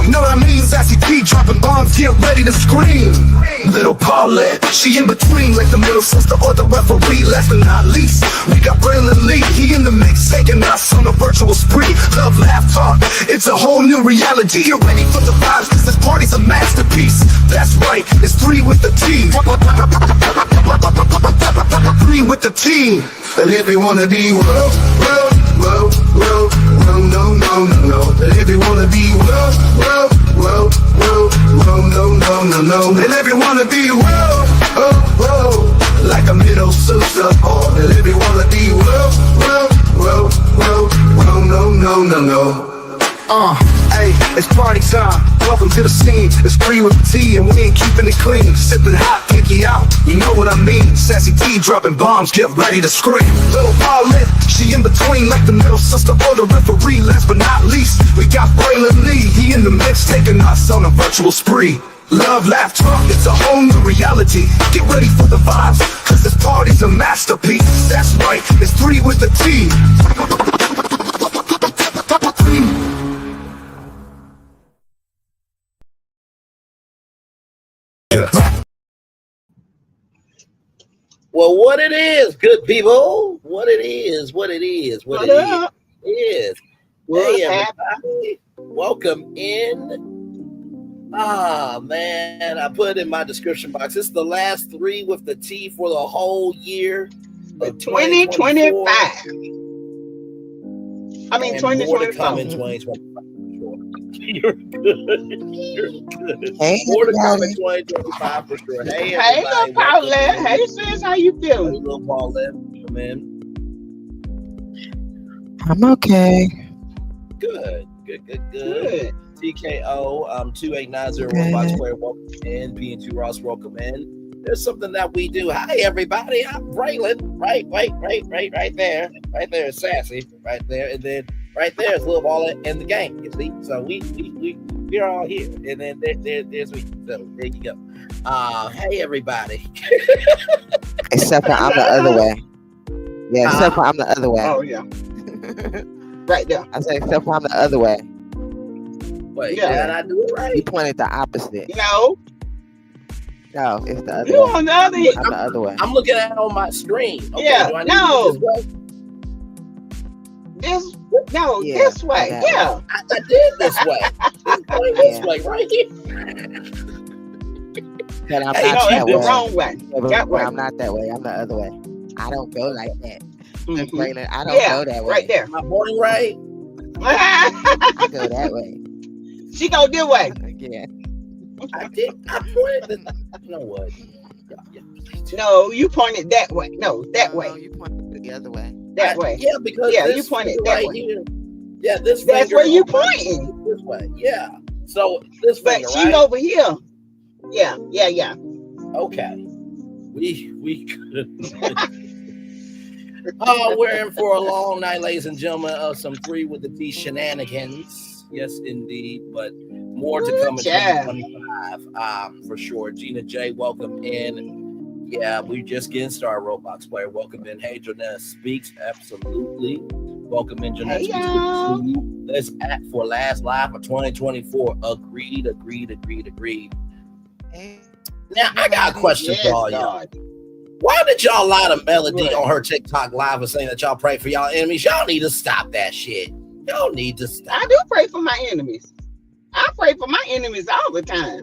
You know what I mean? Sassy T dropping bombs, get ready to scream. Little Paulette, she in between like the middle sister or the referee. Last but not least, we got Braylon, he in the mix, taking us on a virtual spree. Love, laugh, talk, it's a whole new reality. Get ready for the vibes, cause this party's a masterpiece. That's right, it's 3 with the T. 3 with the T. And if you wanna be world, no, and if you wanna be world, no. And if you wanna be world, like a middle sister, and if you wanna be world, no. Hey, it's party time. Welcome to the scene. It's 3 with the T, and we ain't keeping it clean. Sipping hot, pinky out. You know what I mean? Sassy T dropping bombs, get ready to scream. Little Paulette, she in between like the middle sister or the referee. Last but not least, we got Braylon, he in the mix, taking us on a virtual spree. Love, laugh, talk, it's a whole new reality. Get ready for the vibes, cause this party's a masterpiece. That's right, it's 3 with the T. Well, what it is, good people. What it is. Hey, everybody. Welcome in. Man, I put in my description box. This is the last 3 with the T for the whole year of 2025. I mean, 2024. In 2025. You're good. Hey, More to come in 2025 for sure. Hey, little Paulette. Hey, sis, how you feeling? Hey, little Paulette. Come in. I'm okay. Good. TKO 28901 box player, welcome in. P&2 Ross, welcome in. There's something that we do. Hi, everybody. I'm Braylon. Right there. Right there is Sassy. Right there. And then right there is Lil Paulette and the gang. You see? So we're all here. And then there's me. So there you go. Hey, everybody. Except for I'm the other way. Yeah, except for I'm the other way. Oh, yeah. Right there. I said except for I'm the other way. Wait, did I do it right? You pointed the opposite. No, it's the other you way. on the other end. I'm the other way. I'm looking at it on my screen. Okay, Yeah, do I need no. to do this way? This way. Okay. Yeah. I did this way. This way, right here. But I'm Hey, not No, that that's the way. wrong way. But That way. I'm not that way. I'm the other way. I don't go like that. Mhm. Braylon, I don't Yeah, go that way. right there. Am I pointing right? I go that way. She go this way. Yeah. I did. I pointed. You know what? Yeah. No, you pointed that way. No, that No, way. you pointed the other way. That way. Yeah, because Yeah, this you pointed finger that right way. here. Yeah, this That's finger where you on my- pointing. This way. Yeah. So this But finger, she's right? over here. Yeah. Okay. We could. We're in for a long night, ladies and gentlemen, of some 3 with the T shenanigans. Yes, indeed. But more to come in 2025, for sure. Gina J, welcome in. Yeah, we just getting started. Roblox player, welcome in. Hey, Jonetta Speaks, absolutely. Welcome in, Jonetta Hey, Speaks. y'all. Good to see you. Let's act for last live for 2024. Agreed. Now, I got a question Yes, for all y'all. God. Why did y'all lie to Melody Right. on her TikTok live and saying that y'all pray for y'all enemies? Y'all need to stop that shit. Y'all need to stop. I do pray for my enemies. I pray for my enemies all the time.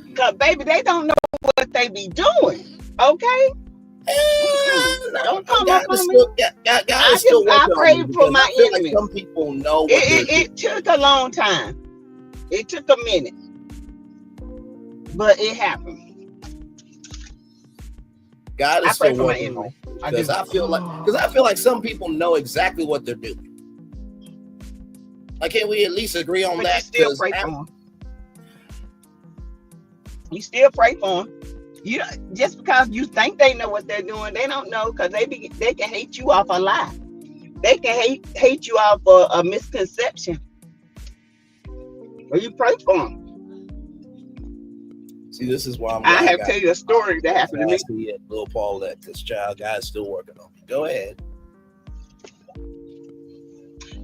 Because, baby, they don't know what they be doing. Okay? Don't come up on me. God is still I working pray on you for because my I feel enemies. like some people know what they're doing. It took a long time. It took a minute. But it happened. God I is pray still for my working on enemies. you I because do. I feel like some people know exactly what they're doing. Like, can we at least agree on But that? you still 'Cause pray for them. You still pray for them. You just because you think they know what they're doing, they don't know because they can hate you off a lie. They can hate you off a misconception. Or you pray for them. See, this is why I'm. I have to tell you a story that happened to me. See it, Lil Paulette, this child guy is still working on me. Go ahead.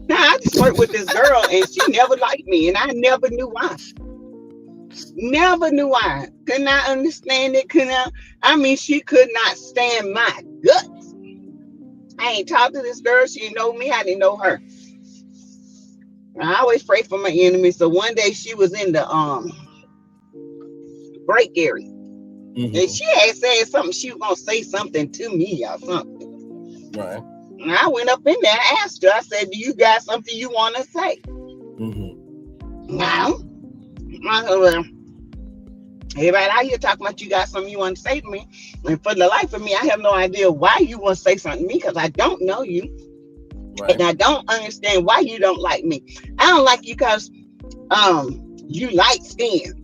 Now I flirt with this girl, and she never liked me, and I never knew why. Never knew why. Could not understand it. She could not stand my guts. I ain't talked to this girl. She didn't know me. I didn't know her. I always pray for my enemies. So one day she was in the break area. And she had said something. She was gonna say something to me or something. Right. And I went up in there and asked her. I said, "Do you got something you want to say?" Now, I said, "Well, everybody out here talking about you got something you want to say to me, and for the life of me, I have no idea why you want to say something to me because I don't know you, and I don't understand why you don't like me. I don't like you because you light skin.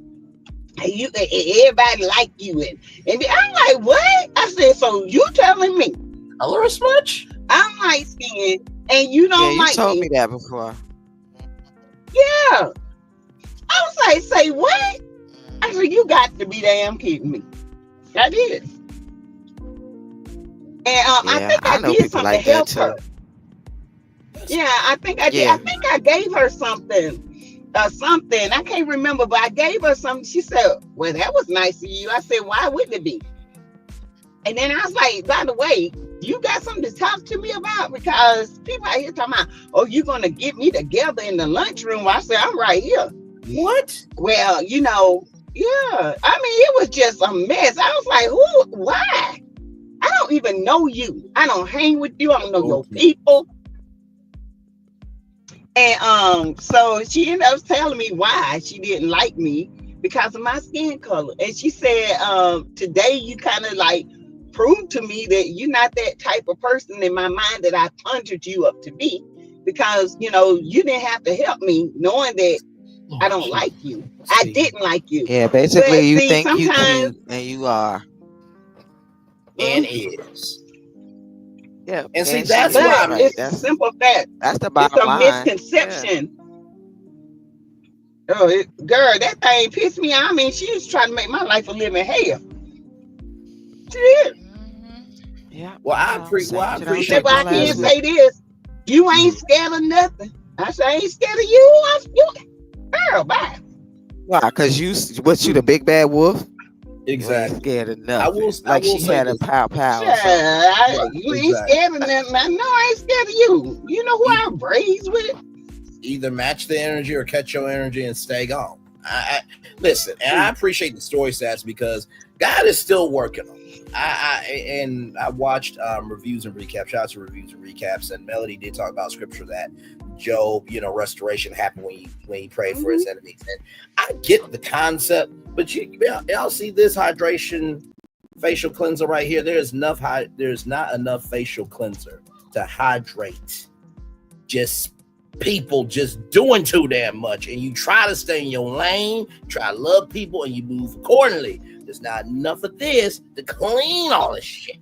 You everybody like you, and I'm like, what? I said, so you telling me a little smudge? I'm light skinned and you don't like me? You told me that before. Yeah. I was like, say what? I said, you got to be damn kidding me. I did. And I think I did something like to help her. Yeah, I think I did. I think I gave her something. I can't remember, but I gave her something. She said, well, that was nice of you. I said, why wouldn't it be? And then I was like, by the way, you got something to talk to me about? Because people out here talking about, oh, you're going to get me together in the lunchroom. I said, I'm right here. What? Well, yeah. It was just a mess. I was like, who? Why? I don't even know you. I don't hang with you. I don't know your people. And so she ended up telling me why she didn't like me because of my skin color. And she said, today you kind of like proved to me that you're not that type of person in my mind that I conjured you up to be, because you didn't have to help me knowing that I don't like you. I didn't like you. Yeah, basically you think you cute and you are. And is. Yeah, and see that's why it's a simple fact. That's the bottom line. It's a misconception. Yeah. Girl, that thing pissed me off. She was trying to make my life a living hell. She did. Yeah. Well, I appreciate. But I can't say this. You ain't scared of nothing. I say I ain't scared of you. Girl, bye. Why? Because you the big bad wolf? Exactly. Scared of nothing. I will she had a pow. You ain't scared of nothing. No, I ain't scared of you. You know who I'm raised with? Either match the energy or catch your energy and stay gone. I listen, and I appreciate the story, Sassy, because God is still working on it. I watched reviews and recaps. Shout out to reviews and recaps. And Melody did talk about scripture that Job, restoration happened when he prayed for his enemies. And I get the concept, but y'all see this hydration facial cleanser right here. There's not enough facial cleanser to hydrate just people just doing too damn much. And you try to stay in your lane, try to love people, and you move accordingly. There's not enough of this to clean all this shit.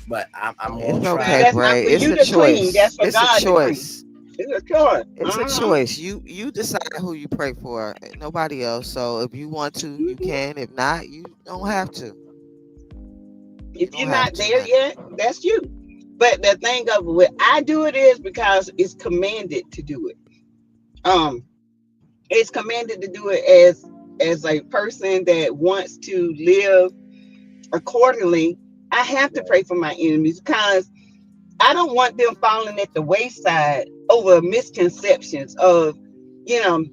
But I'm gonna try. Okay, Bray. It's a choice. That's for it's God a choice. It's a choice. It's a choice. You decide who you pray for. Nobody else. So if you want to, you can. If not, you don't have to. If you're not there yet, that's you. But the thing of what I do it is because it's commanded to do it. It's commanded to do it as a person that wants to live accordingly. I have to pray for my enemies because I don't want them falling at the wayside over misconceptions of, and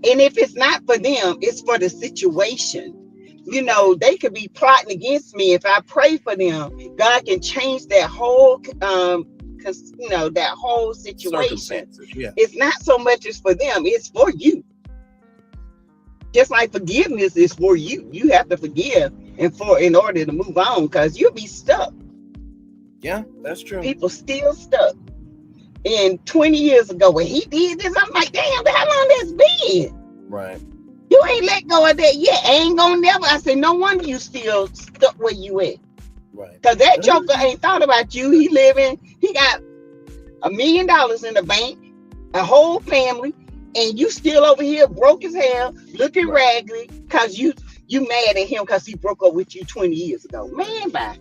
if it's not for them, it's for the situation. They could be plotting against me. If I pray for them, God can change that whole, that whole situation. Yeah. It's not so much as for them, it's for you. Just like forgiveness is for you. You have to forgive in order to move on, because you'll be stuck. Yeah, that's true. People still stuck. And 20 years ago, when he did this, I'm like, damn, how long that's been? Right. You ain't let go of that yet. Ain't gonna never. I said, no wonder you still stuck where you at. Right. Because that joker ain't thought about you. He got $1 million in the bank, a whole family, and you still over here broke as hell, looking raggedy, because you mad at him because he broke up with you 20 years ago. Man, bye.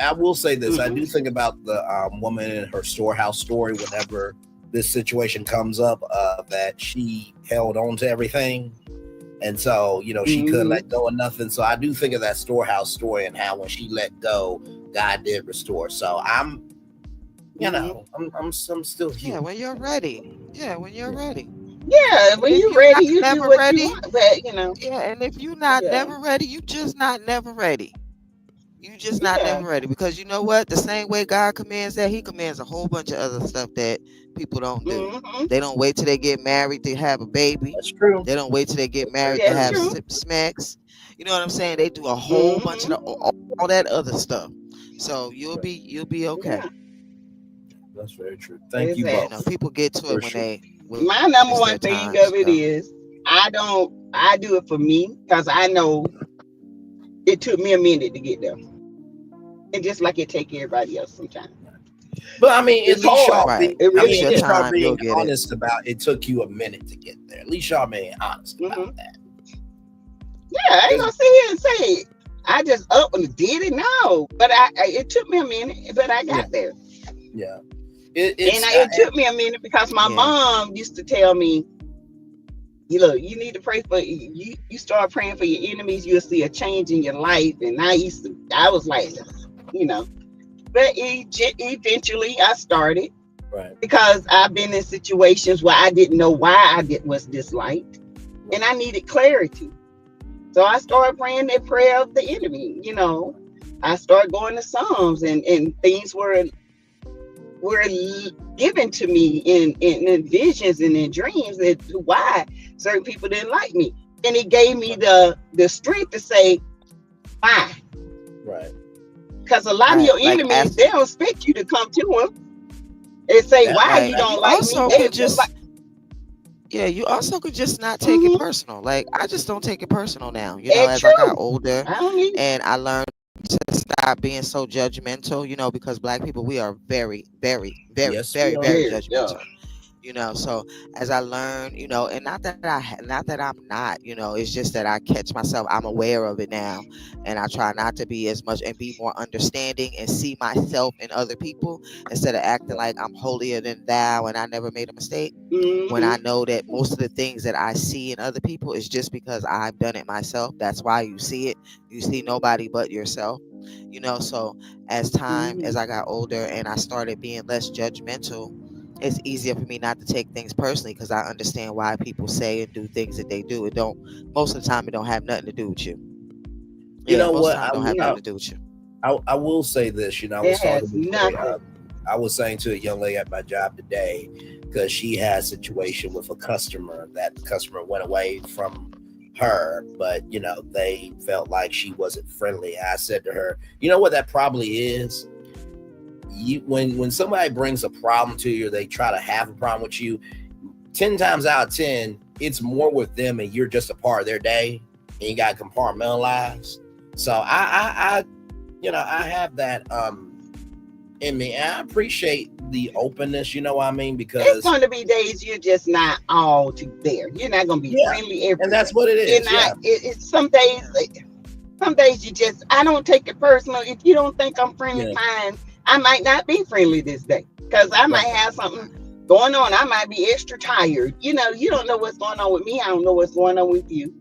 I will say this. I do think about the woman in her storehouse story whenever this situation comes up that she held on to everything. And so, she couldn't let go of nothing. So I do think of that storehouse story and how when she let go, God did restore. So I'm still here. Yeah, when you're ready. Yeah, when you're ready. Yeah, when you're ready, you do what you want. But Yeah, and if you're not never ready, you just not never ready. You just not never ready, because you know what? The same way God commands that, He commands a whole bunch of other stuff that people don't do. They don't wait till they get married to have a baby. That's true. They don't wait till they get married to have smacks. You know what I'm saying? They do a whole bunch of all that other stuff. So you'll be okay. Yeah. That's very true. Thank you both. People get to it when they. My number one thing of it is I do it for me because I know it took me a minute to get there. And just like it take everybody else sometimes. But I mean, it's hard. At least y'all being honest about it took you a minute to get there. At least y'all being honest about that. Yeah, I ain't gonna sit here and say I just up and did it. No, but it took me a minute, but I got there. Yeah. It took me a minute because my mom used to tell me, look, you need to pray for you. You start praying for your enemies, you'll see a change in your life. And I was like, but eventually I started, right? Because I've been in situations where I didn't know why was disliked, and I needed clarity. So I started praying that prayer of the enemy. I started going to Psalms, and things were given to me in visions and in dreams as to why certain people didn't like me. And it gave me the strength to say, why? Right. Because a lot of your enemies, they don't expect you to come to them and say why you don't like me. You also could just not take it personal. Like, I just don't take it personal now. As I got older and I learned to stop being so judgmental, because Black people, we are very, very, very, very, very judgmental. So as I learn, and not that I'm not, it's just that I catch myself, I'm aware of it now, and I try not to be as much and be more understanding and see myself in other people instead of acting like I'm holier than thou and I never made a mistake. When I know that most of the things that I see in other people is just because I've done it myself. That's why you see it. You see nobody but yourself. So as I got older and I started being less judgmental, it's easier for me not to take things personally because I understand why people say and do things that they do. Most of the time, it don't have nothing to do with you. You know what? I don't have nothing to do with you. I will say this. I was saying to a young lady at my job today, because she had a situation with a customer that the customer went away from her, but they felt like she wasn't friendly. I said to her, you know what that probably is? When somebody brings a problem to you, or they try to have a problem with you, 10 times out of 10, it's more with them and you're just a part of their day and you got compartmentalized. So I have that in me, and I appreciate the openness, because it's going to be days you're just not all there. You're not going to be friendly every day. And that's what it is. It's some days you just, I don't take it personal. If you don't think I'm friendly, fine. I might not be friendly this day because I might have something going on. I might be extra tired. You don't know what's going on with me. I don't know what's going on with you.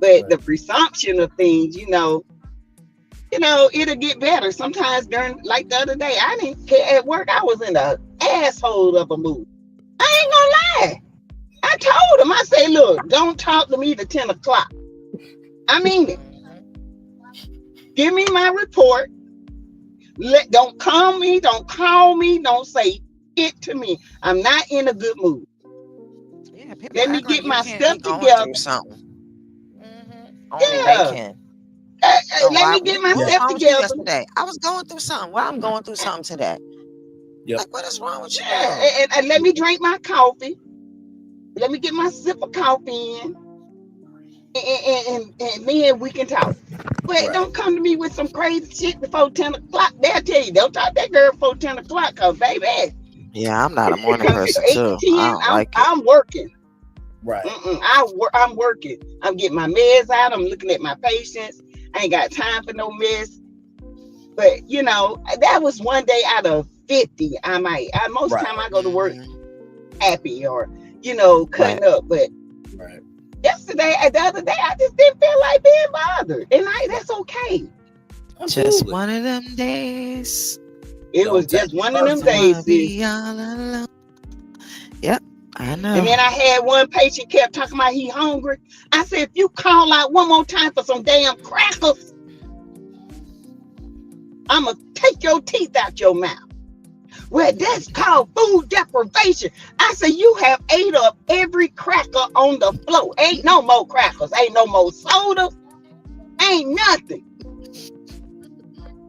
But the presumption of things, it'll get better. Sometimes like the other day, I didn't care at work. I was in the asshole of a mood. I ain't gonna lie. I told him, I say, look, don't talk to me to 10 o'clock. I mean it. Give me my report. Don't call me, don't say it to me. I'm not in a good mood. Yeah, let me get my stuff together. Let me get my stuff together. I was going through something. Well, I'm going through something today. Like, what is wrong with you? And let me drink my coffee. Let me get my sip of coffee in. And then we can talk. But don't come to me with some crazy shit before 10 o'clock. They'll tell you, don't talk to that girl before 10 o'clock, because baby. Yeah, I'm not a morning person too. I'm working. Right. I'm working. I'm getting my meds out. I'm looking at my patients. I ain't got time for no mess. But that was one day out of 50. Most time I go to work happy or, cutting up. But yesterday and the other day, I just didn't feel like being bothered. And that's okay. Absolutely. Just one of them days. It was just one of them days. Yep, I know. And then I had one patient kept talking about he hungry. I said, if you call out one more time for some damn crackers, I'm going to take your teeth out your mouth. Well, that's called food deprivation. I said, you have ate up every cracker on the floor. Ain't no more crackers. Ain't no more soda. Ain't nothing.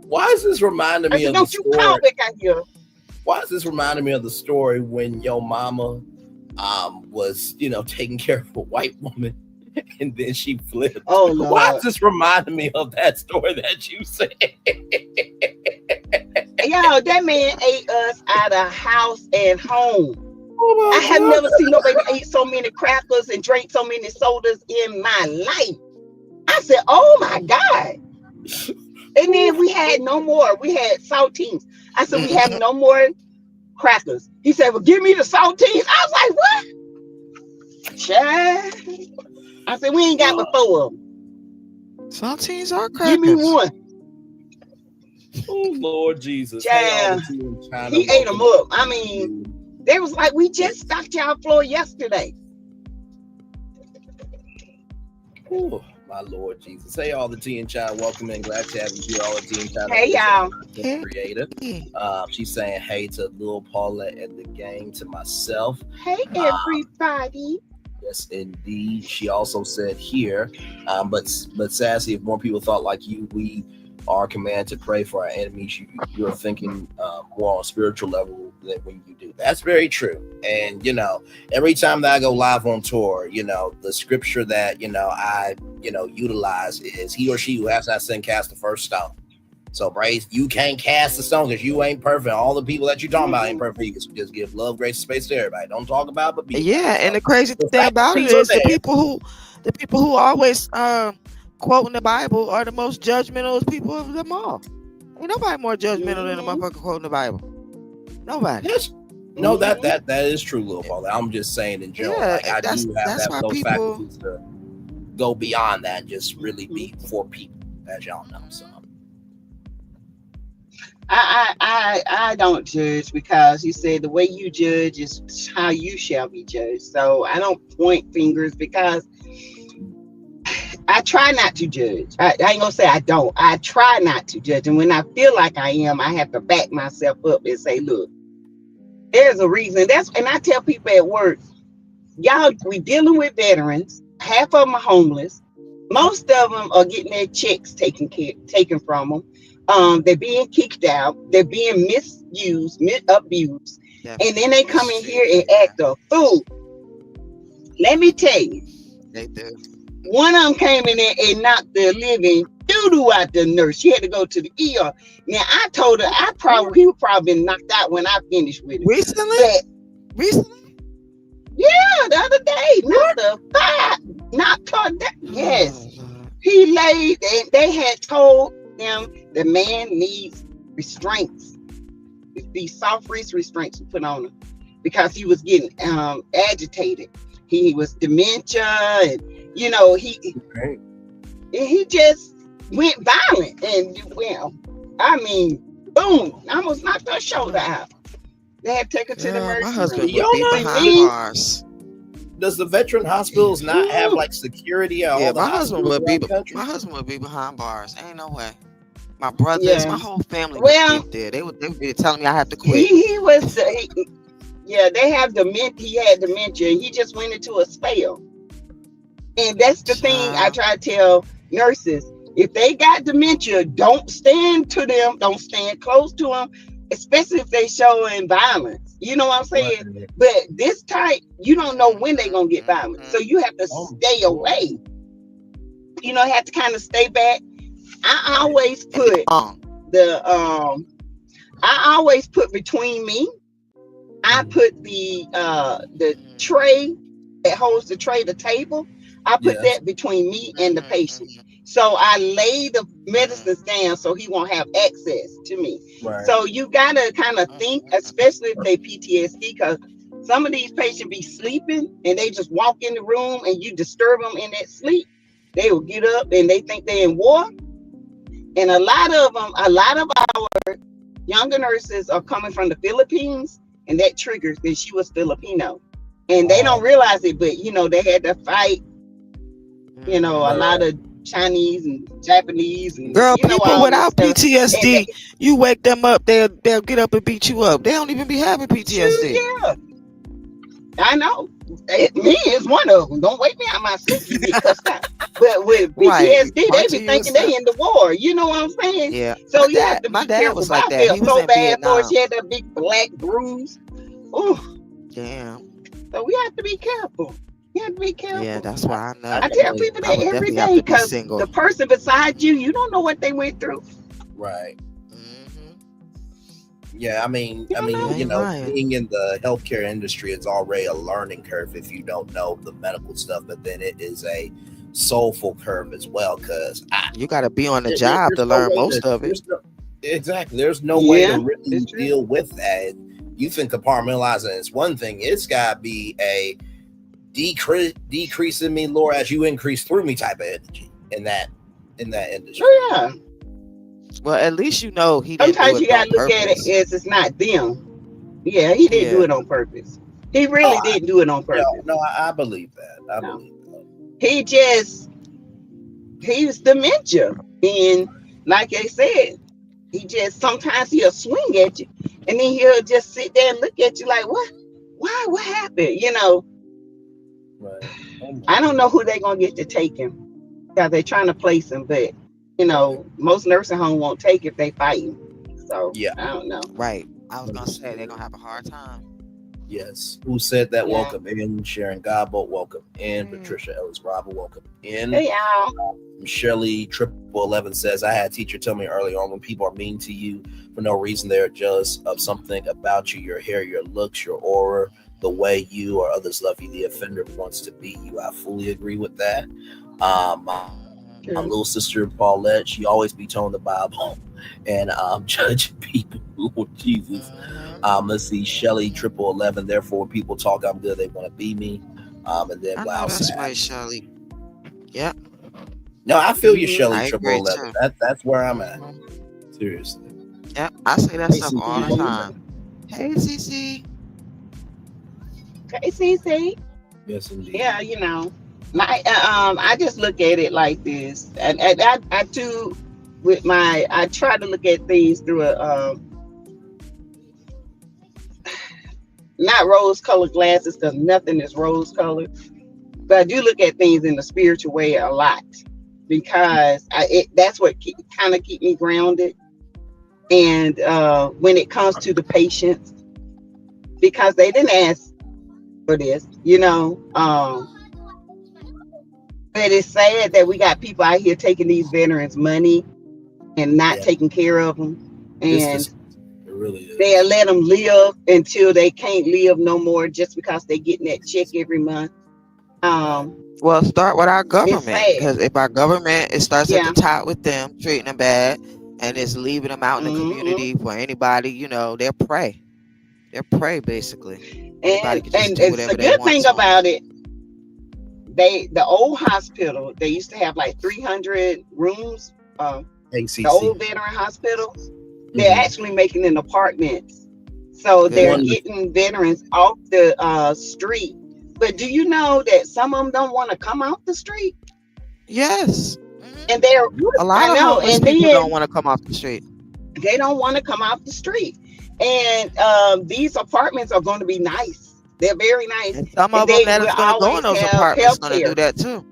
Why is this reminding me of the story? Don't you call back out here. Why is this reminding me of the story when your mama was, taking care of a white woman and then she flipped? Oh, Lord. Why is this reminding me of that story that you said? Yo, that man ate us out of house and home. Oh I have never seen nobody eat so many crackers and drink so many sodas in my life. I said, oh my God. And then we had no more. We had saltines. I said, we have no more crackers. He said, well, give me the saltines. I was like, what? Child. I said, we ain't got but 4 of them. Saltines are crackers. Give me one. Oh, Lord Jesus. Yeah. He ate them up. I mean, they was like, we just stocked y'all floor yesterday. Ooh, my Lord Jesus. Hey, all the Tea and China. Welcome in. Glad to have you here, all the Tea and China. Hey, y'all. Creator. She's saying hey to little Paulette and the gang, to myself. Hey, everybody. Yes, indeed. She also said here, but Sassy, if more people thought like you, we are commanded to pray for our enemies. You're thinking more on a spiritual level than when you do. That's very true. And every time that I go live on tour, the scripture that I utilize is, he or she who has not sinned cast the first stone. So, Brace, you can't cast the stone because you ain't perfect. All the people that you're talking about ain't perfect. You just give love, grace, and space to everybody. Don't talk about, but be. Yeah, and the crazy thing about it is the people who always quoting the Bible are the most judgmental people of them all. Ain't nobody more judgmental than a motherfucker quoting the Bible. Nobody. Yes. No, that is true, Lil Paul. I'm just saying in general. Yeah, like I do have those faculties to go beyond that, just really be for people, as y'all know. So I don't judge, because you say the way you judge is how you shall be judged. So I don't point fingers, because I try not to judge. I ain't gonna say I don't. I try not to judge. And when I feel like I am, I have to back myself up and say, look, there's a reason. And I tell people at work, y'all, we dealing with veterans. Half of them are homeless. Most of them are getting their checks taken from them. They're being kicked out. They're being misused, abused. And then they come in here and act a fool. Let me tell you. They do. One of them came in there and knocked the living doo-doo out the nurse. She had to go to the ER. Now, I told her he would probably been knocked out when I finished with it. Recently? Yeah, the other day. Knocked her down. Yes. He laid, and they had told him the man needs restraints. These soft wrist restraints put on him, because he was getting agitated. He was dementia, and he just went violent, and boom, almost knocked her shoulder out. They had to take her to the emergency my husband room. would be behind bars. Does the veteran hospitals not have like security? Yeah, my husband would be behind bars. Ain't no way. My brothers, my whole family would be there. They would be telling me I have to quit. They have dementia. He had dementia, and he just went into a spell. And that's the thing I try to tell nurses. If they got dementia, don't stand to them. Don't stand close to them, especially if they showing violence. You know what I'm saying? Right. But this type, you don't know when they're going to get violent. So you have to stay away. You have to kind of stay back. I always put I always put between me. I put the tray that holds the tray, the table. I put that between me and the patient. So I lay the medicines down so he won't have access to me. Right. So you gotta kind of think, especially if they PTSD, because Some of these patients be sleeping and they just walk in the room and you disturb them in that sleep. They will get up and they think they're in war. And a lot of our younger nurses are coming from the Philippines, and that triggers that she was Filipino. And they don't realize it, but they had to fight, a lot of Chinese and Japanese and girl, people all without PTSD, they, you wake them up, they'll get up and beat you up. They don't even be having PTSD. Yeah, I know. Me is one of them. Don't wake me out of my sleep. You get cussed out. But with PTSD, they be thinking they in the war. You know what I'm saying? Yeah. So you have to be my dad careful. was like that. I felt He was so in bad Vietnam. for her. She had that big black bruise. Ooh. Damn. So we have to be careful. You have to be careful. Yeah, that's why I know. I tell people that every day because the person beside you, you don't know what they went through. Right. Mm-hmm. Yeah, I mean, being in the healthcare industry is already a learning curve if you don't know the medical stuff, but then it is a soulful curve as well, because you got to be on the job to learn most of it. Exactly. There's no way to really deal with that. You can compartmentalize it. It's one thing. It's got to be a decrease in me, Lord, as you increase through me type of energy in that industry. Oh, yeah. Well, at least he didn't sometimes do it you gotta on look purpose. at it as it's not them. Yeah, he didn't do it on purpose. He really didn't do it on purpose. No, I believe that. I believe that. He's dementia. And like I said, sometimes he'll swing at you and then he'll just sit there and look at you like, what? Why? What happened? Right. I don't know who they're gonna get to take him because they're trying to place him, but most nursing homes won't take if they fighting. So yeah, I don't know. Right. I was gonna say they're gonna have a hard time. Yes. Who said that? Yeah. Welcome in, Sharon Godbolt. Welcome in, Patricia Ellis Robert. Welcome in. Hey y'all. Shirley 1111 says, I had a teacher tell me early on, when people are mean to you for no reason, they're just of something about you, your hair, your looks, your aura, the way you or others love you. The offender wants to be you. I fully agree with that. My little sister Paulette, she always be toning the Bible and judging people. Lord Jesus. Let's see, Shelly 1111. Therefore, when people talk, I'm good. They want to be me. And then wow, that's right, Shelly. Yep. No, I feel you, Shelly 1111. That's where I'm at. Seriously. Yep, I say that stuff all the time. Hey, CC. Hey, CC. Yes, indeed. Yeah, I just look at it like this, and I too, I try to look at things through a not rose-colored glasses, because nothing is rose-colored, but I do look at things in the spiritual way a lot, because that's what kind of keep me grounded. And when it comes to the patients, because they didn't ask for this, but it's sad that we got people out here taking these veterans' money and not taking care of them, and it really is. They'll let them live until they can't live no more just because they're getting that check every month. Well, start with our government, because if our government, it starts at the top with them treating them bad, and it's leaving them out in the community for anybody. They're prey. They're prey, basically. And the good thing about it, the old hospital, they used to have like 300 rooms. The old veteran hospital, they're actually making an apartments, so they're getting veterans off the street. But do you know that some of them don't want to come off the street? Yes. And they're a lot of homeless people don't want to come off the street. They don't want to come off the street, and these apartments are going to be nice. They're very nice. And some of them that is going to go in those apartments going to do that too.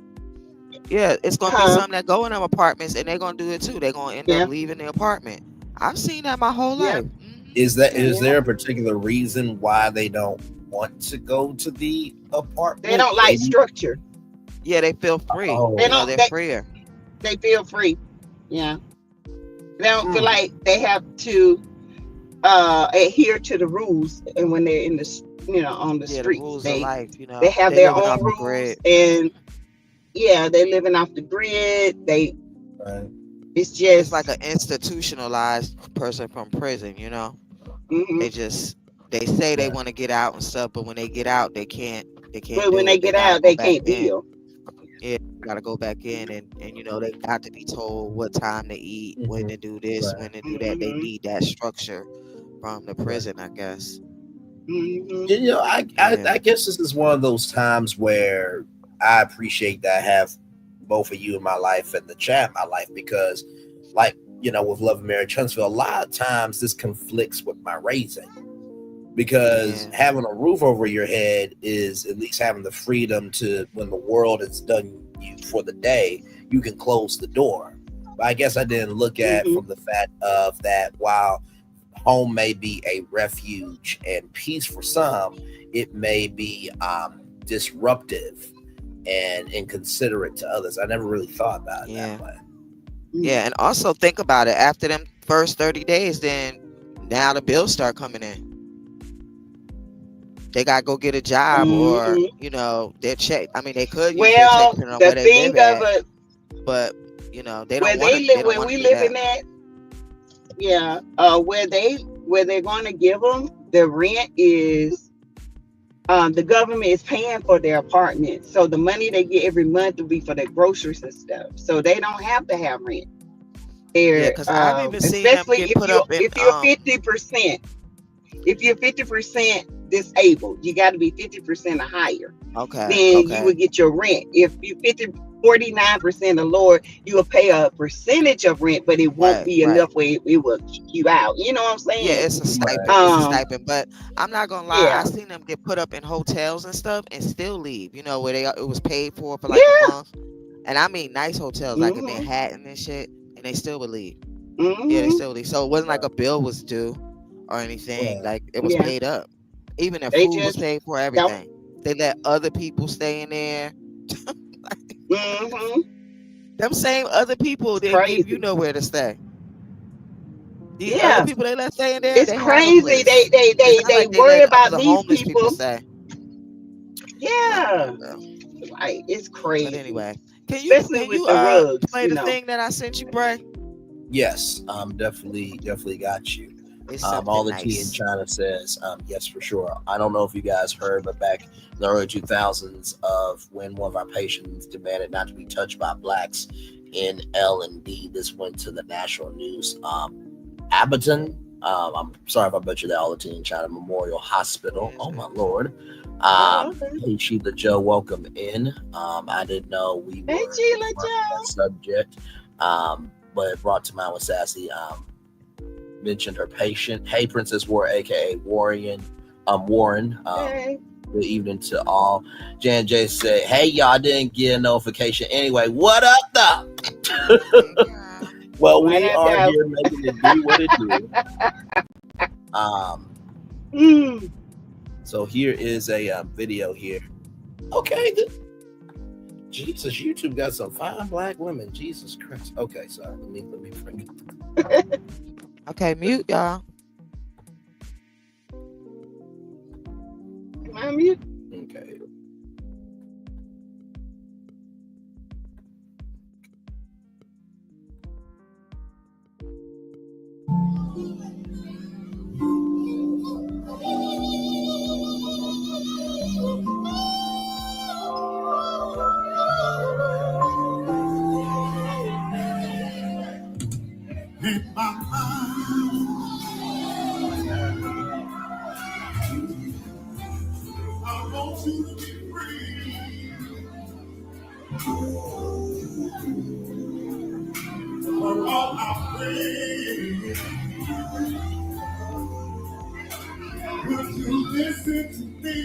Yeah, it's going to be some that go in them apartments and they're going to do it too. They're going to end up leaving the apartment. I've seen that my whole life. Is there a particular reason why they don't want to go to the apartment? They don't like structure. Yeah, they feel free. They're freer. They feel free. Yeah. They don't feel like they have to adhere to the rules, and when they're in the on the street, the rules of life, they have their own rules, and they're living off the grid. It's like an institutionalized person from prison, They just They say they Right. want to get out and stuff, but when they get out, they can't But when do they it. They get gotta out, go they back can't in. bill. Yeah, gotta go back in, and they got to be told what time to eat, when to do this, Right. when to do that. They need that structure from the prison, I guess. You know, Yeah, I guess this is one of those times where I appreciate that I have both of you in my life and the chat in my life because, like, you know, with Love and Marriage Huntsville, a lot of times this conflicts with my raising because yeah, having a roof over your head is at least having the freedom to, when the world has done you for the day, you can close the door. But I guess I didn't look at from the fact of that while home may be a refuge and peace for some, it may be disruptive and inconsiderate to others. I never really thought about it yeah, that way. yeah. And also think about it. After them first 30 days, then now the bills start coming in. They gotta go get a job, or their check. I mean, they could use their check Well, depending on the where they thing live of at, it, but they where don't want they to. live, They don't where want we to do that. living at, yeah, where they're going to give them the rent is, the government is paying for their apartment, so the money they get every month will be for their groceries and stuff. So they don't have to have rent. Yeah, They're because I've even seen them especially get put up in if you're 50%. If you're 50% disabled, you got to be 50% or higher. Then you would get your rent. If you 49% or lower, you will pay a percentage of rent, but it won't be enough where it will kick you out. You know what I'm Yeah, saying? it's a stipend. Right. It's a stipend. But I'm not gonna lie, I Yeah. seen them get put up in hotels and stuff and still leave. Where it was paid for like a Yeah. month. And I mean nice hotels like in Manhattan and shit, and they still would leave. Yeah, they still leave. So it wasn't like a bill was due or anything. Like it was paid up. Even their They food was just paid for, don't. everything. They let other people stay in there. Them same other people didn't give you Crazy. nowhere to stay. These other Yeah. people they let stay in there, It's they have a crazy. place. It's not They like they worry let about the these homeless people people. stay. I don't Yeah. know, though. Like, it's But crazy. anyway, can Especially you with the rugs, play the thing that I sent you, Bray? Yes, definitely got you. It's All something the tea in nice. China says, yes, for sure. I don't know if you guys heard, but back in the early 2000s of when one of our patients demanded not to be touched by blacks in L&D, this went to the national news. Abaton, I'm sorry if I butchered that, all the tea in China Memorial Hospital. Oh, my Lord. Hey, Sheila Joe, welcome in. I didn't know we were that subject, but it brought to mind with Sassy. Mentioned her patient. Hey, Princess War, aka Warren. Warren. Good evening to all. Jan J said, "Hey, y'all, I didn't get a notification. Anyway, what up, though?" Well, we are here making it do what it do. So here is a video here. Okay, Jesus, YouTube got some fine black women. Jesus Christ. Okay, sorry. Let me bring it. Okay, mute y'all. Am I mute? Okay. In my mind, I want you to be free from all our pain. Would you listen to me?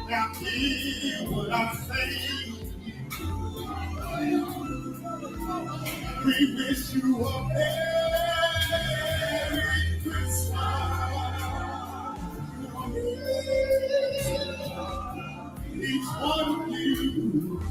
Now hear what I say. We wish you a Merry Christmas. Each one of you.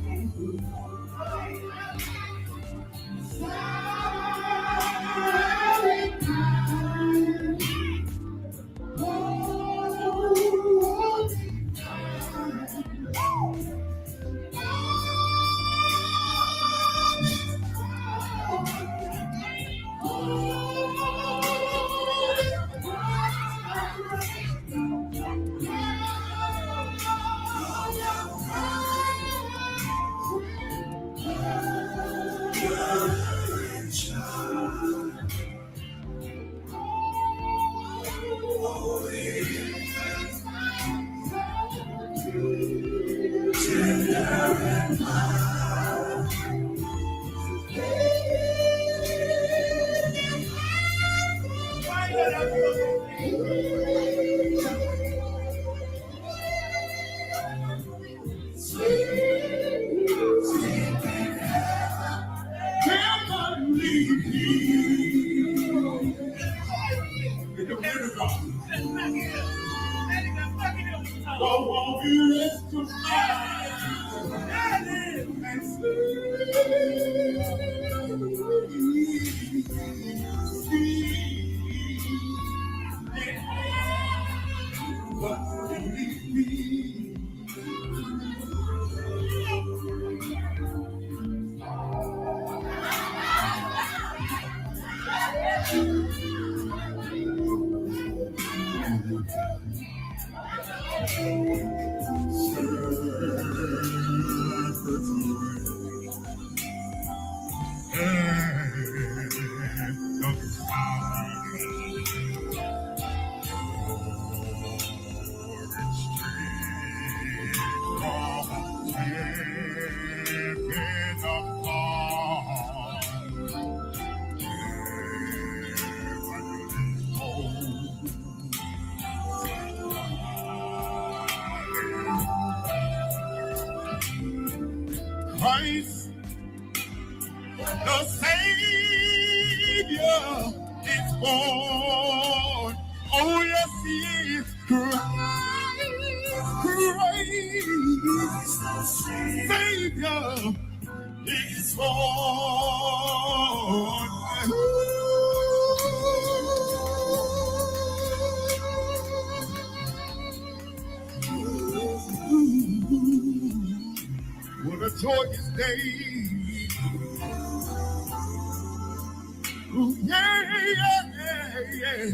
Christ, the Savior, is born. Oh, yes, He is. Christ, Savior, is born. What a joyous day. Ooh, yeah, yeah, yeah, yeah.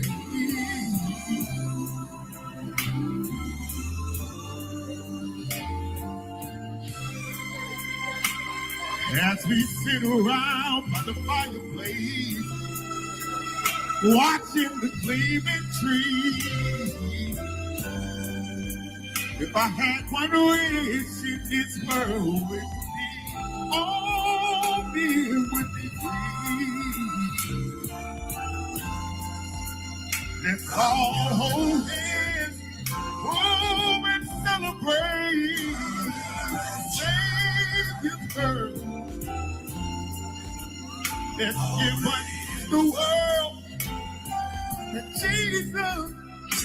As we sit around by the fireplace, watching the gleaming tree. If I had one wish in this world would be, all men would be free. Let's all hold hands, oh, and celebrate. Savior's birth. Let's give us the world that Jesus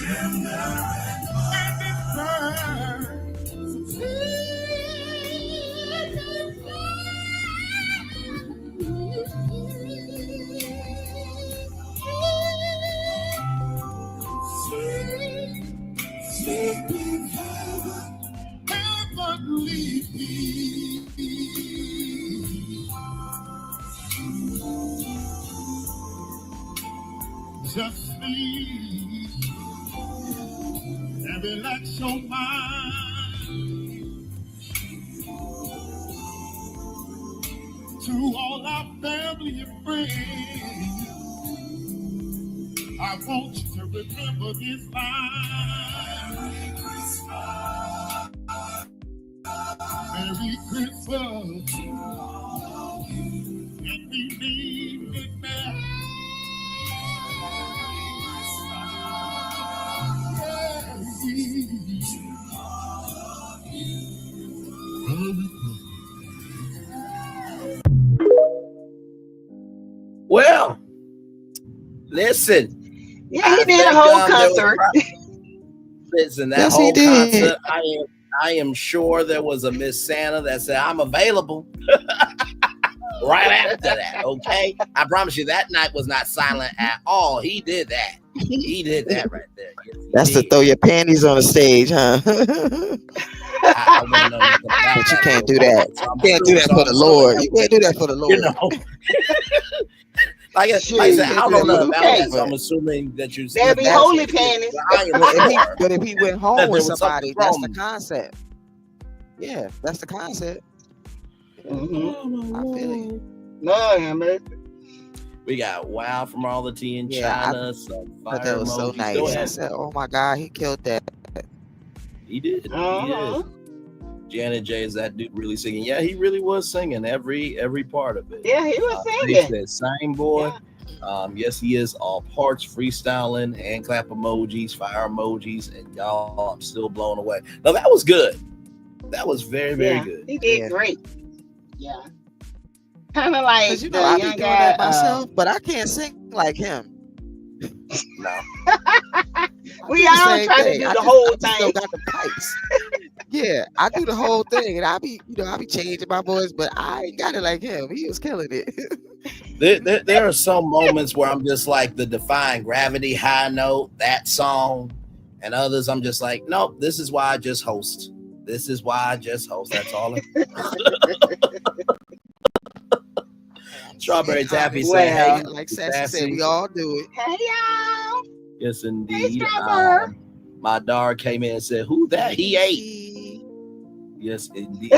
and His birth. Heavenly just sleep and relax your mind. To all our family and friends, I want you to remember this line. Merry Christmas, and we mean it now. Well, listen. Yeah, he did a whole concert. Listen, that whole concert, I am sure there was a Miss Santa that said, I'm available. Right after that, okay? I promise you that night was not silent at all. He did that. He did that right there. Yes, that's to throw your panties on the stage, huh? I wouldn't know nothing about but you that. can't do that. You can't do that for the Lord. You can't do that for the Lord. You know. Like I said, I don't know about that, so I'm assuming that you there be holy panties. But if he went home with somebody, that's the concept. Yeah, that's the concept. Mm-hmm. I feel you. No, man. We got wow from all the tea in China. But that was so nice. I said, "Oh my God, he killed that." He did. Uh-huh. He did. Janet J, is that dude really singing? Yeah, he really was singing every part of it. Yeah, he was singing. That same boy. Yes, he is all parts freestyling and clap emojis, fire emojis, and y'all, I'm still blown away. No, that was good. That was very, very good. He did great. Yeah. Kind of like Because the I be young doing guy. that myself, but I can't sing like him. No. We all try to do the whole thing. Still got the pipes. Yeah, I do the whole thing, and I be changing my voice, but I ain't got it like him. He was killing it. There are some moments where I'm just like the Defying Gravity high note, that song, and others I'm just like, nope, this is why I just host. This is why I just host. That's all. Strawberry Taffy saying, hey, like Sassy said, we all do it. Hey, y'all. Yes, indeed. Hey, my dog came in and said, who that? He ate. Yes, indeed.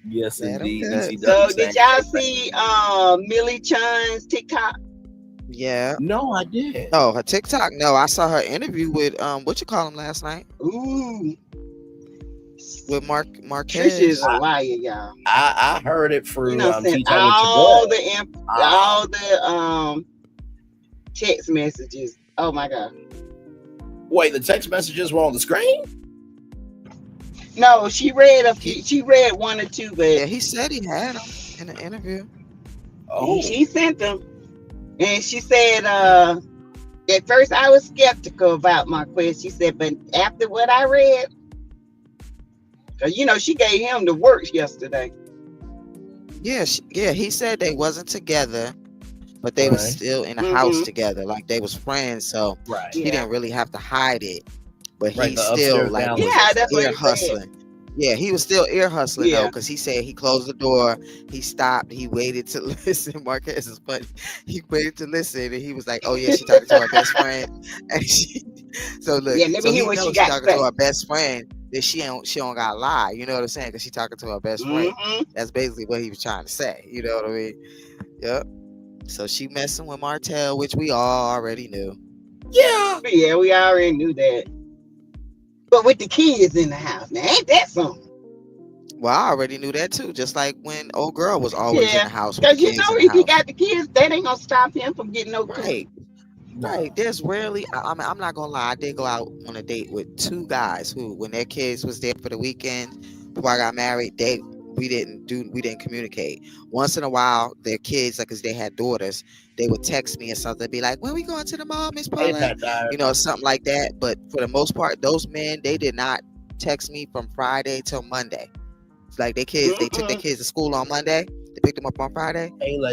Yes, indeed. So did y'all see Millie Chun's TikTok? Yeah. No, I did. Oh, her TikTok? No, I saw her interview with what you call him last night? Ooh. With Marquez. Trisha is a liar, y'all. I heard it through all the text messages. Oh my god. Wait, the text messages were on the screen? No, she read one or two, but yeah, he said he had them in the interview. Oh, she sent them, and she said, at first I was skeptical about Marquez. She said, but after what I read, because she gave him the works yesterday. Yeah, he said they wasn't together, but they were still in the house together, like they was friends. So he didn't really have to hide it, but he's still like ear hustling. Yeah, he was still ear hustling though, because he said he closed the door, he stopped, he waited to listen. Marquez is funny. He waited to listen, and he was like, "Oh yeah, she talking to her best friend." And so look, let me hear what she got talking to her best friend. That she don't gotta lie, you know what I'm saying? Because she talking to her best friend. That's basically what he was trying to say. You know what I mean? Yep. So she messing with Martell, which we all already knew. Yeah, we already knew that. But with the kids in the house, now ain't that something? Well, I already knew that too. Just like when old girl was always in the house. Because if he got the kids, that ain't gonna stop him from getting no cookies. Right. There's rarely. I'm not gonna lie. I did go out on a date with two guys who, when their kids was there for the weekend before I got married, we didn't communicate. Once in a while, their kids, like, cause they had daughters, they would text me or something, be like, "When we going to the mall, Miss Paulette?" Something like that. But for the most part, those men, they did not text me from Friday till Monday. It's like they took their kids to school on Monday. They picked them up on Friday.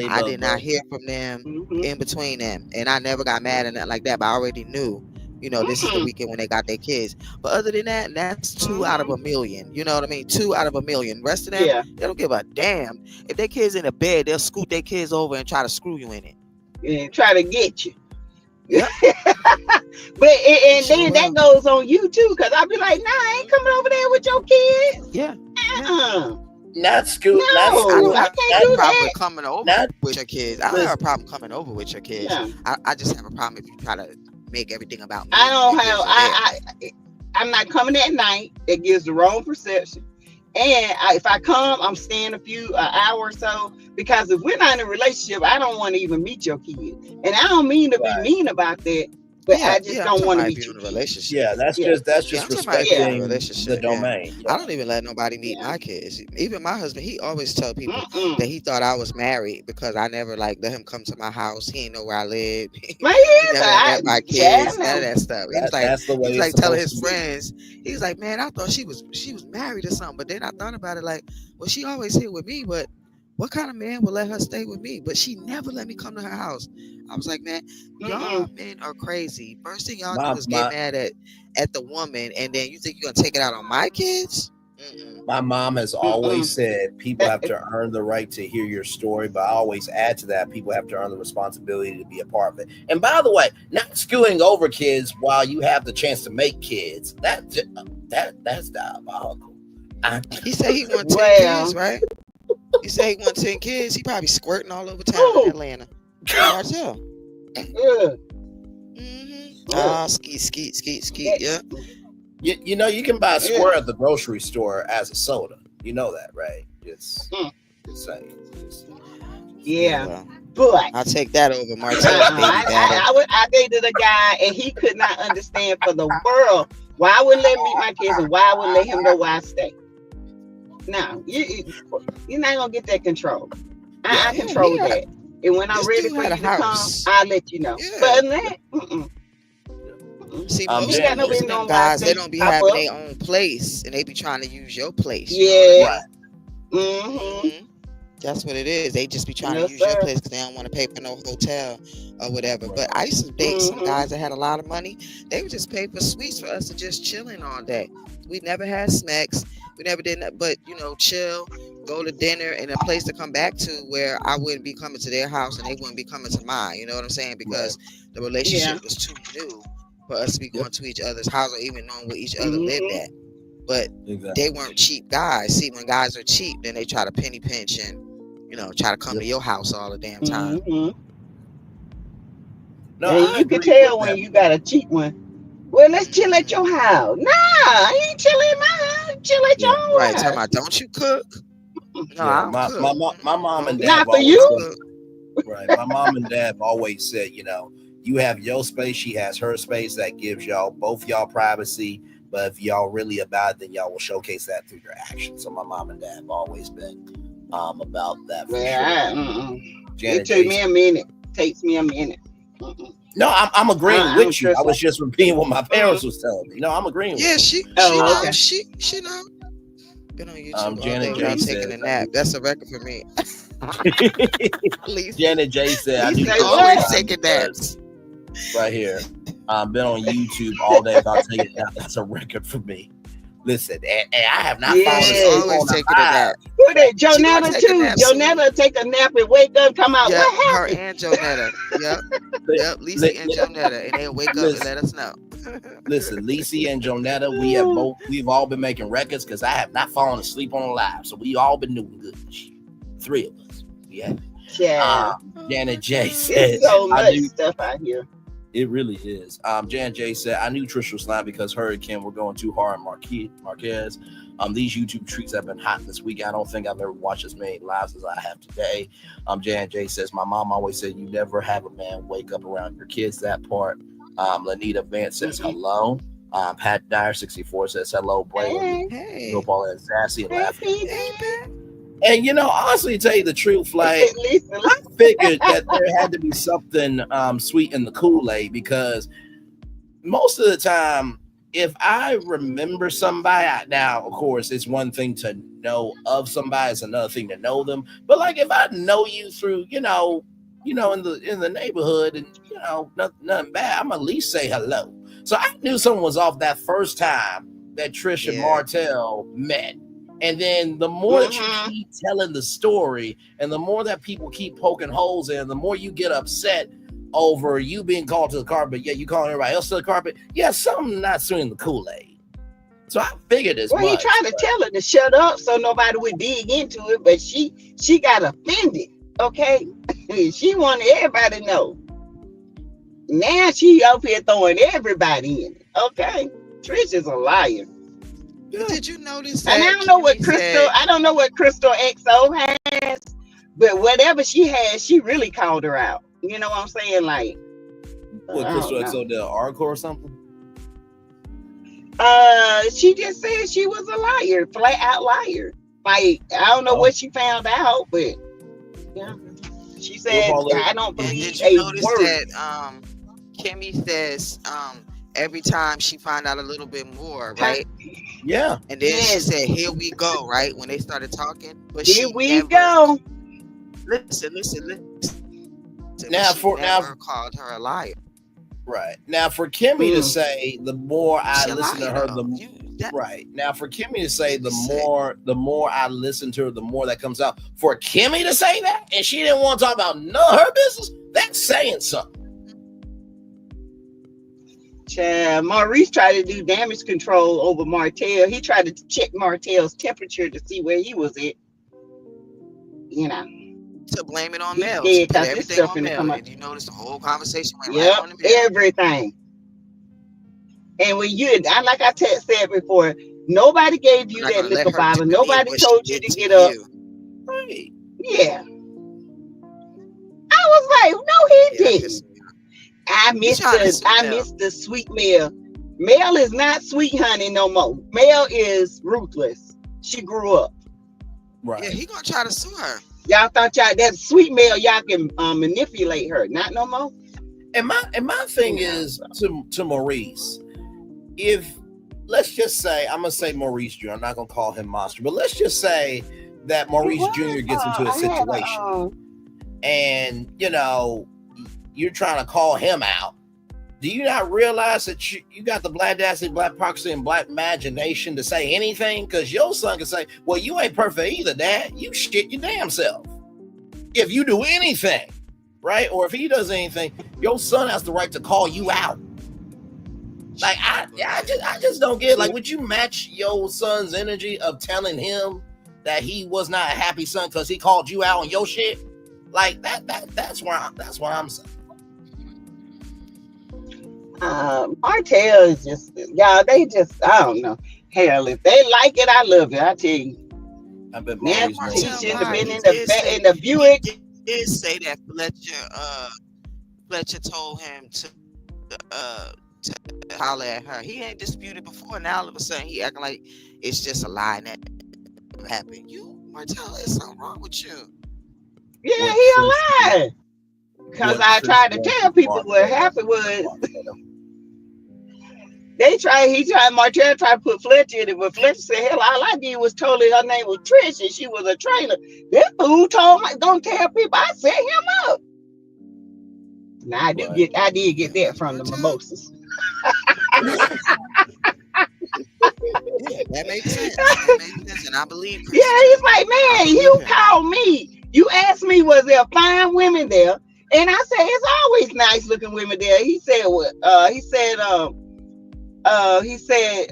I did not hear from them in between them, and I never got mad and nothing like that. But I already knew, this is the weekend when they got their kids. But other than that, that's 2 out of a million. You know what I mean? 2 out of a million. Rest of them, they don't give a damn. If their kids in the bed, they'll scoot their kids over and try to screw you in it. And try to get you. Yeah. But then that goes on you too, because I'll be like, nah, I ain't coming over there with your kids. Yeah. Not school. No, I can't do that. Coming over with your kids. I don't have a problem coming over with your kids. Yeah. I just have a problem if you try to make everything about me. I'm not coming at night. It gives the wrong perception. And if I come, I'm staying an hour or so, because if we're not in a relationship, I don't want to even meet your kid. And I don't mean to be mean about that, but I just don't want to meet you in a relationship. Yeah, that's just respecting the domain. Yeah. I don't even let nobody meet my kids. Even my husband, he always tell people that he thought I was married because I never let him come to my house. He ain't know where I live. He never met my kids. None of that stuff. He was like telling his friends. He was like, man, I thought she was married or something. But then I thought about it like, well, she always here with me, but what kind of man would let her stay with me? But she never let me come to her house. I was like, man, y'all men are crazy. First thing y'all do is get mad at the woman, and then you think you're gonna take it out on my kids? My mom has always said people have to earn the right to hear your story, but I always add to that, people have to earn the responsibility to be a part of it. And by the way, not skewing over kids while you have the chance to make kids, that's diabolical. He said he wanted 10 kids, right? He said he wanted 10 kids. He probably squirting all over town in Atlanta. Martell. Skeet. Yeah. You can buy a square at the grocery store as a soda. You know that, right? Just saying. Yeah, well, but I'll take that over Martell's baby battle. I dated a guy and he could not understand for the world why I wouldn't let him meet my kids and why I wouldn't let him know why I stay. No, you're not gonna get that control. I control that, and when I'm ready for you to come, I'll let you know. Yeah. But other than that, see, most of them guys, they don't be having their own place, and they be trying to use your place. Yeah. That's what it is. They just be trying to use your place because they don't want to pay for no hotel or whatever. Right. But I used to date some guys that had a lot of money. They would just pay for suites for us to just chilling all day. We never had smacks. We never did that, but chill, go to dinner, and a place to come back to where I wouldn't be coming to their house and they wouldn't be coming to mine. You know what I'm saying? Because the relationship was too new for us to be going to each other's house or even knowing where each other lived at. But they weren't cheap guys. See, when guys are cheap, then they try to penny pinch and try to come to your house all the damn time. No, you can tell when you got a cheap one. Well, let's chill at your house. Nah, I ain't chilling at my house. Chill at your own house. Talking about, don't you cook? No, I don't cook. My mom and dad. Not for you. Right. My mom and dad always said, you have your space, she has her space. That gives both y'all privacy. But if y'all really about it, then y'all will showcase that through your actions. So my mom and dad have always been about that. For sure. It took me a minute. Takes me a minute. No, I'm agreeing with you. I was just repeating what my parents was telling me. I'm agreeing with you. She know. Been on YouTube Janet J taking a nap. That's a record for me. Janet J said, I do always taking naps. Right here. I've been on YouTube all day about taking a nap. That's a record for me. Listen, and I have not fallen asleep always taking a nap. Who that? Jonetta too. Jonetta take a nap and wake up, come out. Yep, what happened? Her and Jonetta. Yep, Lisa and Jonetta, and they'll wake up and let us know. Listen, Lisa and Jonetta, we've all been making records because I have not fallen asleep on a live, so we all been doing good. 3 of us. Yeah. Janet J said, so much stuff out here. It really is. Jan J said, I knew Trish was lying because her and Kim were going too hard on Marquez. These YouTube treats have been hot this week. I don't think I've ever watched as many lives as I have today. Jan J says, my mom always said, you never have a man wake up around your kids. That part. Lanita Vance says, hello. Pat Dyer 64 says, hello, Braylon. Hey. Paulette and Sassy and laughing. And honestly, to tell you the truth, like I figured that there had to be something sweet in the Kool-Aid because most of the time, if I remember somebody, now of course it's one thing to know of somebody, it's another thing to know them. But like if I know you through, in the neighborhood and nothing bad, I'm at least say hello. So I knew someone was off that first time that Trish and Martell met. And then the more that you keep telling the story and the more that people keep poking holes in, the more you get upset over you being called to the carpet, yet you calling everybody else to the carpet. Yeah, something not swimming the Kool-Aid. So I figured this. Well, he tried to tell her to shut up so nobody would dig into it, but she got offended. Okay, she wanted everybody to know. Now she up here throwing everybody in it. Okay, Trish is a liar. Did you notice that? And I don't know what Crystal XO has, but whatever she has, she really called her out. You know what I'm saying? Like, what Crystal XO did, Arco or something? She just said she was a liar, flat out liar. Like, I don't know what she found out, but yeah, she said I don't believe a word. That Kimmy says every time she find out a little bit more, right? Yeah. And then she said, here we go, right? When they started talking. But here we go. Listen. Now called her a liar. Right. Now for Kimmy to say the more I listen to her, Now for Kimmy to say the more I listen to her, the more that comes out. For Kimmy to say that and she didn't want to talk about none of her business, that's saying something. Maurice tried to do damage control over Martell. He tried to check Martell's temperature to see where he was at. To blame it on Mel. Yeah, because this stuff in Mel. Did you notice the whole conversation went right on him? Everything. And when like I said before, nobody gave you that liquor bottle. Nobody told you to get up. Right. Yeah. like, no, he didn't. Just, I missed the sweet Mel. Mel is not sweet honey no more. Mel is ruthless. She grew up. Right. Yeah, he gonna try to sue her. Y'all thought that sweet Mel, y'all can manipulate her. Not no more. And my thing is to Maurice, if let's just say, I'm gonna say Maurice Jr. I'm not gonna call him monster, but let's just say that Maurice Jr. gets into a situation and you're trying to call him out. Do you not realize that you got the black audacity, black proxy, and black imagination to say anything? Because your son can say, well, you ain't perfect either, Dad. You shit your damn self. If you do anything, right? Or if he does anything, your son has the right to call you out. Like, I just don't get it. Like, would you match your son's energy of telling him that he was not a happy son because he called you out on your shit? Like, that's where I'm saying. Martell is just, y'all, they just, I don't know. Hell, if they like it, I love it. I tell you. I bet he should have been in the Buick. He did say that Fletcher told him to holler at her. He ain't disputed before. Now all of a sudden he acting like it's just a lie that happened. You, Martell, there's something wrong with you. Yeah, he a lie. Because I tried to tell people what happened was Martell tried to put Fletcher in it, but Fletcher said, hell, all I did was told her name was Trish and she was a trainer. That fool told me, don't tell people I set him up. Now I did get that from the mimosas. Yeah, that makes sense. That makes sense, and I believe. Yeah, he's like, man, you called me. You asked me, was there fine women there? And I said, it's always nice looking women there. He said what? He said,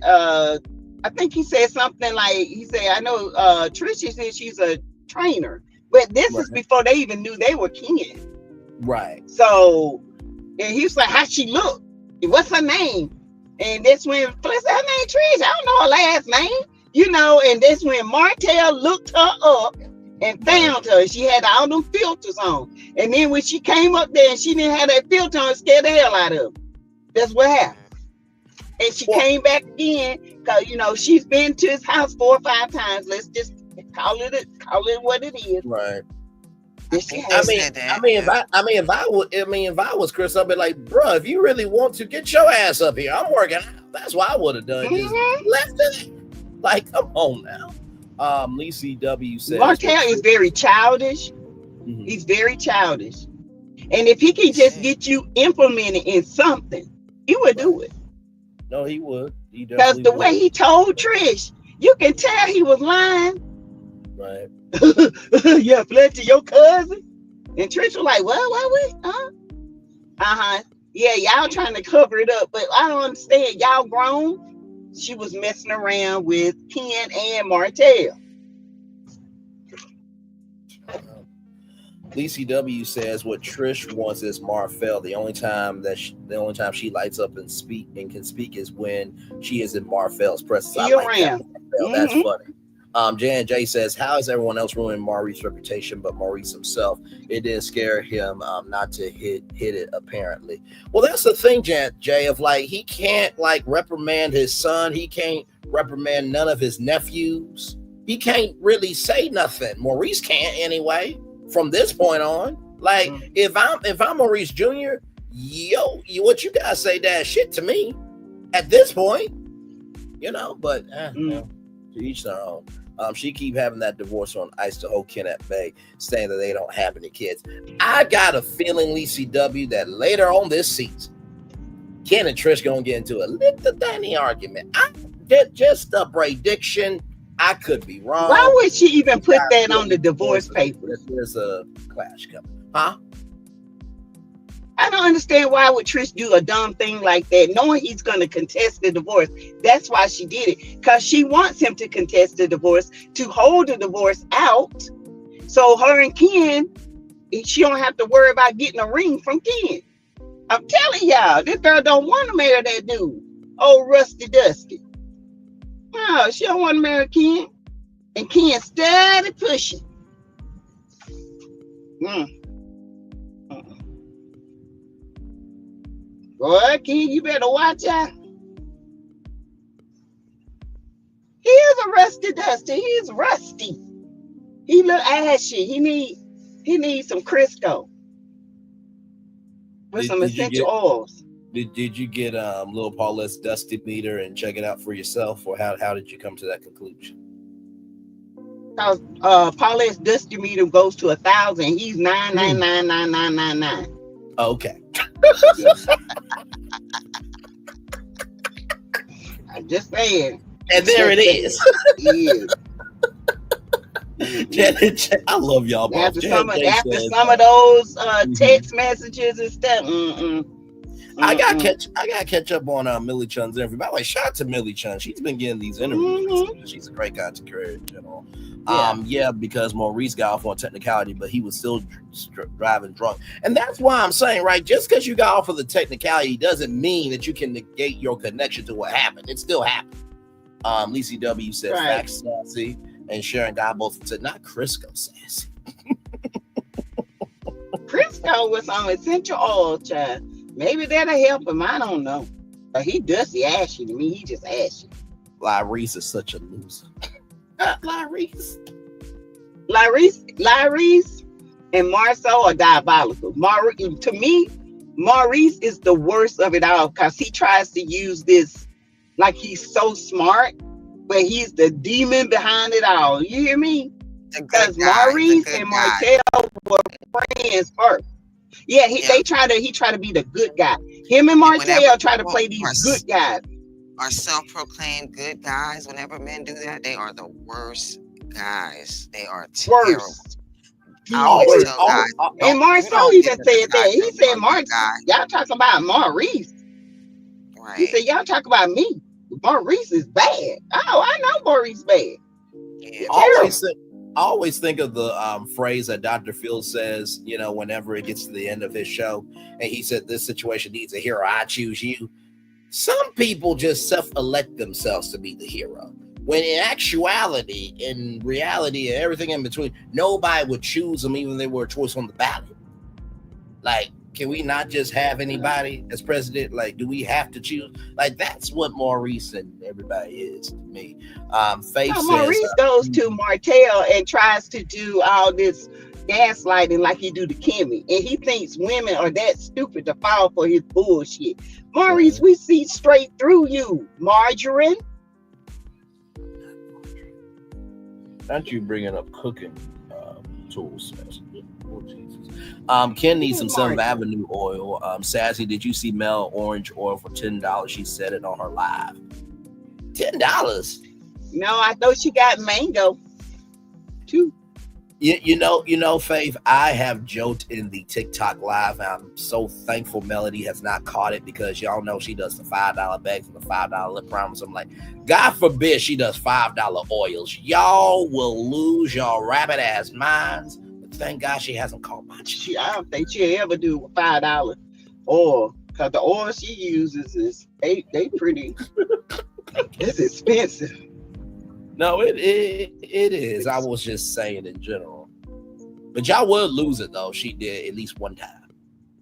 I think he said something like, he said, I know Tricia said she's a trainer, but this is before they even knew they were kin. Right. So, and he was like, how'd she look? What's her name? And that's when Fletcher said, her name Trish. I don't know her last name, and that's when Martell looked her up and found her. She had all them filters on. And then when she came up there and she didn't have that filter on, it scared the hell out of her. That's what happened. And she came back again because, she's been to his house 4 or 5 times. Let's just call it what it is. Right. If I was Chris, I'd be like, bro, if you really want to, get your ass up here. I'm working out. That's what I would have done. Just left it. Like, come on now. Lisa W says Martell is very childish. Mm-hmm. He's very childish. And if he can just get you implemented in something, he would do it. No, he would. Because the way he told Trish, you can tell he was lying. Right. Yeah, Fletcher, your cousin. And Trish was like, yeah, y'all trying to cover it up, but I don't understand. Y'all grown. She was messing around with Ken and Martell. Lisa W says what Trish wants is Marfell. The only time she lights up and can speak is when she is in Marfell's presence. I like that. That's funny. J&J says, how is everyone else ruining Maurice's reputation but Maurice himself? It didn't scare him not to hit it, apparently. Well, that's the thing, Jay, of like, he can't like reprimand his son. He can't reprimand none of his nephews. He can't really say nothing. Maurice can't anyway, from this point on. Like, if I'm Maurice Jr., what you guys say that shit to me at this point, but to each their own. She keep having that divorce on ice to hold Ken at bay, saying that they don't have any kids. I got a feeling, Lisa W, that later on this season, Ken and Trish gonna get into a little tiny argument. Just a prediction. I could be wrong. Why would she even put that on the divorce papers? There's a clash coming. Huh? I don't understand why would Trish do a dumb thing like that, knowing he's going to contest the divorce. That's why she did it, because she wants him to contest the divorce, to hold the divorce out, so her and Ken, she don't have to worry about getting a ring from Ken. I'm telling y'all, this girl don't want to marry that dude, old Rusty Dusty. No, she don't want to marry Ken, and Ken steady pushing. Boy, King, you better watch out. He is a rusty dusty. He's rusty. He look ashy. He needs some Crisco with some Did you essential get oils. did you get little Paulette's dusty meter and check it out for yourself, or how did you come to that conclusion? Because Paulette's dusty meter goes to 1,000. He's 9999999. Okay. I'm just saying. And there it is. Yeah. I love y'all both. After some of those text messages and stuff. I got catch up on Millie Chun's interview. By the way, shout out to Millie Chun. She's been getting these interviews. She's a great content creator in general. Because Maurice got off on technicality, but he was still driving drunk. And that's why I'm saying, right, just because you got off of the technicality doesn't mean that you can negate your connection to what happened. It still happened. Lacey W said facts, Sassy, and Sharon got both said not Crisco, Sassy. Crisco was on essential oil, child. Maybe that'll help him. I don't know. But he dusty ashy to me. He just ashy. Lyreese is such a loser. Lyreese and Marceau are diabolical. To me, Maurice is the worst of it all because he tries to use this like he's so smart, but he's the demon behind it all. You hear me? Because Maurice and Martell were friends first. Yeah, he try to be the good guy. Him and Martell try to play these good guys. Are self-proclaimed good guys. Whenever men do that, they are the worst guys. They are terrible. And Marceau even said that. He said, y'all talking about Maurice. Right. He said, y'all talk about me. Maurice is bad. Oh, I know Maurice bad. Yeah. I always think of the phrase that Dr. Phil says, whenever it gets to the end of his show, and he said, this situation needs a hero. I choose you. Some people just self-elect themselves to be the hero. When in actuality, in reality, and everything in between, nobody would choose them even if they were a choice on the ballot. Like, can we not just have anybody as president? Like, do we have to choose? Like, that's what Maurice and everybody is to me. Faith says, Maurice goes to Martell and tries to do all this gaslighting like he do to Kimmy, and he thinks women are that stupid to fall for his bullshit. Maurice, we see straight through you, Margarine. Not you bringing up cooking tools. Oh, Jesus. Ken needs some 7th Avenue oil. Sassy, did you see Mel orange oil for $10? She said it on her live. $10? No, I thought she got mango too. You know, Faith, I have joked in the TikTok live. I'm so thankful Melody has not caught it because y'all know she does the $5 bags and the $5 lip primers. I'm like, God forbid she does $5 oils. Y'all will lose your rabbit ass minds. But thank God she hasn't caught my shit. I don't think she'll ever do $5 oil because the oil she uses is they pretty. It's expensive. No, it is. I was just saying in general. But y'all would lose it, though. She did at least one time.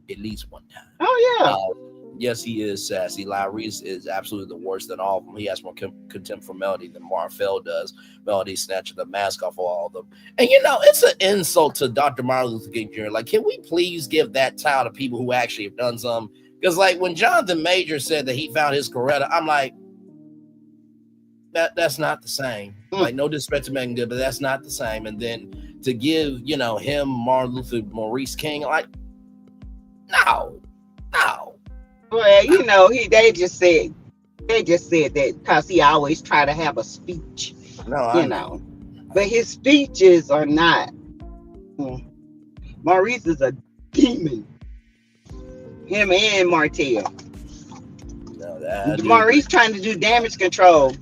At least one time. Oh, yeah. Yes, he is sassy. Lyreese is absolutely the worst than all of them. He has more contempt for Melody than Marfell does. Melody snatching the mask off of all of them. And, it's an insult to Dr. Martin Luther King Jr. Like, can we please give that title to people who actually have done something? Because, like, when Jonathan Major said that he found his Coretta, I'm like, that's not the same. Like, no disrespect to Megan Good, but that's not the same. And then to give, him Martin Luther Maurice King, like, no. Well, they just said that because he always try to have a speech. No, I know. But his speeches are not. Maurice is a demon. Him and Martell. No, Maurice trying to do damage control.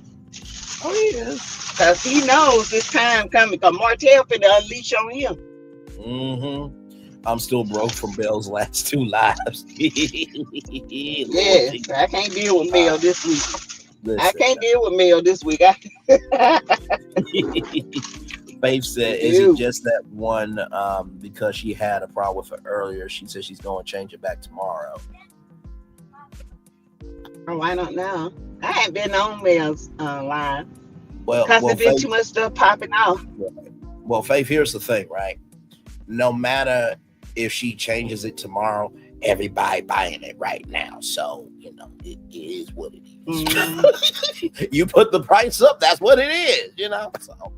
Oh, he is. Because he knows this time coming. Because Martell finna unleash on him. Mm-hmm. I'm still broke from Bell's last 2 lives. Yeah, I can't deal with Mel this week. I can't deal with Mel this week. Faith said, is it just that one because she had a problem with it earlier? She said she's going to change it back tomorrow. Oh, I don't know. I haven't been on Mel's live Well, because there's been too much stuff popping off. Well, Faith, here's the thing, right? No matter if she changes it tomorrow, everybody buying it right now. So, it is what it is. Mm-hmm. You put the price up, that's what it is, So.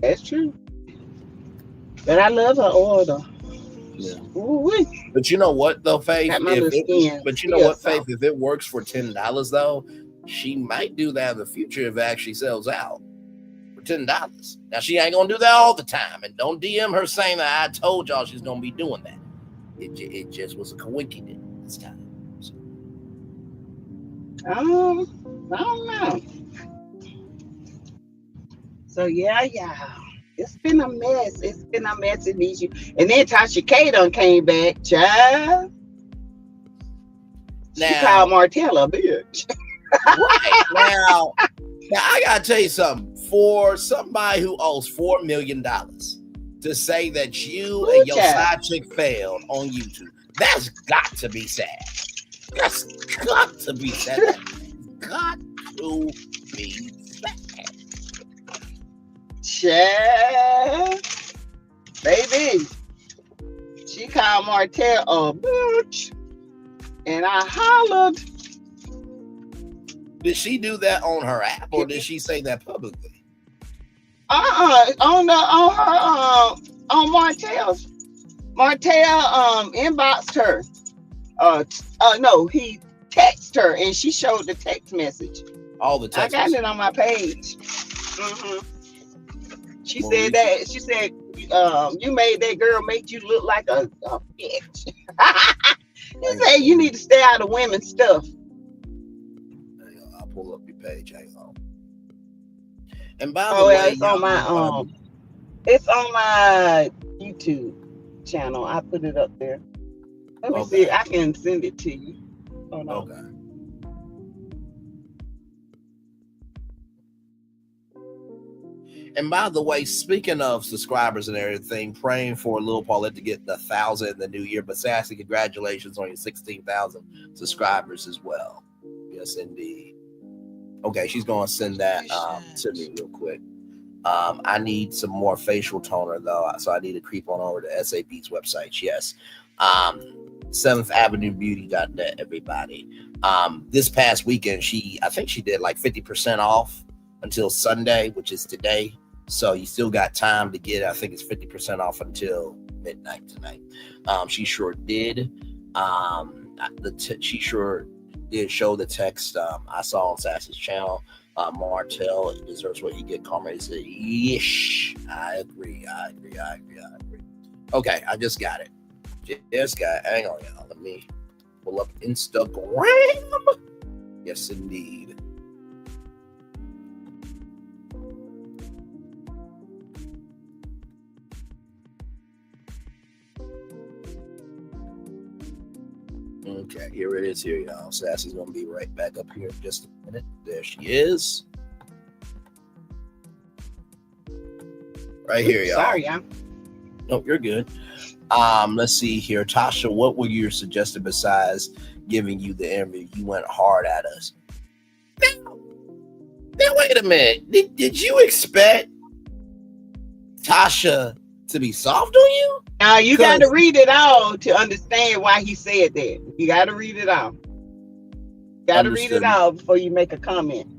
That's true. But I love her order. Yeah. Ooh-wee. But you know what, though, Faith? Faith, if it works for $10, though, she might do that in the future if it actually sells out for $10. Now, she ain't going to do that all the time. And don't DM her saying that I told y'all she's going to be doing that. It just was a coincidence this time. So. I don't know. So, yeah. It's been a mess. It's been a mess in these years. And then Tasha K done came back, child. She called Martell a bitch. Right. Now, I got to tell you something. For somebody who owes $4 million to say that you and your side chick failed on YouTube, that's got to be sad. That's got to be sad. Got to be sad. Child, baby, she called Martell a bitch, and I hollered. Did she do that on her app, or did she say that publicly? On Martell's. Martell inboxed her. No, he texted her, and she showed the text message. All the text. I got it on my page. Mm-hmm. She said that. She said, you made that girl make you look like a bitch. She said you need to stay out of women's stuff. I'll pull up your page. Hang on. And by the way, it's on my YouTube channel. I put it up there. Let me see. I can send it to you. Hold on. Okay. And by the way, speaking of subscribers and everything, praying for little Paulette to get 1,000 in the new year. But Sassy, congratulations on your 16,000 subscribers as well. Yes, indeed. Okay, she's going to send that to me real quick. I need some more facial toner, though, so I need to creep on over to SAP's website. Yes. 7th Avenue Beauty.net, everybody. This past weekend, I think she did like 50% off until Sunday, which is today. So you still got time to get, I think it's 50% off until midnight tonight. She sure did. She sure did show the text I saw on Sassy's channel. Martell deserves what he get. Carmen said, yeesh. I agree. Okay, I just got it. Hang on, y'all. Let me pull up Instagram. Yes, indeed. Okay, here it is here, y'all. Sassy's going to be right back up here in just a minute. There she is. Right here, y'all. Sorry, No, you're good. Let's see here. Tasha, what were you suggesting besides giving you the interview? You went hard at us. Now wait a minute. Did you expect Tasha to be soft on you? Now you got to read it all to understand why he said that. You got to read it all. Got to read it all before you make a comment.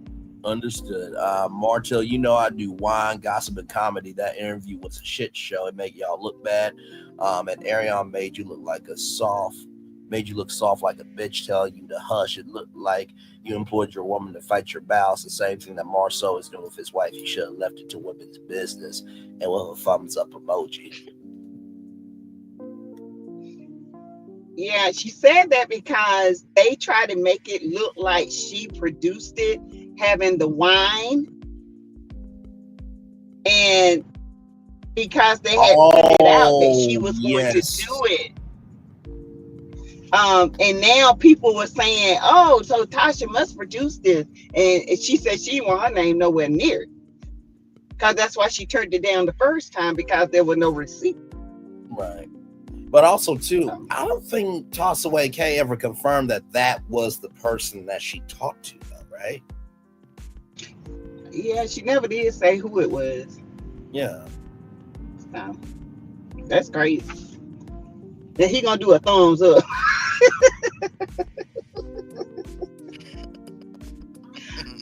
Understood. Martell, I do wine, gossip, and comedy. That interview was a shit show. It made y'all look bad. And Ariane made you look soft like a bitch, telling you to hush. It looked like you employed your woman to fight your battles. The same thing that Marceau is doing with his wife. He should have left it to women's business. And with a thumbs up emoji. Yeah, she said that because they try to make it look like she produced it, having the wine. And because they had put it out that she was going to do it. And now people were saying, oh, so Tasha must produce this. And she said she didn't want her name nowhere near it. Because that's why she turned it down the first time, because there was no receipt. Right. But also, too, I don't think Tossaway K ever confirmed that was the person that she talked to, though, right? Yeah, she never did say who it was. Yeah. So, that's crazy. Then he gonna do a thumbs up.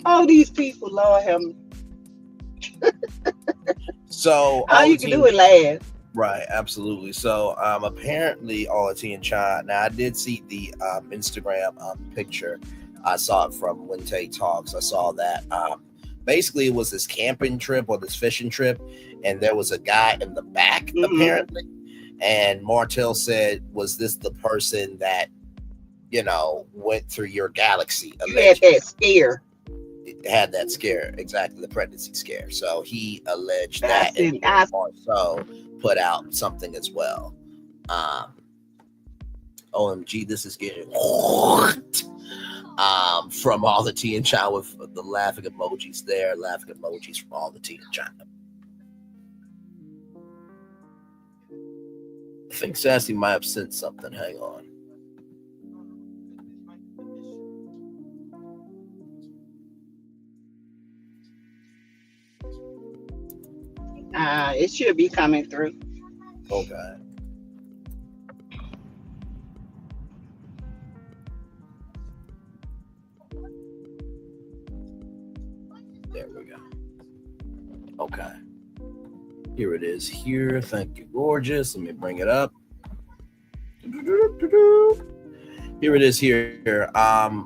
All these people, Lord have me. So all you can do is laugh. Right, absolutely. So apparently all the tea in China. Now I did see the Instagram picture. I saw it from Wente Talks. I saw that basically it was this camping trip or this fishing trip, and there was a guy in the back apparently. And Martell said, was this the person that, you know, went through your galaxy? Had that scare. Had that scare, exactly, the pregnancy scare. So he alleged that, and Marceau put out something as well. OMG, this is getting from all the tea in China with the laughing emojis there, laughing emojis from all the tea in China. I think Sassy might have sent something. Hang on. It should be coming through. Okay. There we go. Okay. Here it is here. Thank you, gorgeous. Let me bring it up. Here it is here.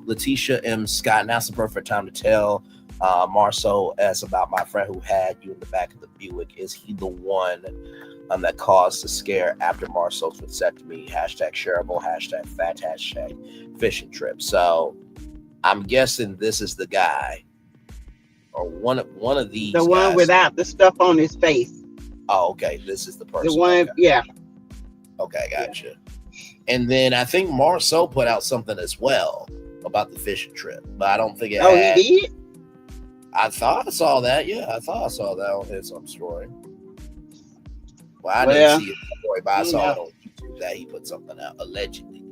Letitia M. Scott. Now's the perfect time to tell Marceau asks about my friend who had you in the back of the Buick. Is he the one that caused the scare after Marceau's vasectomy? Hashtag shareable, hashtag fat, hashtag fishing trip. So I'm guessing this is the guy, or one of these. The one guys. without the stuff on his face. Oh, okay. This is the person. The one, okay. Yeah. Okay, gotcha. Yeah. And then I think Marceau put out something as well about the fishing trip, but I don't think it had. He did? I thought I saw that. Yeah, I thought I saw that on his story. Well, I didn't see it story, but I saw it on YouTube that he put something out. Allegedly.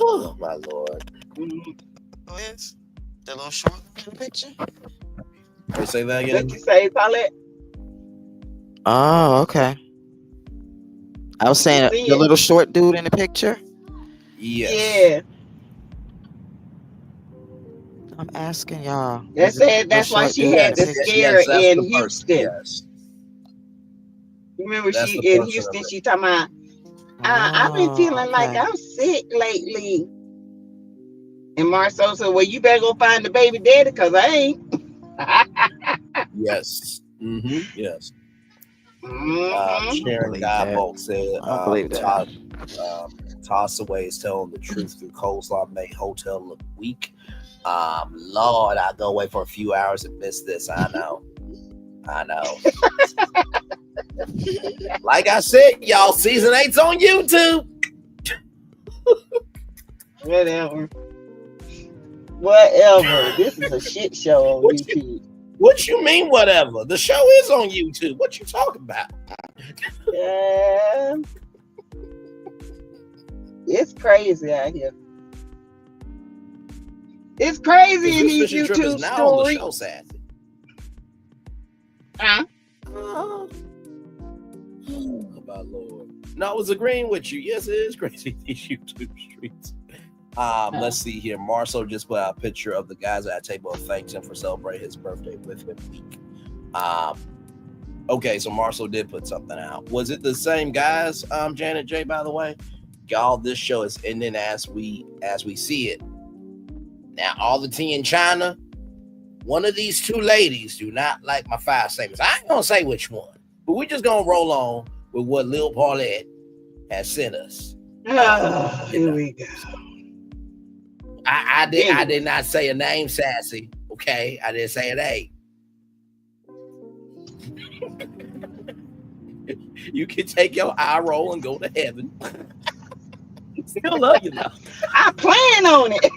Oh, my Lord. Where's the little short picture? Can you say that again? What you say, Paulette? Oh, okay. I was saying the little short dude in the picture? Yes. Yeah. I'm asking y'all. That's why she had the scare in Houston. Yes. Remember, in Houston, she talking about, I've been feeling like I'm sick lately. And Marceau said, well, you better go find the baby daddy, because I ain't. Yes. Mm-hmm. Yes. Mm-hmm. Sharon Godbolt said, I believe that. Tossaway is telling the truth through coleslaw made hotel look weak. Lord, I go away for a few hours and miss this. I know. Like I said, y'all, season 8's on YouTube. Whatever. This is a shit show on YouTube. What you mean, whatever? The show is on YouTube. What you talking about? Yeah. It's crazy out here. It's crazy in these YouTube stories. Show, Sassy. Huh? Oh, my Lord. No, I was agreeing with you. Yes, it is crazy, these YouTube streets. Let's see here. Marceau just put out a picture of the guys at the table and thanked him for celebrating his birthday with him week. Okay, so Marceau did put something out. Was it the same guys, Janet J, by the way? Y'all, this show is ending as we see it. Now, all the tea in China, one of these two ladies do not like my 5 statements. I ain't gonna say which one, but we're just gonna roll on with what Lil Paulette has sent us. Here we go. I did not say a name, Sassy. Okay, I didn't say a name. You can take your eye roll and go to heaven. Still love you though. I plan on it.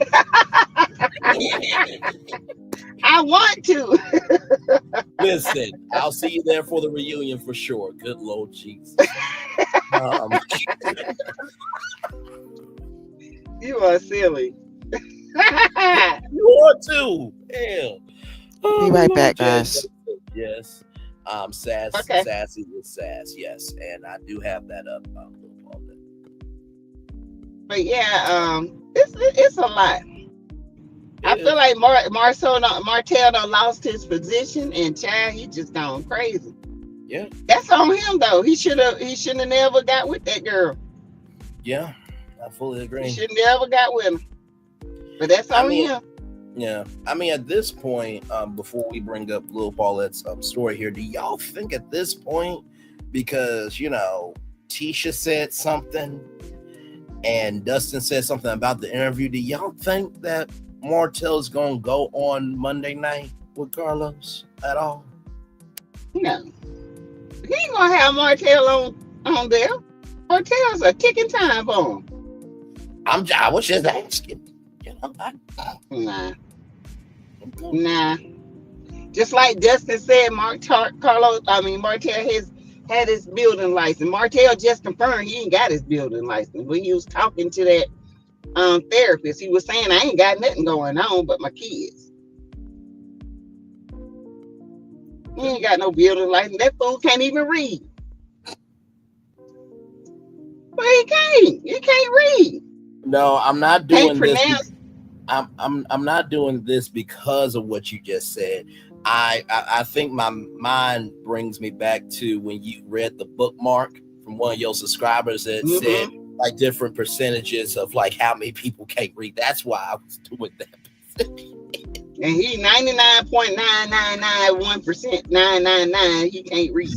I want to. Listen, I'll see you there for the reunion for sure. Good Lord Jesus. Um, You are silly. you are too. Hell. Be right back, guys. Yes. Okay. Sassy with Sass. Yes, and I do have that up. But yeah, it's a lot. I feel like Martell done lost his position, and Chad, he just gone crazy. Yeah. That's on him though. He shouldn't have never got with that girl. Yeah, I fully agree. He should never got with him. But that's on him. Yeah, I mean, at this point, before we bring up Lil Paulette's story here, do y'all think at this point, because Tisha said something and Dustin said something about the interview, do y'all think that Martell's gonna go on Monday night with Carlos at all? No, he ain't gonna have Martell on there. Martell's a ticking time bomb. I was just asking. Nah. Just like Dustin said, Martell has had his building license. Martell just confirmed he ain't got his building license. When he was talking to that therapist, he was saying, I ain't got nothing going on but my kids. He ain't got no building license. That fool can't even read. Well, he can't read. No, I'm not doing this. Pronounce. I'm not doing this because of what you just said. I think my mind brings me back to when you read the bookmark from one of your subscribers that said like different percentages of like how many people can't read. That's why I was doing that. And he 99.9991%, 999, he can't read.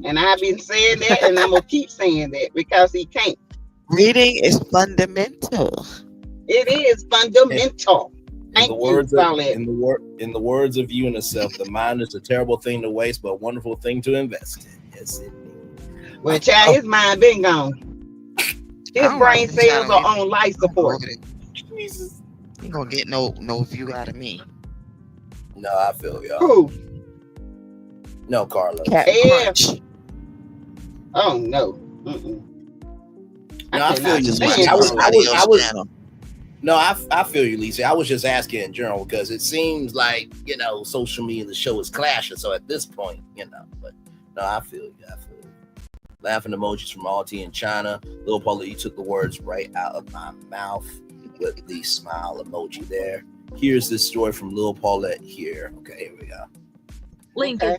And I've been saying that, and I'm gonna keep saying that because he can't. Reading is fundamental. It is fundamental. In the words of UNICEF, the mind is a terrible thing to waste, but a wonderful thing to invest in. Yes, indeed. Well, child, his mind been gone. His brain cells are on life support. Jesus. You gonna get no view out of me. No, I feel y'all. Who? No, Carlos. Crunch. Oh no. Mm-mm. No, I feel you. I feel you, Lisa. I was just asking in general because it seems like social media and the show is clashing. So at this point, but no, I feel you. Laughing emojis from Alti in China. Lil Paulette, you took the words right out of my mouth with the smile emoji there. Here's this story from Lil Paulette here. Okay, here we go. Lincoln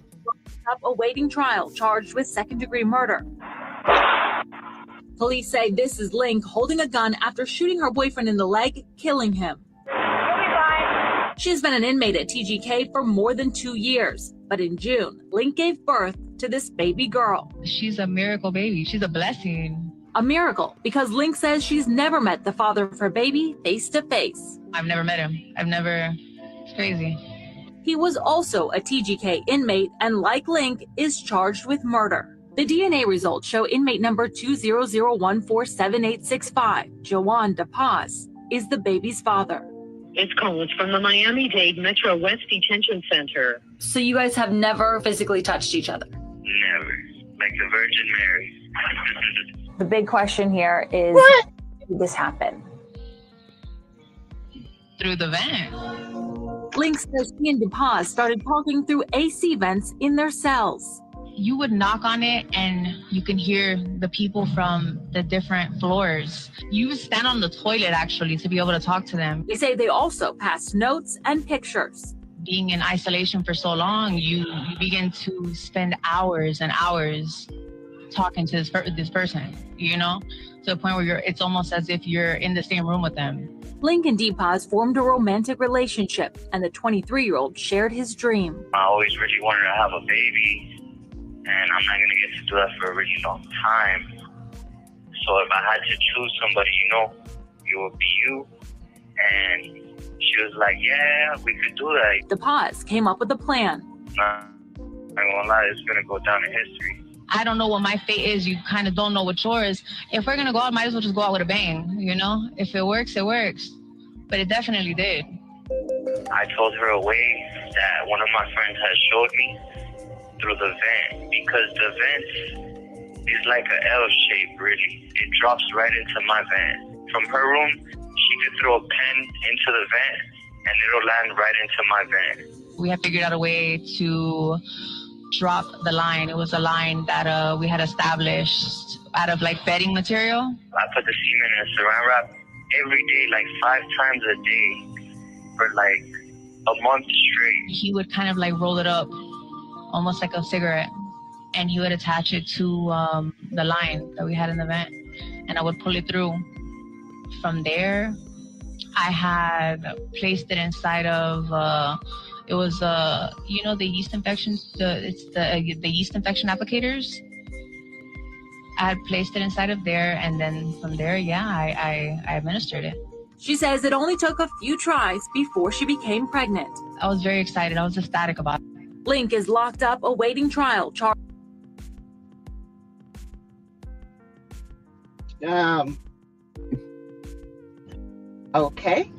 up awaiting trial, charged with second-degree murder. Police say this is Link holding a gun after shooting her boyfriend in the leg, killing him. She has been an inmate at TGK for more than 2 years, but in June, Link gave birth to this baby girl. She's a miracle baby. She's a blessing. A miracle, because Link says she's never met the father of her baby face to face. I've never met him. It's crazy. He was also a TGK inmate and, like Link, is charged with murder. The DNA results show inmate number 200147865, Jawan DePaz, is the baby's father. It's Collins from the Miami-Dade Metro West Detention Center. So you guys have never physically touched each other? Never. Like the Virgin Mary. The big question here is, what? Did this happen? Through the vent. Link says he and DePaz started talking through AC vents in their cells. You would knock on it and you can hear the people from the different floors. You would stand on the toilet actually to be able to talk to them. They say they also passed notes and pictures. Being in isolation for so long, you begin to spend hours and hours talking to this person, to the point where it's almost as if you're in the same room with them. Link and DePaz formed a romantic relationship, and the 23-year-old shared his dream. I always really wanted to have a baby. And I'm not going to get to do that for a really long time. So if I had to choose somebody, it would be you. And she was like, yeah, we could do that. DePaz came up with a plan. I'm not going to lie, it's going to go down in history. I don't know what my fate is. You kind of don't know what yours. If we're going to go out, might as well just go out with a bang, If it works, it works. But it definitely did. I told her a way that one of my friends had showed me through the vent, because the vents is like a L shape, really. It drops right into my van. From her room, she could throw a pen into the van, and it'll land right into my van. We have figured out a way to drop the line. It was a line that we had established out of like bedding material. I put the semen in a saran wrap every day, like 5 times a day, for like a month straight. He would kind of like roll it up, almost like a cigarette, and he would attach it to the line that we had in the vent, and I would pull it through. From there, I had placed it inside of it was you know, the yeast infections, the yeast infection applicators. I had placed it inside of there, and then from there, yeah, I administered it. She says it only took a few tries before she became pregnant. I was very excited. I was ecstatic about it. Link is locked up awaiting trial. Okay.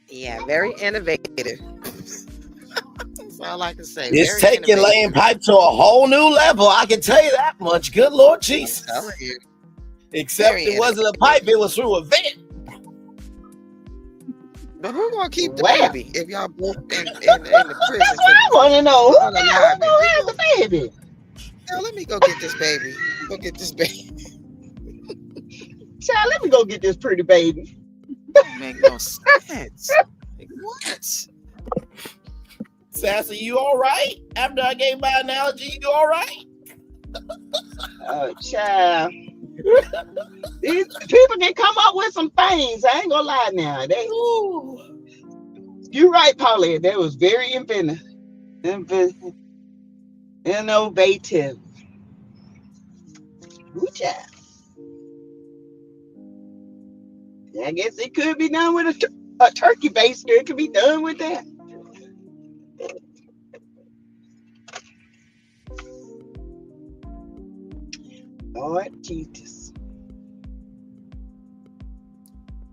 Yeah, very innovative. That's all I can say. It's Very taking innovative. laying pipe to a whole new level. I can tell you that much. Good Lord I'm Jesus. telling you. Except Very it wasn't a pipe, it was through a vent. But who gonna keep the Well. baby if y'all both in the prison? That's what I want to know. Who On the gonna line. have the baby? Now, let me go get this baby. Go get this baby. Child, let me go get this pretty baby. Don't make no sense. Like, what? Sassy, you all right? After I gave my analogy, you all right? Oh, child. These people can come up with some things. I ain't gonna lie now. You're right, Paulette. That was very inventive. Innovative. Ooh, child. I guess it could be done with a turkey baster. It could be done with that. Lord Jesus.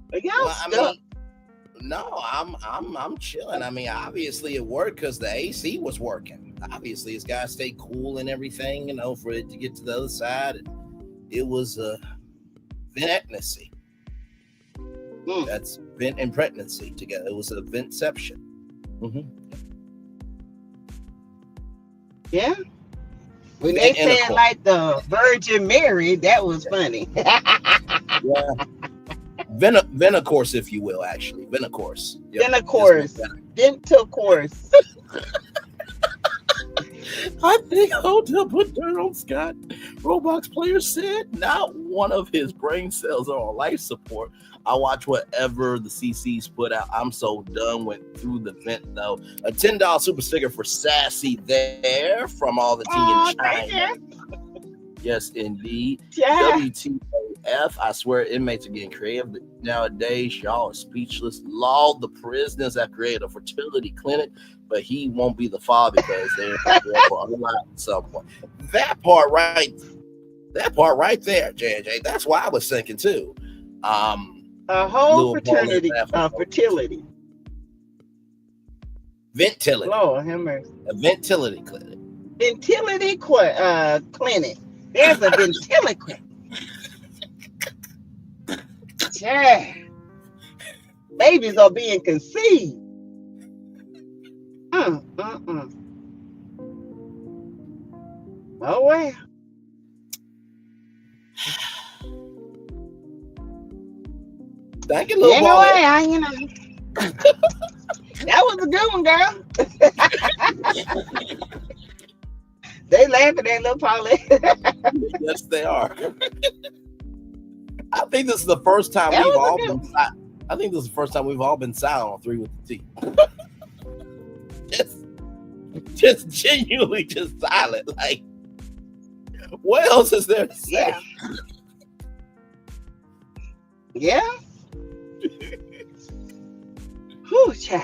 But y'all Well, I stuck. mean, no, I'm chilling. I mean, obviously it worked because the AC was working. Obviously, it's got to stay cool and everything, you know, for it to get to the other side. It was a ventectancy. That's vent and pregnancy together. It was a ventception. Yeah. When they said intercourse. like the Virgin Mary, that was funny. Yeah. Venticourse, if you will, actually. Venticourse. Yep. Venticourse. Venticourse. I think Hotel put dirt on Scott. Roblox player said not one of his brain cells are on life support. I watch whatever the CCs put out. I'm so done. Went through the vent though. A $10 super sticker for Sassy there from all the tea in China. Yes, indeed. Yeah. WTF. I swear inmates are getting creative nowadays. Y'all are speechless. Law, the prisoners have created a fertility clinic, but he won't be the father because they're for unlock at some point. That part right there, JJ. That's why I was thinking too. A whole fraternity, fertility. Ventility. Lord have mercy. A ventility clinic. Ventility clinic. There's a ventility clinic. Yeah. Babies are being conceived. Oh well. Thank you, little Anyway, that was a good one, girl. They laughing at little Paulette. Yes, they are. I think this is the first time we've all been silent. I think this is the first time we've all been silent on 3 with the T. just genuinely just silent. Like, what else is there to say? Yeah. Whew, child.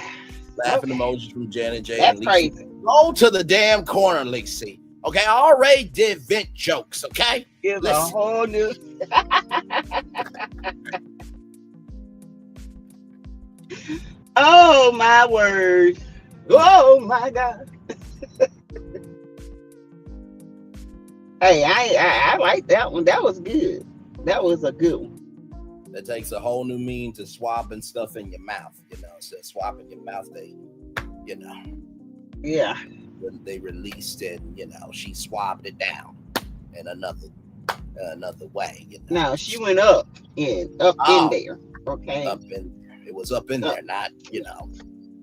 Laughing emojis from Janet J. That's and crazy. Go to the damn corner, Lacey. Okay, I already did vent jokes, okay? It's a whole new. Oh my word. Oh my God. Hey, I like that one. That was good. That was a good one. That takes a whole new meaning to swapping stuff in your mouth. So swapping your mouth, Yeah. when they released it, she swabbed it down in another way. Now she went up in there. Okay. It was up in there, not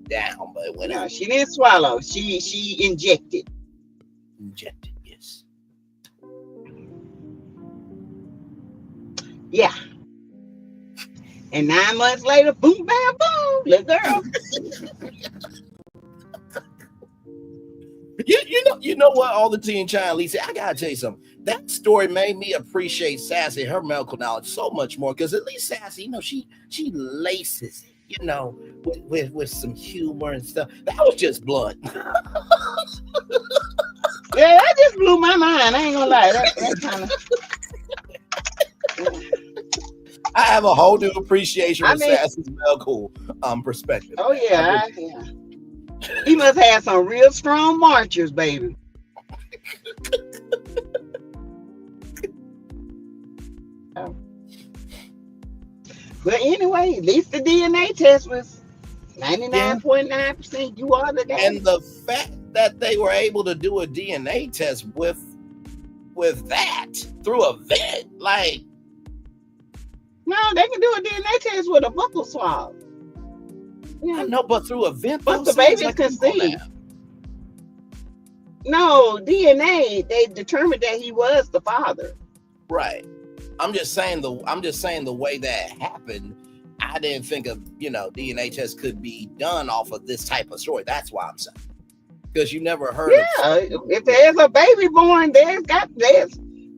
down, but it went No, up. she didn't swallow. She injected. Injected, yes. Yeah. And 9 months later, boom, bam, boom, little girl. You know what? All the teen child Lisa, I gotta tell you something. That story made me appreciate Sassy, her medical knowledge, so much more. Because at least Sassy, she laces it, with some humor and stuff. That was just blunt. Yeah, that just blew my mind. I ain't gonna lie. That kind of. I have a whole new appreciation for Sassy's medical perspective. Oh yeah, yeah. He must have some real strong marchers, baby. But anyway, at least the DNA test was 99.9%. You are the guy. And the fact that they were able to do a DNA test with that through a vet, like. No, they can do a DNA test with a buccal swab. Yeah. I know, but through a vent. But the baby conceived. No, DNA, they determined that he was the father. Right. I'm just saying the way that happened, I didn't think of, DNA test could be done off of this type of story. That's why I'm saying. Because you never heard of if there's a baby born, there's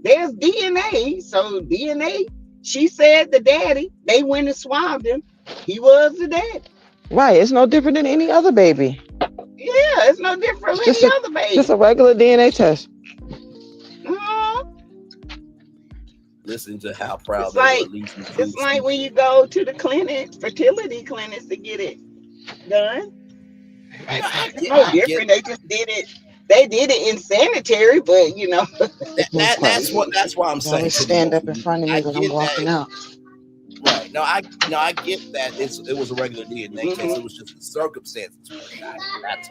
DNA. So DNA, she said the daddy, they went and swabbed him. He was the daddy. Right. It's no different than any other baby. Yeah, it's no different than any other baby. Just a regular DNA test. Listen to how proud it's like when you go to the fertility clinics to get it done. It's no different. They just did it. They did it in sanitary, but that's why I'm saying. Stand up in front of me when I'm walking out. Right. No, I get that it was a regular DNA test. It was just the circumstances. That's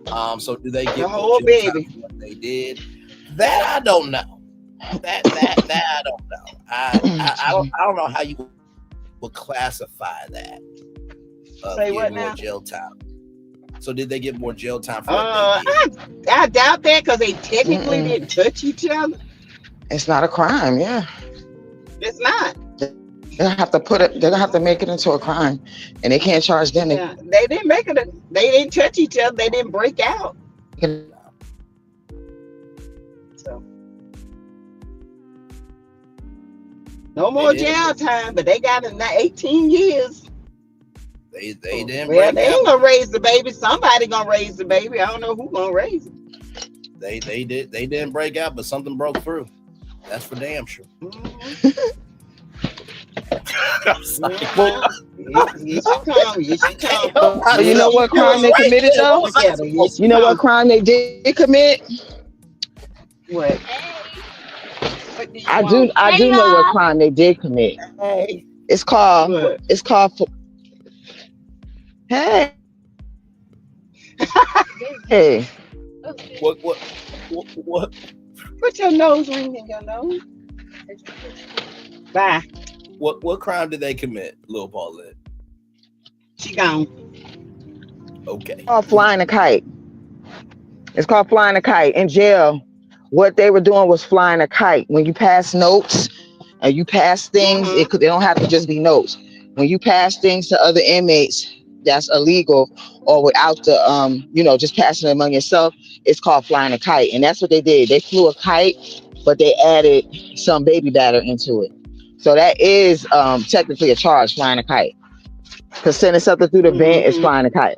all. So do they get the whole baby? What they did? That I don't know. That I don't know. I don't know how you would classify that. Say what now? More jail time. So did they get more jail time for what they did? I doubt that because they technically didn't touch each other. It's not a crime, yeah. It's not. They're gonna have to they're gonna have to make it into a crime, and they can't charge them. Yeah, they didn't make it. They didn't touch each other. They didn't break out. So no more jail time, but they got 18 years. They didn't. Well, they ain't gonna raise the baby. Somebody gonna raise the baby. I don't know who gonna raise it. They didn't break out, but something broke through. That's for damn sure. You know what crime they committed though? You know what crime they did commit? What? I do know what crime they did commit. It's called Hey. Hey. What? Put your nose ring in your nose. Bye. What crime did they commit, Lil Paulette? She gone. Okay. It's called flying a kite. It's called flying a kite. In jail, what they were doing was flying a kite. When you pass notes and you pass things, they don't have to just be notes. When you pass things to other inmates, that's illegal, or without the just passing it among yourself, it's called flying a kite. And that's what they did. They flew a kite, but they added some baby batter into it. So that is technically a charge, flying a kite. Because sending something through the vent is flying a kite.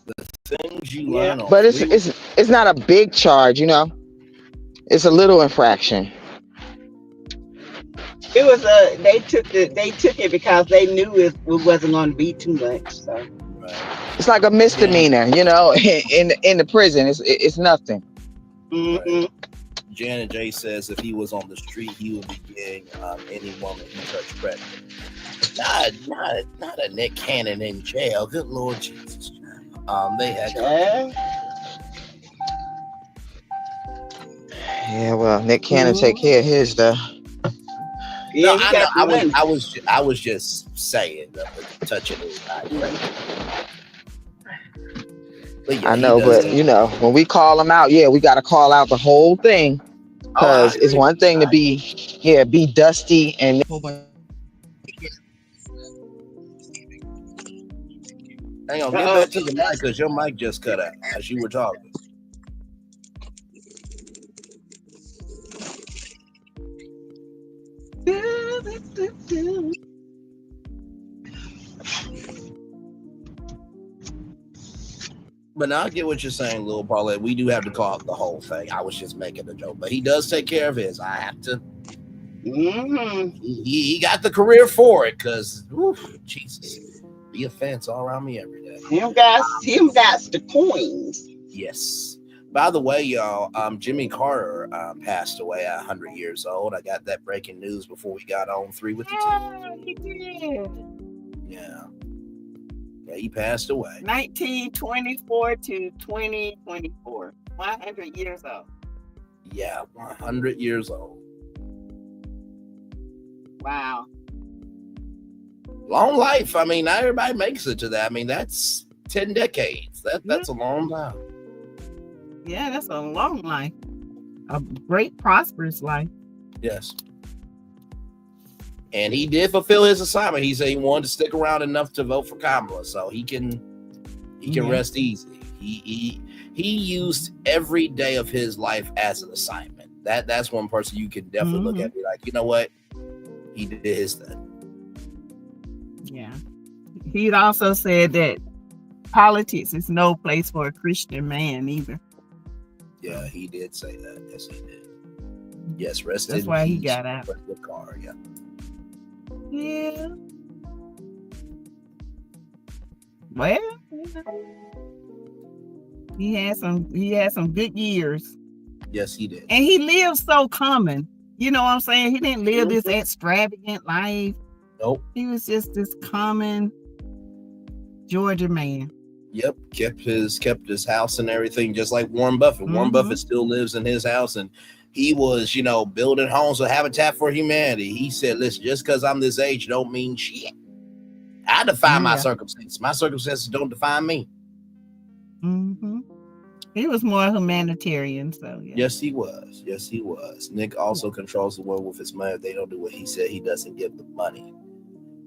The things you learn on. But it's not a big charge, It's a little infraction. It was they took it because they knew it wasn't going to be too much. So It's like a misdemeanor, you know, in the prison. It's nothing. mm-hmm. Janet J says if he was on the street, he would be getting any woman he touched pregnant. Not a Nick Cannon in jail. Good Lord Jesus. They had. Yeah, well, Nick Cannon take care of his though. Yeah, no, I was just saying, touching it. Yeah, I know, but you know, when we call him out, we got to call out the whole thing, because it's one thing to be dusty and hang on, get back to the mic because your mic just cut out as you were talking. But now I get what you're saying, Lil Paulette. We do have to call it the whole thing. I was just making a joke, but he does take care of his. I have to. Mm-hmm. He got the career for it, because Jesus, the offense all around me every day. Him got the coins. Yes. By the way, y'all, Jimmy Carter passed away at 100 years old. I got that breaking news before we got on 3 with the Team. He did. Yeah. Yeah, he passed away. 1924 to 2024. 100 years old. Yeah, 100 years old. Wow. Long life. I mean, not everybody makes it to that. I mean, that's 10 decades. That's a long time. Yeah, that's a long life. A great, prosperous life. Yes. And he did fulfill his assignment. He said he wanted to stick around enough to vote for Kamala, so he can rest easy. He used every day of his life as an assignment. That's one person you can definitely look at and be like, you know what? He did his thing. Yeah. He also said that politics is no place for a Christian man either. Yeah, he did say that. Yes, he did. Yes, rest That's in why peace. he got out. With Carr, yeah. Yeah. Well, he had some good years. Yes, he did. And he lived so common. You know what I'm saying? He didn't live this extravagant life. Nope. He was just this common Georgia man. Yep, kept his house and everything, just like Warren Buffett. Warren Buffett still lives in his house, and he was, building homes with Habitat for Humanity. He said, listen, just because I'm this age don't mean shit. I define my circumstances. My circumstances don't define me. Mm-hmm. He was more humanitarian, so yeah. Yes, he was. Yes, he was. Nick also controls the world with his money. If they don't do what he said, he doesn't give them money.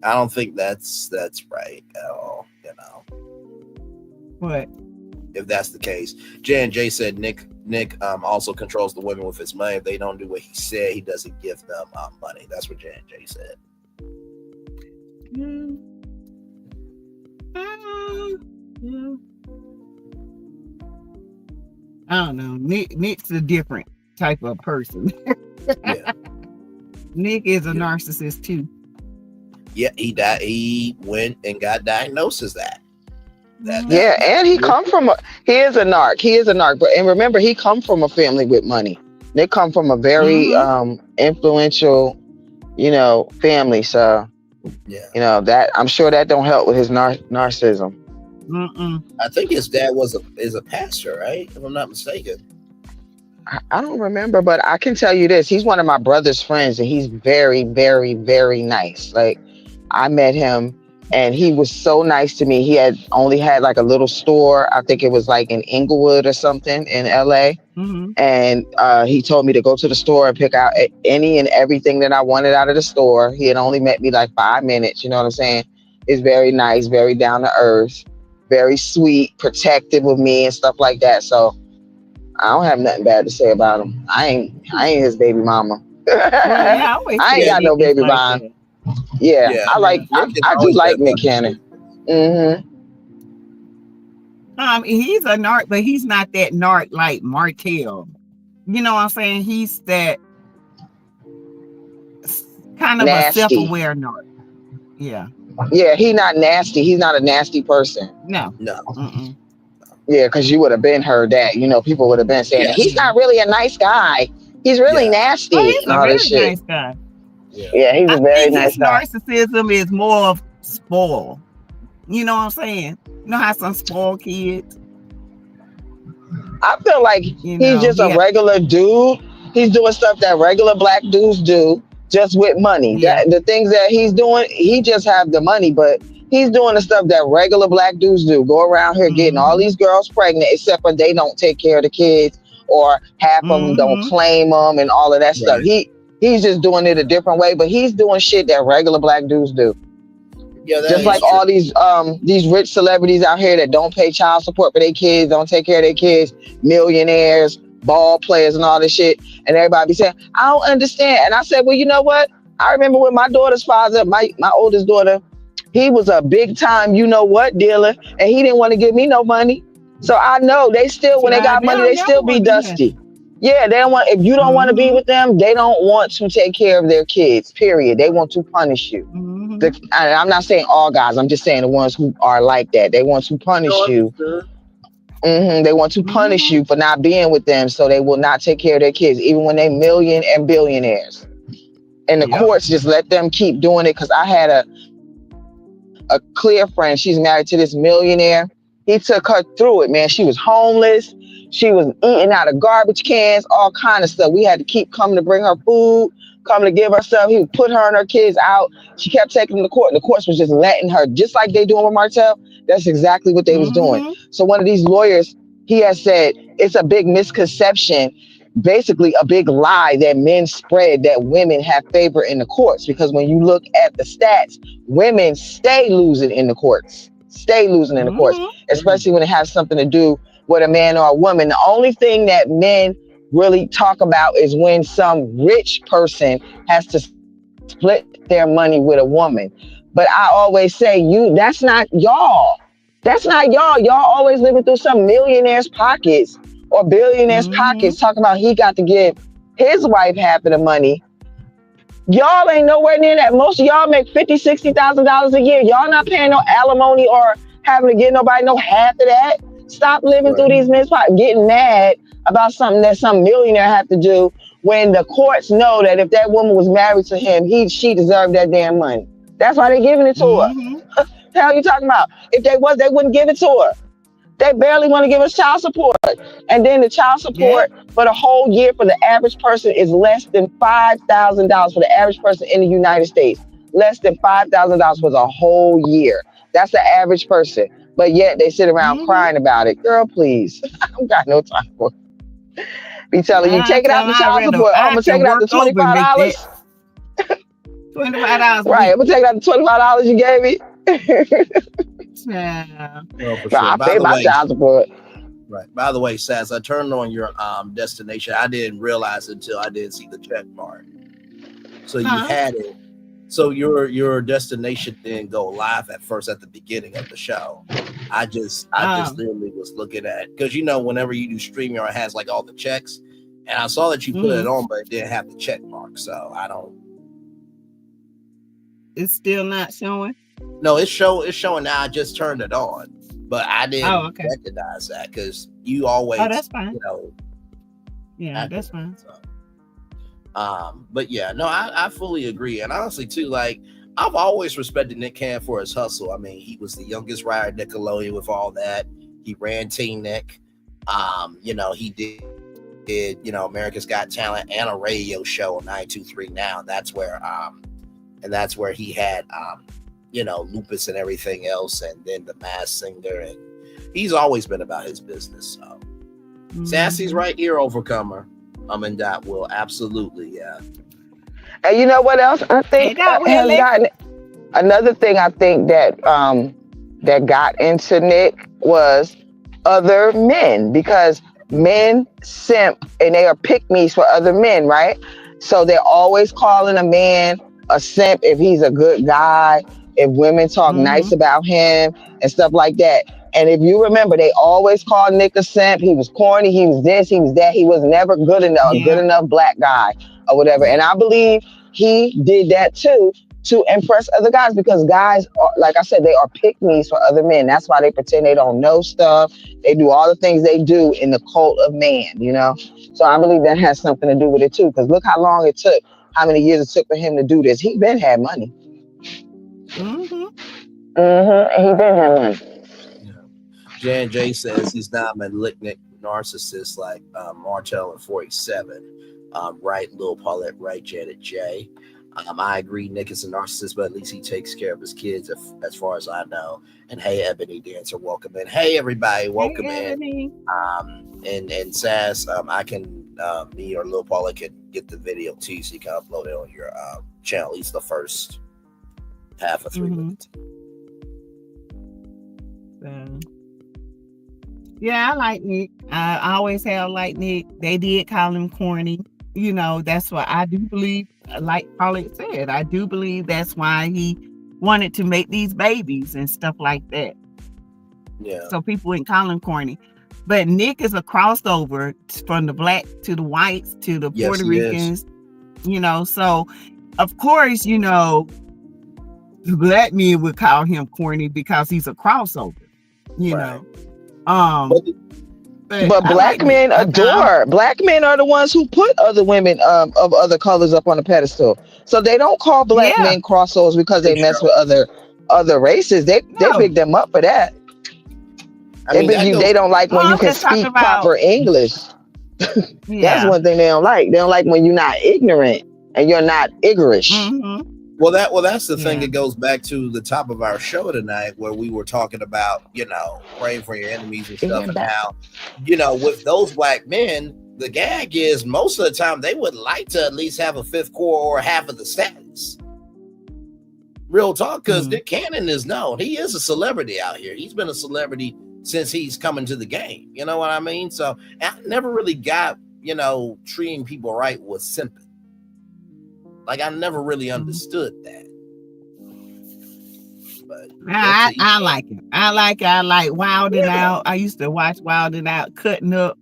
I don't think that's right at all, What? If that's the case. Jan J said Nick also controls the women with his money. If they don't do what he said, he doesn't give them money. That's what Jan J said. Yeah. I don't know. Nick's a different type of person. Yeah. Nick is a narcissist too. Yeah, he died. He went and got diagnosed as that. Yeah, and he is a narc. But remember, he come from a family with money. They come from a very influential, family. So, that I'm sure that don't help with his narcissism. I think his dad is a pastor, right? If I'm not mistaken. I don't remember, but I can tell you this: he's one of my brother's friends, and he's very, very, very nice. Like, I met him, and he was so nice to me. He had only had like a little store. I think it was like in Inglewood or something in LA. And he told me to go to the store and pick out any and everything that I wanted out of the store. He had only met me like 5 minutes. You know what I'm saying? He's very nice, very down to earth, very sweet, protective with me and stuff like that. So I don't have nothing bad to say about him. I ain't his baby mama. I ain't got no baby mama. Yeah, I do like Nick Cannon. He's a narc, but he's not that narc like Martell. You know what I'm saying? He's that Kind of nasty. a self-aware narc. Yeah. Yeah, he not nasty. He's not a nasty person. No. No. Yeah, because you would have been heard that. People would have been saying, he's not really a nice guy. He's really nasty. Oh, he's and a all very this shit. nice guy. Yeah, he's a very nice guy. His narcissism is more of spoil. You know what I'm saying? You know how some spoiled kids? I feel like he's just a regular dude. He's doing stuff that regular black dudes do, just with money. Yeah. The things that he's doing, he just have the money, but he's doing the stuff that regular black dudes do. Go around here getting all these girls pregnant, except for they don't take care of the kids, or half of them don't claim them, and all of that stuff. He's just doing it a different way, but he's doing shit that regular black dudes do. Yeah, just like all these rich celebrities out here that don't pay child support for their kids, don't take care of their kids, millionaires, ball players, and all this shit. And everybody be saying, I don't understand. And I said, well, you know what? I remember when my daughter's father, my oldest daughter, he was a big time, you know what, dealer, and he didn't want to give me no money. So I know they still, when they got money, they still be dusty. Yeah, they don't want. If you don't want to be with them, they don't want to take care of their kids. Period. They want to punish you. I'm not saying all guys. I'm just saying the ones who are like that. They want to punish you. They want to punish you for not being with them, so they will not take care of their kids, even when they million and billionaires. And the courts just let them keep doing it. Because I had a clear friend. She's married to this millionaire. He took her through it, man. She was homeless. She was eating out of garbage cans, all kind of stuff. We had to keep coming to bring her food, coming to give her stuff. He would put her and her kids out. She kept taking them to court. The courts was just letting her, just like they doing with Martell. That's exactly what they was doing. So one of these lawyers, he has said it's a big misconception, basically a big lie that men spread that women have favor in the courts. Because when you look at the stats, women stay losing in the courts, especially when it has something to do with a man or a woman. The only thing that men really talk about is when some rich person has to split their money with a woman. But I always say, that's not y'all. That's not y'all. Y'all always living through some millionaire's pockets or billionaire's pockets, talking about he got to give his wife half of the money. Y'all ain't nowhere near that. Most of y'all make $50,000, $60,000 a year. Y'all not paying no alimony or having to give nobody no half of that. Stop living through these men's pockets, getting mad about something that some millionaire have to do when the courts know that if that woman was married to him, she deserved that damn money. That's why they're giving it to her. The hell you talking about? If they wouldn't give it to her. They barely want to give us child support. And then the child support for the whole year for the average person is less than $5,000 for the average person in the United States. Less than $5,000 for the whole year. That's the average person. But yet they sit around crying about it. Girl, please. I don't got no time for it. Be telling you, take it out the child support. I'm going to take it out the $25. $25. Right, I'm going to take it out the $25 you gave me. Yeah. Well, for sure. I pay my child support. Right. By the way, Sass, I turned on your destination. I didn't realize until I didn't see the check mark. So you had it. So your destination didn't go live at first at the beginning of the show. I just literally was looking at, because whenever you do StreamYard, it has like all the checks, and I saw that you put it on, but it didn't have the check mark. So I don't. It's still not showing. No, it's showing now. I just turned it on, but I didn't recognize that because you always. Oh, that's fine. Yeah, that's fine. So. But yeah, no, I fully agree, and honestly too, like I've always respected Nick Cannon for his hustle. I mean, he was the youngest writer at Nickelodeon with all that. He ran Teen Nick. He did America's Got Talent and a radio show on 923 Now. That's where he had Lupus and everything else, and then the Masked Singer, and he's always been about his business. So Sassy's right here, Overcomer. That will absolutely, yeah. And you know what else I think has gotten, another thing I think that that got into Nick was other men, because men simp and they are pick-me's for other men, right? So they're always calling a man a simp if he's a good guy, if women talk nice about him and stuff like that. And if you remember, they always called Nick a simp. He was corny. He was this. He was that. He was never good enough black guy or whatever. And I believe he did that too to impress other guys, because guys are, like I said, they are pick-me's for other men. That's why they pretend they don't know stuff. They do all the things they do in the cult of man, you know? So I believe that has something to do with it too, because look how long it took, how many years it took for him to do this. He been had money. Mm-hmm. He been had money. Jan J says he's not a malignant narcissist like Martel in 47. Right, Lil Paulette, right, Janet J. I agree, Nick is a narcissist, but at least he takes care of his kids, as far as I know. And hey, Ebony Dancer, welcome in. Hey, everybody, welcome in. And Sass, I can, me or Lil Paulette can get the video too, so you can upload it on your channel, at least the first half of 3 minutes. Yeah, I like Nick. I always have liked Nick. They did call him corny. You know, that's what I do believe. Like Paulette said, I do believe that's why he wanted to make these babies and stuff like that. Yeah. So people wouldn't call him corny. But Nick is a crossover from the black to the whites to the Puerto Ricans. You know, so of course, you know, the black men would call him corny because he's a crossover. You know. But black men adore. Black men are the ones who put other women of other colors up on a pedestal. So they don't call black men crossovers because they mess with other races. They big them up for that. They don't like when you can speak proper English. That's one thing they don't like. They don't like when you're not ignorant and you're not Iggerish. Well, that's the thing that goes back to the top of our show tonight, where we were talking about, you know, praying for your enemies and stuff, and how, you know, with those black men, the gag is most of the time they would like to at least have a fifth core or half of the status. Real talk, because Nick Cannon is known. He is a celebrity out here. He's been a celebrity since he's come into the game. You know what I mean? So I never really got, you know, treating people right was simping. Like, I never really understood that. But I like it. I like Wildin' Out. I used to watch Wildin' Out, Cutting Up.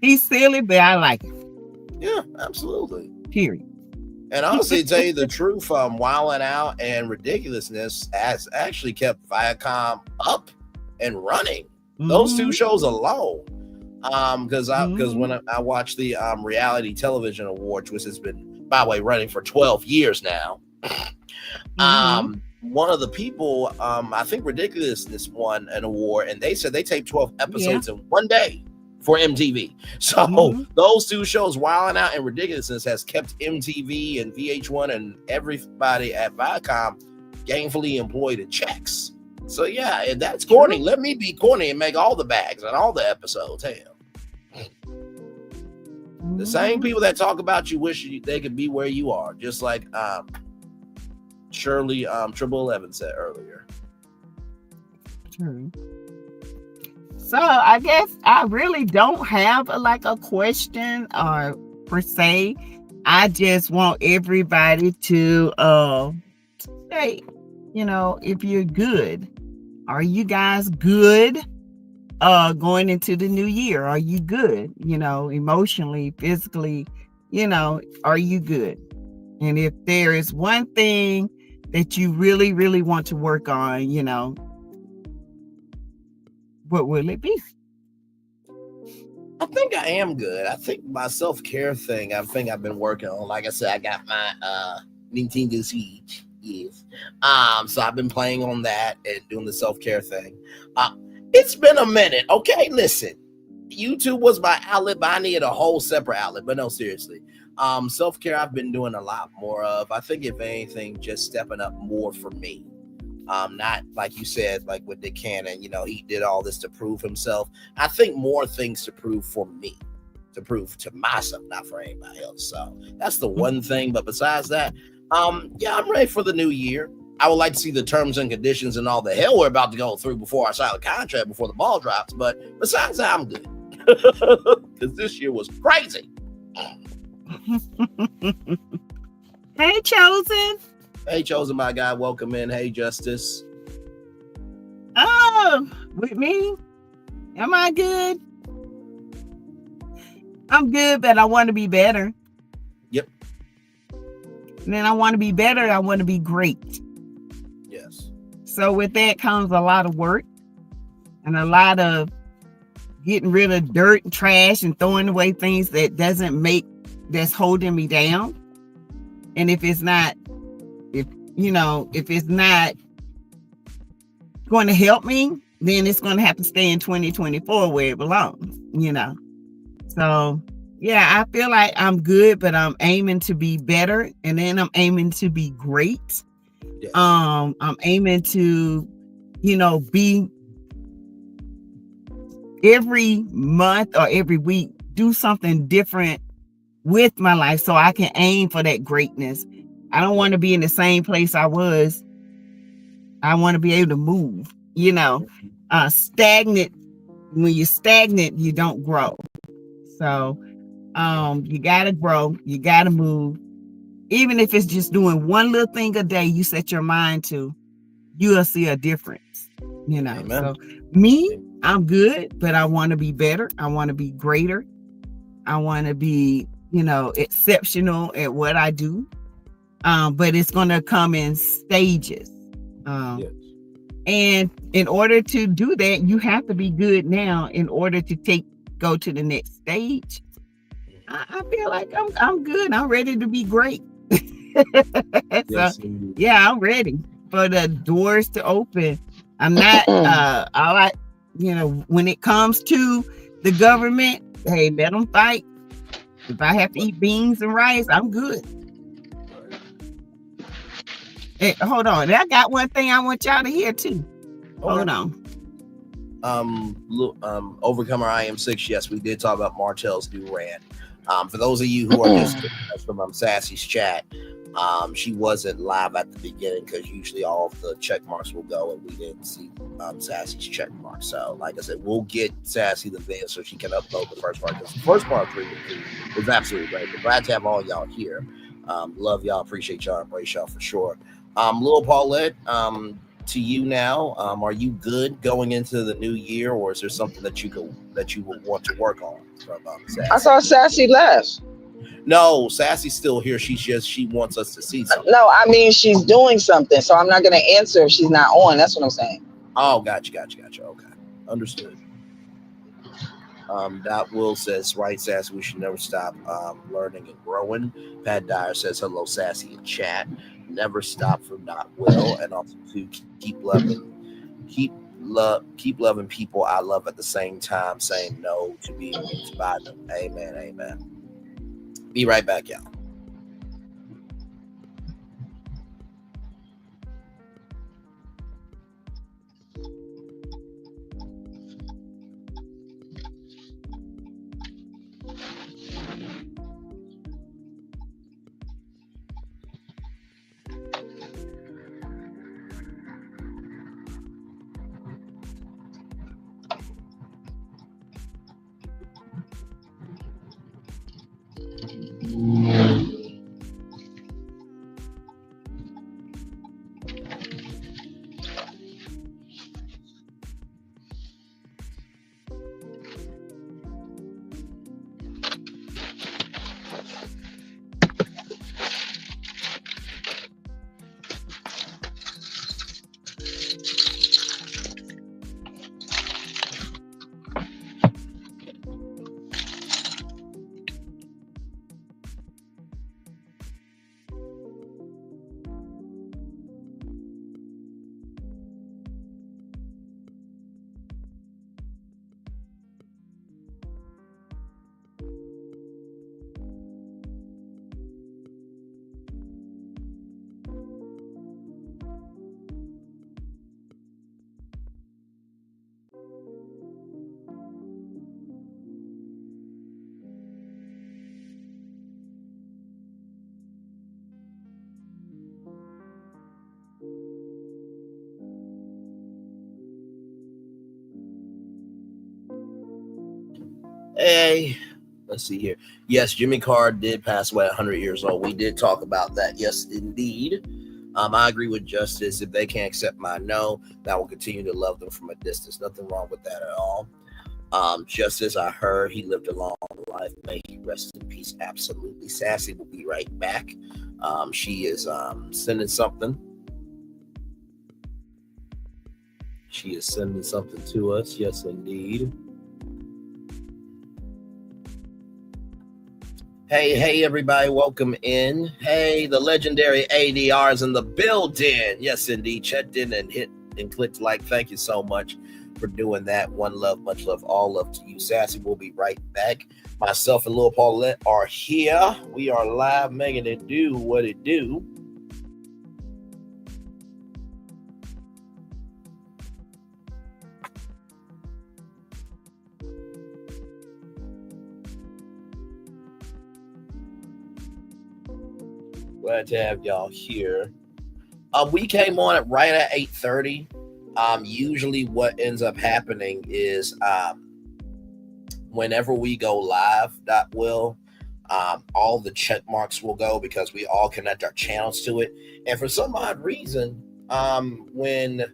He's silly, but I like it. Yeah, absolutely. Period. And honestly, to tell you the truth, Wildin' Out and Ridiculousness has actually kept Viacom up and running. Those two shows alone. Because when I watched the reality television awards, which has been, by the way, running for 12 years now. One of the people, I think Ridiculousness won an award, and they said they taped 12 episodes in one day for MTV. So those two shows, Wildin' Out and Ridiculousness, has kept MTV and VH1 and everybody at Viacom gainfully employed in checks. So yeah, if that's corny, let me be corny and make all the bags and all the episodes. Hell. The same people that talk about you wish they could be where you are, just like Shirley 1111 said earlier. So I guess I really don't have a question or per se. I just want everybody to say, you know, if you're good, are you guys good? Going into the new year, are you good? You know, emotionally, physically, you know, are you good? And if there is one thing that you really, really want to work on, you know, what will it be? I think I am good. I think my self-care thing, I think I've been working on. Like I said, I got my Nintendo Switch. Yes. So I've been playing on that and doing the self-care thing. It's been a minute. Okay, listen. YouTube was my outlet, but I needed a whole separate outlet. But no, seriously. Self-care I've been doing a lot more of. I think if anything, just stepping up more for me. Not like you said, like with Nick Cannon, you know, he did all this to prove himself. I think more things to prove for me, to prove to myself, not for anybody else. So that's the one thing. But besides that, yeah, I'm ready for the new year. I would like to see the terms and conditions and all the hell we're about to go through before I sign a contract, before the ball drops. But besides that, I'm good. Because this year was crazy. Hey, Chosen. Hey, Chosen, my guy. Welcome in. Hey, Justice. Oh, with me? Am I good? I'm good, but I want to be better. Yep. And then I want to be better. I want to be great. Yes. So with that comes a lot of work and a lot of getting rid of dirt and trash and throwing away things that's holding me down. And if it's not going to help me, then it's going to have to stay in 2024 where it belongs, So yeah, I feel like I'm good, but I'm aiming to be better. And then I'm aiming to be great. Yes. I'm aiming to, be every month or every week, do something different with my life so I can aim for that greatness. I don't want to be in the same place I was. I want to be able to move, stagnant. When you're stagnant, you don't grow. So, you got to grow, you got to move. Even if it's just doing one little thing a day, you set your mind to, you'll see a difference, Amen. So me, I'm good, but I want to be better. I want to be greater. I want to be, exceptional at what I do. But it's going to come in stages. Yes. And in order to do that, you have to be good now in order to go to the next stage. I feel like I'm good. I'm ready to be great. Yes, yeah, I'm ready for the doors to open. I'm not when it comes to the government, hey, let them fight. If I have to eat beans and rice, I'm good. Hey, hold on. I got one thing I want y'all to hear too. Hold on. Overcomer IM6, yes, we did talk about Martell's new rant. For those of you who are just from Sassy's chat, she wasn't live at the beginning because usually all of the check marks will go and we didn't see Sassy's check mark. So like I said, we'll get Sassy the video so she can upload the first part, because the first part was absolutely great. But glad to have all y'all here. Love y'all, appreciate y'all, embrace y'all for sure. Little Paulette, to you now, are you good going into the new year, or is there something that you would want to work on from Sassy? I saw Sassy left. No, Sassy's still here. She wants us to see something. No, I mean she's doing something, so I'm not going to answer if she's not on. That's what I'm saying. Oh, gotcha. Okay, understood. Dot Will says, right, Sassy, we should never stop learning and growing. Pat Dyer says, hello, Sassy in chat. Never stop from Dot Will, and also to keep loving people I love at the same time, saying no to being used by them. Amen. Be right back, y'all. Hey, let's see here. Yes, Jimmy Carr did pass away at 100 years old. We did talk about that. Yes, indeed. I agree with Justice. If they can't accept my no, that will continue to love them from a distance. Nothing wrong with that at all. Justice, I heard he lived a long life. May he rest in peace. Absolutely. Sassy will be right back. She is sending something. She is sending something to us. Yes, indeed. Hey, everybody, welcome in. Hey, the legendary ADR is in the building. Yes, indeed. Checked in and hit and clicked like. Thank you so much for doing that. One love, much love, all love to you. Sassy will be right back. Myself and Lil Paulette are here. We are live, making it do what it do. Glad to have y'all here. We came on it right at 8:30. Usually what ends up happening is whenever we go live, all the check marks will go because we all connect our channels to it. And for some odd reason, when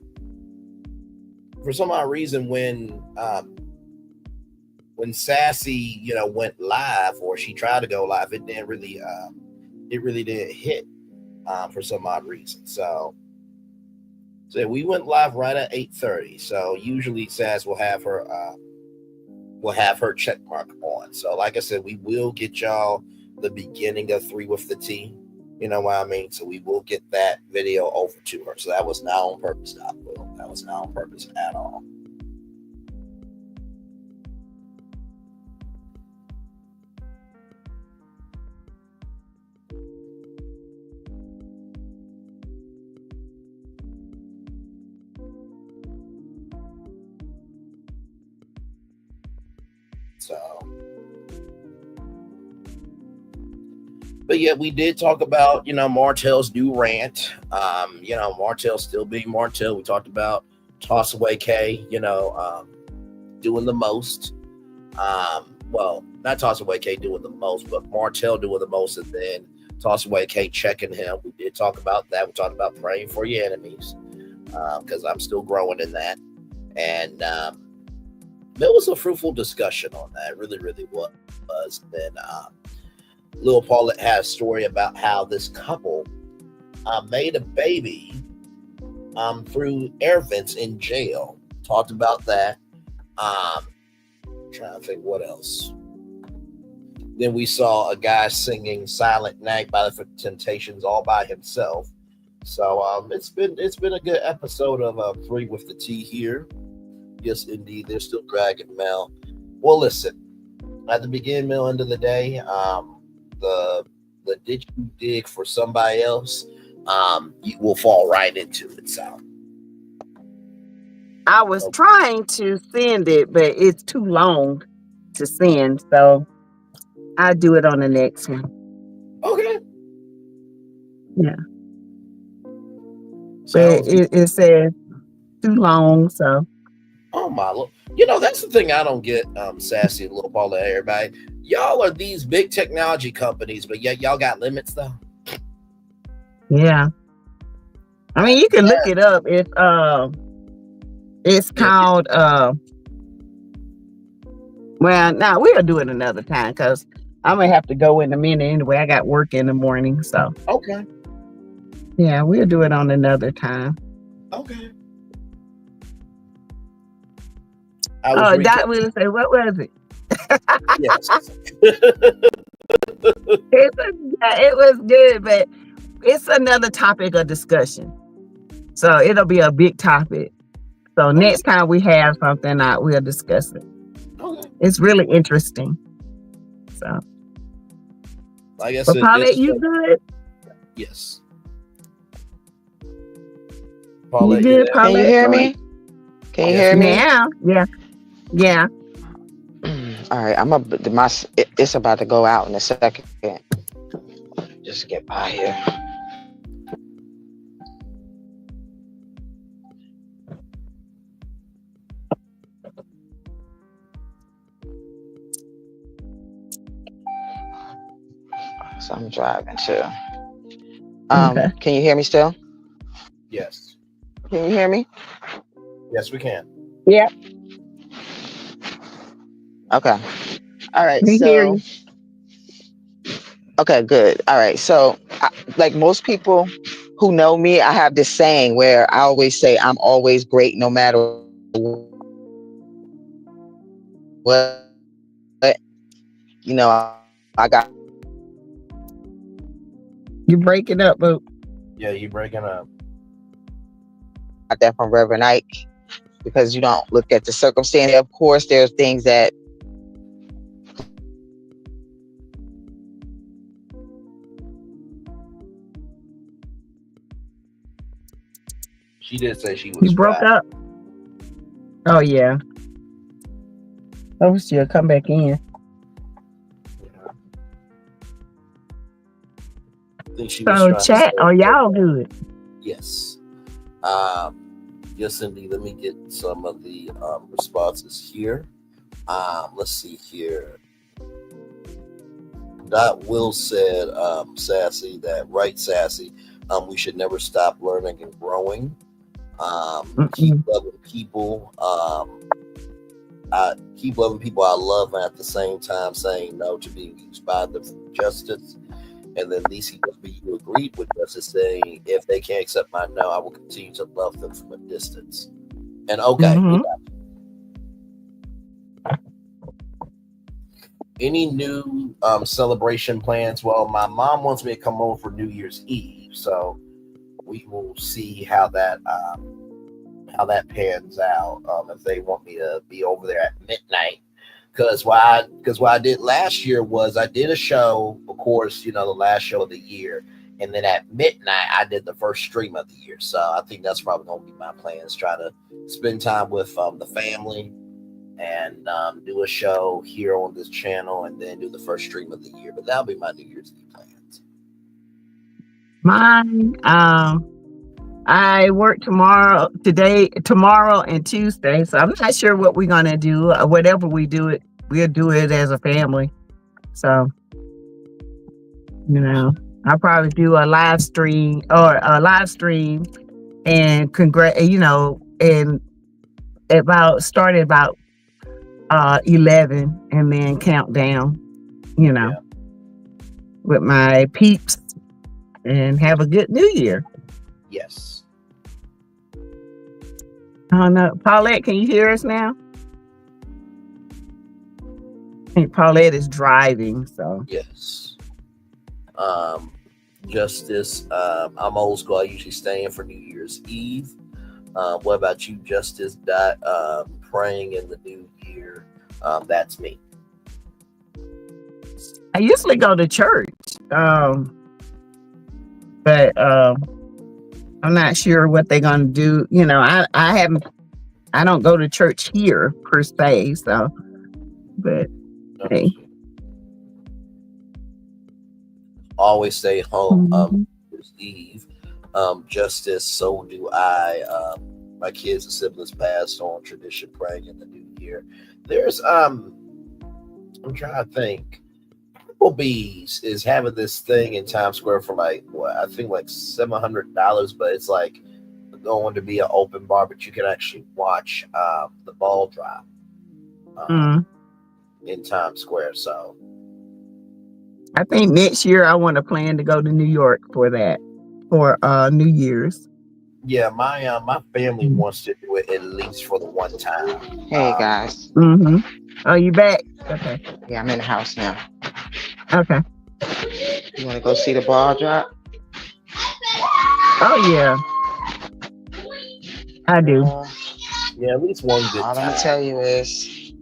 Sassy, went live, or she tried to go live, it really didn't hit for some odd reason. So we went live right at 8:30. So usually Sass will have her check mark on. So like I said, we will get y'all the beginning of 3 with the T. You know what I mean? So we will get that video over to her. So that was not on purpose, Will. That was not on purpose at all. But yeah, we did talk about, Martell's new rant. Martell still being Martell. We talked about Toss Away K, doing the most. Well, not Toss Away K doing the most, but Martell doing the most, and then Toss Away K checking him. We did talk about that. We talked about praying for your enemies, because I'm still growing in that. And there was a fruitful discussion on that. It really, really was. Then Lil Paulette had a story about how this couple made a baby through air vents in jail. Talked about that. Trying to think what else. Then we saw a guy singing Silent Night by the Temptations all by himself. So it's been a good episode of 3 with the T here. Yes, indeed. They're still dragging Mel. Well, listen. At the beginning, middle, end of the day, the ditch you dig for somebody else, you will fall right into it. So I was trying to send it, but it's too long to send, so I'll do it on the next one. Okay. Yeah. But it says too long, so. Oh my Lord. That's the thing I don't get, Sassy and Lil Paulette, everybody. Y'all are these big technology companies, but yet y'all got limits though. Yeah. I mean, you can look it up. It's called well, now we'll do it another time because I'm gonna have to go in a minute anyway. I got work in the morning, so. Okay. Yeah, we'll do it on another time. Okay. Dot will say, what was it? Yes. It was good, but it's another topic of discussion. So it'll be a big topic. So next time we have something, we'll discuss it. Okay. It's really interesting. So. Like I said, Paulette, you good? Yes. Paulette, you good? Can you hear me? Can you hear me? Yeah. All right, it's about to go out in a second. Just get by here. So I'm driving too. Okay. Can you hear me still? Yes. Can you hear me? Yes, we can. Yeah. Okay. All right. We hear you. Okay, good. All right. So like most people who know me, I have this saying where I always say I'm always great no matter what. You know, I got You breaking up, boo. Yeah, you breaking up. that from Reverend Ike because you don't look at the circumstance. Of course, there's things that She did say she You was broke fat. up. Oh yeah. Oh, she'll come back in. I think she was So trying to chat, say, are y'all good? yes. Yes, indeed. Let me get some of the responses here. Let's see here. Dot Will said, Sassy, that right, Sassy. We should never stop learning and growing. Keep loving people. I keep loving people I love, and at the same time saying no to being used by them for justice. And then DCW agreed with justice, saying if they can't accept my no, I will continue to love them from a distance. And okay, we got any new celebration plans? Well, my mom wants me to come over for New Year's Eve, so we will see how that pans out. If they want me to be over there at midnight, because what I did last year was I did a show, of course, the last show of the year, and then at midnight I did the first stream of the year. So I think that's probably going to be my plans. Try to spend time with the family and do a show here on this channel, and then do the first stream of the year. But that'll be my New Year's Eve plans. Mine, I work tomorrow and Tuesday, so I'm not sure what we're gonna do. Whatever we do it, we'll do it as a family. So, I'll probably do a live stream and and start at about 11 and then count down, with my peeps and have a good New Year. Yes. I don't know. Paulette, can you hear us now? I think Paulette is driving, so. Yes. Justice, I'm old school. I usually stay in for New Year's Eve. What about you, Justice? Praying in the new year. That's me. I usually go to church, but I'm not sure what they're gonna do. I don't go to church here per se, so. But hey, always stay home. New Year's Eve. Justice, so do I. My kids and siblings passed on tradition praying in the new year. There's I'm trying to think. Applebee's is having this thing in Times Square for I think like $700, but it's like going to be an open bar, but you can actually watch the ball drop in Times Square. So I think next year I want to plan to go to New York for that, for New Year's. Yeah, my family wants to do it at least for the one time. Hey guys. Oh, you back? Okay. Yeah, I'm in the house now. Okay. You want to go see the ball drop? Oh yeah, I do. Yeah, at least one good All time. I'm gonna tell you is,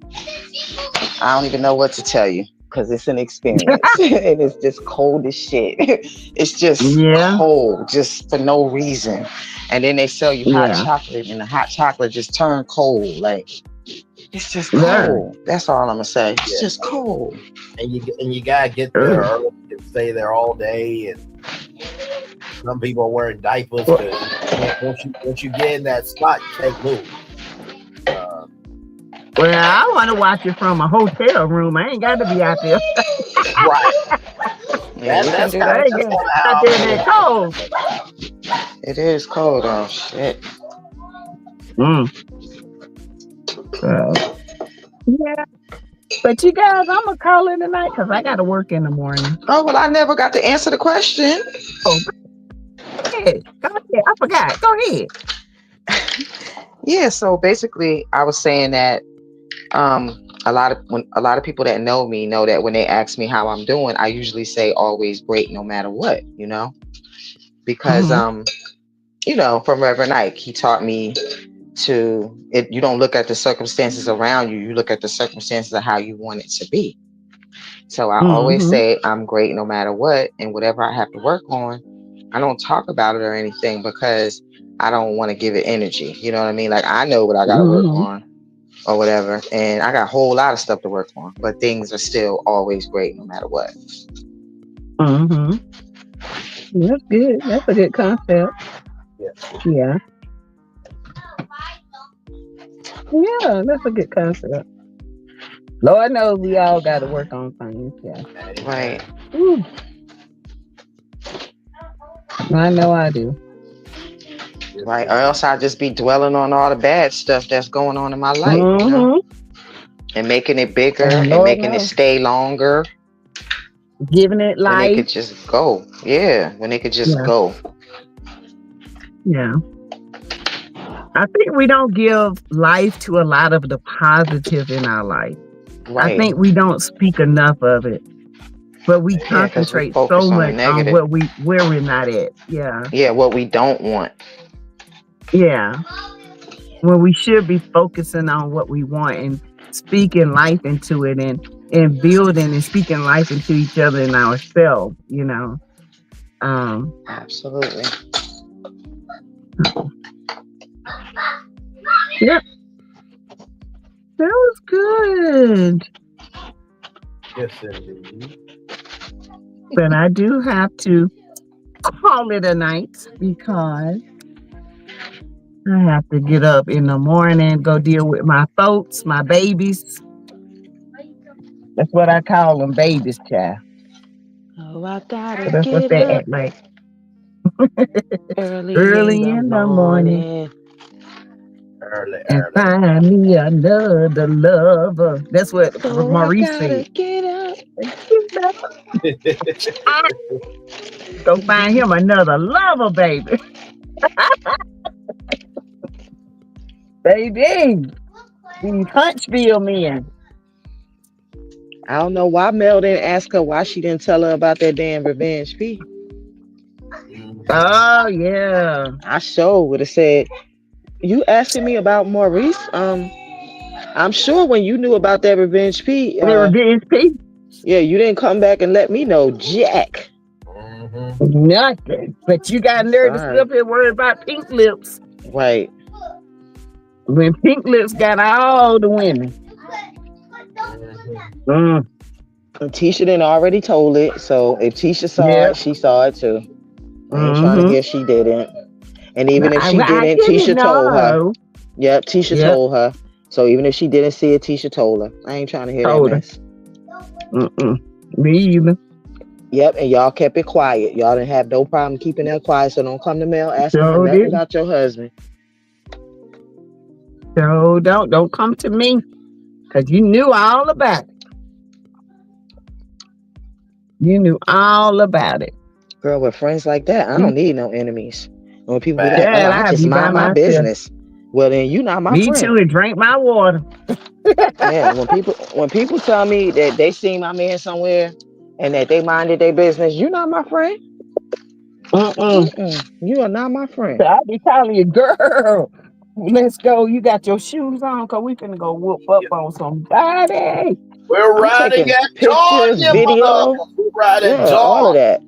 I don't even know what to tell you because it's an experience. And it's just cold as shit. It's just cold, just for no reason. And then they sell you hot chocolate, and the hot chocolate just turned cold. Like, it's just cold. Yeah. That's all I'm gonna say. It's just cold. And you gotta get there early and stay there all day. And some people are wearing diapers. Once you get in that spot, you can't move. Well, I want to watch it from a hotel room. I ain't got to be out there. Right. That's out there in that cold. It is cold. Oh shit. Yeah. But you guys, I'm gonna call it tonight because I got to work in the morning. Oh well, I never got to answer the question. Oh, go ahead. I forgot. Go ahead. Yeah. So basically, I was saying that a lot of people that know me know that when they ask me how I'm doing, I usually say always great no matter what. Because from Reverend Ike, he taught me you don't look at the circumstances around you, you look at the circumstances of how you want it to be. So I always say I'm great no matter what, and whatever I have to work on, I don't talk about it or anything because I don't want to give it energy. You know what I mean? Like I know what I got to work on or whatever, and I got a whole lot of stuff to work on, but things are still always great no matter what. That's good. That's a good concept. Yeah. Yeah, that's a good concept. Lord knows we all got to work on things. Yeah. Right. Ooh. I know I do. Right. Or else I'll just be dwelling on all the bad stuff that's going on in my life, and making it bigger and making it stay longer. Giving it life. When it could just go. Yeah. When it could just go. Yeah. I think we don't give life to a lot of the positive in our life. Right. I think we don't speak enough of it, but we concentrate so much on where we're not at. Yeah. Yeah, what we don't want. Yeah. When we should be focusing on what we want and speaking life into it and building and speaking life into each other and ourselves, Absolutely. Yep. That was good. Yes, indeed. But I do have to call it a night because I have to get up in the morning, go deal with my folks, my babies. That's what I call them, babies, child. Oh, I gotta that's what they act like. Early in the morning. Early. And find me another lover. That's what Maurice said. Get up. Go find him another lover, baby. Baby. These Huntsville men. I don't know why Mel didn't ask her why she didn't tell her about that damn revenge fee. Oh, yeah. I sure would have said, you asking me about Maurice? I'm sure when you knew about that revenge fee. Yeah, you didn't come back and let me know, Jack. Nothing. But you got nerve to sit up here worried about Pink Lips. Right. When Pink Lips got all the women. And Tisha didn't already told it, so if Tisha saw it, she saw it too. I ain't trying to hear she didn't. And even if she didn't, Tisha told her. Yep, Tisha told her. So even if she didn't see it, Tisha told her. I ain't trying to hear that mess. Me either. Yep, and y'all kept it quiet. Y'all didn't have no problem keeping that quiet, so don't come to Mel asking for nothing about your husband. So don't come to me, because you knew all about it. You knew all about it. Girl, with friends like that, I don't need no enemies. When people be like, I just mind my business. Well, then you not my friend. Me too, and drink my water. Yeah, when people tell me that they seen my man somewhere and that they minded their business, you're not my friend. You are not my friend. So I'll be calling you, girl. Let's go. You got your shoes on, because we finna go whoop up on somebody. We're riding at pictures, video. We're riding all of that.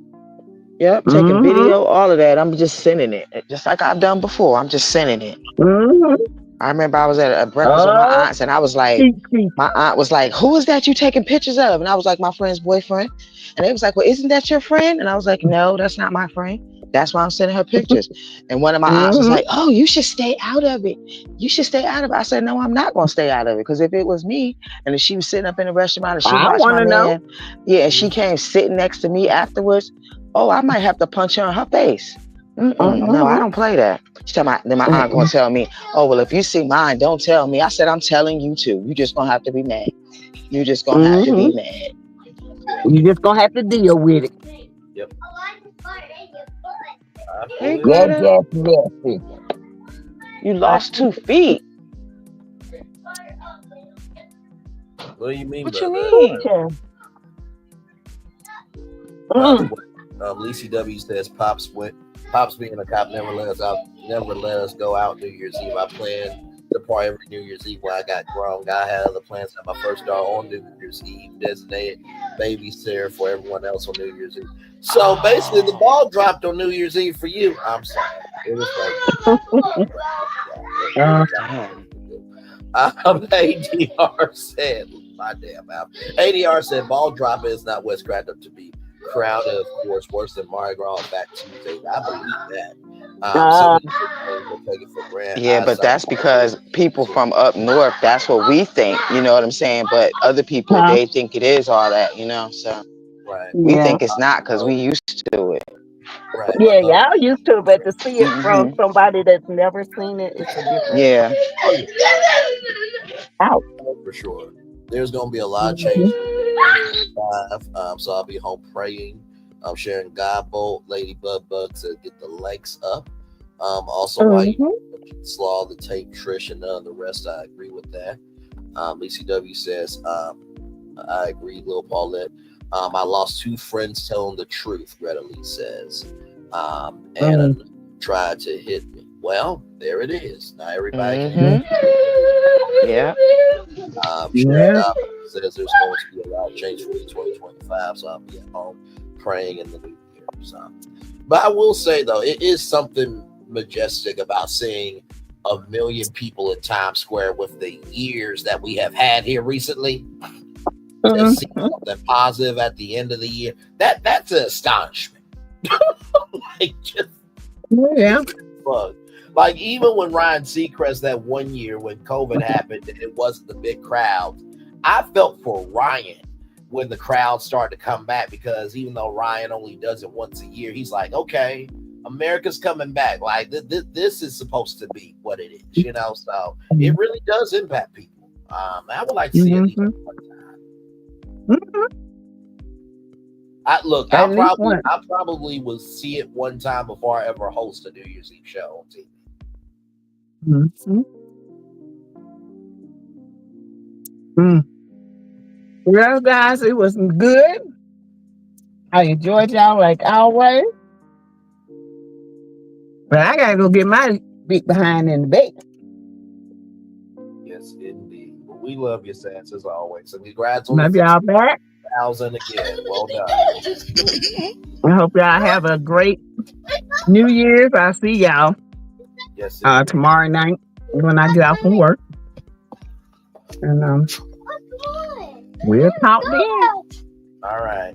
Yep, taking video, all of that. I'm just sending it. Just like I've done before. I'm just sending it. I remember I was at a breakfast with my aunts, and I was like, my aunt was like, who is that you taking pictures of? And I was like, my friend's boyfriend. And they was like, well, isn't that your friend? And I was like, no, that's not my friend. That's why I'm sending her pictures. And one of my aunts was like, oh, you should stay out of it. You should stay out of it. I said, no, I'm not going to stay out of it. Because if it was me, and if she was sitting up in the restaurant and she watched my man, and she came sitting next to me afterwards, oh, I might have to punch her in her face. No, I don't play that. Then my aunt going to tell me, oh, well, if you see mine, don't tell me. I said, I'm telling you too. You just going to have to be mad. You just gonna have to be mad. You just gonna have to deal with it. Yep. Hey, That's Greta. just messy. You lost 2 feet. What do you mean What by you that? mean? Lacey W says Pops being a cop never let us go out New Year's Eve. I planned to party every New Year's Eve when I got grown. I had other plans to have my first daughter on New Year's Eve, designated babysitter for everyone else on New Year's Eve. So basically the ball dropped on New Year's Eve for you. I'm sorry. It was ADR said, my damn mouth. ADR said ball dropping is not what's cracked up to be. Crowded, of course, worse than Mardi Gras on Fat Tuesday. I believe that. So many things will take it for granted. Yeah, but that's because people from up north, that's what we think, you know what I'm saying? But other people, they think it is all that, you know? So we think it's not because we used to it. Right. Yeah, y'all used to, but to see it from somebody that's never seen it, it's a different. Yeah. Out. For sure. There's going to be a lot of change. So I'll be home praying. I'm sharing God Bolt, Lady Bug to get the legs up. Also, why you slaw the tape, Trish, and none of the rest. I agree with that. Lacey W says, I agree, Lil Paulette. I lost 2 friends telling the truth, Greta Lee says. And tried to hit me. Well, there it is. Not everybody can. Yeah. Sharon says there's going to be a lot of change for me in 2025, so I'll be at home praying in the new year. So. But I will say, though, it is something majestic about seeing 1 million people in Times Square with the years that we have had here recently. To see something positive at the end of the year, that's an astonishment. Like even when Ryan Seacrest that one year when COVID happened and it wasn't the big crowd, I felt for Ryan when the crowd started to come back, because even though Ryan only does it once a year, he's like, okay, America's coming back. Like this is supposed to be what it is, you know. So it really does impact people. I would like to see it even one time. I probably will see it one time before I ever host a New Year's Eve show on TV. Well, guys, it was good. I enjoyed y'all like always. But I gotta go get my big behind in the bed. Yes, indeed. Well, we love you, Sass, as always. So congrats on love y'all back. 1,000 again. Well done. I hope y'all have a great New Year's. I'll see y'all tomorrow night when I get out from work. And we'll talk then. All right.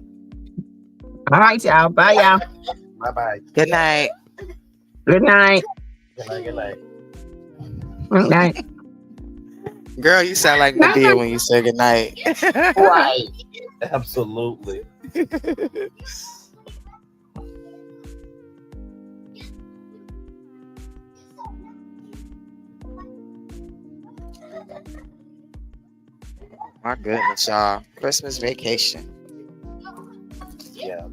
All right, y'all. Bye, y'all. Bye-bye. Good night. Good night. Good night. Good night. Good night. Girl, you sound like Nadia when you say good night. Right. Absolutely. My goodness, y'all. Christmas vacation. Yeah.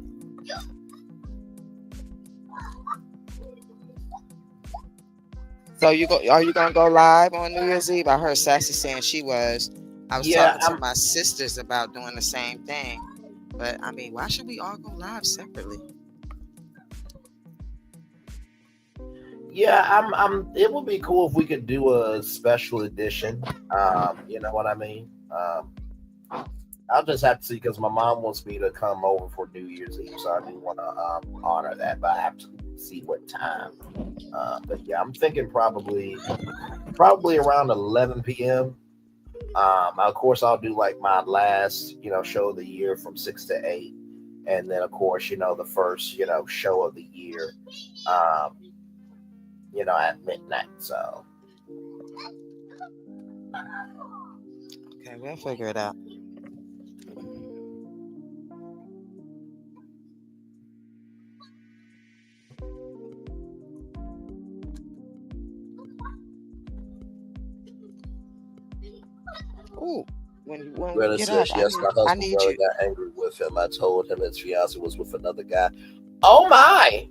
So are you gonna go live on New Year's Eve? I heard Sassy saying she was. I was talking to my sisters about doing the same thing. But I mean, why should we all go live separately? Yeah, it would be cool if we could do a special edition. You know what I mean? I'll just have to see, because my mom wants me to come over for New Year's Eve, so I do want to honor that, but I have to see what time. But yeah, I'm thinking probably around 11 p.m. Of course, I'll do like my last, show of the year from 6 to 8, and then of course, the first, show of the year, at midnight. So okay, we'll figure it out. Ooh, when we Greta get up, says, yes, my I husband need brother you. got angry with him. I told him his fiance was with another guy. Oh my.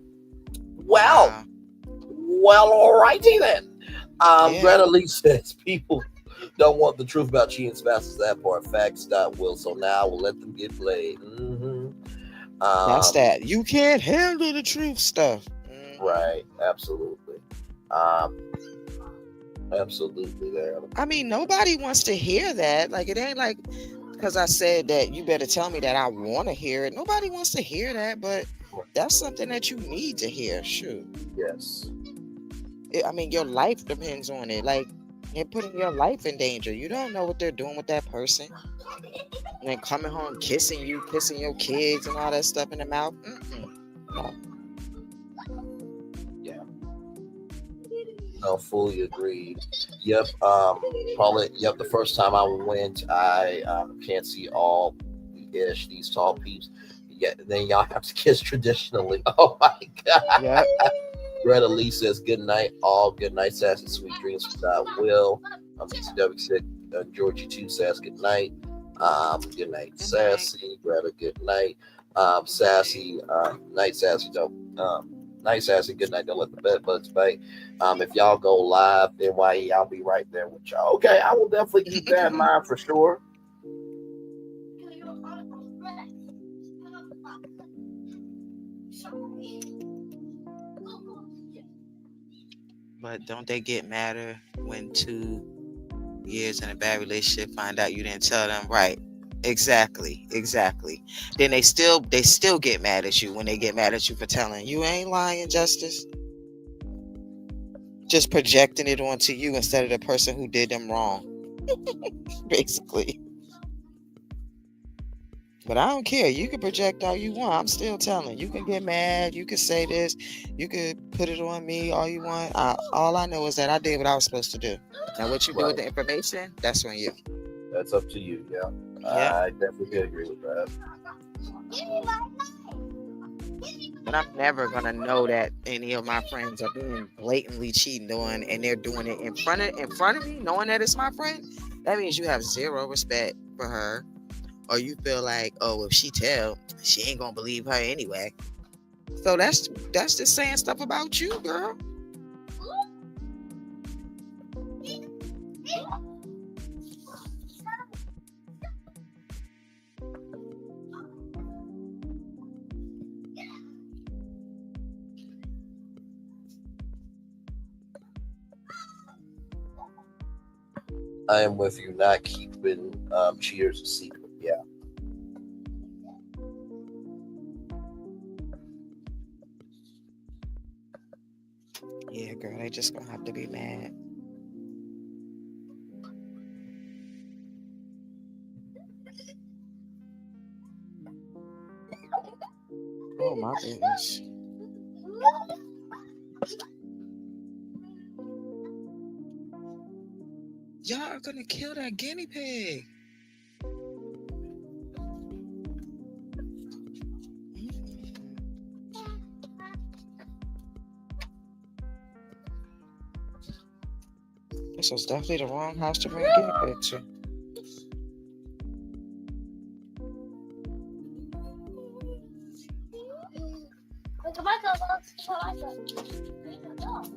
Well, alrighty then. Yeah. Greta Lee says people don't want the truth about cheating spouses. That part. Facts. Will. So now we'll let them get played. That's that. You can't handle the truth stuff. Right. Absolutely. Absolutely there. I mean, nobody wants to hear that. Like, it ain't like because I said that you better tell me that I want to hear it. Nobody wants to hear that, but that's something that you need to hear. Shoot. Yes. I mean, your life depends on it. Like, you're putting your life in danger. You don't know what they're doing with that person. And then coming home, kissing you, kissing your kids, and all that stuff in the mouth. No. Yeah. No, fully agreed. Yep. Paulette, yep. The first time I went, I can't see all ish these tall peeps. Yeah, then y'all have to kiss traditionally. Oh my god. Yeah. Greta Lee says good night, all good night, Sassy, sweet dreams from Will. BCW said Georgie 2 says good night. Good night, Sassy. Greta, good night. Sassy, night, Sassy. Night, Sassy. Good night. Don't let the bed bugs bite. If y'all go live, NYE, I'll be right there with y'all. Okay, I will definitely keep that in mind for sure. But don't they get madder when 2 years in a bad relationship find out you didn't tell them? Right. Exactly. Then they still get mad at you when they get mad at you for telling. You ain't lying, Justice. Just projecting it onto you instead of the person who did them wrong. Basically. But I don't care. You can project all you want. I'm still telling. You can get mad. You can say this. You could put it on me all you want. All I know is that I did what I was supposed to do. Now, what you do with the information, that's on you. That's up to you. Yeah. I definitely agree with that. But I'm never gonna know that any of my friends are being blatantly cheating on, and they're doing it in front of me, knowing that it's my friend. That means you have zero respect for her. Or you feel like, oh, if she tell, she ain't gonna believe her anyway. So that's just saying stuff about you, girl. I am with you, not keeping cheers a secret. Yeah. Yeah, girl, they just gonna have to be mad. Oh my goodness. Y'all are gonna kill that guinea pig. This was definitely the wrong house to bring a guinea pig to.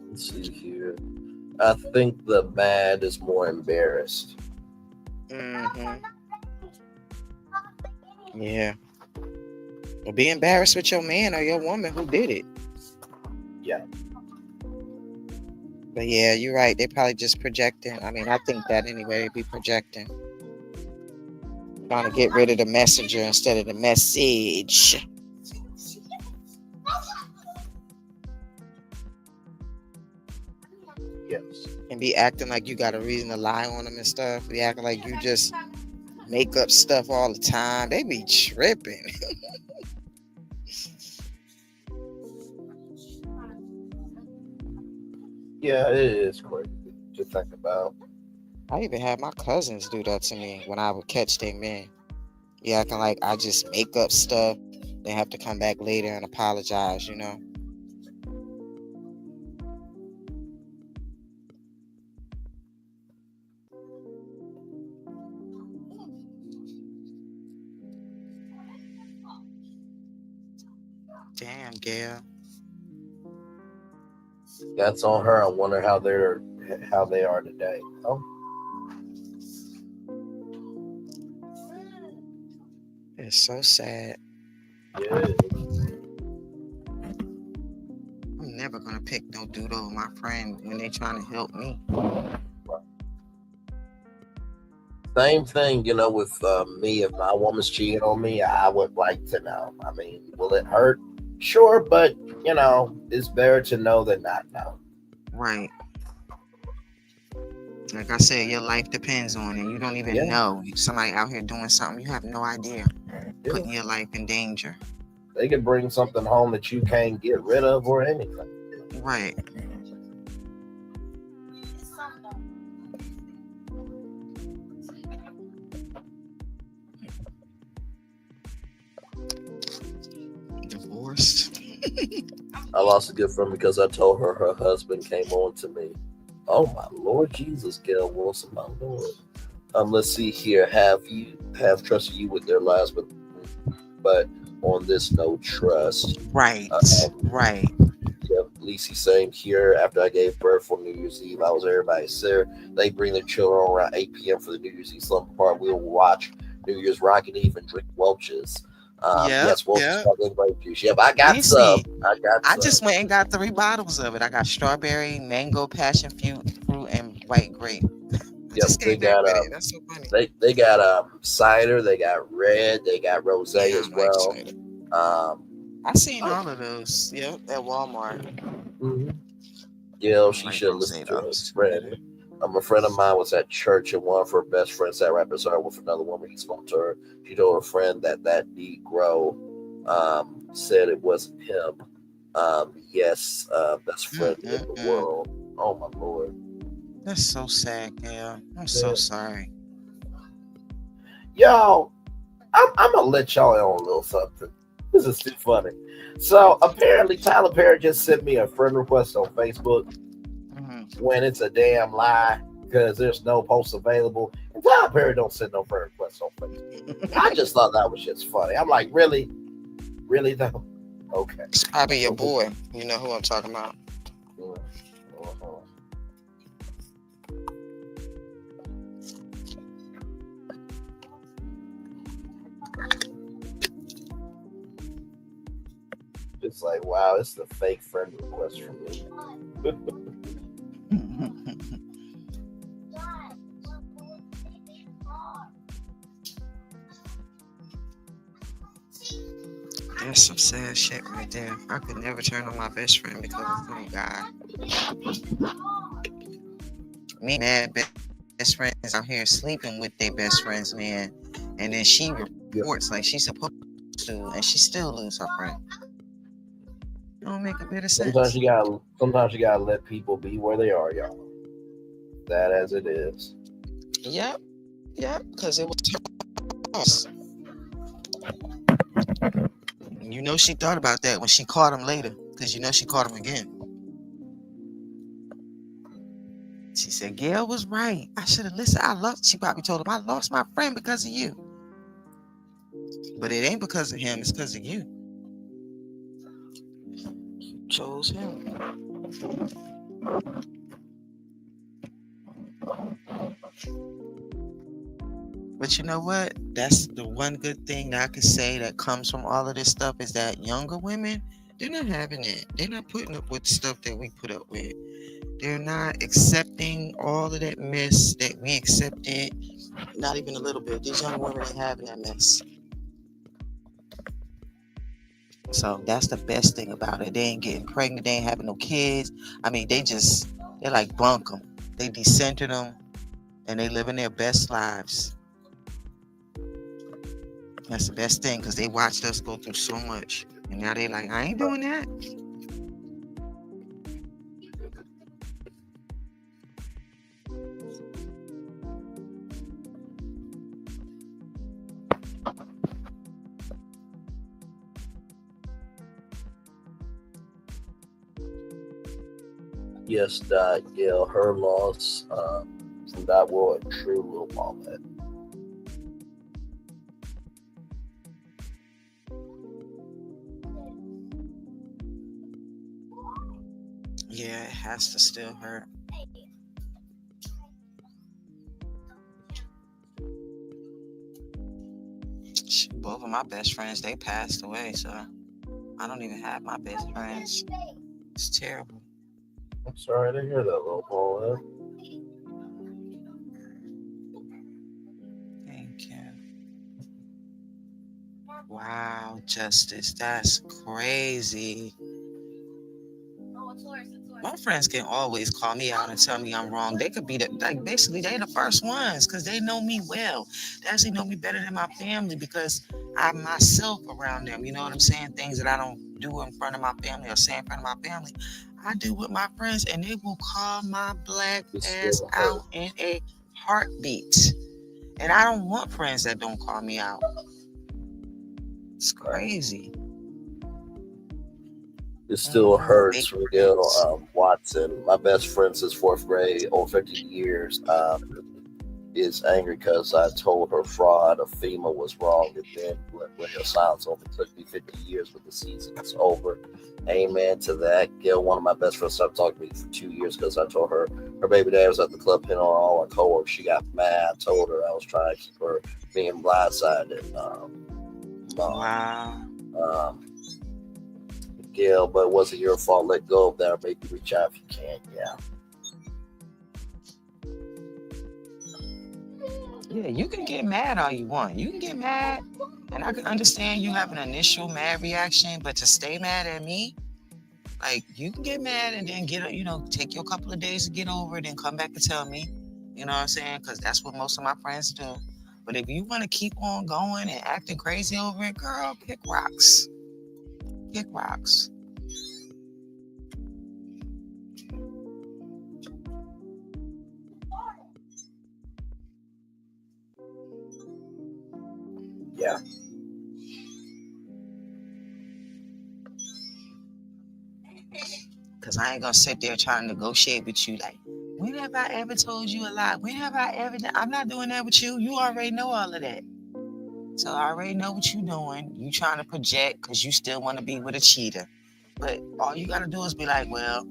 Let's see here. I think the mad is more embarrassed. Yeah. Well, be embarrassed with your man or your woman who did it. Yeah. But yeah, you're right. They probably just projecting. I mean, I think that anyway, they be projecting. Trying to get rid of the messenger instead of the message. Yes. And be acting like you got a reason to lie on them and stuff. Be acting like you just make up stuff all the time. They be tripping. Yeah, it is crazy to think about. I even had my cousins do that to me when I would catch their men. Be acting like I just make up stuff. They have to come back later and apologize, you know. Damn, Gail. That's on her. I wonder how they are today. Oh, It's so sad. yeah. I'm never gonna pick no dude over my friend when they trying to help me. Same thing, with me. If my woman's cheating on me, I would like to know. I mean, will it hurt? Sure, but it's better to know than not know. Right. Like I said, your life depends on it. You don't even know. Somebody out here doing something, you have no idea. Yeah. Putting your life in danger. They could bring something home that you can't get rid of or anything. Right. Divorced. I lost a good friend because I told her husband came on to me. Oh my Lord Jesus, Gail Wilson, my Lord. Let's see here. Have trusted you with their lives, but on this no trust. Right. Right. Yep, Lisi same here. After I gave birth on New Year's Eve, I was everybody's there. They bring their children around 8 p.m. for the New Year's Eve slumber party. We'll watch New Year's Rockin' Eve and drink Welch's. Yes, Welch's sparkling grape juice. Yep, I got some. I just went and got 3 bottles of it. I got strawberry, mango, passion fruit, and white grape. Yep, they got that's so funny. They got cider, they got red, they got rosé as well. I seen all of those. Yep, at Walmart. Mm-hmm. Yeah, she should listen to her friend. A friend of mine was at church, and one of her best friends sat right beside her with another woman. He spoke to her. She told her friend that Negro said it wasn't him. Yes, best friend in the world. Oh my Lord. That's so sad, Gail. I'm so sorry. Y'all, I'm gonna let y'all in on a little something. This is too funny. So apparently Tyler Perry just sent me a friend request on Facebook when it's a damn lie because there's no posts available. And Tyler Perry don't send no friend requests on Facebook. I just thought that was just funny. I'm like, really? Really though? Okay. It's probably your boy. You know who I'm talking about. It's like, wow, it's the fake friend request from me. That's some sad shit right there. I could never turn on my best friend because of some guy. Me mad best friends out here sleeping with their best friends, man. And then she reports like she's supposed to, and she still lose her friend. It don't make a bit of sense. Sometimes you gotta let people be where they are, y'all. That as it is. Yep, because it was her loss. You know she thought about that when she caught him later, because you know she caught him again. She said, Gail was right. I should have listened. She probably told him, I lost my friend because of you. But it ain't because of him, it's because of you. You chose him. But you know what? That's the one good thing that I could say that comes from all of this stuff is that younger women, they're not having it. They're not putting up with stuff that we put up with. They're not accepting all of that mess that we accepted. Not even a little bit. These young women ain't having that mess. So that's the best thing about it. They ain't getting pregnant. They ain't having no kids. I mean, they're like bunk them. They decenter them and they living their best lives. That's the best thing because they watched us go through so much. And now they like, I ain't doing that. Yes, Gail, her loss from that world and true little Paulette. Yeah, it has to still hurt. Both of my best friends, they passed away, so I don't even have my best friends. It's terrible. I'm sorry to hear that, little Paulette. Thank you. Wow, Justice, that's crazy. My friends can always call me out and tell me I'm wrong. They could be basically they the first ones because they know me well. They actually know me better than my family because I'm myself around them. You know what I'm saying? Things that I don't do in front of my family or say in front of my family, I do with my friends, and they will call my black ass out in a heartbeat. And I don't want friends that don't call me out. It's crazy. It still hurts, Miguel Watson. My best friend since fourth grade, over 50 years, is angry because I told her fraud of FEMA was wrong, and then when her silence over took me 50 years, but the season is over. Amen to that. Gail, one of my best friends, stopped talking to me for 2 years because I told her baby dad was at the club hitting on all her coworkers. She got mad. I told her I was trying to keep her being blindsided. Wow. Gail, but it wasn't your fault. Let go of that, or maybe reach out if you can. Yeah, you can get mad all you want. You can get mad, and I can understand you have an initial mad reaction, but to stay mad at me, like you can get mad and then take your couple of days to get over it and come back and tell me. You know what I'm saying? Because that's what most of my friends do. But if you want to keep on going and acting crazy over it, girl, pick rocks. Pick rocks. Yeah. Because I ain't going to sit there trying to negotiate with you like, when have I ever told you a lie? When have I ever done? I'm not doing that with you. You already know all of that. So I already know what you're doing. You trying to project because you still want to be with a cheater. But all you got to do is be like, well,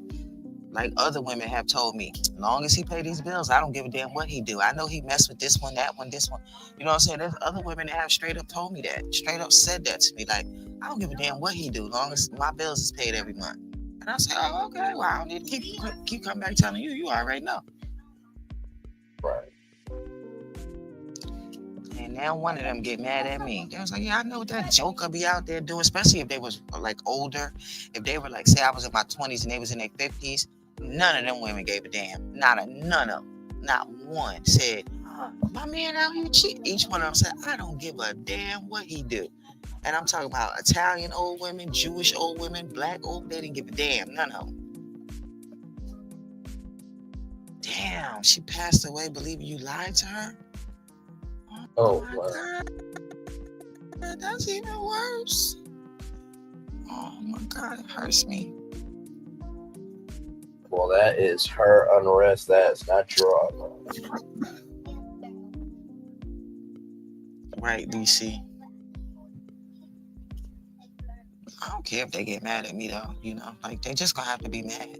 like other women have told me, as long as he pay these bills, I don't give a damn what he do. I know he messed with this one, that one, this one. You know what I'm saying? There's other women that have straight up told me that, straight up said that to me. Like, I don't give a damn what he do, as long as my bills is paid every month. And I say, oh, okay, well, I don't need to keep coming back telling you. You already know. Right. And now one of them get mad at me. They was like, yeah, I know what that joker be out there doing, especially if they was like older. If they were like, say I was in my 20s and they was in their 50s, none of them women gave a damn. None of them. Not one said, oh, my man out here cheating. Each one of them said, I don't give a damn what he do. And I'm talking about Italian old women, Jewish old women, black old, they didn't give a damn. None of them. Damn, she passed away believing you lied to her? Oh, my wow. God. That's even worse. Oh my God, it hurts me. Well, that is her unrest. That's not your unrest. Right, DC. I don't care if they get mad at me though, like they just gonna have to be mad.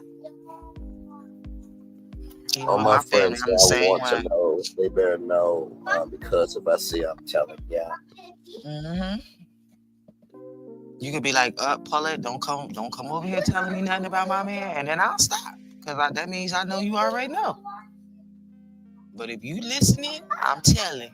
All my friends that I want to know, they better know, because if I see, I'm telling. Yeah. Mm-hmm. You could be like, Paulette, don't come over here telling me nothing about my man, and then I'll stop because that means I know you already know. But if you listening, I'm telling.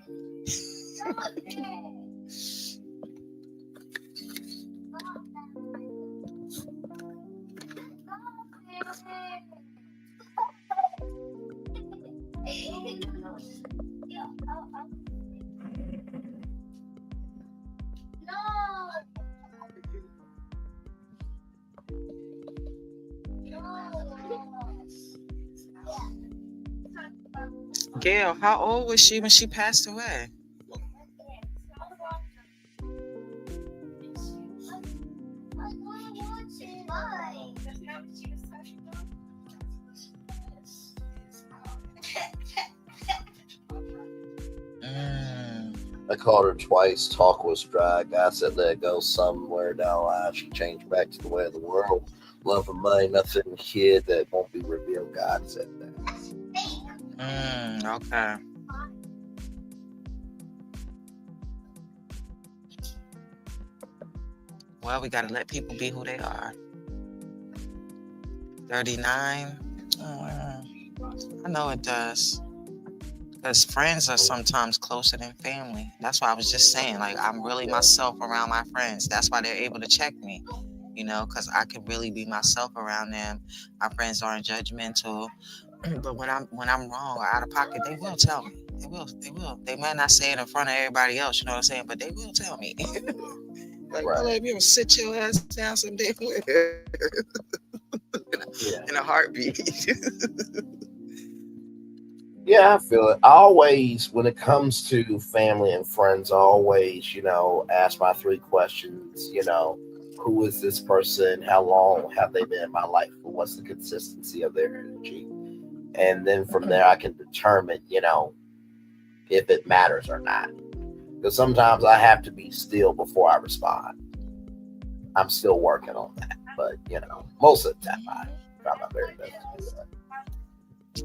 Gail, how old was she when she passed away? I called her twice. Talk was dry. God said let it go somewhere down the line. She changed back to the way of the world. Love and money, nothing here that won't be revealed. God said that. Okay. Well, we gotta let people be who they are. 39. I know it does. Because friends are sometimes closer than family. That's why I was just saying, like, I'm really myself around my friends. That's why they're able to check me, because I can really be myself around them. My friends aren't judgmental. But when I'm wrong or out of pocket, they will tell me. They will. They might not say it in front of everybody else, you know what I'm saying? But they will tell me. Like, well, if you ever sit your ass down someday in a heartbeat. Yeah, I feel it. I always, when it comes to family and friends, I always, ask my 3 questions. Who is this person? How long have they been in my life? What's the consistency of their energy? And then from there, I can determine, if it matters or not. Because sometimes I have to be still before I respond. I'm still working on that. But, most of the time, I try my very best to do that.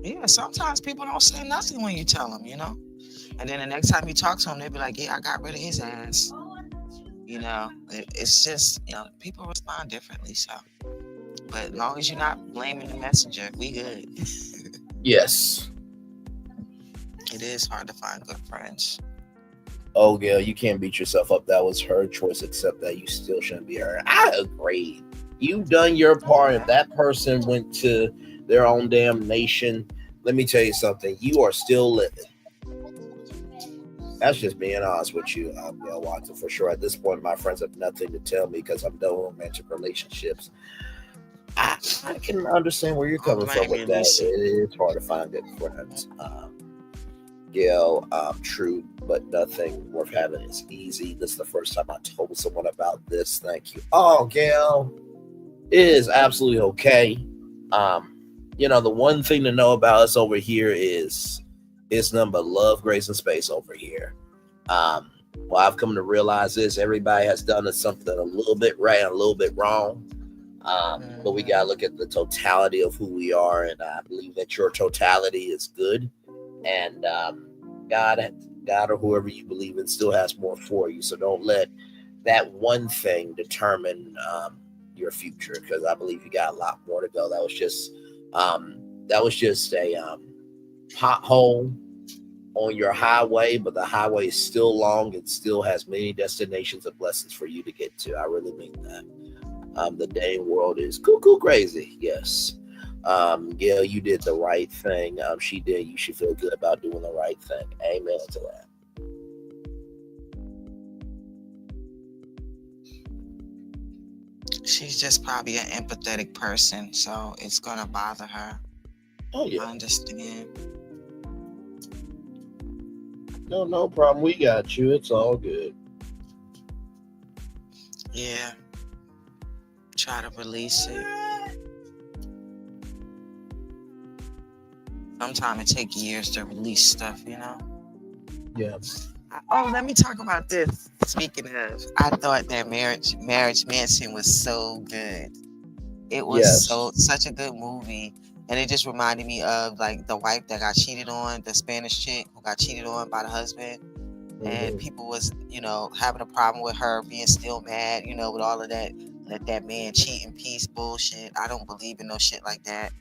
Yeah, sometimes people don't say nothing when you tell them, And then the next time you talk to them, they'll be like, yeah, I got rid of his ass. It's just, people respond differently. So, but as long as you're not blaming the messenger, we good. Yes. It is hard to find good friends. Oh, Gail, you can't beat yourself up. That was her choice, except that you still shouldn't be her. I agree. You've done your part. If that person went to their own damn nation, let me tell you something. You are still living. That's just being honest with you, Gail Watson, for sure. At this point, my friends have nothing to tell me because I'm done with romantic relationships. I can understand where you're coming from with that. It is hard to find good friends. Gail, true, but nothing worth having is easy. This is the first time I told someone about this. Thank you. Oh, Gail, it is absolutely okay. The one thing to know about us over here is it's nothing but love, grace, and space over here. Well, I've come to realize this. Everybody has done something a little bit right and a little bit wrong. But we got to look at the totality of who we are. And I believe that your totality is good. And God or whoever you believe in still has more for you. So don't let that one thing determine your future, because I believe you got a lot more to go. That was just a pothole on your highway, but the highway is still long and still has many destinations and blessings for you to get to. I really mean that. The dating world is cuckoo crazy. Yes. Gail, you did the right thing. She did. You should feel good about doing the right thing. Amen to that. She's just probably an empathetic person, so it's gonna bother her. Oh yeah, I understand. No problem. We got you. It's all good. Yeah. Try to release it. Sometimes it takes years to release stuff, Yeah. Oh, let me talk about this. Speaking of, I thought that Marriage Mansion was so good. It was such a good movie. And it just reminded me of like the wife that got cheated on, the Spanish chick who got cheated on by the husband. Mm-hmm. And people was, having a problem with her being still mad, with all of that, let that man cheat in peace bullshit. I don't believe in no shit like that.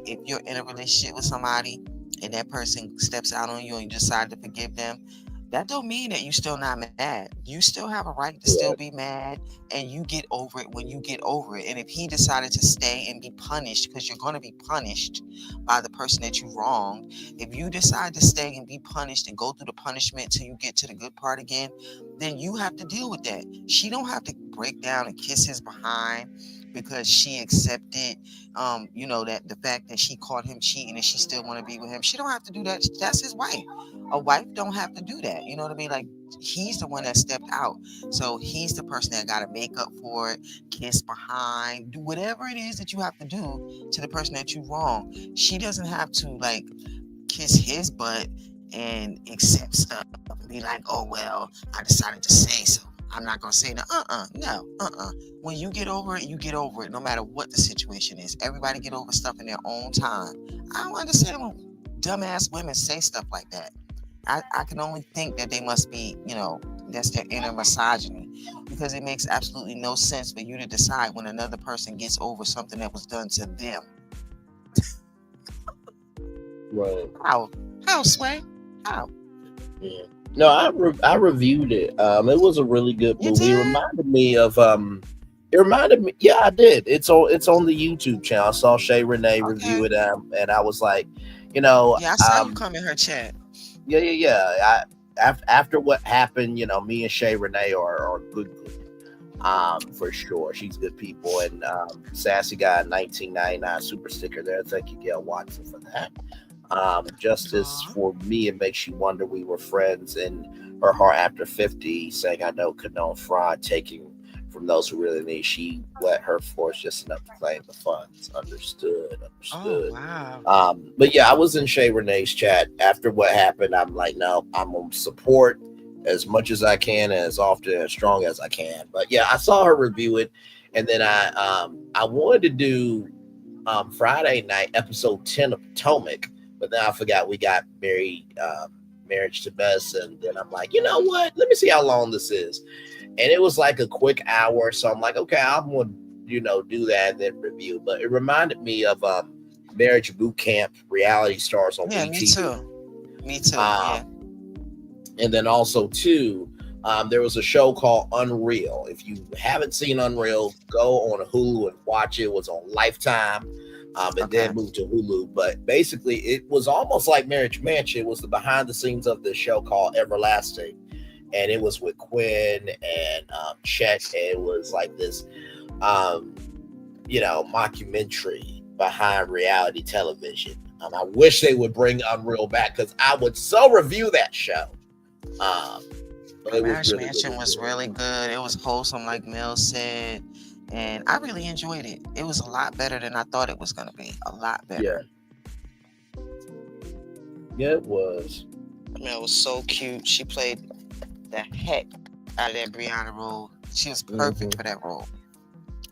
If you're in a relationship with somebody and that person steps out on you and you decide to forgive them, that don't mean that you're still not mad. You still have a right to still be mad, and you get over it when you get over it. And if he decided to stay and be punished, because you're going to be punished by the person that you wronged, if you decide to stay and be punished and go through the punishment till you get to the good part again, then you have to deal with that. She don't have to break down and kiss his behind because she accepted, that the fact that she caught him cheating and she still want to be with him. She don't have to do that. That's his wife. A wife don't have to do that. You know what I mean? Like, he's the one that stepped out. So he's the person that got to make up for it, kiss behind, do whatever it is that you have to do to the person that you wrong. She doesn't have to like kiss his butt and accept stuff and be like, oh, well, I decided to say so. I'm not gonna say no. When you get over it, you get over it, no matter what the situation is. Everybody get over stuff in their own time. I don't understand when dumbass women say stuff like that. I can only think that they must be, that's their inner misogyny, because it makes absolutely no sense for you to decide when another person gets over something that was done to them. Right. How, Sway? How? Yeah. No, I reviewed it. It was a really good movie. It reminded me of yeah, I did. It's on the YouTube channel. I saw Shay Renee review it, and I was like, Yeah, I saw you come in her chat. Yeah. After what happened, me and Shay Renee are good. For sure. She's good people. And Sassy got a 1999 super sticker there. Thank you, Gail Watson, for that. Justice for me, it makes you wonder we were friends in her heart after 50, saying I know condone fraud, taking from those who really need. She wet her floors just enough to claim the funds. Understood. Oh, wow. But yeah, I was in Shay Renee's chat after what happened. I'm like, no, I'm gonna support as much as I can, and as often and as strong as I can. But yeah, I saw her review it, and then I wanted to do Friday night episode 10 of Potomac, but then I forgot we got Marriage to Best, and then I'm like, you know what? Let me see how long this is. And it was like a quick hour, so I'm like, okay, I'm gonna do that and then review. But it reminded me of Marriage Boot Camp reality stars on WeTV. Me too. Yeah. And then also too, there was a show called Unreal. If you haven't seen Unreal, go on Hulu and watch it. It was on Lifetime, and then moved to Hulu. But basically, it was almost like Marriage Mansion. It was the behind the scenes of this show called Everlasting, and it was with Quinn and Chet. And it was like this, mockumentary behind reality television. I wish they would bring Unreal back, because I would so review that show. Marriage Mansion was really good. It was wholesome, like Mel said, and I really enjoyed it. It was a lot better than I thought it was going to be. A lot better. Yeah, it was. Mel was so cute. She played the heck out of that Brianna role. She was perfect for that role.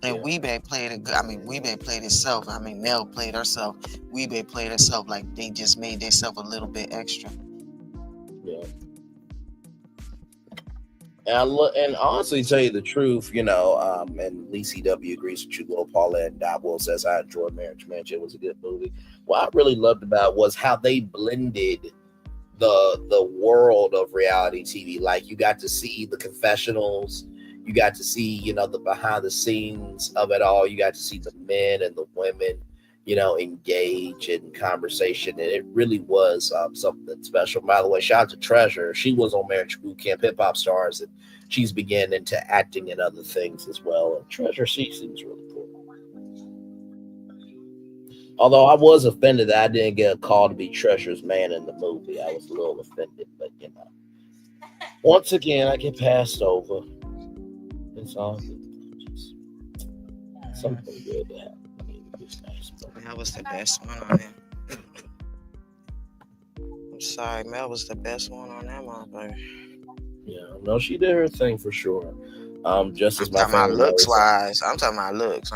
And Weebay played it good. I mean, Weebay played itself. I mean, Mel played herself. Weebay played herself. Like, they just made themselves a little bit extra. Yeah. And honestly, tell you the truth, and Lee CW agrees with you, Will Paulette, and Dobwell says I enjoyed Marriage Mansion. It was a good movie. What I really loved about it was how they blended the world of reality TV. Like, you got to see the confessionals, you got to see, the behind the scenes of it all. You got to see the men and the women, engage in conversation. And it really was something special. By the way, shout out to Treasure. She was on Marriage Boot Camp, Hip Hop Stars, and she's beginning into acting and other things as well. And Treasure, she seems really cool. Although I was offended that I didn't get a call to be Treasure's man in the movie. I was a little offended, but once again, I get passed over. It's all good. Just something good to happen. Mel was the best one on there. I'm sorry, Mel was the best one on that motherfucker. Yeah, no, she did her thing for sure. Just as my talking about looks wise. I'm talking about looks.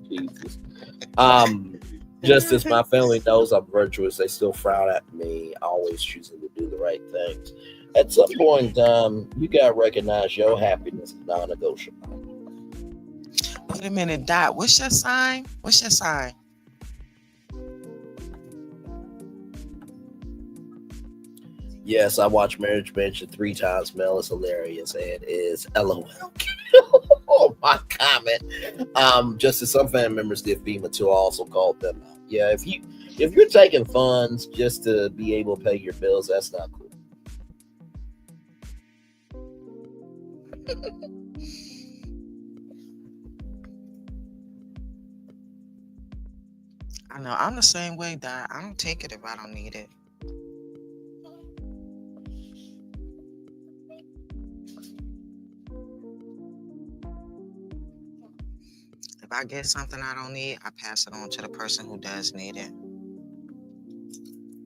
Jesus. Just as my family knows I'm virtuous, they still frown at me, always choosing to do the right things. At some point, you gotta recognize your happiness is non-negotiable. Wait a minute, Dot. What's your sign? Yes, I watched Marriage Mansion 3 times. Mel is hilarious and is LOL. Oh, my comment. Just as some family members did FEMA too, I also called them out. Yeah, if you're taking funds just to be able to pay your bills, that's not cool. I know. I'm the same way, Dot. I don't take it if I don't need it. If I get something I don't need, I pass it on to the person who does need it.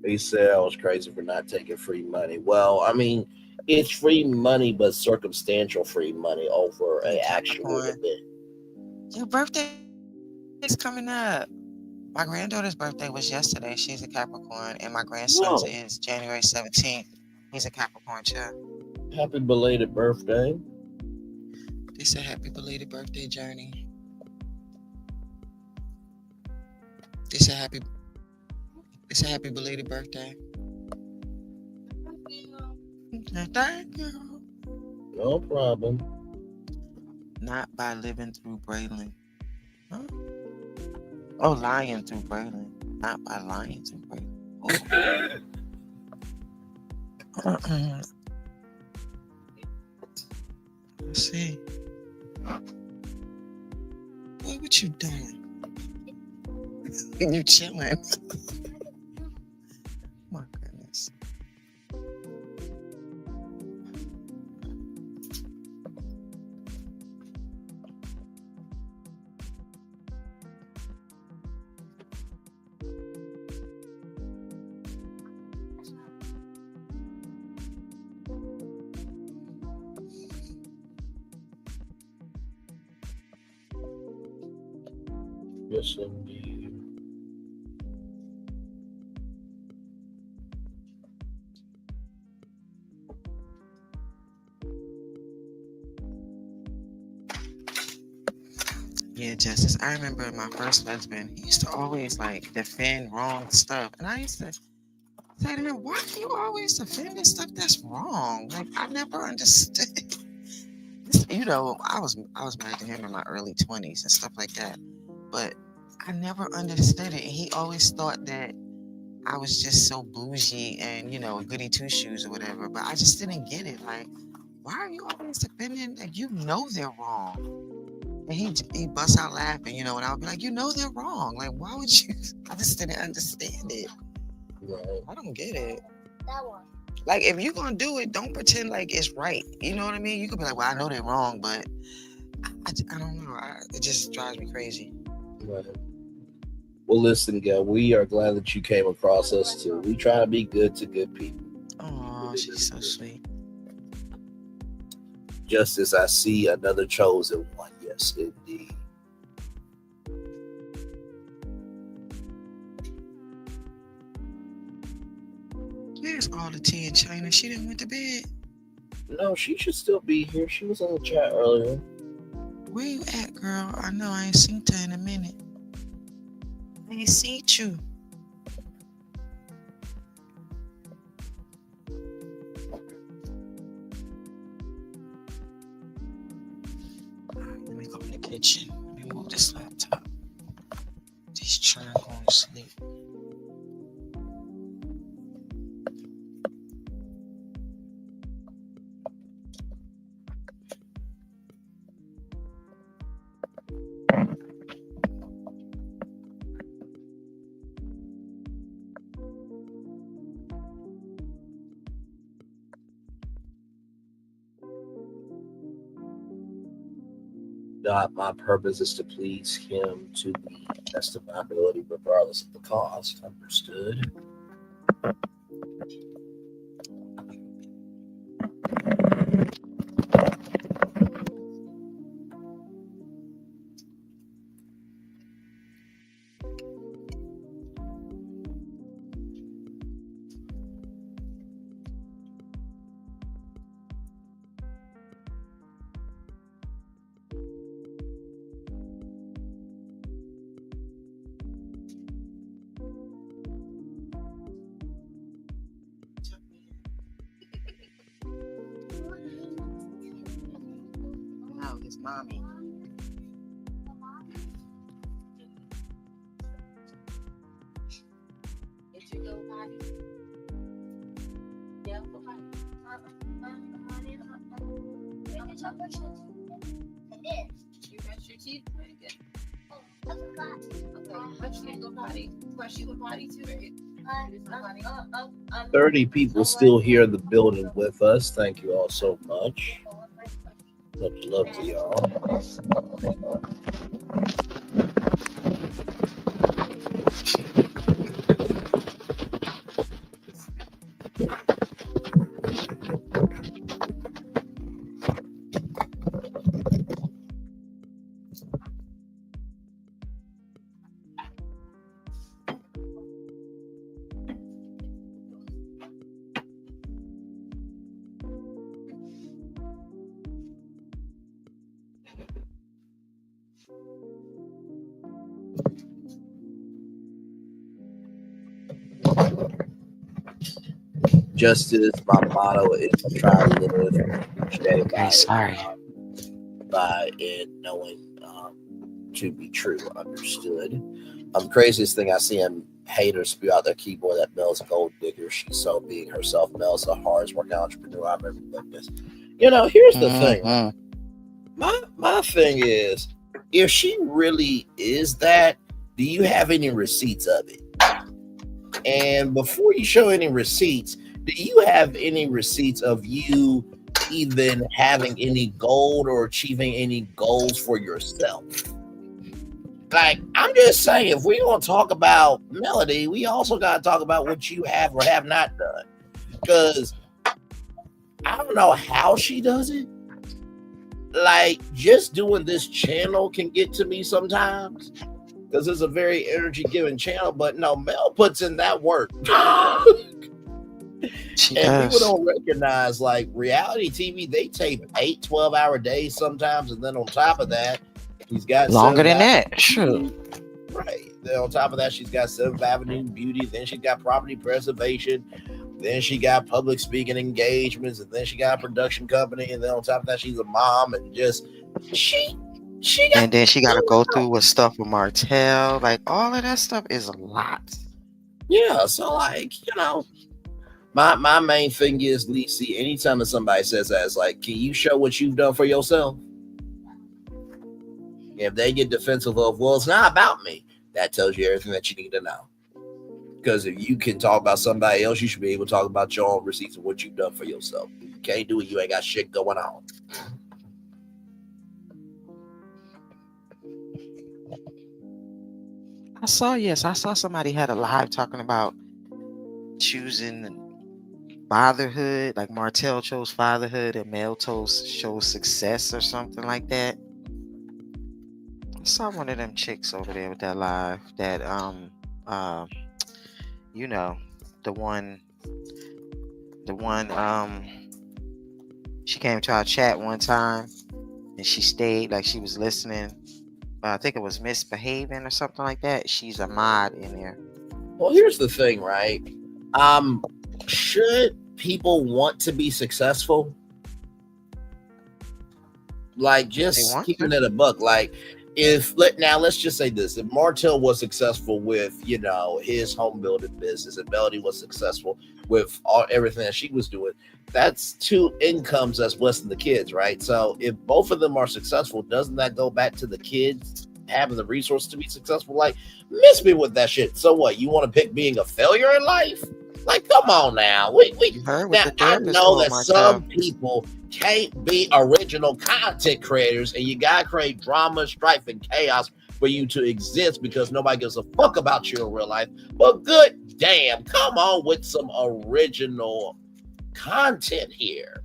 He said I was crazy for not taking free money. Well, I mean, it's free money, but circumstantial free money over an actual event. Your birthday is coming up. My granddaughter's birthday was yesterday. She's a Capricorn, and my grandson's is January 17th. He's a Capricorn too. Happy belated birthday. They said happy belated birthday, Journey. They said happy belated birthday. Thank you. No problem. Not by living through Braylon. Huh? Oh, lying through Braylon. Not by lying through Braylon. Oh. Let's see. What you doing? You chilling. My goodness. Yes, indeed. Yeah, Justice. I remember my first husband, he used to always like defend wrong stuff. And I used to say to him, why do you always defend this stuff that's wrong? Like I never understood. You know, I was married to him in my early 20s and stuff like that. But I never understood it. And he always thought that I was just so bougie and, you know, goody two shoes or whatever. But I just didn't get it. Like, why are you always defending? Like, you know they're wrong. And he busts out laughing, you know, and I'll be like, you know they're wrong. Like, why would you? I just didn't understand it. Right. I don't get it. That one. Like, if you're going to do it, don't pretend like it's right. You know what I mean? You could be like, well, I know they're wrong, but I don't know. It just drives me crazy. Right. Well, listen, Gail, we are glad that you came across us, too. We try to be good to good people. Oh, she's so sweet. Just as I see another chosen one. Yes, indeed. There's all the tea in China. She didn't went to bed. No, she should still be here. She was in the chat earlier. Where you at, girl? I know I ain't seen her in a minute. I ain't seen you. Let me go in the kitchen. Let me move this laptop. These children going to sleep. Not my purpose is to please him to the best of my ability, regardless of the cost. Understood. Oh, his mommy. Did you go potty? Yeah, go potty. I did. You brushed your teeth? Very good. Oh, I forgot. Okay, but you didn't go potty. Brush you go potty too, right? 30 people still here in the building with us. Thank you all so much. Much love to y'all. Justice, my motto is to try to live each day by it knowing to be true, understood. Craziest thing I see him haters spew out their keyboard that Mel's a gold digger. She's so being herself. Mel's the hardest working entrepreneur I've ever witnessed. Here's the thing. My thing is, if she really is that, do you have any receipts of it? And before you show any receipts, do you have any receipts of you even having any gold or achieving any goals for yourself? Like, I'm just saying, if we're going to talk about Melody, we also got to talk about what you have or have not done. Because I don't know how she does it. Like, just doing this channel can get to me sometimes. Because it's a very energy-giving channel. But no, Mel puts in that work. People don't recognize, like, reality TV, they tape 8, 12-hour days sometimes. And then on top of that, he's got longer than that. Sure. Right. Then on top of that, she's got 7th Avenue Beauty. Then she got property preservation. Then she got public speaking engagements. And then she got a production company. And then on top of that, she's a mom. And just she got, and then she got to go through with stuff with Martell. Like, all of that stuff is a lot. Yeah. So, like, my main thing is, Lisa, anytime that somebody says that, it's like, can you show what you've done for yourself? If they get defensive of, well, it's not about me, that tells you everything that you need to know. Because if you can talk about somebody else, you should be able to talk about your own receipts of what you've done for yourself. If you can't do it, you ain't got shit going on. I saw somebody had a live talking about choosing fatherhood. Like, Martell chose fatherhood and Mel chose success or something like that. I saw one of them chicks over there with that live, that the one she came to our chat one time and she stayed, like, she was listening. I think it was Misbehaving or something like that. She's a mod in there. Well, here's the thing, right? Should people want to be successful? Like, just keeping it a buck. Like, let's just say this: if Martell was successful with his home building business, and Melody was successful with everything that she was doing, that's 2 incomes that's blessing the kids, right? So if both of them are successful, doesn't that go back to the kids having the resources to be successful? Like, miss me with that shit. So what? You want to pick being a failure in life? Like, come on now. I know that some people can't be original content creators, and you gotta create drama, strife, and chaos for you to exist because nobody gives a fuck about you in real life. But good damn, come on with some original content here.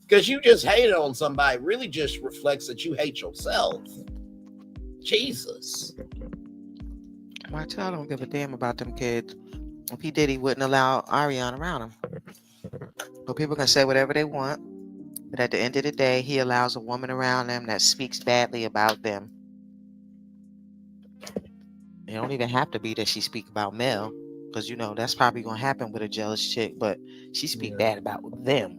Because you just hated on somebody really just reflects that you hate yourself. Jesus. Martell don't give a damn about them kids. If he did, he wouldn't allow Ariana around him. But people can say whatever they want. But at the end of the day, he allows a woman around them that speaks badly about them. It don't even have to be that she speak about Mel, because that's probably gonna happen with a jealous chick. But she speak bad about them.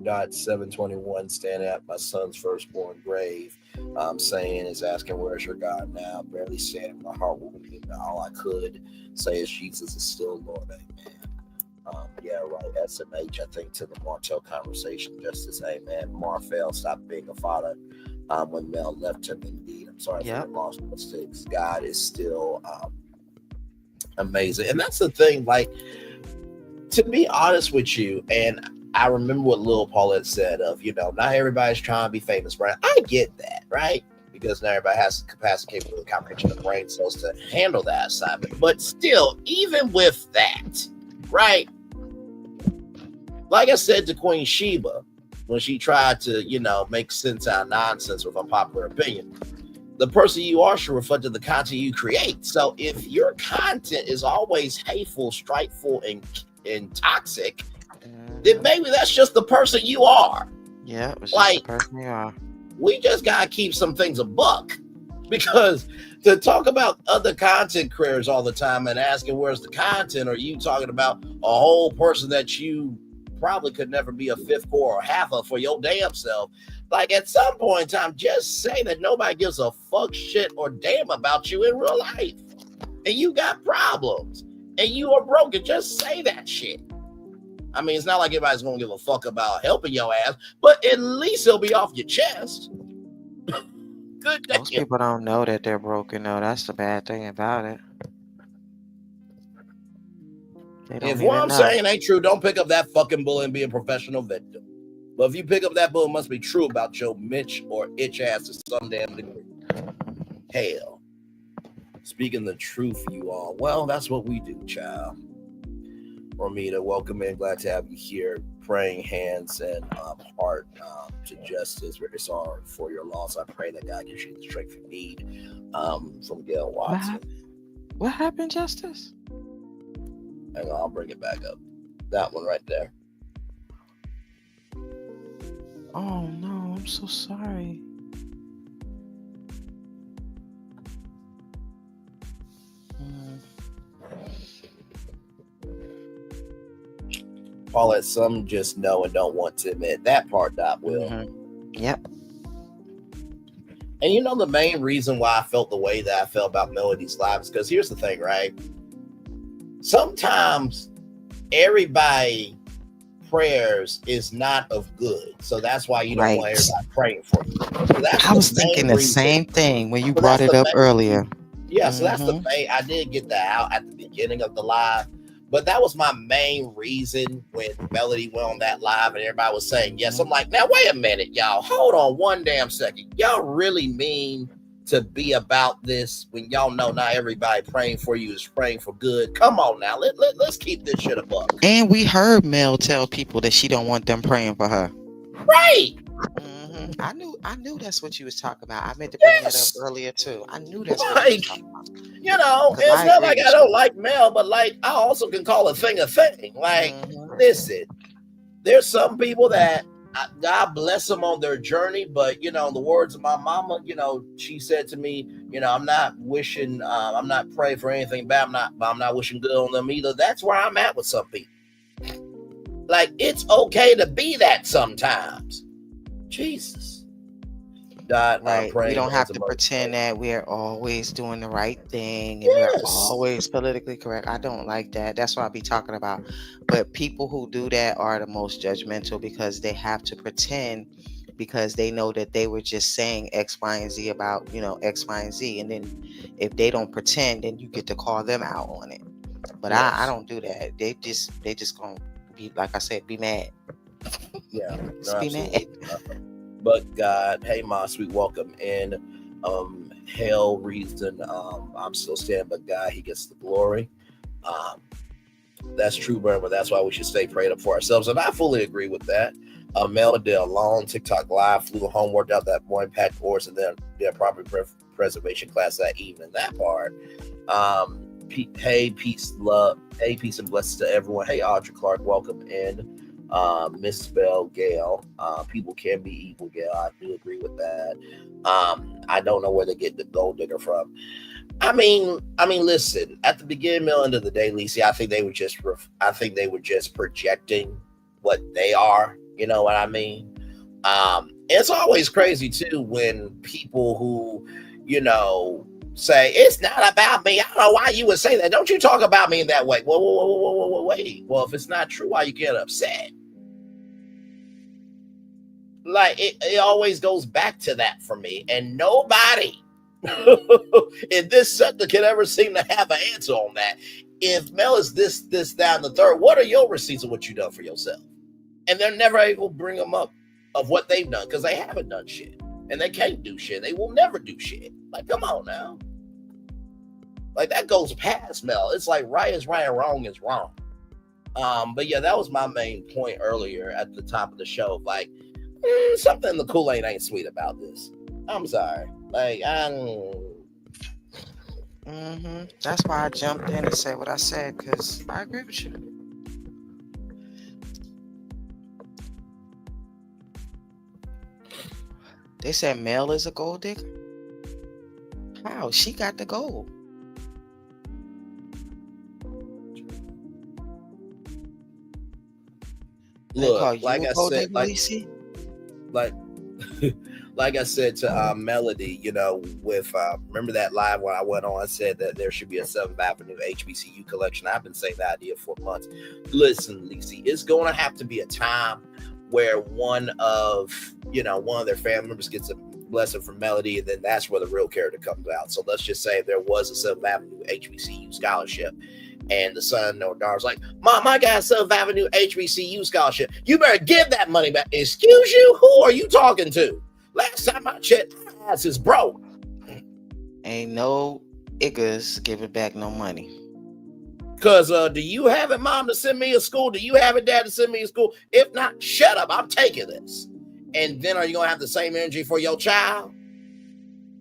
Got 721 standing at my son's firstborn grave. Is asking, where's your God now? Barely standing, my heart wounded. All I could say is Jesus is still Lord. Amen. Yeah, right. SMH, I think, to the Martell conversation, just to say, man, Marfell stopped being a father when Mel left him. Indeed, I'm sorry for the lost mistakes. God is still amazing, and that's the thing. Like, to be honest with you, and I remember what Lil Paulette said of, not everybody's trying to be famous, right? I get that, right? Because not everybody has the capacity, capability, comprehension of brain cells to handle that assignment. But still, even with that, right? Like I said to Queen Sheba, when she tried to, make sense out of nonsense with unpopular opinion, the person you are should reflect the content you create. So if your content is always hateful, strifeful, and toxic, then maybe that's just the person you are. Yeah, it's like, just the person you are. We just gotta keep some things a buck. Because to talk about other content creators all the time and asking where's the content, or you talking about a whole person that you probably could never be a fifth core or half of for your damn self. Like at some point in time, just say that nobody gives a fuck shit or damn about you in real life. And you got problems and you are broken. Just say that shit. I mean, it's not like everybody's gonna give a fuck about helping your ass, but at least it'll be off your chest. Good damn. Most people don't know that they're broken, though. That's the bad thing about it. If what I'm saying ain't true, don't pick up that fucking bull and be a professional victim. But if you pick up that bull, it must be true about your Mitch or itch ass to some damn degree. Hell. Speaking the truth, you all. Well, that's what we do, child. Romita, welcome in. Glad to have you here. Praying hands and heart to justice. Very sorry for your loss. I pray that God gives you the strength you need. From Gail Watson. What happened, Justice? Hang on, I'll bring it back up. That one right there. Oh no, I'm so sorry. Paulette, some just know and don't want to admit that part. Dot will. Yep. And you know the main reason why I felt the way that I felt about Melody's live is because here's the thing, right? Sometimes everybody prayers is not of good, so that's why you don't want everybody praying for you. So I was thinking the same thing when you brought it up earlier. Yeah, so that's the main. I did get that out at the beginning of the live, but that was my main reason when Melody went on that live and everybody was saying yes. I'm like, now wait a minute, y'all, hold on one damn second. Y'all really mean to be about this when y'all know not everybody praying for you is praying for good? Come on now, let's keep this shit above. And we heard Mel tell people that she don't want them praying for her. Right. I knew that's what you was talking about. I meant to bring that up earlier too. I knew that's what you was talking about. You know, it's not like I don't like Mel, but like I also can call a thing a thing. Like, listen, there's some people that God bless them on their journey, but you know, in the words of my mama, you know, she said to me, you know, I'm not wishing, I'm not praying for anything bad. I'm not wishing good on them either. That's where I'm at with some people. Like, it's okay to be that sometimes. Jesus. Right. We don't have to pretend that we're always doing the right thing and we're always politically correct. I don't like that. That's what I'll be talking about. But people who do that are the most judgmental because they have to pretend because they know that they were just saying X, Y, and Z about, you know, X, Y, and Z. And then if they don't pretend, then you get to call them out on it. But I don't do that. They just gonna be, like I said, be mad. Yeah. Just be mad. But God, hey, my sweet, welcome in. Hell reason, I'm still standing, but God, he gets the glory. That's true, Burn, but that's why we should stay prayed up for ourselves. And I fully agree with that. Mel did a long TikTok live, flew home, worked out that morning, packed course, and then did a property preservation class that evening. That part. Hey, peace, love. Hey, peace and blessings to everyone. Hey, Audrey Clark, welcome in. Miss Bell, Gail, people can be evil, Gail. I do agree with that. I don't know where they get the gold digger from. I mean, listen, at the beginning, middle, end of the day, Lisa, I think they were just projecting what they are. You know what I mean? It's always crazy too when people who, you know, say it's not about me. I don't know why you would say that. Don't you talk about me in that way? Whoa, wait. Well, if it's not true, why you get upset? Like it always goes back to that for me, and nobody in this sector can ever seem to have an answer on that. If Mel is this, down the third, what are your receipts of what you done for yourself? And they're never able to bring them up of what they've done because they haven't done shit, and they can't do shit. They will never do shit. Like, come on now. Like, that goes past Mel. It's like right is right and wrong is wrong. But yeah, that was my main point earlier at the top of the show. Like, something in the Kool-Aid ain't sweet about this. I'm sorry. Like, That's why I jumped in and said what I said, because I agree with you. They said Mel is a gold digger. How? She got the gold. They call Look, you like a I gold said, digger, Lacey? like like I said to Melody, you know, with remember that live when I went on, I said that there should be a 7th Avenue HBCU collection. I've been saying that idea for months. Listen, Lacey, it's going to have to be a time where one of their family members gets a blessing from Melody, and then that's where the real character comes out. So let's just say there was a 7th Avenue HBCU scholarship, and the son or daughter's like, Mom, I got a 7th Avenue HBCU scholarship. You better give that money back. Excuse you? Who are you talking to? Last time I checked, my ass is broke. Ain't no iggers giving back no money. Because do you have it, Mom, to send me to school? Do you have it, Dad, to send me to school? If not, shut up. I'm taking this. And then are you going to have the same energy for your child?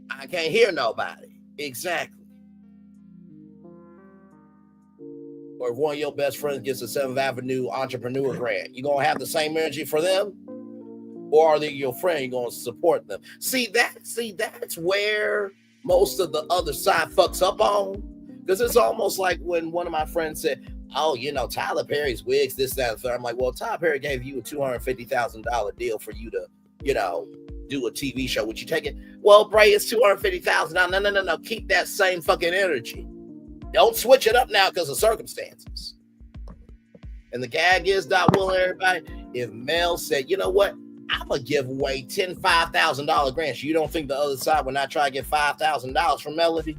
I can't hear nobody. Exactly. Or if one of your best friends gets a 7th Avenue entrepreneur grant, you going to have the same energy for them? Or are they your friend? You're going to support them? See, that's where most of the other side fucks up on. Because it's almost like when one of my friends said, oh, Tyler Perry's wigs, this, that, and third. I'm like, well, Tyler Perry gave you a $250,000 deal for you to, do a TV show. Would you take it? Well, Bray, it's $250,000. No. Keep that same fucking energy. Don't switch it up now because of circumstances. And the gag is, Doc Will, everybody, if Mel said, you know what? I'm going to give away $5,000 grants. You don't think the other side would not try to get $5,000 from Melody?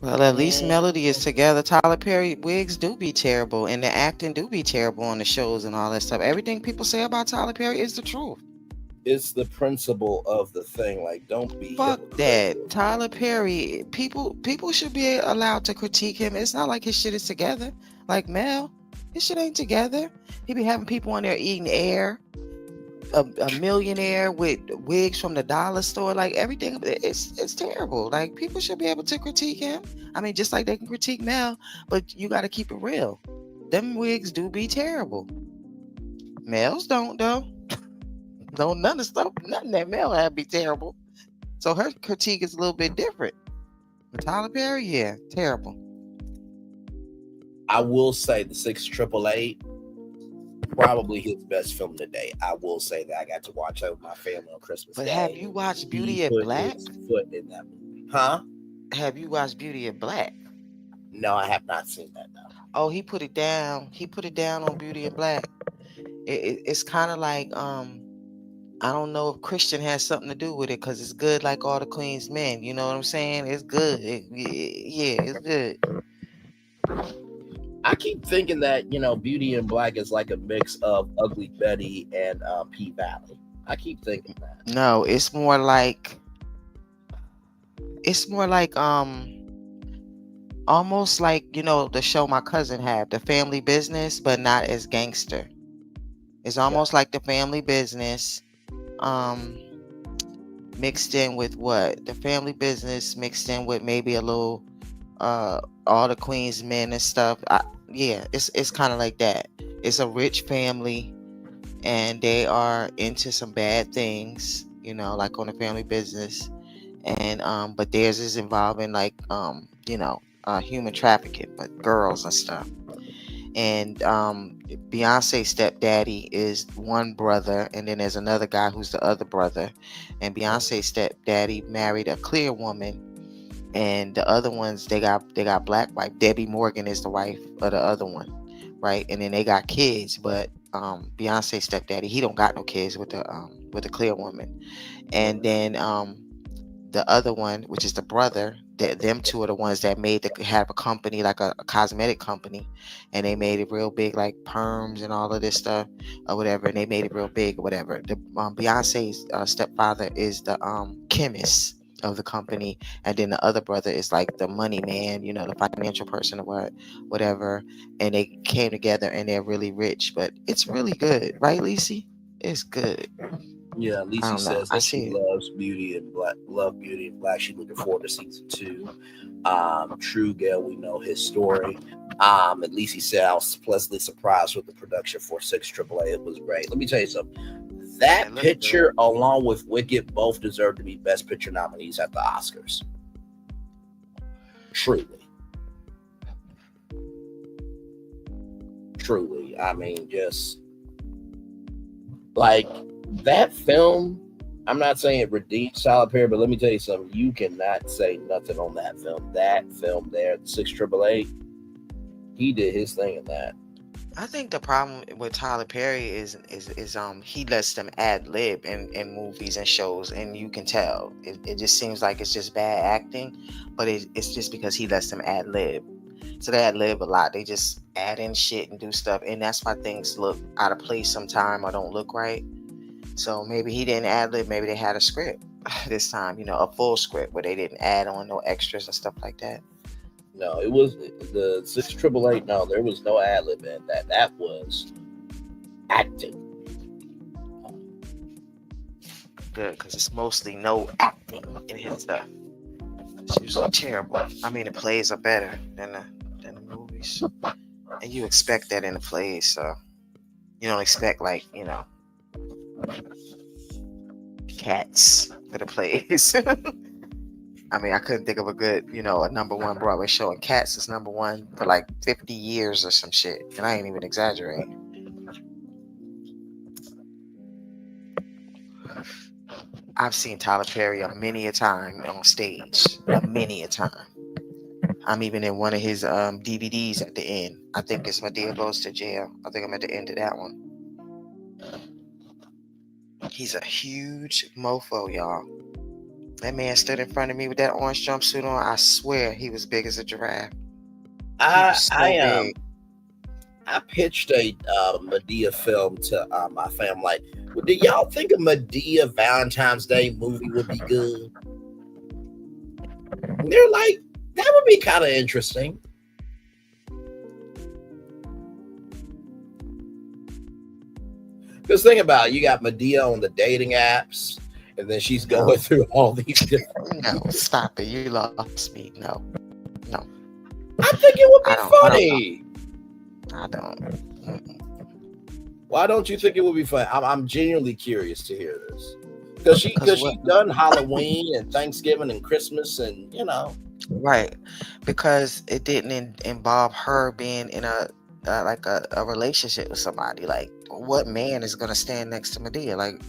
Well, at least Melody is together. Tyler Perry wigs do be terrible, and the acting do be terrible on the shows and all that stuff. Everything people say about Tyler Perry is the truth. It's the principle of the thing. Like, don't be fuck that. Tyler Perry, people should be allowed to critique him. It's not like his shit is together. Like Mel, his shit ain't together. He be having people on there eating air. A millionaire with wigs from the dollar store, like everything, it's terrible. Like, people should be able to critique him. I mean, just like they can critique Mel, but you got to keep it real. Them wigs do be terrible. Mel's don't though. No, nothing that Mel had be terrible. So her critique is a little bit different. But Tyler Perry, yeah, terrible. I will say the 688. Probably his best film today. I will say that. I got to watch it with my family on Christmas Day. But have you watched Beauty and Black? His foot in that movie. Huh? Have you watched Beauty and Black? No, I have not seen that. No. Oh, he put it down. He put it down on Beauty and Black. It's kind of like I don't know if Christian has something to do with it, because it's good like All the Queen's Men. You know what I'm saying? It's good. Yeah, it's good. I keep thinking that, Beauty and Black is like a mix of Ugly Betty and P-Valley. I keep thinking that. No, it's more like almost like, the show my cousin had, The Family Business, but not as gangster. It's almost like The Family Business mixed in with what? The Family Business mixed in with maybe a little All the Queen's Men and stuff. It's kind of like that. It's a rich family and they are into some bad things, like on The Family Business, and but theirs is involving like human trafficking, but girls and stuff. And Beyonce's stepdaddy is one brother, and then there's another guy who's the other brother. And Beyonce's stepdaddy married a clear woman, and the other ones they got black wife. Debbie Morgan is the wife of the other one, right? And then they got kids, but Beyonce's stepdaddy, he don't got no kids with the clear woman. And then the other one, which is the brother, them two are the ones that have a company, like a cosmetic company, and they made it real big, like perms and all of this stuff or whatever, and they made it real big or whatever. The Beyonce's stepfather is the chemist of the company, and then the other brother is like the money man, the financial person or whatever, and they came together and they're really rich. But it's really good, right, Lacey? It's good. Yeah, Lacey says that she loves Beauty and Black. She's looking forward to season 2. True Gale, we know his story. And Lacey said I was pleasantly surprised with the production for 6 AAA. It was great. Let me tell you something. That picture, along with Wicked, both deserve to be Best Picture nominees at the Oscars. Truly. I mean, just like that film. I'm not saying it redeems Tyler Perry, but let me tell you something. You cannot say nothing on that film. That film there, 688, he did his thing in that. I think the problem with Tyler Perry is he lets them ad lib in movies and shows, and you can tell it just seems like it's just bad acting, but it's just because he lets them ad lib. So they ad lib a lot. They just add in shit and do stuff, and that's why things look out of place sometime or don't look right. So maybe he didn't ad lib. Maybe they had a script this time, a full script where they didn't add on no extras and stuff like that. No, it was the 688. No, there was no ad lib in that. That was acting. Good, because it's mostly no acting in his stuff. It's usually terrible. I mean, the plays are better than the movies, and you expect that in the plays. So you don't expect Cats for the plays. I mean, I couldn't think of a good, a number one Broadway show, and Cats is number one for like 50 years or some shit, and I ain't even exaggerating. I've seen Tyler Perry many a time on stage, many a time. I'm even in one of his DVDs at the end. I think it's Madea Goes to Jail. I think I'm at the end of that one. He's a huge mofo, y'all. That man stood in front of me with that orange jumpsuit on. I swear he was big as a giraffe. I pitched a Madea film to my family. Like, well, do y'all think a Madea Valentine's Day movie would be good? And they're like, that would be kind of interesting. Because think about it, you got Madea on the dating apps, and then she's going through all these different. No, stop it. You lost me. No. I think it would be funny. I don't. Why don't you think it would be fun? I'm genuinely curious to hear this. Because she's done Halloween and Thanksgiving and Christmas and, Right. Because it didn't involve her being in a relationship with somebody. Like, what man is going to stand next to Madea? Like,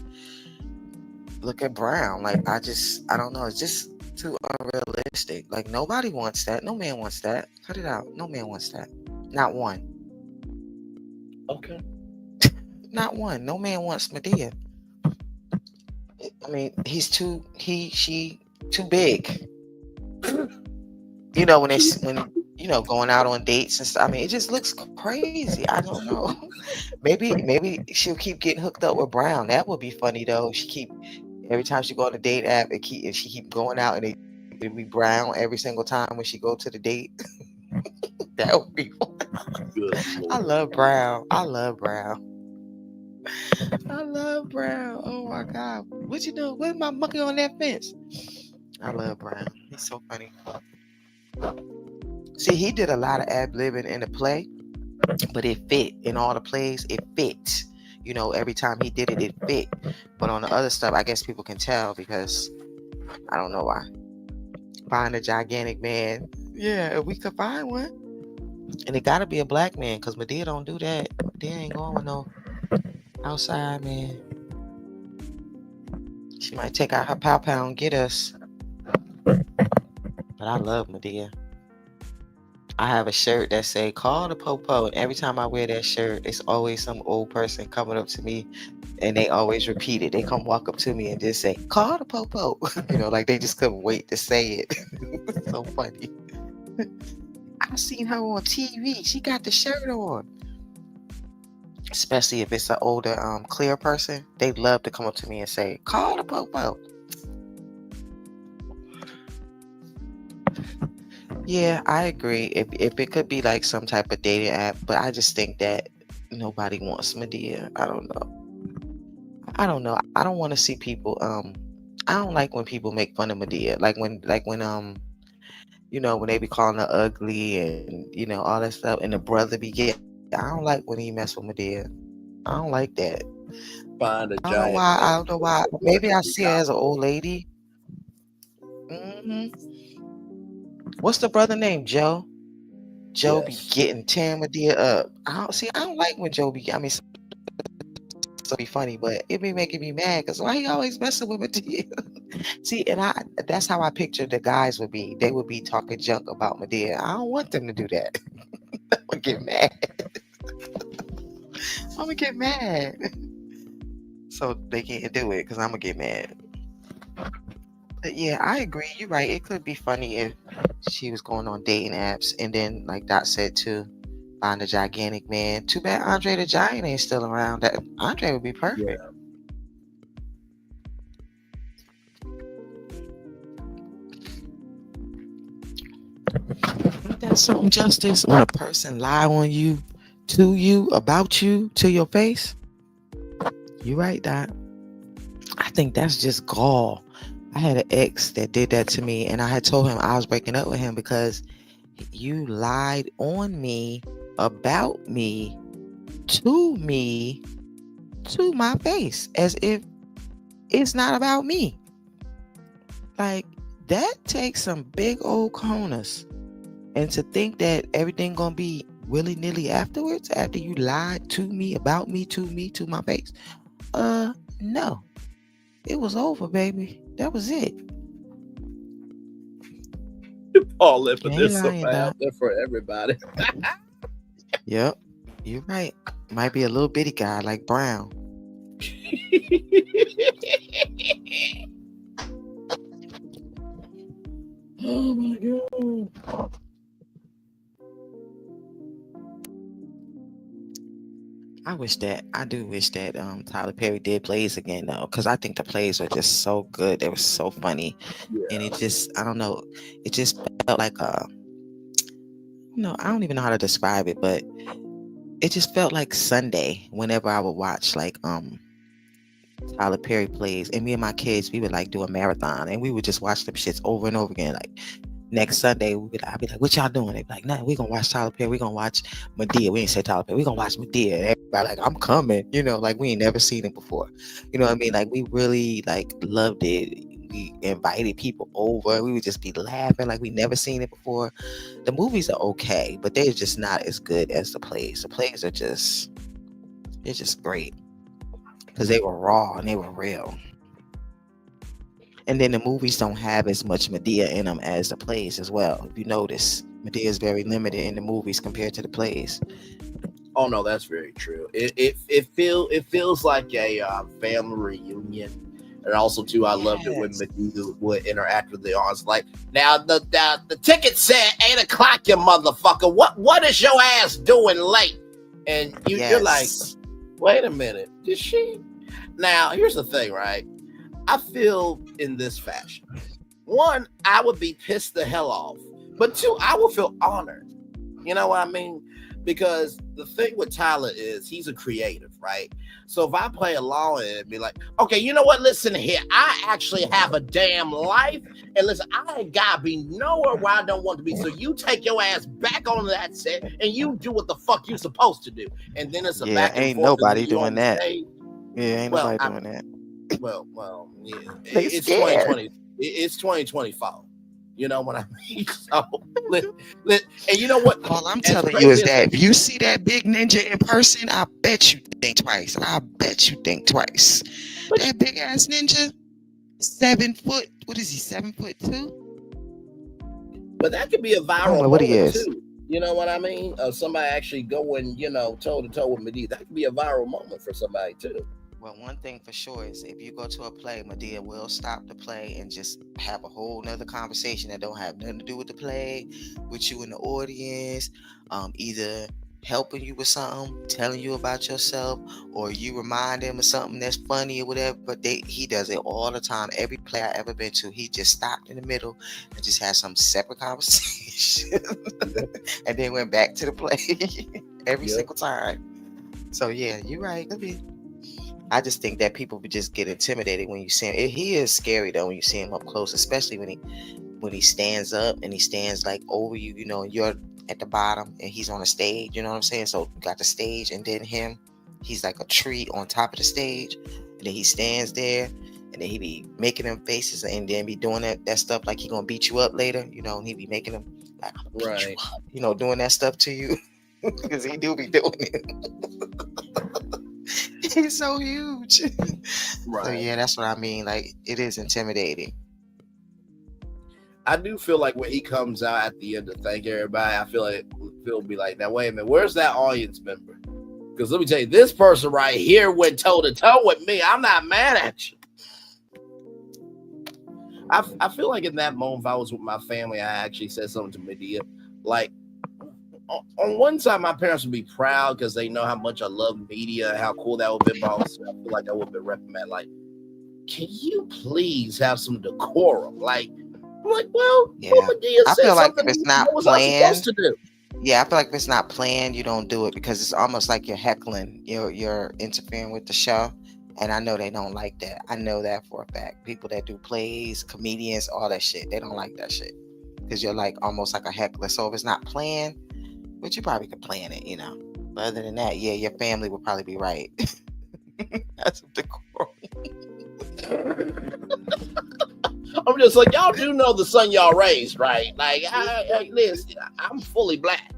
look at Brown. Like, I don't know. It's just too unrealistic. Like, nobody wants that. No man wants that. Cut it out. No man wants that. Not one. Okay. Not one. No man wants Madea. I mean, she too big. When going out on dates and stuff. I mean, it just looks crazy. I don't know. Maybe she'll keep getting hooked up with Brown. That would be funny though. Every time she go on a date app, and she keep going out, and it be Brown every single time when she go to the date. That would be fun. I love Brown. Oh my God. What you doing? Where's my monkey on that fence? I love Brown. He's so funny. See, he did a lot of ad-libbing in the play, but it fit in all the plays. It fit. Every time he did it, it fit. But on the other stuff, I guess people can tell because I don't know why. Find a gigantic man. Yeah, if we could find one. And it gotta be a black man, because Madea don't do that. Madea ain't going with no outside man. She might take out her pow and get us. But I love Madea. I have a shirt that say "Call the Popo," and every time I wear that shirt, it's always some old person coming up to me, and they always repeat it. They come walk up to me and just say "Call the Popo," like they just couldn't wait to say it. It's so funny. I seen her on TV. She got the shirt on. Especially if it's an older, clear person, they love to come up to me and say "Call the Popo." Yeah, I agree. If it could be like some type of dating app, but I just think that nobody wants Madea. I don't know. I don't want to see people. I don't like when people make fun of Madea. Like when when they be calling her ugly and all that stuff, and the brother be getting. I don't like when he mess with Madea. I don't like that. Find a I giant. I don't know why. Maybe I see her as an old lady. What's the brother name? Joe. Joe be Yes. getting tearing Medea up. I don't like when Joe be. I mean, so be funny, but it be making me mad because why he always messing with Medea? See, and that's how I pictured the guys would be. They would be talking junk about Medea. I don't want them to do that. I'm gonna get mad. I'm gonna get mad. So they can't do it because I'm gonna get mad. But yeah, I agree. You're right. It could be funny if she was going on dating apps and then, like Dot said too, find a gigantic man. Too bad Andre the Giant ain't still around. That Andre would be perfect. Yeah. Ain't that something, Justice? When a person lie on you, to you, about you, to your face? You right, Dot. I think that's just gall. I had an ex that did that to me, and I had told him I was breaking up with him because you lied on me, about me, to my face, as if it's not about me. Like, that takes some big old cojones. And to think that everything gonna be willy-nilly afterwards, after you lied to me, about me, to my face. No. It was over, baby. That was it. Paulette, but You there's ain't lying, somebody out Doc. there for everybody. Yep. You're right. Might be a little bitty guy like Brown. Oh my God. I do wish that Tyler Perry did plays again though, because I think the plays were just so good. They were so funny. Yeah. And it just, I don't know, it just felt like I don't even know how to describe it, but it just felt like Sunday whenever I would watch like Tyler Perry plays, and me and my kids, we would like do a marathon and we would just watch them shits over and over again. Like next Sunday, I'd be like, what y'all doing? They'd be like, nothing, we're gonna watch Tyler Perry, we're gonna watch Medea. We ain't say Tyler Perry, we're gonna watch Medea. And everybody like, I'm coming, like we ain't never seen it before. You know what I mean? Like we really like loved it. We invited people over. We would just be laughing like we never seen it before. The movies are okay, but they're just not as good as the plays. The plays are just great because they were raw and they were real. And then the movies don't have as much Medea in them as the plays as well. If you notice, Medea is very limited in the movies compared to the plays. Oh no, that's very true. It feels like a family reunion. And also too, I loved it when Medea would interact with the audience. Like, now the ticket said 8:00, you motherfucker. What is your ass doing late? And you're like, wait a minute, did she? Now here's the thing, right? I feel in this fashion. One, I would be pissed the hell off. But two, I would feel honored. You know what I mean? Because the thing with Tyler is he's a creative, right? So if I play along and be like, okay, you know what? Listen here. I actually have a damn life. And listen, I ain't got to be nowhere where I don't want to be. So you take your ass back on that set and you do what the fuck you supposed to do. And then it's a back and ain't forth. Nobody doing that. Ain't nobody doing that. Well, yeah. It's 2020. It's 2024. You know what I mean? So, and you know what? All I'm telling you is that if you see that big ninja in person, I bet you think twice. That big ass ninja, 7 foot. What is he? 7'2"? But that could be a viral moment too. You know what I mean? Somebody actually going, toe to toe with Medea. That could be a viral moment for somebody too. Well, one thing for sure is if you go to a play, Medea will stop the play and just have a whole nother conversation that don't have nothing to do with the play, with you in the audience, either helping you with something, telling you about yourself, or you remind him of something that's funny or whatever. But he does it all the time. Every play I ever been to, he just stopped in the middle and just had some separate conversation and then went back to the play every single time. So yeah, you're right. I just think that people would just get intimidated when you see him. He is scary though when you see him up close, especially when he stands up and he stands like over you, and you're at the bottom and he's on the stage, you know what I'm saying? So you got the stage and then he's like a tree on top of the stage, and then he stands there and then he be making them faces and then be doing that stuff like he gonna beat you up later, you know, and he be making them like, I'm gonna beat you up, you know, doing that stuff to you because he do be doing it. He's so huge. Right. So yeah, that's what I mean. Like, it is intimidating. I do feel like when he comes out at the end to thank everybody, I feel like Phil be like, now wait a minute, where's that audience member? Because let me tell you, this person right here went toe to toe with me. I'm not mad at you. I feel like in that moment, if I was with my family, I actually said something to Medea. Like, on one side, my parents would be proud because they know how much I love media, how cool that would be. But also, I feel like I would have been reprimanded. Like, can you please have some decorum? Like, I'm like, well, yeah. Medea I said feel like something. if it's not What was I supposed planned, to do? yeah, I feel like if it's not planned, you don't do it because it's almost like you're heckling. You're interfering with the show. And I know they don't like that. I know that for a fact. People that do plays, comedians, all that shit, they don't like that shit. Because you're like almost like a heckler. So if it's not planned, which you probably could plan it, you know. But other than that, yeah, your family would probably be right. That's the core. I'm just like, y'all do know the son y'all raised, right? Like, listen, I'm fully black.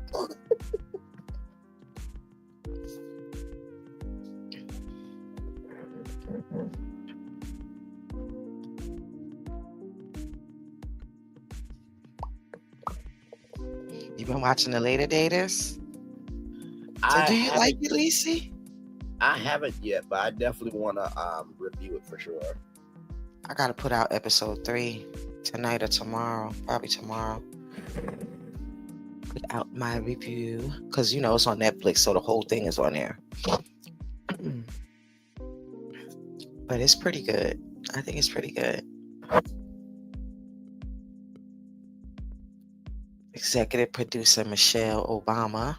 You been watching the Later Daters? So do you like it, Lacey? I haven't yet, but I definitely want to review it for sure. I gotta put out episode 3 tonight or tomorrow, probably tomorrow. Put out my review because you know it's on Netflix, so the whole thing is on there. But it's pretty good. I think it's pretty good. Executive producer Michelle Obama.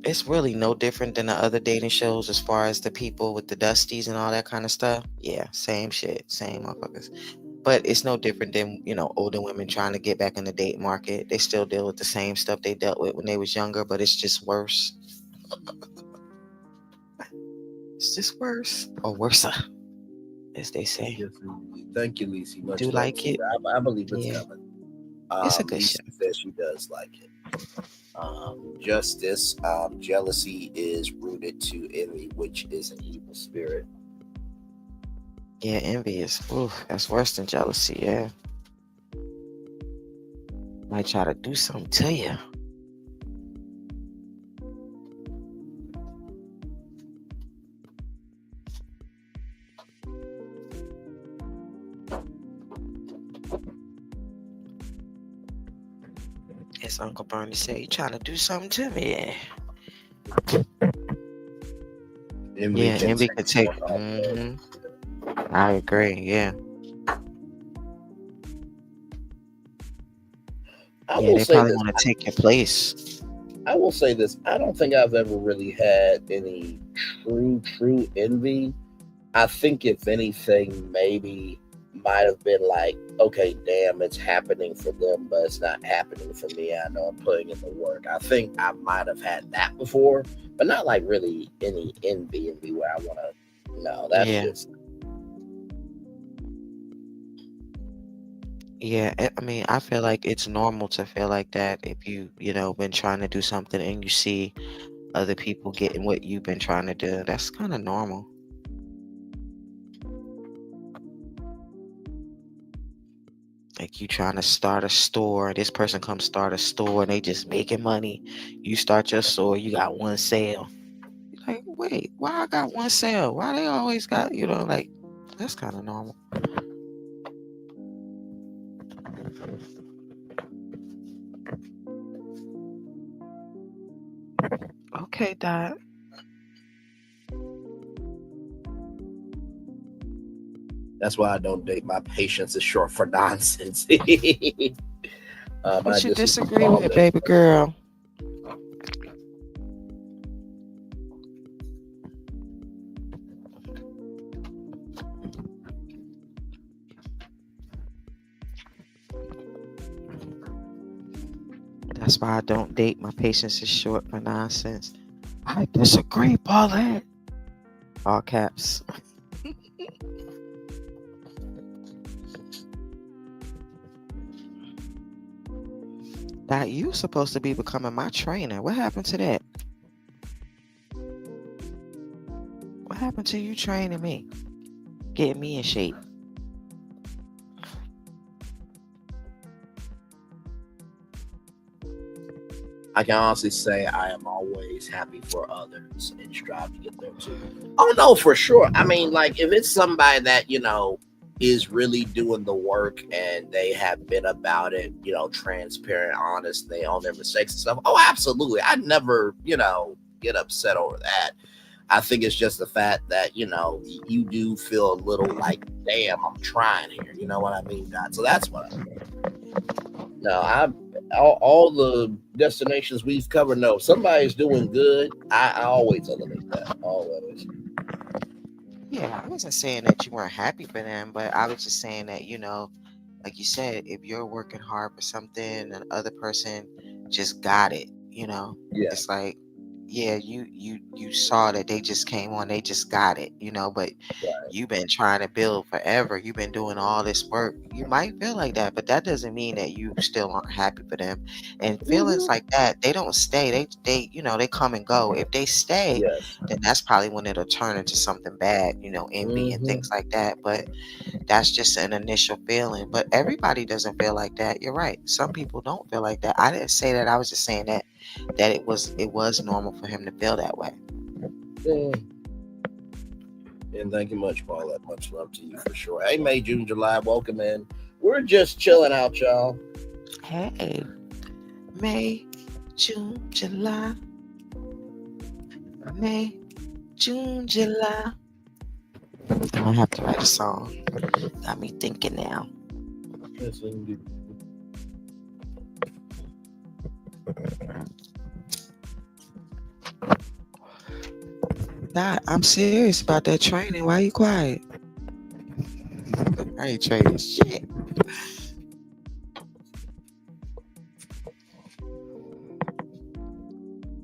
It's really no different than the other dating shows as far as the people with the dusties and all that kind of stuff. Yeah, same shit, same motherfuckers. But it's no different than, you know, older women trying to get back in the date market. They still deal with the same stuff they dealt with when they was younger, but it's just worse. It's just worse. Or worse, as they say. Thank you, Lacey. Much Do love. like it? I believe it's coming. It's a good Lacey show. says she does like it. Justice, jealousy is rooted to envy, which is an evil spirit. Yeah, envy is, that's worse than jealousy, yeah. Might try to do something to you. As Uncle Bernie said, you trying to do something to me. Envy could take. I agree. Yeah. They probably want to take your place. I will say this: I don't think I've ever really had any true envy. I think if anything, maybe might have been like, okay, damn, it's happening for them, but it's not happening for me. I know I'm putting in the work. I think I might have had that before, but not like really any envy where I want to. No, that's just. Yeah, I mean, I feel like it's normal to feel like that if you know, been trying to do something and you see other people getting what you've been trying to do. That's kind of normal. Like you trying to start a store, this person comes start a store and they just making money. You start your store, you got one sale. You're like, wait, why I got one sale? Why they always got, you know, like, that's kind of normal. Okay, Dad. That's why I don't date. My patience is short for nonsense. What you disagree with, baby girl? That's why I don't date. My patience is short for nonsense. I disagree, Paulette. All caps. That you supposed to be becoming my trainer. What happened to that? What happened to you training me? Getting me in shape. I can honestly say I am always happy for others and strive to get there too. Oh no, for sure. I mean, like if it's somebody that, is really doing the work and they have been about it, transparent, honest, they own their mistakes and stuff. Oh, absolutely. I never, get upset over that. I think it's just the fact that, you do feel a little like, damn, I'm trying here. You know what I mean, God? So that's what I mean. No, all the destinations we've covered. No, somebody's doing good. I always elevate that. Always. Yeah, I wasn't saying that you weren't happy for them, but I was just saying that, like you said, if you're working hard for something and the other person just got it, Yeah. it's like, yeah, you saw that they just came on, they just got it, but you've been trying to build forever. You've been doing all this work. You might feel like that, but that doesn't mean that you still aren't happy for them. And feelings like that, they don't stay. They they come and go. If they stay, Yes. then that's probably when it'll turn into something bad, envy and things like that. But that's just an initial feeling. But everybody doesn't feel like that. You're right. Some people don't feel like that. I didn't say that. I was just saying that it was normal for him to feel that way. And thank you much, Paulette. Much love to you for sure. Hey, May, June, July, welcome in. We're just chilling out, y'all. Hey, May, June, July. May, June, July. I have to write a song. Got me thinking now. Yes, indeed. Nah, I'm serious about that training. Why you quiet? I ain't training shit.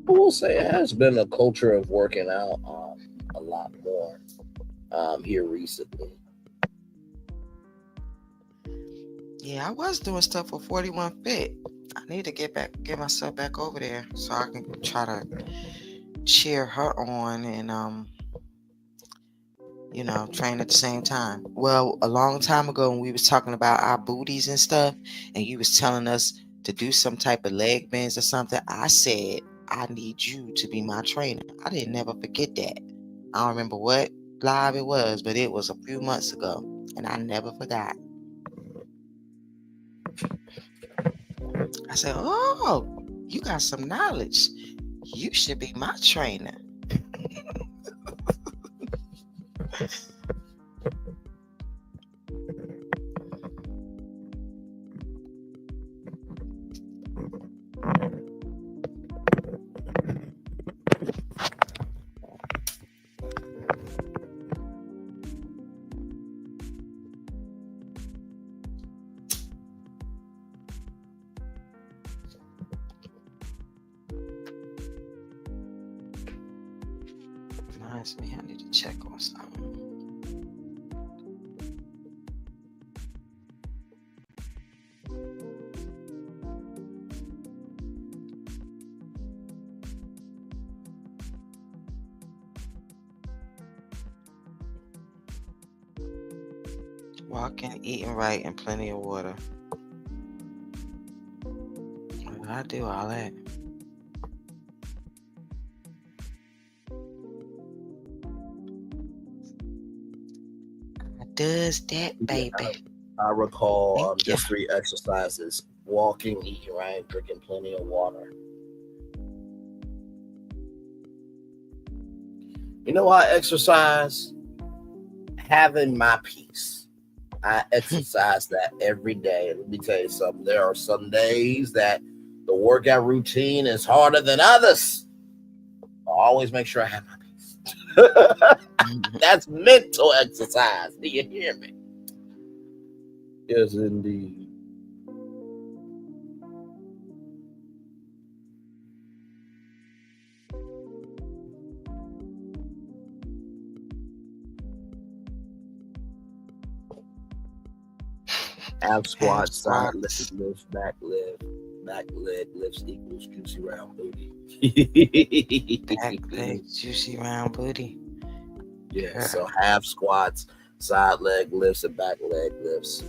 I will say it has been a culture of working out a lot more here recently. Yeah, I was doing stuff for 41 Fit. I need to get myself back over there so I can try to cheer her on and train at the same time. Well, a long time ago when we was talking about our booties and stuff, and you was telling us to do some type of leg bends or something, I said I need you to be my trainer. I didn't never forget that. I don't remember what live it was, but it was a few months ago, and I never forgot. I said, "Oh, you got some knowledge. You should be my trainer." Reminds me, I need to check on something. Walking, eating right, and plenty of water. I do all that. Does that, baby? I recall just 3 exercises: walking, eating right, drinking plenty of water. You know, I exercise having my peace. I exercise that every day. Let me tell you something. There are some days that the workout routine is harder than others. I always make sure I have my peace. That's mental exercise. Do you hear me? Yes, indeed. Half Half squat, side leg squats. lifts, back leg lifts equals juicy round booty. Back leg, juicy round booty. Yeah, Girl. so half squats, side leg lifts, and back leg lifts.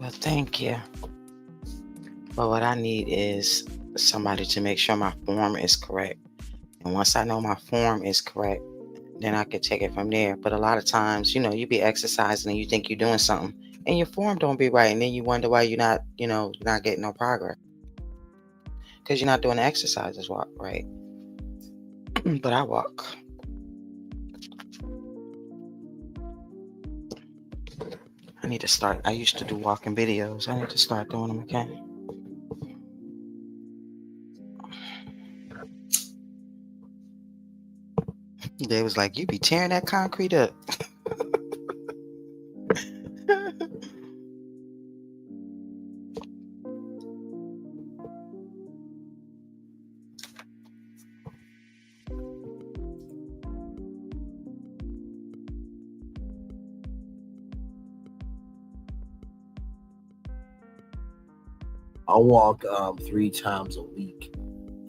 Well, thank you. But what I need is somebody to make sure my form is correct. And once I know my form is correct, then I could take it from there. But a lot of times, you be exercising and you think you're doing something and your form don't be right. And then you wonder why you're not, you're not getting no progress. Because you're not doing the exercises right. But I walk. I need to start. I used to do walking videos. I need to start doing them again. They was like, you be tearing that concrete up. I walk 3 times a week,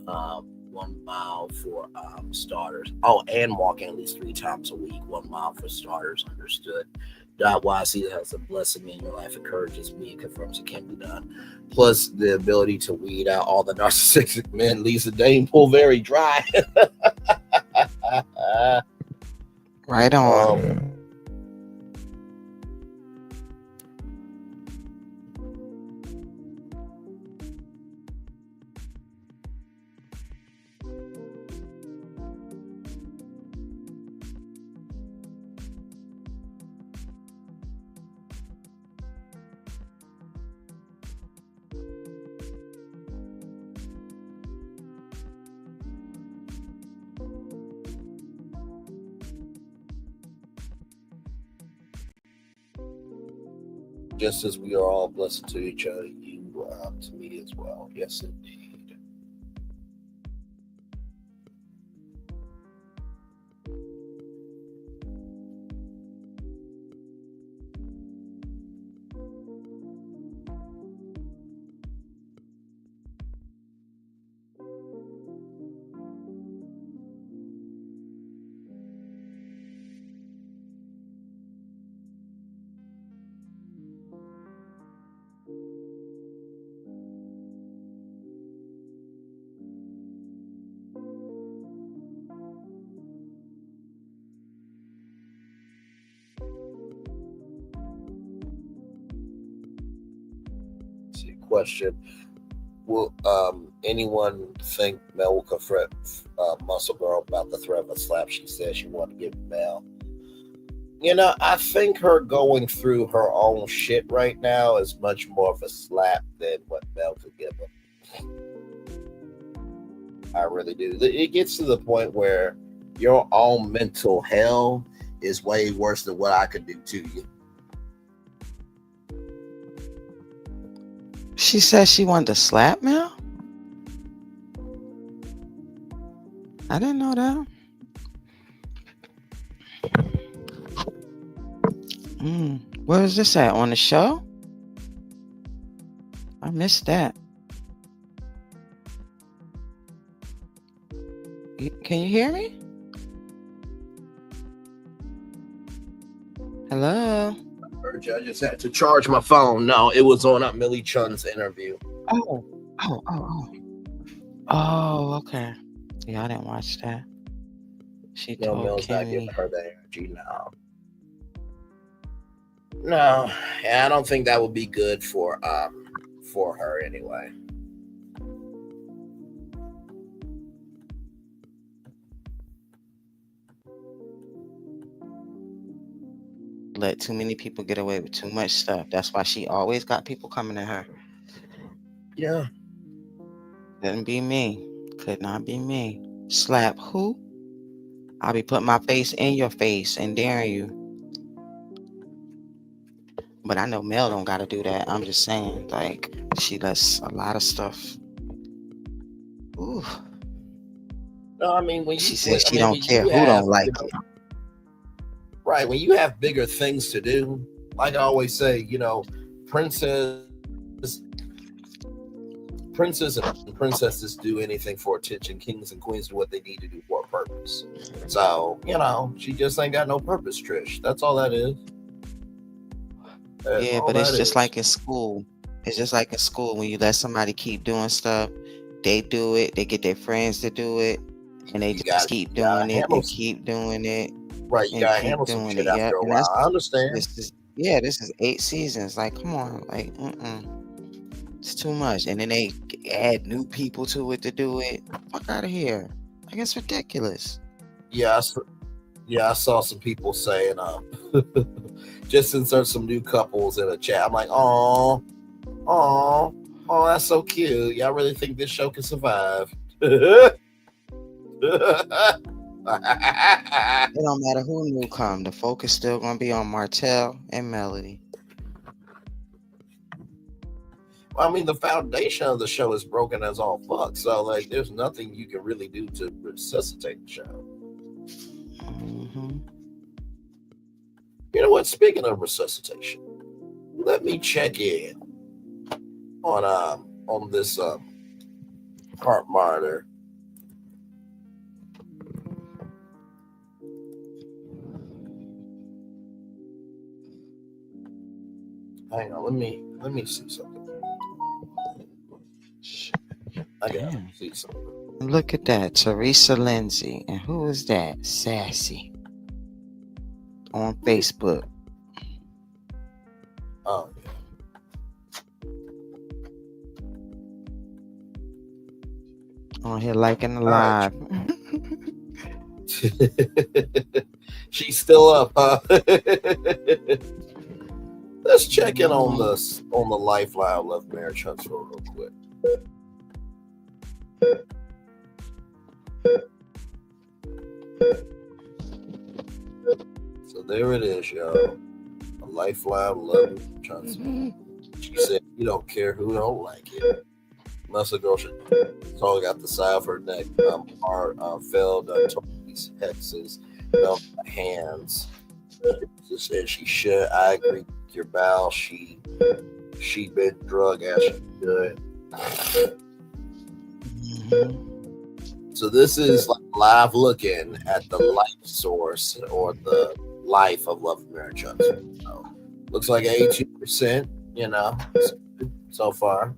1 mile for starters. Oh, and walking at least 3 times a week, 1 mile for starters. Understood. .YC has a blessing in your life, encourages me, and confirms it can be done. Plus, the ability to weed out all the narcissistic men leaves the dating pool very dry. Right on. Just as we are all blessed to each other, you to me as well. Yes, indeed. Question: will anyone think Mel will confront Muscle Girl about the threat of a slap she said she wanted to give Mel? I think her going through her own shit right now is much more of a slap than what Mel could give her. I really do. It gets to the point where your own mental hell is way worse than what I could do to you. She said she wanted to slap Mel? I didn't know that. Where is this at? On the show? I missed that. Can you hear me? Hello? I just had to charge my phone. No, it was on Millie Chun's interview. Oh, okay. Yeah, I didn't watch that. She told Mills not Kimmy. giving her the energy now. No, I don't think that would be good for her anyway. let too many people get away with too much stuff. That's why she always got people coming to her. Yeah. Couldn't be me. Could not be me. Slap who? I'll be putting my face in your face and daring you. But I know Mel don't gotta do that. I'm just saying, like, she lets a lot of stuff. Ooh. No, I mean when you She says she when don't care you who have, don't like it. right, when you have bigger things to do, like I always say, princess and princesses do anything for attention. Kings and queens do what they need to do for a purpose. So, she just ain't got no purpose, Trish. That's all that is. Yeah, but it's just like in school. It's just like in school when you let somebody keep doing stuff, they do it, they get their friends to do it, and they just keep doing it and keep doing it. Right, you and gotta keep handle some doing shit it. after Yep. a And while. that's I understand. this is 8 seasons. Like, come on, like, it's too much. And then they add new people to it to do it. Fuck out of here. Like, it's ridiculous. Yeah, I saw some people saying, just insert some new couples in a chat. I'm like, oh, that's so cute. Y'all really think this show can survive? It don't matter who new come. The focus still gonna be on Martell and Melody. I mean, the foundation of the show is broken as all fuck. So, like, there's nothing you can really do to resuscitate the show. Mm-hmm. You know what? Speaking of resuscitation, let me check in on this heart monitor. Hang on, let me see something. I gotta see something. Look at that, Teresa Lindsay. And who is that? Sassy. On Facebook. Oh, yeah. On here liking the live. She's still up, huh? Let's check in on the Lifeline Love Marriage Huntsville real quick. So there it is, y'all. A Lifeline Love Marriage Huntsville. She said, "You don't care who don't like it." Muscle girl should. So I got the side of her neck. Hard, failed, Tony's hexes, hands. She said she should. I agree with your bow. She been drug as she should. So this is like live looking at the life source or the life of Love and Marriage Huntsville. So looks like 82%. So far.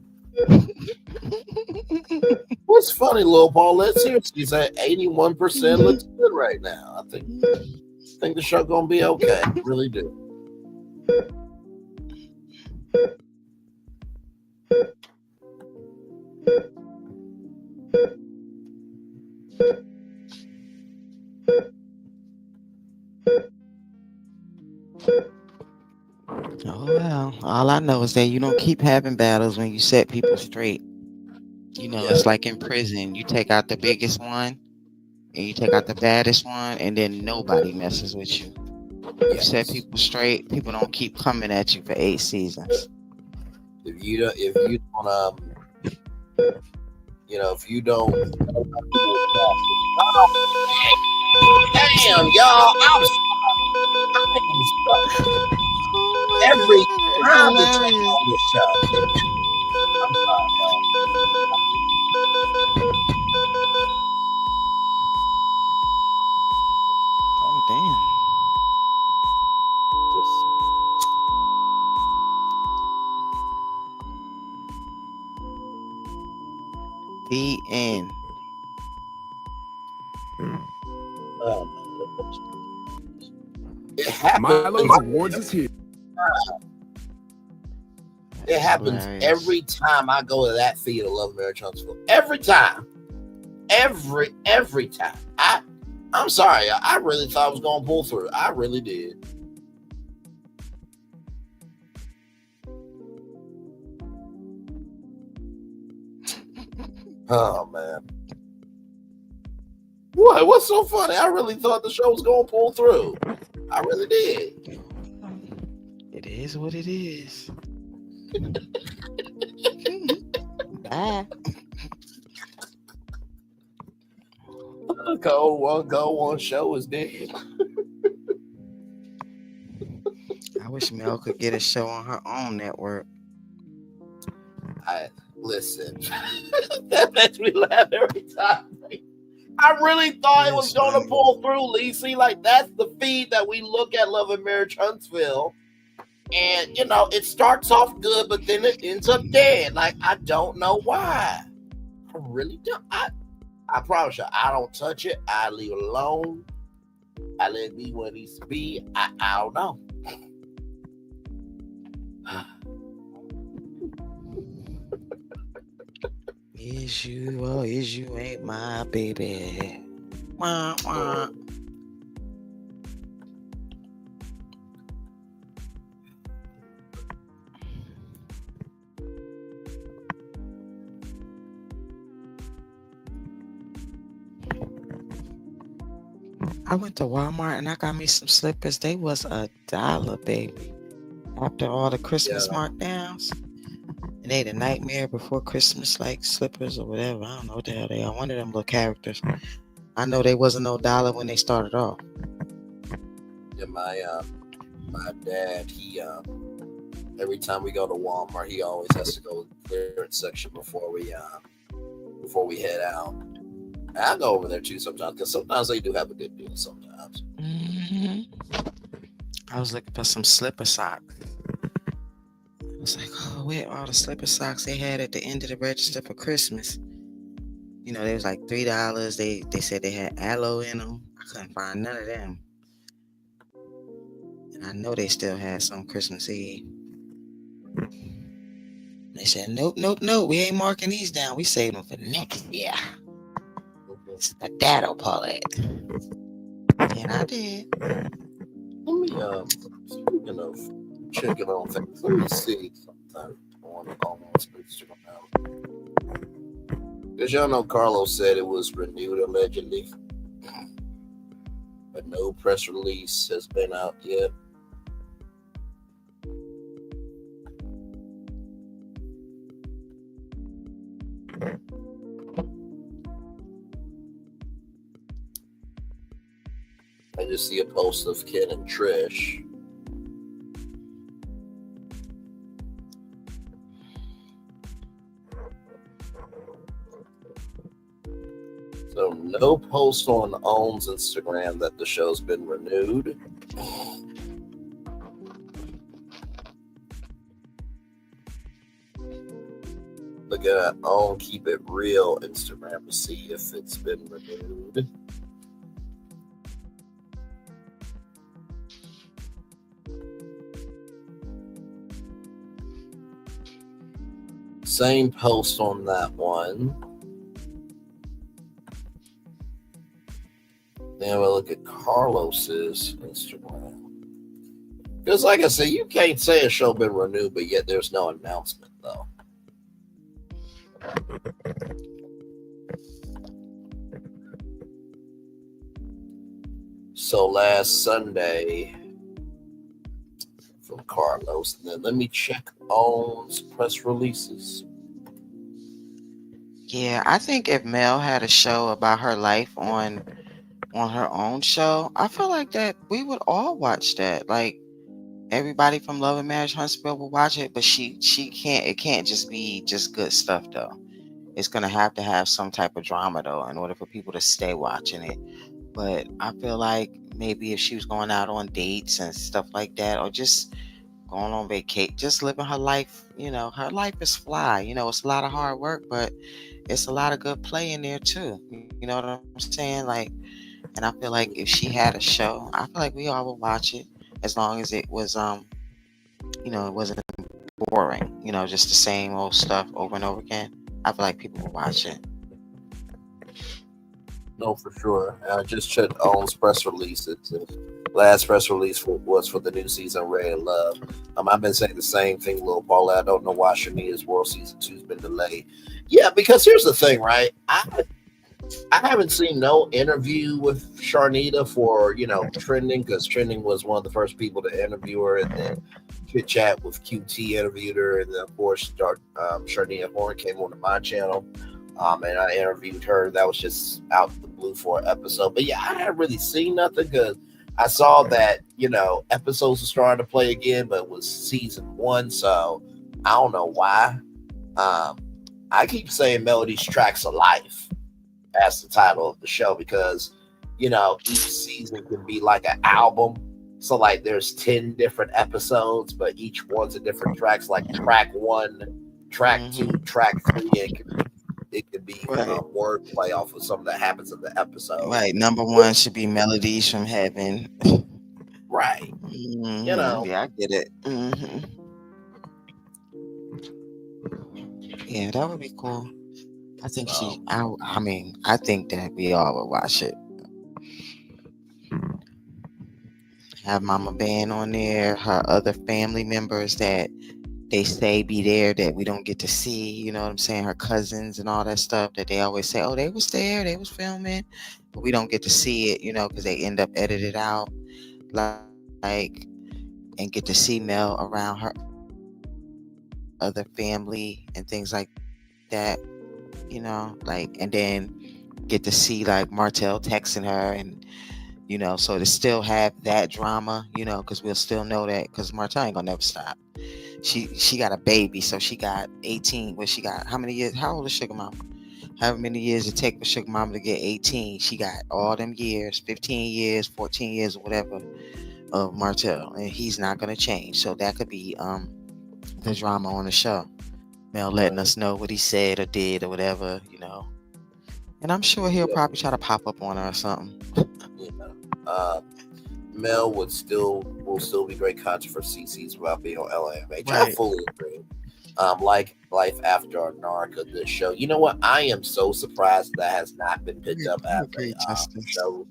What's funny, little Paulette? Seriously, he's at 81%. Looks good right now. I think the show gonna be okay. I really do. Oh well. All I know is that you don't keep having battles when you set people straight. It's like in prison. You take out the biggest one and you take out the baddest one, and then nobody messes with you. You set people straight, people don't keep coming at you for 8 seasons. If you don't, damn, y'all, every time to take on this show. I'm sorry, y'all. Oh damn. The end. It happens. It happens every time I go to that feed of Love Marriage Huntsville. Every time. Every time. I'm sorry. I really thought I was going to pull through. I really did. Oh man. What? What's so funny? I really thought the show was gonna pull through. I really did. It is what it is. Bye. Go one show is dead. I wish Mel could get a show on her own network. I listen. That makes me laugh every time. I really thought it was gonna pull through, Lee. See, like that's the feed that we look at Love and Marriage Huntsville. And you know, it starts off good, but then it ends up dead. Like, I don't know why. I really don't. I promise you, I don't touch it. I leave it alone. I let it be what it needs to be. I don't know. Is you or is you ain't my baby? Wah, wah. I went to Walmart and I got me some slippers. They was $1, baby. After all the Christmas markdowns. And they the Nightmare Before Christmas, like slippers or whatever. I don't know what the hell they are. One of them little characters. I know they wasn't no $1 when they started off. Yeah, my dad, he every time we go to Walmart, he always has to go to the clearance section before we head out. And I go over there too sometimes because sometimes they do have a good deal. Sometimes. Mm-hmm. I was looking for some slipper socks. I was like, oh, where are all the slipper socks they had at the end of the register for Christmas? You know, they was like $3. They said they had aloe in them. I couldn't find none of them. And I know they still had some Christmas Eve. They said, nope, we ain't marking these down. We saved them for next year. It's a dado, Paulette. And I did. Let me speaking of checking on things, let me see something on Instagram. Because y'all know Carlos said it was renewed allegedly, but no press release has been out yet. I just see a post of Ken and Trish. So no post on Own's Instagram that the show's been renewed. Look at Own Keep It Real Instagram to see if it's been renewed. Same post on that one. Then we'll look at Carlos's Instagram. Because like I said, you can't say a show been renewed, but yet there's no announcement though. So last Sunday from Carlos, and then let me check Own's press releases. Yeah, I think if Mel had a show about her life on her own show, I feel like that we would all watch that. Like everybody from Love and Marriage Huntsville will watch it, but she can't. It can't just be just good stuff though. It's gonna have to have some type of drama though, in order for people to stay watching it. But I feel like maybe if she was going out on dates and stuff like that, or just going on vacation, just living her life, you know, her life is fly. You know, it's a lot of hard work, but it's a lot of good play in there too. You know what I'm saying? Like, and I feel like if she had a show, I feel like we all would watch it as long as it was, you know, it wasn't boring. You know, just the same old stuff over and over again. I feel like people would watch it. No, for sure. I just checked Own's press releases. Last press release was for the new season, Ray and Love. I've been saying the same thing, Lil Paulette. I don't know why Shania's World Season 2 has been delayed. Yeah, because here's the thing, right? I haven't seen no interview with Sharnita for, Trending, because Trending was one of the first people to interview her, and then Chit Chat with QT interviewed her, and then of course Sharnita Horn came onto my channel, and I interviewed her. That was just out of the blue for an episode. But yeah, I haven't really seen nothing because I saw that, episodes are starting to play again, but it was season 1, so I don't know why. I keep saying Melody's Tracks of Life as the title of the show because, each season can be like an album. So like there's 10 different episodes, but each one's a different tracks, like track 1, track 2, track 3. It could be wordplay off of something that happens in the episode. Right. Number 1 should be Melodies from Heaven. Right. Yeah, I get it. Yeah, that would be cool. I think I think that we all would watch it. Have Mama Van on there, her other family members that they say be there that we don't get to see, you know what I'm saying? Her cousins and all that stuff that they always say, oh, they was there, they was filming, but we don't get to see it, because they end up edited out, like, and get to see Mel around her other family and things like that, and then get to see like Martell texting her and, so to still have that drama, because we'll still know that because Martell ain't gonna never stop. She got a baby, so she got 18. Well, she got how many years? How old is Sugar Mama? However many years it take for Sugar Mama to get 18. She got all them years, 15 years, 14 years, or whatever, of Martell, and he's not gonna change. So that could be the drama on the show. Mel letting us know what he said or did or whatever, And I'm sure he'll probably try to pop up on her or something. Mel will still be great content for CC's about being on LAMH. Right. I fully agree. Like Life After Narca, this show. You know what? I am so surprised that has not been picked up after a show.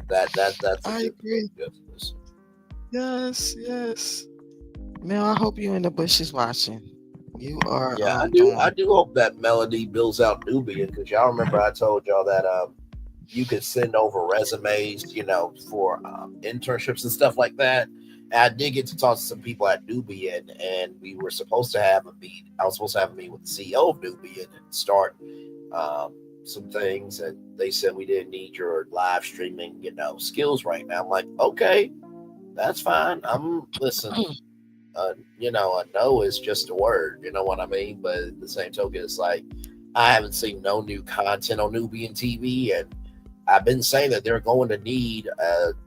That's I agree. Yes. Mel, I hope you in the bushes watching. You are. Yeah, I do hope that Melody builds out Nubian, because y'all remember I told y'all that you could send over resumes, for internships and stuff like that. And I did get to talk to some people at Nubian, and we were supposed to have a meet. I was supposed to have a meet with the CEO of Nubian and start some things, and they said we didn't need your live streaming, skills right now. I'm like, okay, that's fine. Listen. A no is just a word, you know what I mean? But at the same token, it's like I haven't seen no new content on Nubian TV, and I've been saying that they're going to need.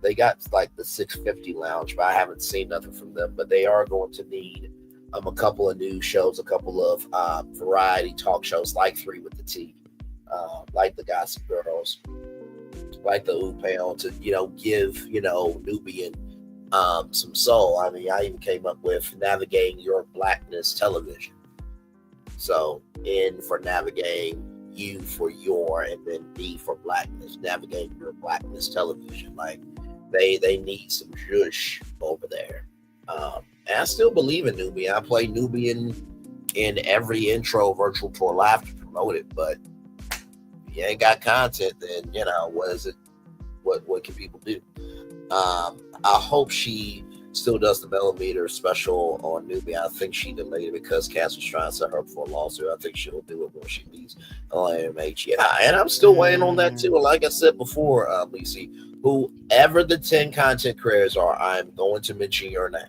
They got like the 650 Lounge, but I haven't seen nothing from them. But they are going to need a couple of news shows, a couple of variety talk shows, like 3 with the T, like the Gossip Girls, like the Upanel, to give Nubian some soul. I mean, I even came up with Navigating Your Blackness Television. So N for navigating, U for your, and then B for blackness. Navigating Your Blackness Television. Like they need some zhush over there. And I still believe in Nubian. I play Nubian in every intro virtual tour live to promote it. But if you ain't got content, then what is it? What can people do? I hope she still does the millimeter special on Nubian. I think she delayed it because Cass was trying to set her up for a lawsuit. I think she'll do it when she leaves LAMH. Yeah, and I'm still waiting on that too. Like I said before, Lacey, whoever the 10 content creators are, I'm going to mention your name.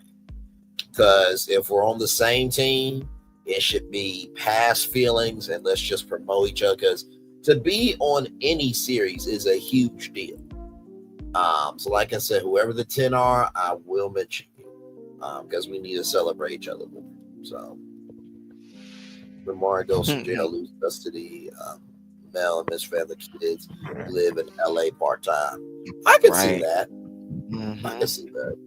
Because if we're on the same team, it should be past feelings and let's just promote each other. Because to be on any series is a huge deal. So like I said, whoever the 10 are, I will mention you because we need to celebrate each other more. So Lamar goes to jail, lose custody. Mel and Miss Feather kids live in LA part-time. I can see that. I can see that.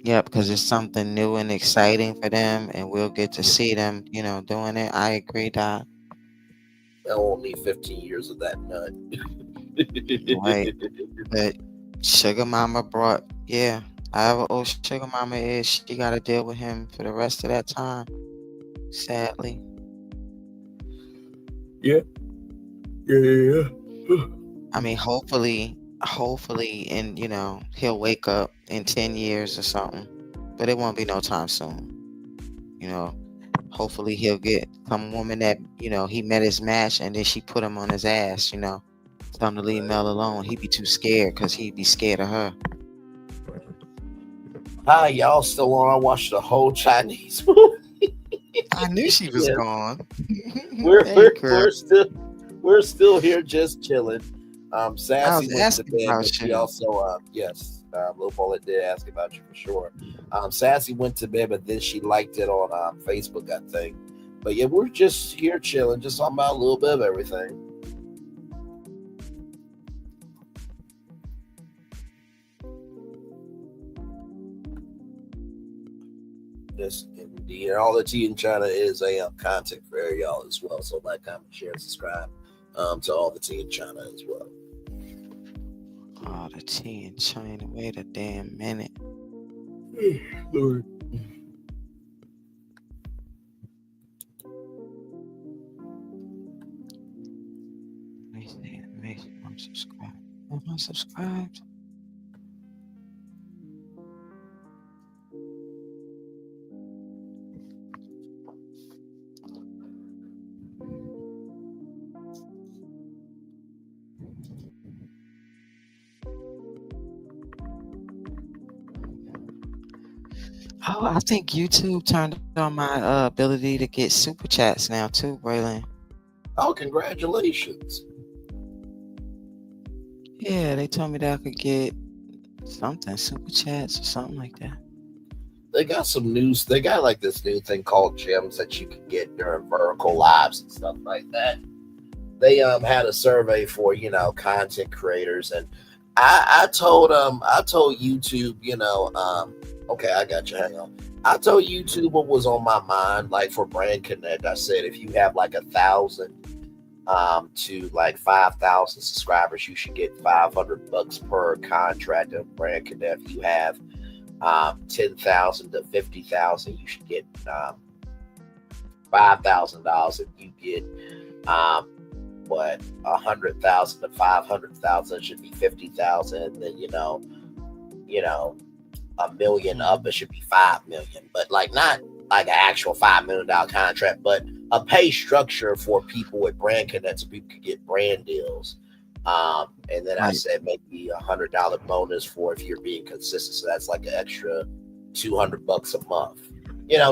Yeah, because it's something new and exciting for them, and we'll get to see them, doing it. I agree, Doc. They'll only need 15 years of that nut. Right. But Sugar Mama brought, yeah. However old Sugar Mama is, she got to deal with him for the rest of that time. Sadly. Yeah. I mean, hopefully, and he'll wake up in 10 years or something. But it won't be no time soon. Hopefully he'll get some woman that, he met his match and then she put him on his ass, tell him to leave Mel alone. He'd be too scared because he'd be scared of her. Hi, y'all still on? I watched the whole Chinese movie. I knew she was gone. We're still here just chilling. Sassy went to bed, but she also Lil Paulette did ask about you for sure. Sassy went to bed, but then she liked it on Facebook, I think. But yeah, we're just here chilling, just talking about a little bit of everything. Yes, indeed. And all the tea in China is a content creator, y'all, as well. So like, comment, share, and subscribe to all the tea in China as well. Oh, the tea in China. Wait a damn minute. Lord. Make sure I'm subscribed. Am I subscribed? Oh, I think YouTube turned on my ability to get super chats now too, Braylon. Oh, congratulations. Yeah, they told me that I could get something, super chats or something like that. They got some news. They got like this new thing called gems that you can get during vertical lives and stuff like that. They had a survey for content creators, and I told YouTube, okay, I got you. Hang on. I told YouTube what was on my mind, like for Brand Connect. I said if you have like 1,000 to like 5,000 subscribers, you should get $500 per contract of Brand Connect. If you have 10,000 to 50,000, you should get $5,000. If you get 100,000 to 500,000 should be 50,000. And then a million up, it should be 5 million. But like not like an actual $5 million contract, but a pay structure for people with Brand Connect so people could get brand deals. And then I said maybe $100 bonus for if you're being consistent. So that's like an extra $200 a month.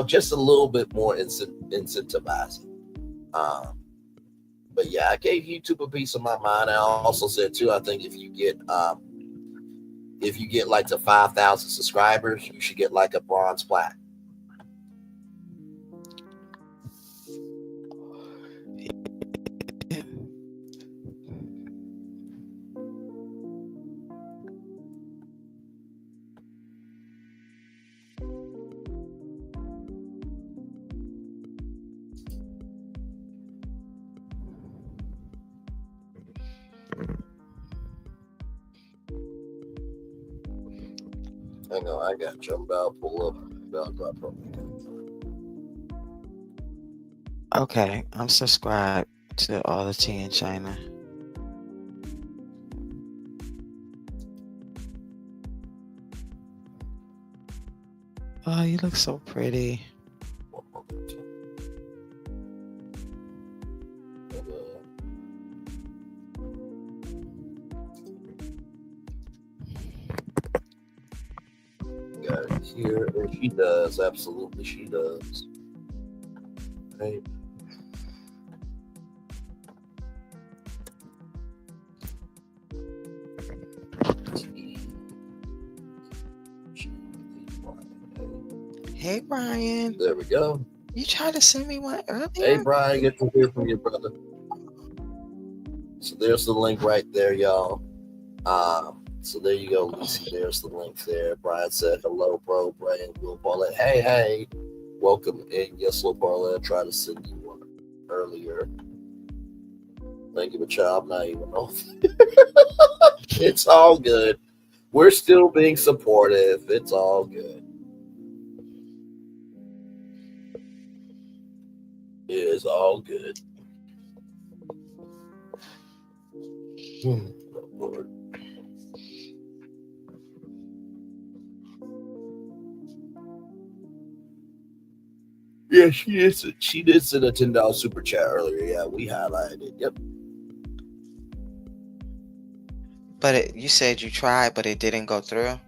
Just a little bit more incentivizing. But yeah, I gave YouTube a piece of my mind. I also said too, I think if you get like to 5,000 subscribers, you should get like a bronze plaque. Hang on, I got you. I'm about to pull up. Okay, I'm subscribed to all the tea in China. Oh, you look so pretty. Got it here, and she does. Absolutely, she does. Right. Hey, Brian. There we go. You tried to send me one earlier? Hey, Brian, get to hear from your brother. So there's the link right there, y'all. So there you go, Lucy. There's the link there. Brian said, hello, bro, Brian, Lil Paulette. Hey. Welcome in. Yes, Lil Paulette. I tried to send you one earlier. Thank you, but child, I'm not even off. It's all good. We're still being supportive. It's all good. It is all good. Oh, Lord. Yeah, she did send a $10 super chat earlier. Yeah, we highlighted it. Yep. But you said you tried, but it didn't go through?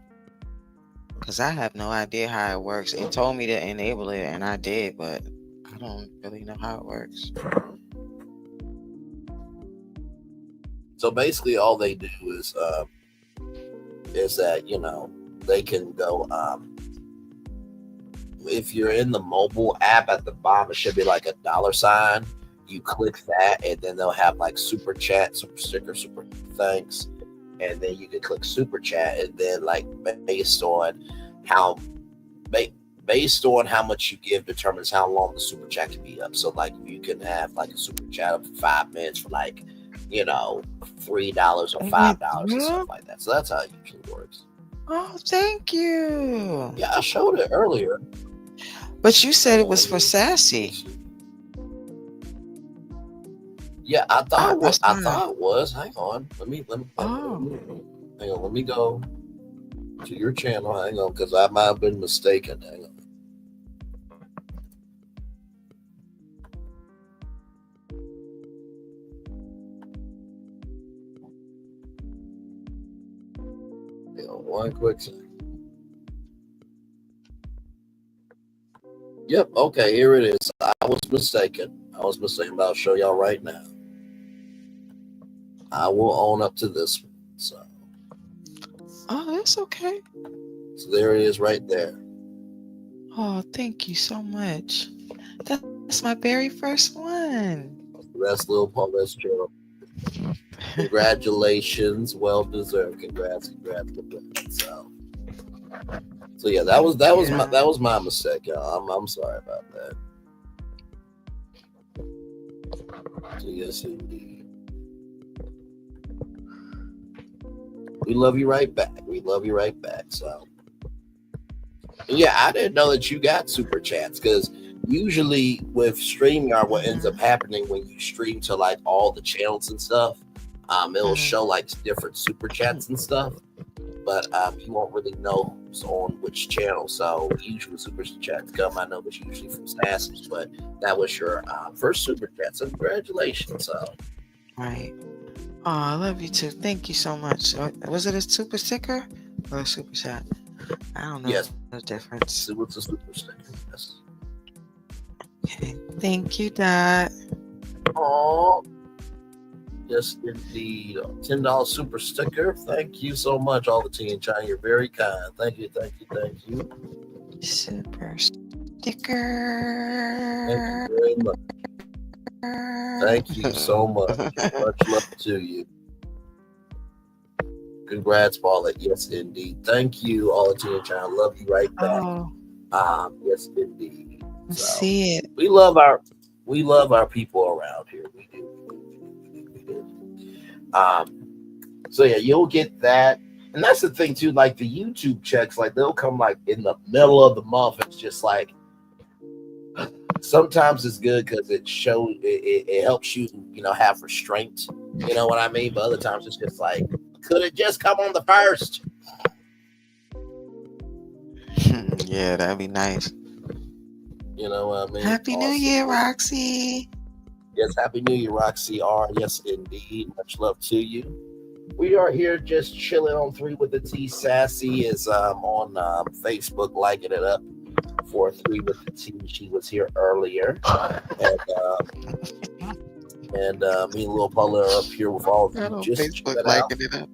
Because I have no idea how it works. It told me to enable it, and I did, but I don't really know how it works. So basically, all they do is that, you know, they can go. If you're in the mobile app at the bottom, it should be like a $sign. You click that, and then they'll have like super chat, super sticker, super thanks, and then you can click super chat, and then like based on how much you give determines how long the super chat can be up. So like you can have like a super chat up for 5 minutes for like, you know, $3 or $5 and stuff like that. So that's how it usually works. Oh, thank you. Yeah, I showed it earlier. But you said it was for Sassy. Yeah, I thought it was. I thought it was. Hang on. Let me hang on. Let me go to your channel. Hang on, because I might have been mistaken. Hang on. Hang on, one quick second. Yep. Okay, here it is. I was mistaken. But I'll show y'all right now. I will own up to this one. So. Oh, that's okay. So there it is right there. Oh, thank you so much. That's my very first one. That's little Paulette's channel. Congratulations. Well deserved. Congrats. So yeah, that was my mistake, y'all. I'm sorry about that. So yes, indeed. We love you right back. So yeah, I didn't know that you got super chats, because usually with StreamYard, what ends up happening when you stream to like all the channels and stuff, it'll show like different super chats and stuff, but you won't really know on which channel. So usually super chats come. I know it's usually from Sassy, but that was your first super chat. So congratulations. So. Right. Oh, I love you too. Thank you so much. Was it a super sticker or a super chat? I don't know. Yes. The difference. It was a super sticker. Yes. Okay. Thank you, Dad. Oh. Yes, indeed. $10 super sticker. Thank you so much, all the team China. You're very kind. Thank you. Super sticker. Thank you very much. Thank you so much. Much love to you. Congrats, Paulette. Yes, indeed. Thank you, all the team China. Love you right back. Oh. Yes, indeed. So, see it. We love our people around here. We do. So yeah, you'll get that. And that's the thing too, like the YouTube checks, like they'll come like in the middle of the month. It's just like, sometimes it's good because it helps you, have restraint. You know what I mean? But other times it's just like, could it just come on the first? Yeah, that'd be nice. You know what I mean? Happy New Year, Roxy. Yes, Happy New Year, Roxy R. Yes, indeed. Much love to you. We are here just chilling on 3 with the T. Sassy is on Facebook liking it up for 3 with the T. She was here earlier. And me and Lil Paulette are up here with all of you. Just Facebook liking it up.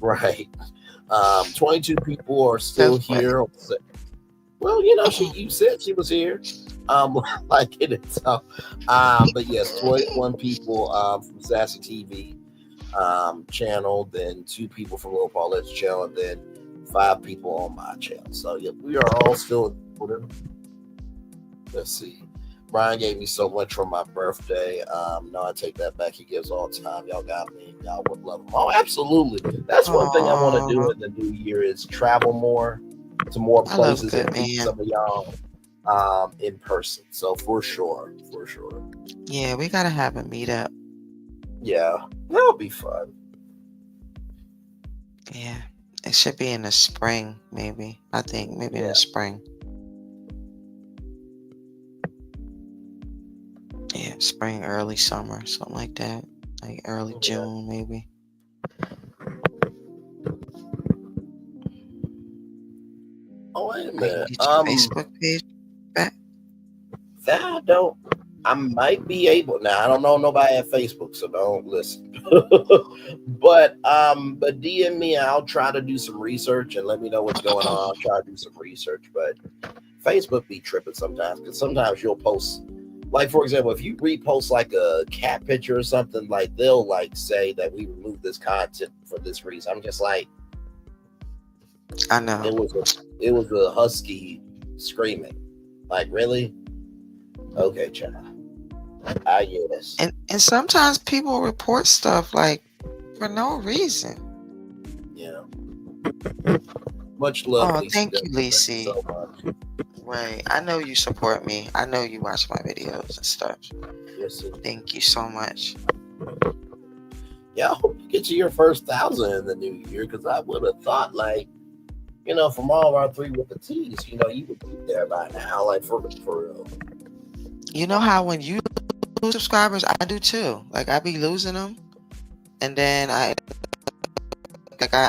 Right. 22 people are still here. Well, you said she was here. Liking it. So, but yes, 21 people from Sassy TV channel, then 2 people from Lil Paulette's channel, and then 5 people on my channel. So yeah, we are all still important. Let's see. Brian gave me so much for my birthday. No, I take that back. He gives all the time. Y'all got me. Y'all would love him. Oh, absolutely. That's one thing I want to do in the new year is travel more to more places and meet some of y'all in person. So for sure. Yeah, we gotta have a meetup. Yeah, that'll be fun. Yeah, it should be in the spring, maybe. I think maybe in the spring. Yeah, spring, early summer, something like that. Like early June, maybe. Oh, wait a minute. Get your Facebook page back? That I might be able now. I don't know nobody at Facebook, so don't listen. but DM me. I'll try to do some research and let me know what's going on. I'll try to do some research, but Facebook be tripping sometimes because sometimes you'll post. Like, for example, if you repost like a cat picture or something, like they'll like say that we removed this content for this reason. I'm just like, I know. It was a husky screaming. Like, really? Okay, child. I get this. And sometimes people report stuff like for no reason. Yeah. Much love. Oh, thank you, Lacey. So much. Right. I know you support me. I know you watch my videos and stuff. Yes, sir. Thank you so much. Yeah, I hope you get to your first 1,000 in the new year because I would have thought, like, from all of our 3 with the T's, you would be there by now, like for real. You know how when you lose subscribers, I do too. Like I be losing them, and then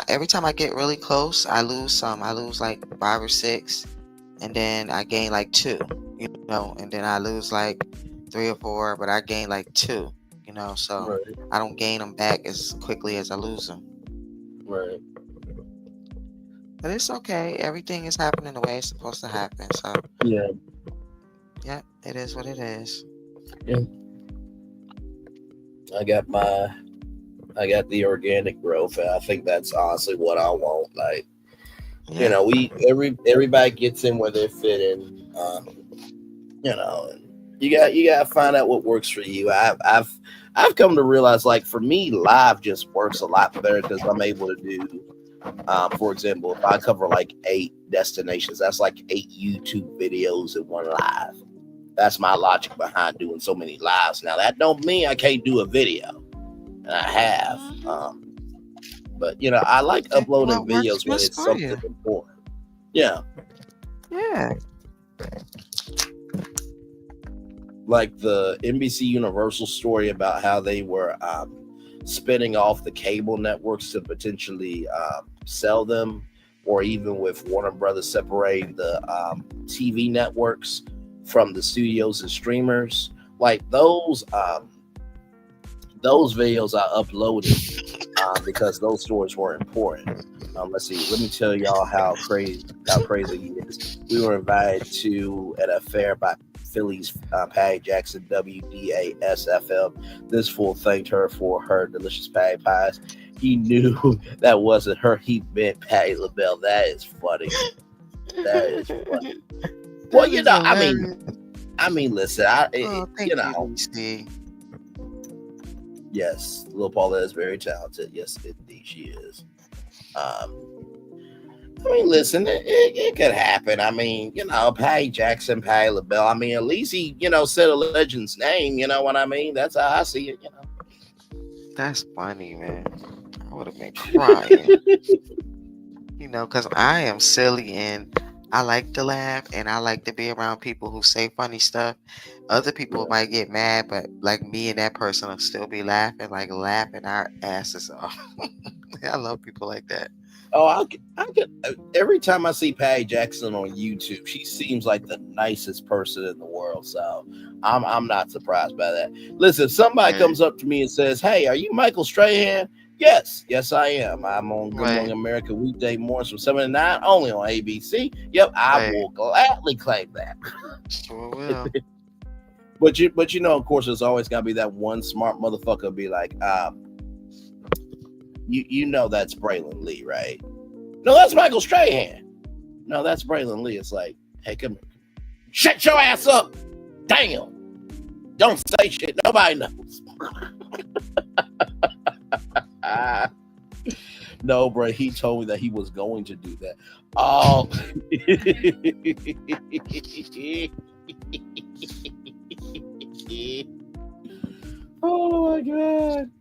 every time I get really close, I lose some. I lose like 5 or 6. And then I gain like 2, and then I lose like 3 or 4, but I gain like 2, so right. I don't gain them back as quickly as I lose them. Right. But it's okay. Everything is happening the way it's supposed to happen. So yeah, it is what it is. Yeah. I got the organic growth, and I think that's honestly what I want. Like. Yeah. Everybody gets in where they fit in, and you got to find out what works for you. I've come to realize, like, for me, live just works a lot better because I'm able to do, for example, if I cover like 8 destinations, that's like 8 YouTube videos in one live. That's my logic behind doing so many lives. Now that don't mean I can't do a video, and I have. But I like uploading videos when it's something important. Yeah. Yeah. Like the NBC Universal story about how they were spinning off the cable networks to potentially sell them, or even with Warner Brothers separating the TV networks from the studios and streamers. Like those videos I uploaded because those stories were important. Let's see. Let me tell y'all how crazy it is. We were invited to an affair by Philly's Patty Jackson, WDAS-FM. This fool thanked her for her delicious patty pies. He knew that wasn't her. He meant Patti LaBelle. That is funny. That is funny. Well, I mean, listen. Steve. Yes, little Paulette is very talented. Yes, indeed, she is. I mean, listen, it could happen. I mean, Patty Jackson, Patti LaBelle. I mean, at least he, said a legend's name. You know what I mean? That's how I see it. That's funny, man. I would have been crying. Because I am silly and I like to laugh and I like to be around people who say funny stuff. Other people might get mad, but like me and that person will still be laughing our asses off. I love people like that. Oh, I could. Every time I see Patty Jackson on YouTube, she seems like the nicest person in the world. So I'm not surprised by that. Listen, if somebody comes up to me and says, "Hey, are you Michael Strahan?" Yes, I am. I'm on Good Morning America weekday mornings from 7 to 9, only on ABC. Yep, I will gladly claim that. Sure will. But of course, there's always gotta be that one smart motherfucker be like, that's Braylon Lee, right? No, that's Michael Strahan. No, that's Braylon Lee. It's like, hey, come here. Shut your ass up. Damn. Don't say shit. Nobody knows. No, bro. He told me that he was going to do that. Oh. Oh my god.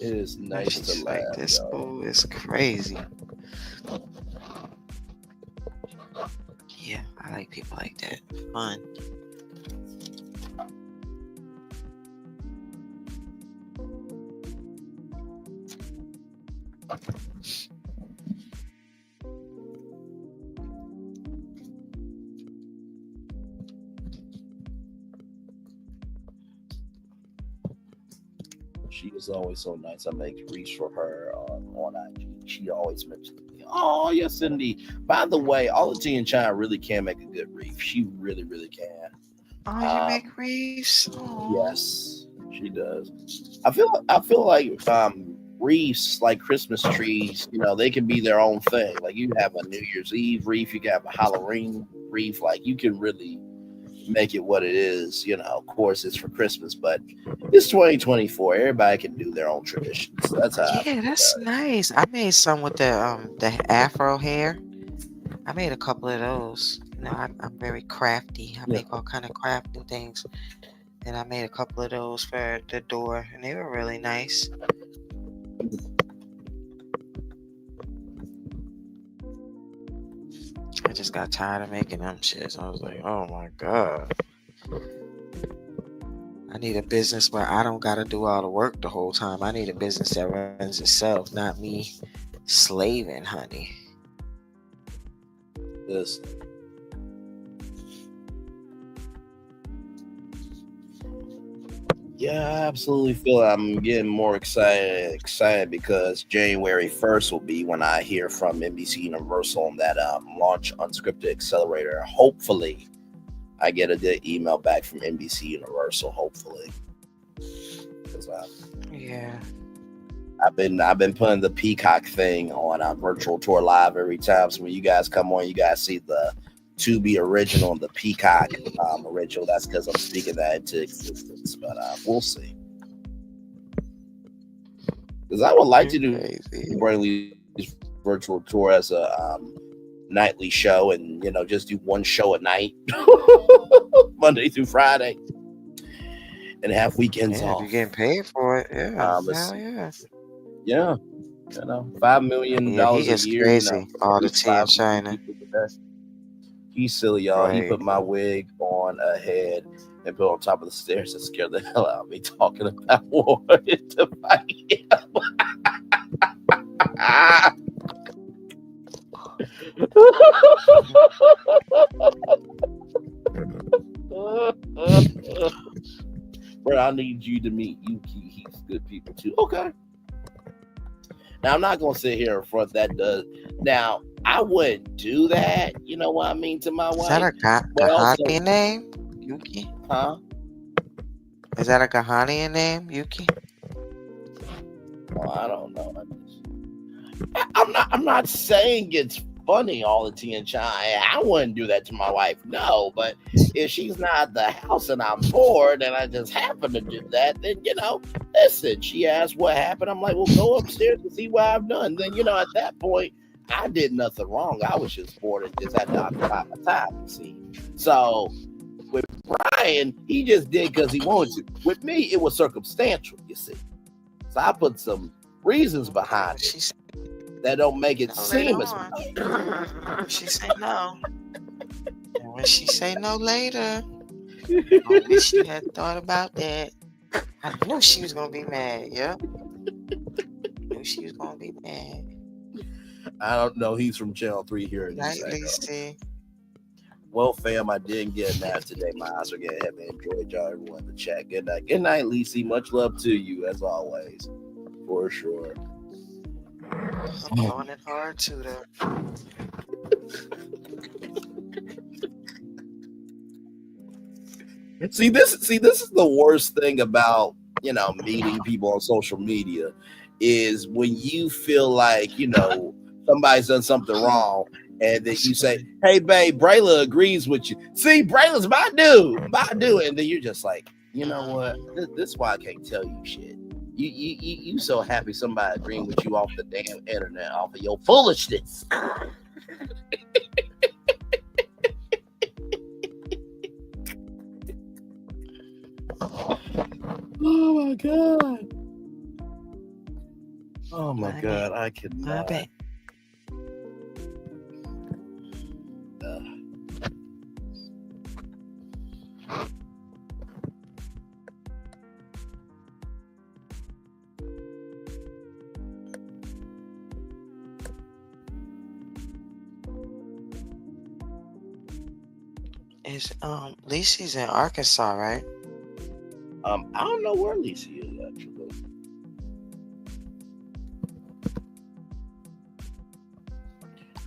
It is nice to laugh. Like this fool is crazy. Yeah, I like people like that. Fun. She is always so nice. I make reach for her on IG. She always mentions me. Oh, yes, Cindy. By the way, all the tea in China really can make a good reef. She really, really can. Oh, you make reefs? Oh. Yes, she does. I feel like reefs, like Christmas trees, you know, they can be their own thing. Like you have a New Year's Eve reef, you can have a Halloween reef. Like you can really make it what it is. You know, of course, it's for Christmas, but it's 2024. Everybody can do their own traditions. That's how. Yeah, that's nice. I made some with the afro hair. I made a couple of those. You know, I'm very crafty. I make all kind of crafting things, and I made a couple of those for the door, and they were really nice. I just got tired of making them shits. I was like, oh my god. I need a business where I don't gotta do all the work the whole time. I need a business that runs itself, not me slaving, honey. This. Yeah, I absolutely feel I'm getting more excited because January 1st will be when I hear from NBC Universal on that launch Unscripted Accelerator. Hopefully, I get a good email back from NBC Universal. Hopefully, yeah, I've been putting the Peacock thing on Virtual Tour Live every time. So when you guys come on, you guys see the Tubi original and the Peacock original. That's because I'm speaking that into existence, but we'll see. Because I would like to do Braylon's virtual tour as a nightly show, and just do one show a night, Monday through Friday, and have weekends off. You're getting paid for it, yeah. Yeah. $5 million a year. Crazy. All the tea in China. He's silly, y'all. Right. He put my wig on a head and put it on top of the stairs and scared the hell out of me talking about war to fight him. Bro, I need you to meet Yuki. He's good people too. Okay. Now, I'm not going to sit here in front that does. Now, I wouldn't do that. You know what I mean, to my wife. Is that a Gahanian name? Yuki? Huh? Is that a Gahanian name? Yuki? Well, I don't know. I'm not saying it's funny, all the tea in China. I wouldn't do that to my wife. No, but if she's not at the house and I'm bored and I just happen to do that, then, listen, she asked what happened. I'm like, well, go upstairs and see what I've done. Then, at that point, I did nothing wrong. I was just bored and just had to occupy my time, see. So with Brian, he just did because he wanted to. With me, it was circumstantial, you see. So I put some reasons behind it that don't make it seem as much. She said no. And when she say no later, I wish she had thought about that. I knew she was gonna be mad. Yep. Knew she was gonna be mad. I don't know. He's from Channel 3 here in Lucy. Well, fam, I didn't get a nap today. My eyes are getting heavy. Enjoyed y'all, everyone, in the chat. Good night. Good night, Lisi. Much love to you, as always. For sure. I'm going it hard, too, though. See, this is the worst thing about, meeting people on social media is when you feel like, somebody's done something wrong, and then you say, "Hey, babe, Braylon agrees with you." See, Braylon's my dude, and then you're just like, you know what? This is why I can't tell you shit. You so happy somebody agreeing with you off the damn internet, off of your foolishness. Oh my god. Oh my god, I cannot. Is Lacey's in Arkansas, right? I don't know where Lisa is actually.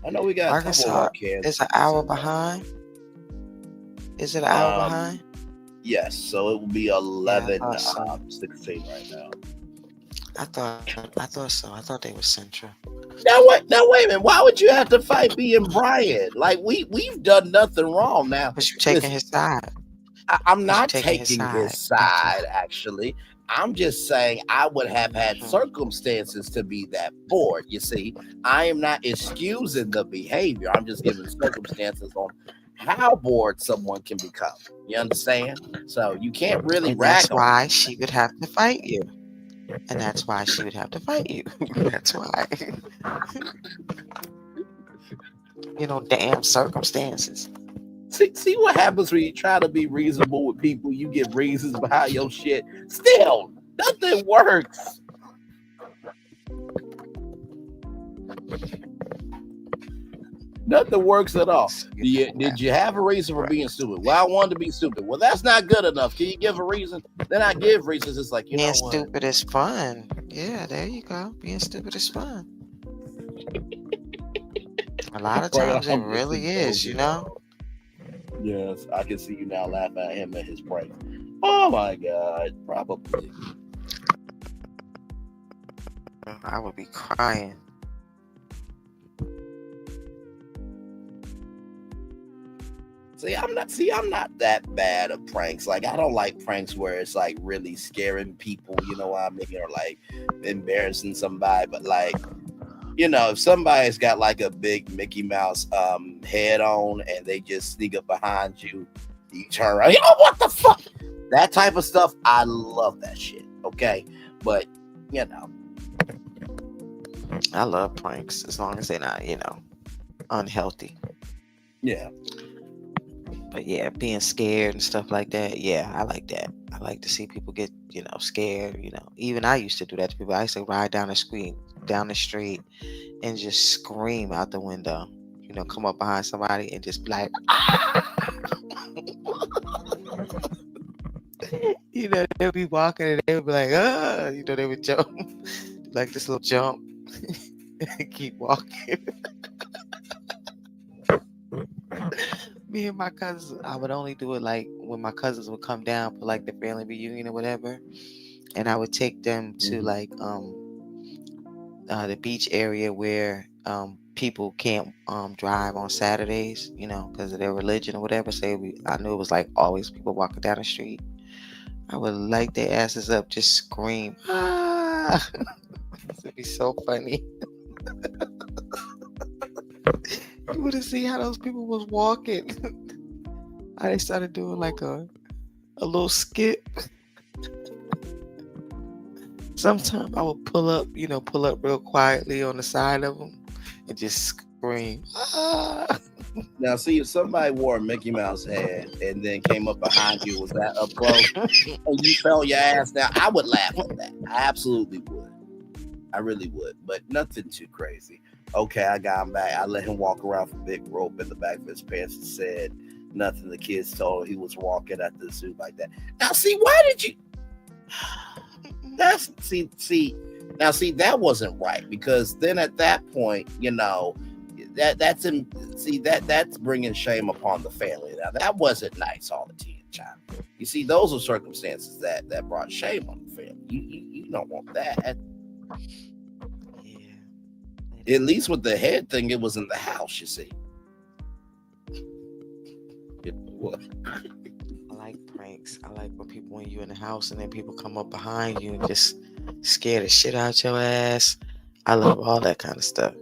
I know we got Arkansas. It's an hour behind. Is it an hour behind? Yes, so it will be 11:16 right now. I thought so. I thought they were central. Now wait a minute. Why would you have to fight me and Brian? Like we've done nothing wrong now. But you're taking his side. I'm not taking his side, actually. I'm just saying I would have had circumstances to be that bored. You see, I am not excusing the behavior. I'm just giving circumstances on how bored someone can become. You understand? So you can't really and rag that's on why me. she would have to fight you. And that's why she would have to fight you. That's why. Damn circumstances. See what happens when you try to be reasonable with people. You get reasons behind your shit. Still, nothing works. Nothing works at all. Did you have a reason for being stupid? Well, I wanted to be stupid. Well, that's not good enough. Can you give a reason? Then I give reasons. It's like, being stupid is fun. Yeah, there you go. Being stupid is fun. A lot of times it really is, Yes, I can see you now laughing at him and his prank. Oh my god, probably. I would be crying. I'm not that bad at pranks. Like, I don't like pranks where it's like really scaring people, you know what I mean, or like embarrassing somebody. But like, if somebody's got like a big Mickey Mouse head on and they just sneak up behind you, you turn around, what the fuck? That type of stuff, I love that shit. Okay, but I love pranks as long as they're not, unhealthy. Yeah. But yeah, being scared and stuff like that, yeah, I like that. I like to see people get, scared. Even I used to do that to people. I used to ride down the street, and just scream out the window. Come up behind somebody and just be like, they'll be walking and they would be like, they would jump, like this little jump, and keep walking. Me and my cousins, I would only do it like when my cousins would come down for like the family reunion or whatever, and I would take them to like the beach area where people can't drive on Saturdays, because of their religion or whatever. I knew it was like always people walking down the street. I would light their asses up, just scream. It'd be so funny. You would have seen how those people was walking. How they started doing like a little skip. Sometimes I would pull up real quietly on the side of them and just scream. Now, see, if somebody wore a Mickey Mouse head and then came up behind you, was that up close, and you fell your ass down, I would laugh at that. I absolutely would. I really would, but nothing too crazy. Okay, I got him back. I let him walk around with a big rope in the back of his pants and said nothing. The kids told him he was walking at the zoo like that. Now, see, why did you? That wasn't right, because then at that point, that's bringing shame upon the family. Now, that wasn't nice all the time. You see, those are circumstances that brought shame on the family. You don't want that. At least with the head thing, it was in the house, you see. I like pranks. I like when you in the house and then people come up behind you and just scare the shit out your ass. I love all that kind of stuff.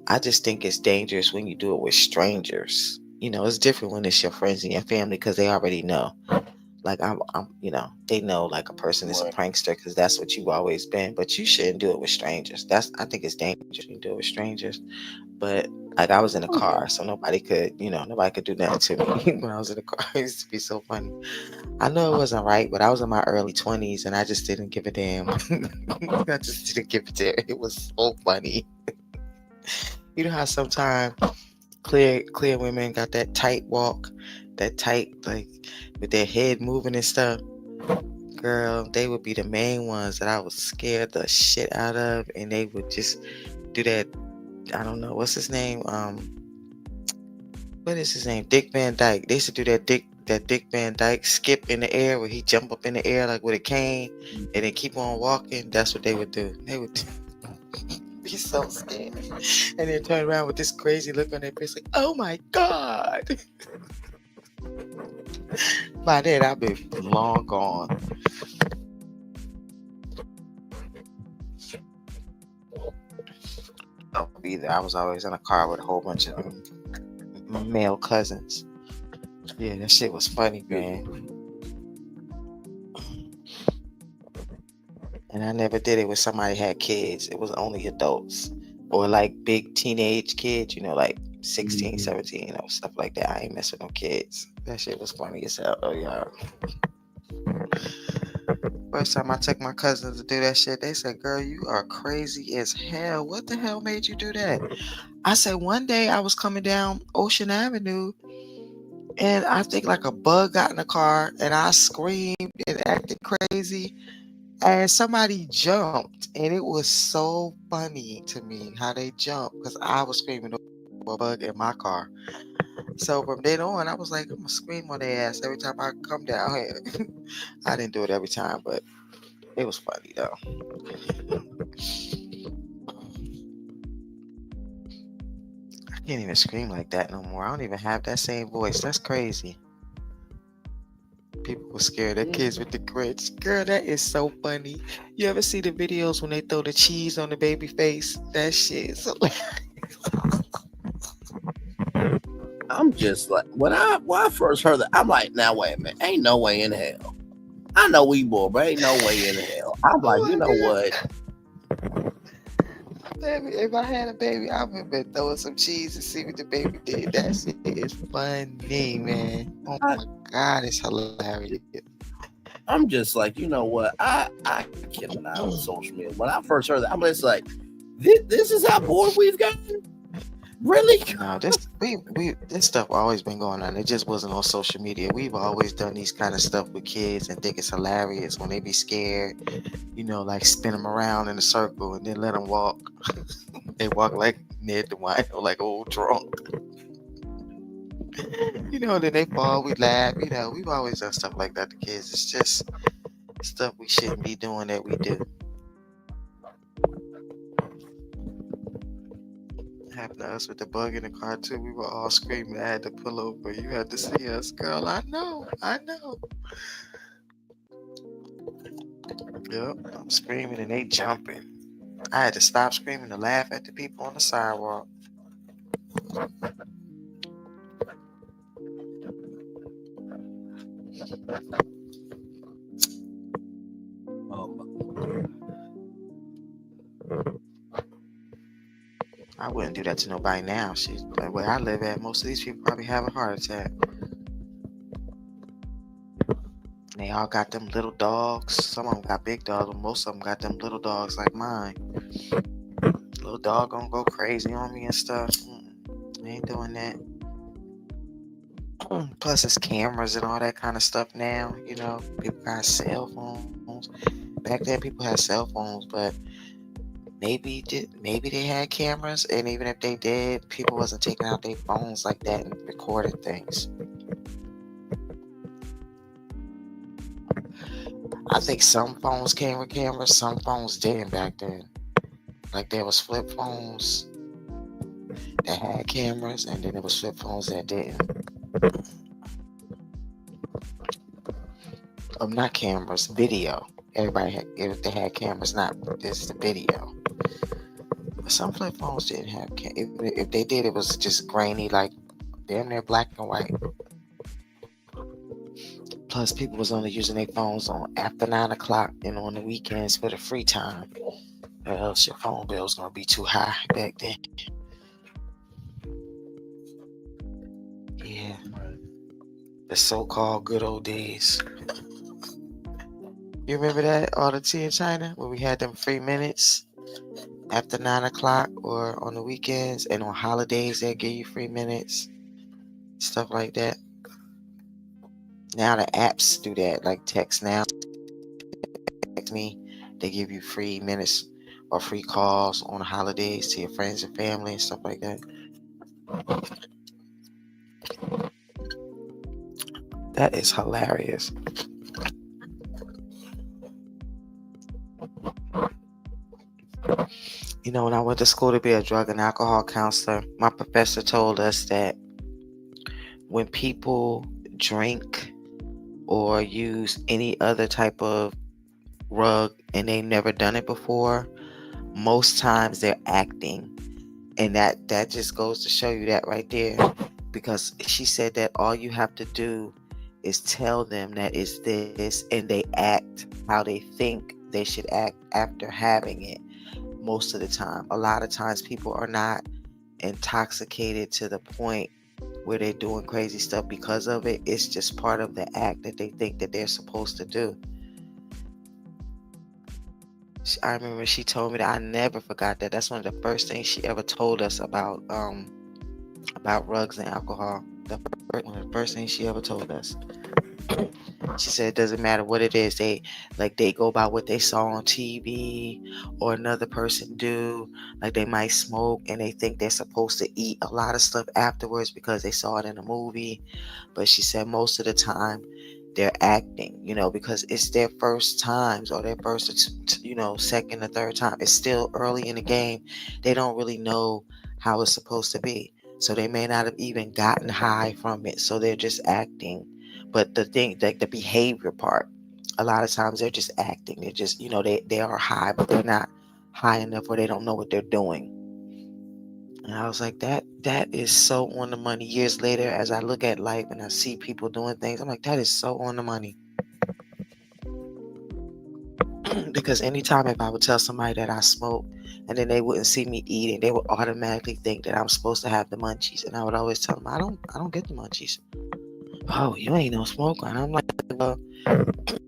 I just think it's dangerous when you do it with strangers. It's different when it's your friends and your family because they already know. Like I'm, they know like a person is a prankster because that's what you've always been. But you shouldn't do it with strangers. I think it's dangerous when you do it with strangers. But like I was in a car, so nobody could do that to me when I was in the car. It used to be so funny. I know it wasn't right, but I was in my early 20s and I just didn't give a damn. I just didn't give a damn. It was so funny. You know how sometimes clear women got that tight walk, that tight, like with their head moving and stuff. Girl, they would be the main ones that I was scared the shit out of, and they would just do that. I don't know what's his name. What is his name? Dick Van Dyke. They used to do that Dick Van Dyke skip in the air where he jump up in the air like with a cane and then keep on walking. That's what they would do. They would be so scared. And then turn around with this crazy look on their face like, oh my God. By then, I've been long gone. I was always in a car with a whole bunch of male cousins. Yeah, that shit was funny, man. And I never did it with somebody had kids. It was only adults or like big teenage kids, like 16, 17, stuff like that. I ain't messing with no kids. That shit was funny as hell, though, y'all. First time I took my cousins to do that shit, they said, girl, you are crazy as hell. What the hell made you do that? I said, one day I was coming down Ocean Avenue and I think like a bug got in the car and I screamed and acted crazy and somebody jumped and it was so funny to me how they jumped because I was screaming over a bug in my car. So from then on, I was like, I'm gonna scream on their ass every time I come down here. I didn't do it every time, but it was funny though. I can't even scream like that no more. I don't even have that same voice. That's crazy. People were scared of kids with the grits. Girl, that is so funny. You ever see the videos when they throw the cheese on the baby face? That shit is hilarious. I'm just like, when I first heard that, I'm like, now wait a minute, ain't no way in hell. I know we boy, but ain't no way in hell. I'm like, you know what? Baby, if I had a baby, I would have been throwing some cheese to see what the baby did. That shit is funny, man. Oh my God, it's hilarious. I'm just like, you know what? I cannot with social media. When I first heard that, I'm just like, this is how bored we've gotten. Really? No, this stuff always been going on. It just wasn't on social media. We've always done these kind of stuff with kids and think it's hilarious when they be scared. Like spin them around in a circle and then let them walk. They walk like Ned the Wino, like old drunk. Then they fall. We laugh. We've always done stuff like that to kids. It's just stuff we shouldn't be doing that we do. Happened to us with the bug in the car too. We were all screaming. I had to pull over. You had to see us, girl. I know. Yep, I'm screaming and they jumping. I had to stop screaming to laugh at the people on the sidewalk. I wouldn't do that to nobody now. Like where I live at, most of these people probably have a heart attack. They all got them little dogs. Some of them got big dogs, but most of them got them little dogs like mine. Little dog gonna go crazy on me and stuff. I ain't doing that. Plus, it's cameras and all that kind of stuff now. People got cell phones. Back then, people had cell phones, but maybe they had cameras, and even if they did, people wasn't taking out their phones like that and recording things. I think some phones came with cameras, some phones didn't back then. Like there was flip phones, that had cameras, and then there was flip phones that didn't. Not cameras, video. Everybody had, if they had cameras, not just the video. But some flip phones didn't have if they did, it was just grainy, like damn near black and white. Plus, people was only using their phones on after 9 o'clock and on the weekends for the free time. Or else your phone bill was gonna be too high back then. Yeah, the so-called good old days. You remember that, all the tea in China, when we had them free minutes after 9 o'clock or on the weekends, and on holidays they give you free minutes, stuff like that. Now the apps do that, like text now. Text me, they give you free minutes or free calls on the holidays to your friends and family and stuff like that. That is hilarious. You know, when I went to school to be a drug and alcohol counselor, my professor told us that when people drink or use any other type of rug and they've never done it before, most times they're acting. And that just goes to show you that right there. Because she said that all you have to do is tell them that it's this, and they act how they think they should act after having it. Most of the time. A lot of times people are not intoxicated to the point where they're doing crazy stuff because of it. It's just part of the act that they think that they're supposed to do. I remember she told me that. I never forgot that. That's one of the first things she ever told us about rugs and alcohol. One of the first things she ever told us. She said it doesn't matter what it is. They go by what they saw on TV or another person do. Like they might smoke and they think they're supposed to eat a lot of stuff afterwards because they saw it in a movie. But she said most of the time they're acting, because it's their first times or their first, second or third time. It's still early in the game. They don't really know how it's supposed to be. So they may not have even gotten high from it. So they're just acting. But the thing, like the behavior part, a lot of times they're just acting. They're just, they are high, but they're not high enough where they don't know what they're doing. And I was like, that is so on the money. Years later, as I look at life and I see people doing things, I'm like, that is so on the money. Because anytime if I would tell somebody that I smoke and then they wouldn't see me eating, they would automatically think that I'm supposed to have the munchies. And I would always tell them, I don't get the munchies. Oh, you ain't no smoker. And I'm like, well, as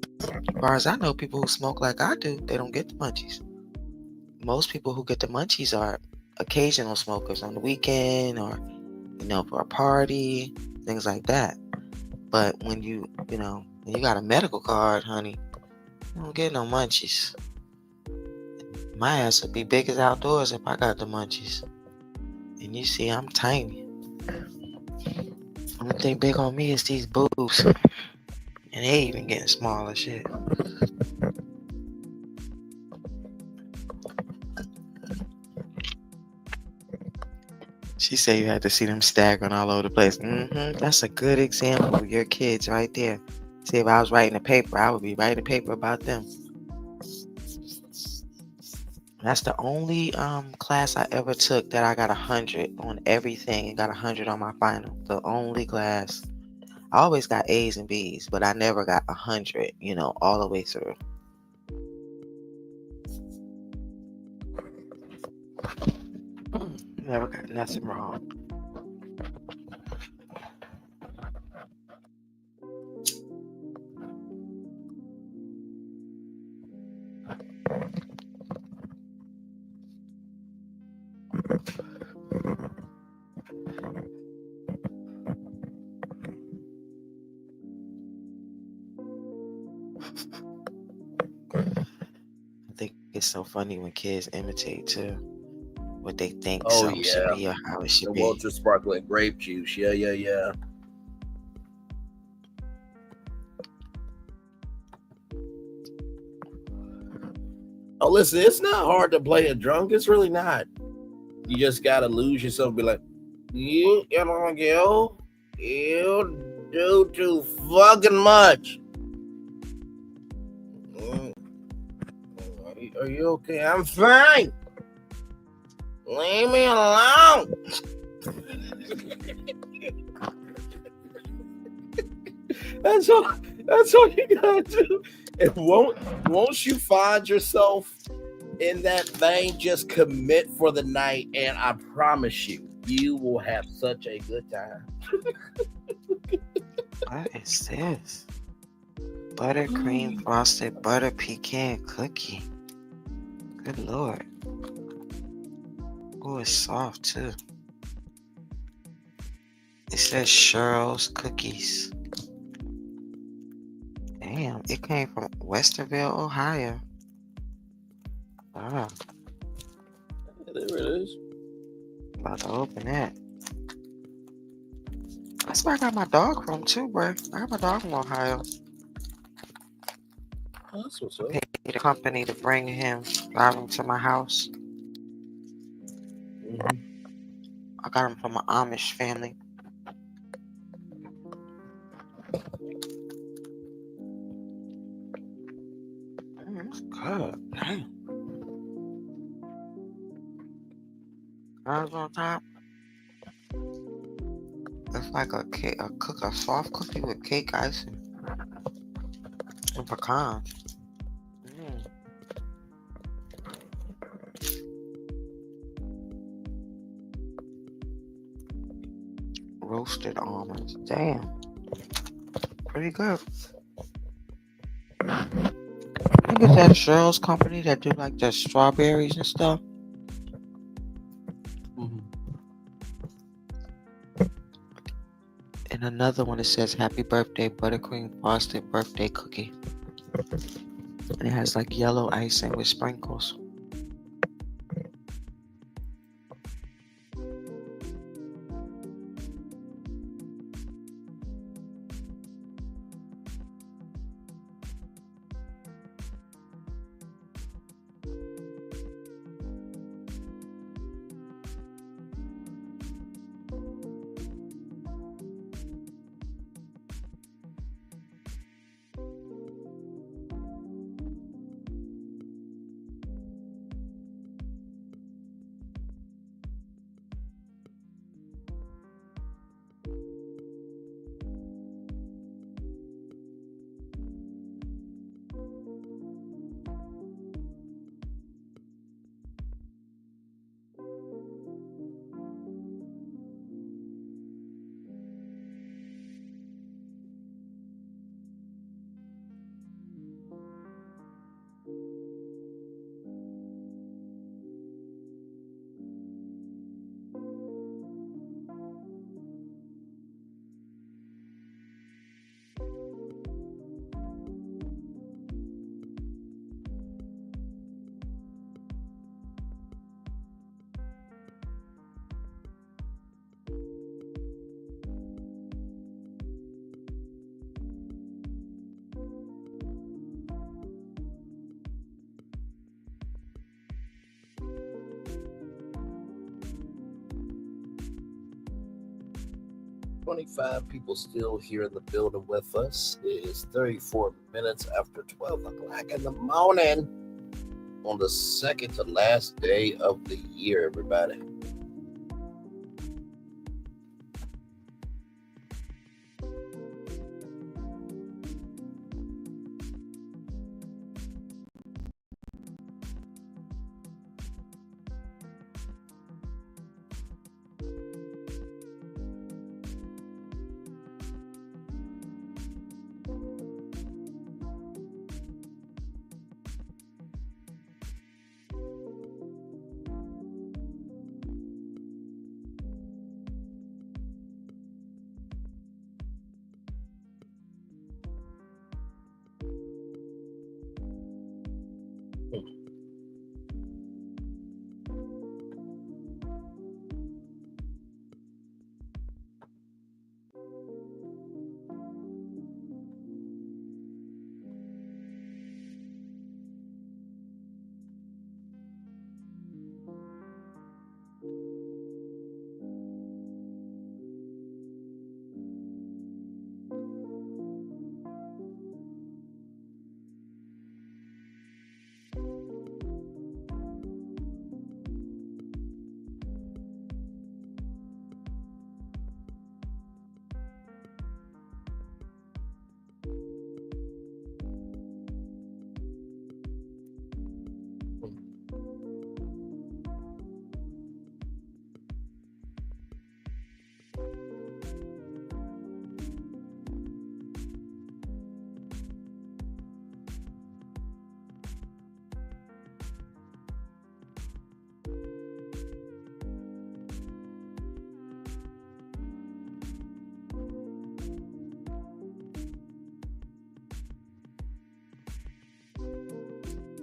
far as I know, people who smoke like I do, they don't get the munchies. Most people who get the munchies are occasional smokers on the weekend or, for a party, things like that. But when you got a medical card, honey, you don't get no munchies. My ass would be big as outdoors if I got the munchies. And you see, I'm tiny. The only thing big on me is these boobs. And they even getting smaller shit. She said you had to see them staggering all over the place. That's a good example of your kids right there. See, if I was writing a paper, I would be writing a paper about them. That's the only class I ever took that I got 100 on everything and got 100 on my final. The only class. I always got A's and B's, but I never got 100, all the way through. Never got nothing wrong. I think it's so funny when kids imitate too. What they think something should be or how it should be. Walter sparkling grape juice. Yeah. Oh, listen, it's not hard to play a drunk. It's really not. You just gotta lose yourself and be like, You do too fucking much. Mm, Are you okay? I'm fine. Leave me alone. That's all. That's all you gotta do. And won't you find yourself in that vein? Just commit for the night, and I promise you, you will have such a good time. What is this? Buttercream frosted butter pecan cookie. Good lord. Oh, it's soft too. It says Cheryl's Cookies. Damn, it came from Westerville, Ohio. Wow. There it is. About to open that. That's where I got my dog from too, bro. I got my dog from Ohio. Oh, that's what's up. Paid the company to bring him, drive him to my house. I got him from an Amish family. It's good. Damn. Guys on top. It's like a cake, a soft cookie with cake icing and pecan. Roasted almonds. Damn. Pretty good. I think it's that Cheryl's company that do like the strawberries and stuff. And another one that says happy birthday buttercream frosted birthday cookie. And it has like yellow icing with sprinkles. "25 people still here in the building with us. It is 34 minutes after 12 o'clock in the morning on the second to last day of the year, everybody.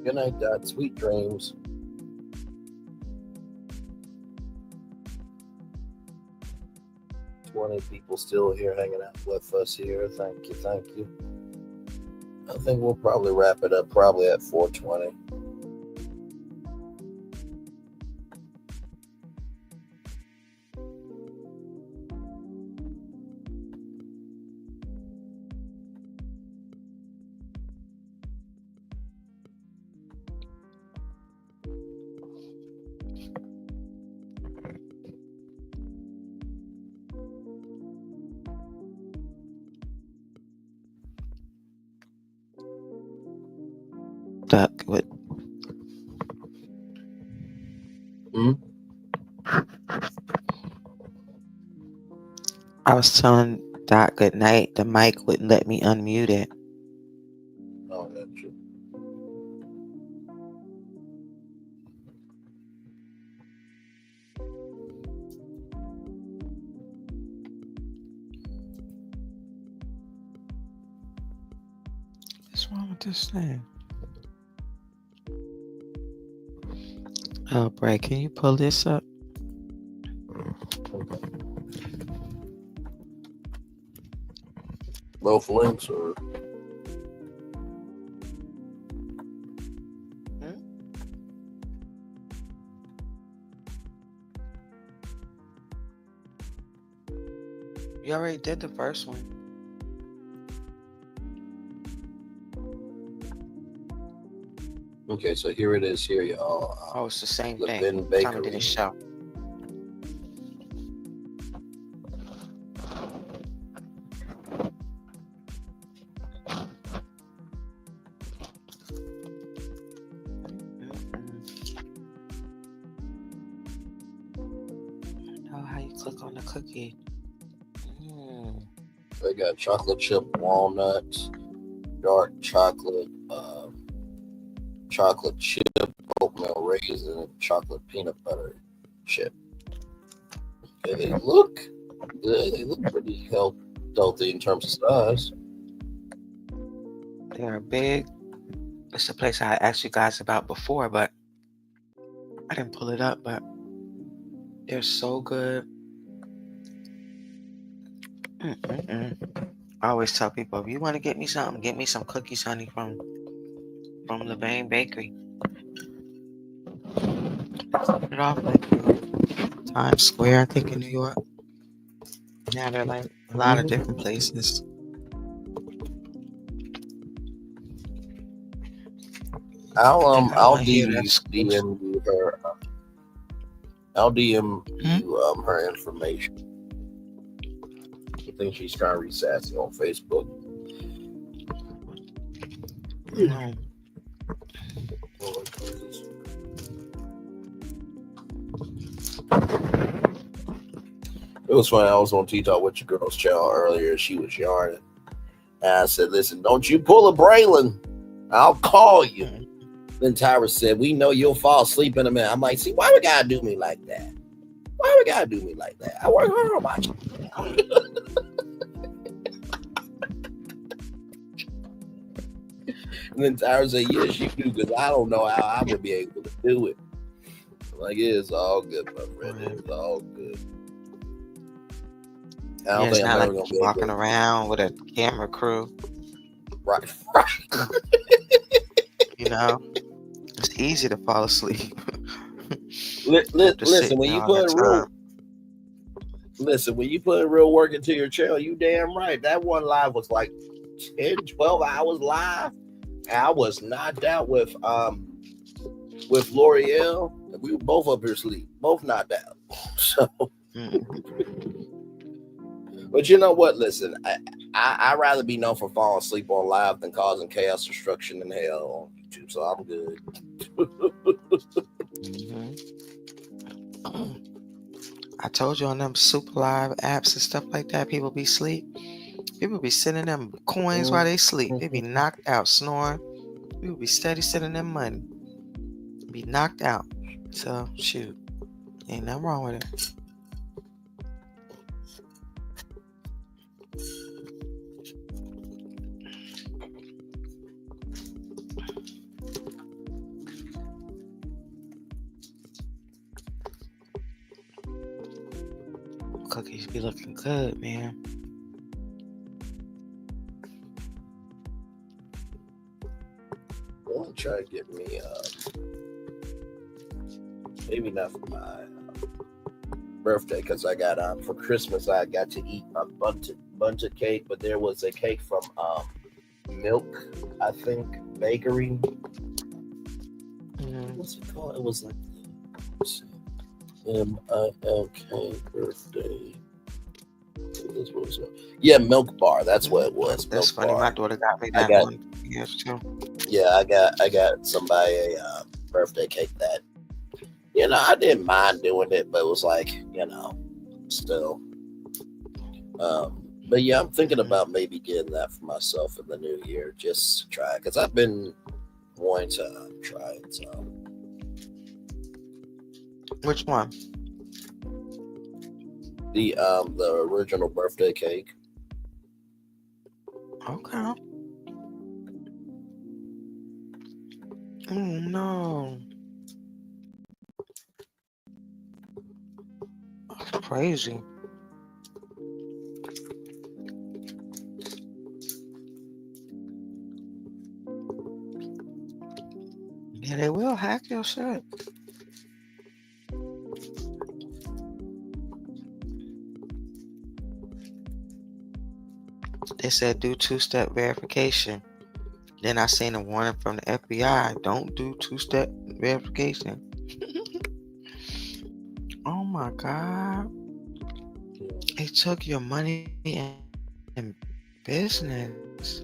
Good night, Dot. Sweet dreams. People still here hanging out with us here. Thank you, thank you. I think we'll probably wrap it up probably at 4:20. Duck with I was telling Doc good night. The mic wouldn't let me unmute it. Oh, that's true. What's wrong with this thing? Oh, Bray, can you pull this up? Okay. Both links or you already did the first one. okay, so here it is here, y'all. Oh, it's the same Levin thing. Bakery. Time didn't show. Oh, how you click on the cookie? They got chocolate chip walnuts, dark chocolate, chocolate chip, oatmeal raisin, and chocolate peanut butter chip. Okay, they look good. They look pretty healthy in terms of size. They are big. It's a place I asked you guys about before, but I didn't pull it up, but they're so good. I always tell people, if you want to get me something, get me some cookies, honey, from Levin Bakery. It off like Times Square, I think, in New York. Now they're like a lot of different places. I'll DM you her. I'll DM you her information. I think she's trying to reach Sassy on Facebook. It was funny. I was on T-Talk with your girl's channel earlier. She was yarning. And I said, listen, don't you pull a Braylon. I'll call you. Then Tyra said, we know you'll fall asleep in a minute. I'm like, see, why we gotta do me like that? Why we gotta do me like that? I work hard on my And then Tyra said, yes, you do, because I don't know how I would be able to do it. I'm like, it's all good, my friend. It's all good. I don't think I'm ever going to be walking around with a camera crew. Right. You know, it's easy to fall asleep. Listen, when you put real work into your channel, you damn right. That one live was like 10, 12 hours live. And I was knocked out with L'Oreal. We were both up here asleep, both knocked out. So, but you know what? Listen, I'd rather be known for falling asleep on live than causing chaos, destruction, and hell on YouTube. So I'm good. I told you on them super live apps and stuff like that, people be asleep. People be sending them coins while they sleep. They be knocked out, snoring. People be steady sending them money. Be knocked out. So shoot, ain't nothing wrong with it. cookies be looking good, man. I want to try to get me, maybe not for my birthday, because I got for Christmas I got to eat a bunch of cake, but there was a cake from Milk, I think, bakery. What's it called? It was like MILK birthday. Yeah, Milk Bar. That's what it was. That's Milk funny. Bar. My daughter got me that one. Yes, too. Yeah, I got somebody a birthday cake that, I didn't mind doing it, but it was like, still. But yeah, I'm thinking about maybe getting that for myself in the new year, just to try it, because I've been wanting to try it. So. Which one? The original birthday cake. Okay. Oh no. That's crazy. Yeah, they will hack your shit. They said do two-step verification. Then I seen a warning from the FBI. Don't do two-step verification. Oh my God. They took your money and business.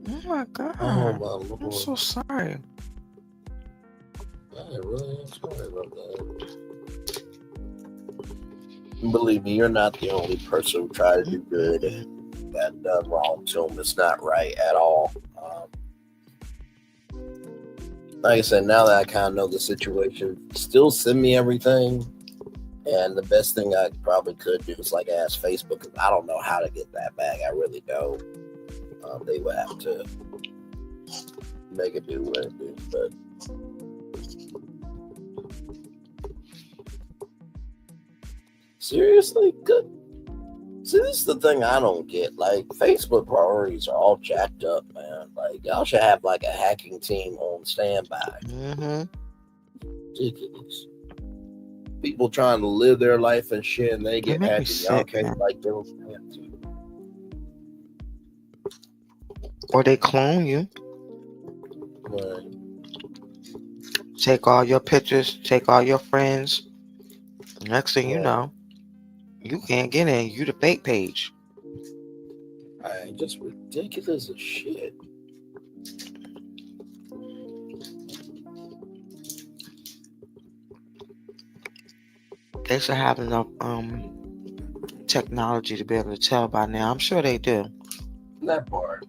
Oh my God. Oh my Lord. I'm so sorry. I really am sorry about that. Believe me, you're not the only person who tried to do good and got done wrong to them. It's not right at all. Like I said, now that I kind of know the situation, still send me everything. And the best thing I probably could do is like ask Facebook, because I don't know how to get that back. I really don't. They would have to make it do what it do, but. Seriously? Good. See, this is the thing I don't get. Like, Facebook priorities are all jacked up, man. Like, y'all should have, like, a hacking team on standby. Ridiculous. People trying to live their life and shit, and they get hacked, and y'all can't, like, give them a to. Or they clone you. Right. Take all your pictures, take all your friends. Next thing you know, you can't get in. You the fake page. Just ridiculous as shit. They should have enough technology to be able to tell by now. I'm sure they do. That part.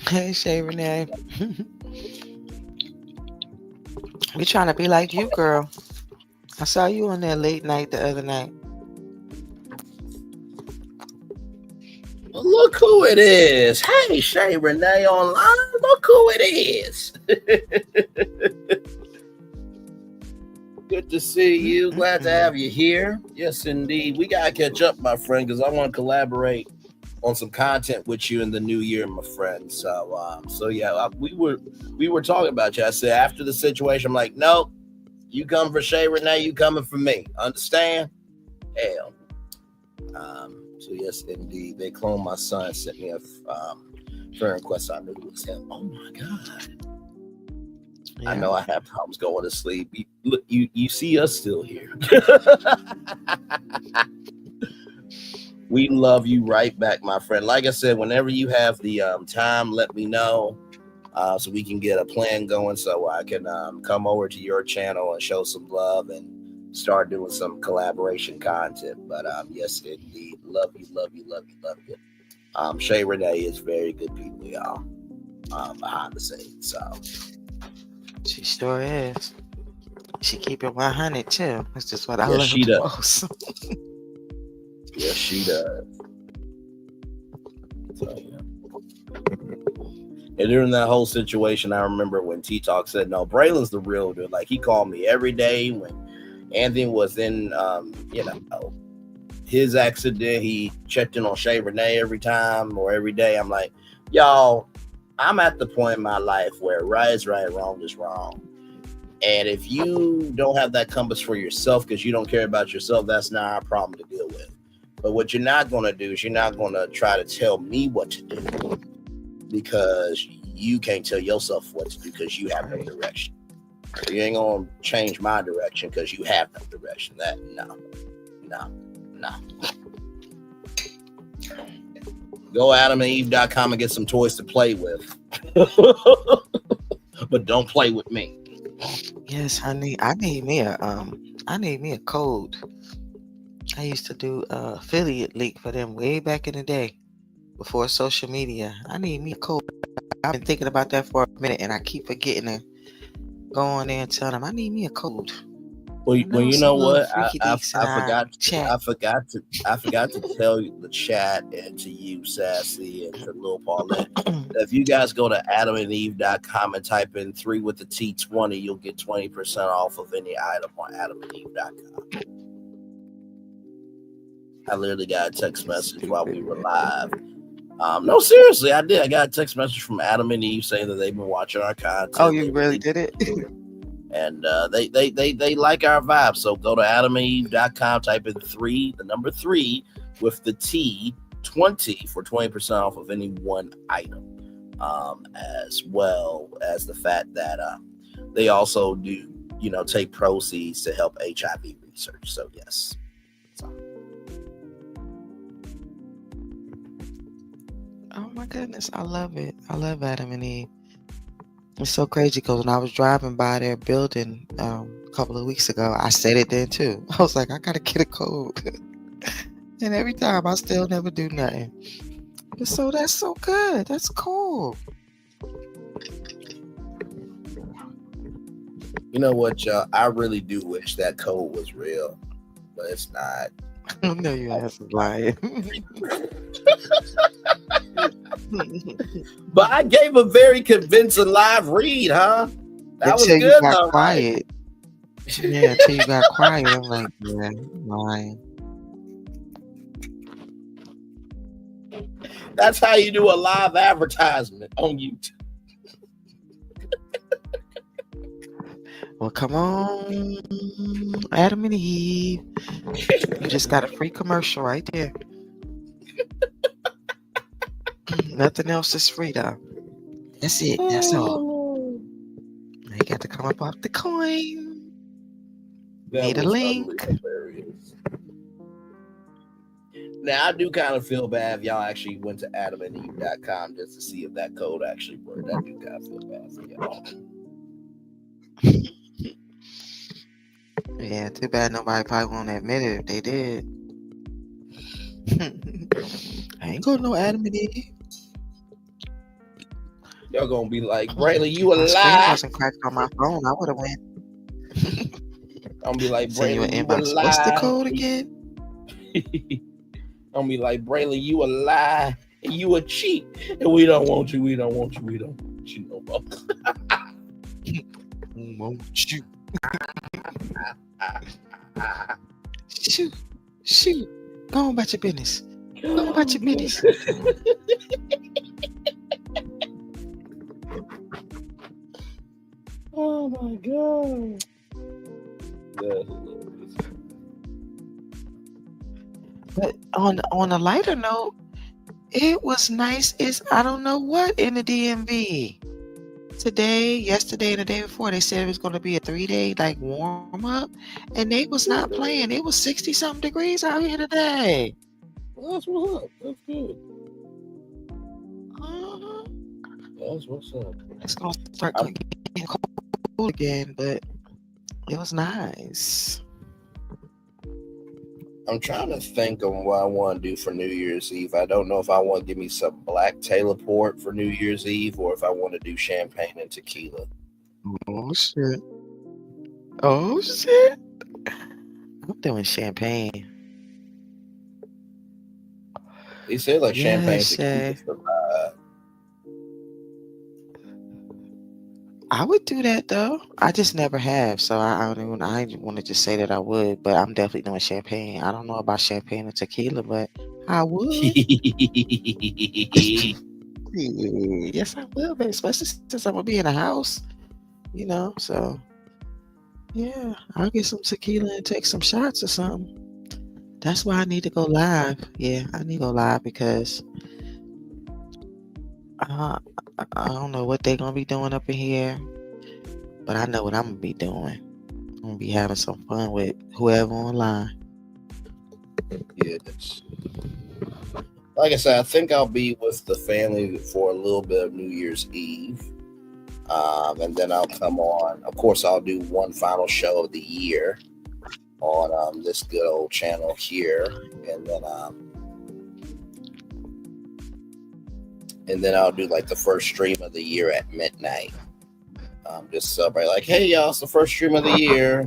Hey, Shay Renee. We trying to be like you, girl. I saw you on there late night the other night. Well, look who it is. Hey, Shay Renee online. Look who it is. Good to see you. Glad to have you here. Yes, indeed. We got to catch up, my friend, because I want to collaborate on some content with you in the new year, my friend. So yeah, we were talking about you. I said after the situation, I'm like, no, you come for Shay Renee, you coming for me. Understand? Hell. So yes, indeed, they cloned my son. Sent me a friend request. I knew it was him. Oh my God. Yeah. I know I have problems going to sleep. You see us still here. We love you right back, my friend. Like I said, whenever you have the time, let me know so we can get a plan going so I can come over to your channel and show some love and start doing some collaboration content. But yes, indeed, love you, love you, love you, love you. Shay Renee is very good people, y'all. Behind the scenes, so She sure is. She keep it 100 too. That's just what I yes, love she the does. most. Yes, she does. So, yeah. And during that whole situation, I remember when T Talk said, "No, Braylon's the real dude." Like he called me every day when Anthony was in, his accident. He checked in on Shay Renee every time or every day. I'm like, y'all, I'm at the point in my life where right is right, wrong is wrong. And if you don't have that compass for yourself because you don't care about yourself, that's not our problem to deal with. But what you're not going to do is you're not going to try to tell me what to do because you can't tell yourself what to do because you have no direction. You ain't going to change my direction because you have no direction. That, no. Go AdamandEve.com and get some toys to play with. But don't play with me. Yes, honey. I need me a code. I used to do affiliate link for them way back in the day before social media. I need me a code. I've been thinking about that for a minute and I keep forgetting to go on there and tell them I need me a code. Well, you know what? I forgot to tell you the chat and to you, Sassy, and to Lil Paulette. If you guys go to AdamandEve.com and type in 3 with the T20, you'll get 20% off of any item on AdamandEve.com. I literally got a text message while we were live. No, seriously, I did. I got a text message from Adam and Eve saying that they've been watching our content. Oh, you really did it? And they like our vibe. So go to AdamandEve.com, type in 3 with the T20 for 20% off of any one item. As well as the fact that they also do, take proceeds to help HIV research. So yes. Oh my goodness, I love it. I love Adam and Eve. It's so crazy because when I was driving by their building a couple of weeks ago, I said it then too. I was like, I gotta get a code. And every time I still never do nothing. So that's so good. That's cool. You know what, y'all? I really do wish that code was real, but it's not. I know your ass is lying. But I gave a very convincing live read, huh? That was good. You got quiet. Right? Yeah, until you got quiet. I'm like, yeah, lying. That's how you do a live advertisement on YouTube. Well, come on, Adam and Eve. You just got a free commercial right there. Nothing else is free, though. That's it. That's all. Now you got to come up off the coin. Need a link. Now, I do kind of feel bad if y'all actually went to AdamandEve.com just to see if that code actually worked. I do kind of feel bad for y'all. Yeah, too bad nobody probably won't admit it if they did. I ain't going to no Adam and Eve. Y'all gonna be like, Braylon, you a lie. lie. Screen wasn't cracked on my phone. I would have went. I'm gonna be like, Braylon, you a lie. What's the code again? I'm gonna be like, Braylon, you a lie and you a cheat, and we don't want you. We don't want you. We don't want you no more. Won't you? Shoot. Go on about your business. Go on about your business. Oh my God. But on a lighter note, it was nice. I don't know what in the DMV. Today, yesterday, and the day before, they said it was going to be a 3-day warm up, and they was not playing. It was 60-something degrees out here today. Well, that's what's up. That's good. Uh-huh. That's what's up. It's going to start getting cold again, but it was nice. I'm trying to think of what I want to do for New Year's Eve. I don't know if I want to give me some black Taylor port for New Year's Eve or if I want to do champagne and tequila. Oh shit. Oh shit. I'm doing champagne. They say like champagne Yes, tequila for vibe. I would do that though. I just never have, so I didn't want to just say that I would, but I'm definitely doing champagne. I don't know about champagne and tequila, but I would. Yes, I will, babe. Especially since I'm gonna be in a house, So yeah, I'll get some tequila and take some shots or something. That's why I need to go live. Yeah, I need to go live because I don't know what they're gonna be doing up in here, but I know what I'm gonna be doing. I'm gonna be having some fun with whoever online. Yes. Like I said, I think I'll be with the family for a little bit of New Year's Eve. And then I'll come on. Of course, I'll do one final show of the year on this good old channel here. And then I'll do like the first stream of the year at midnight. Just celebrate like, hey, y'all, it's the first stream of the year.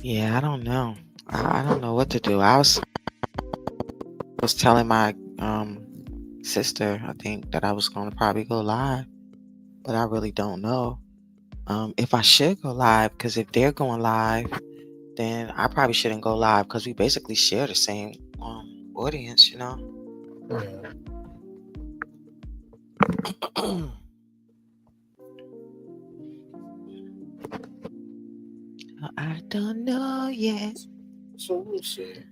Yeah, I don't know. I don't know what to do. I was telling my sister, I think, that I was going to probably go live, but I really don't know if I should go live, because if they're going live, then I probably shouldn't go live because we basically share the same audience, Yeah. I don't know yet. So we'll see.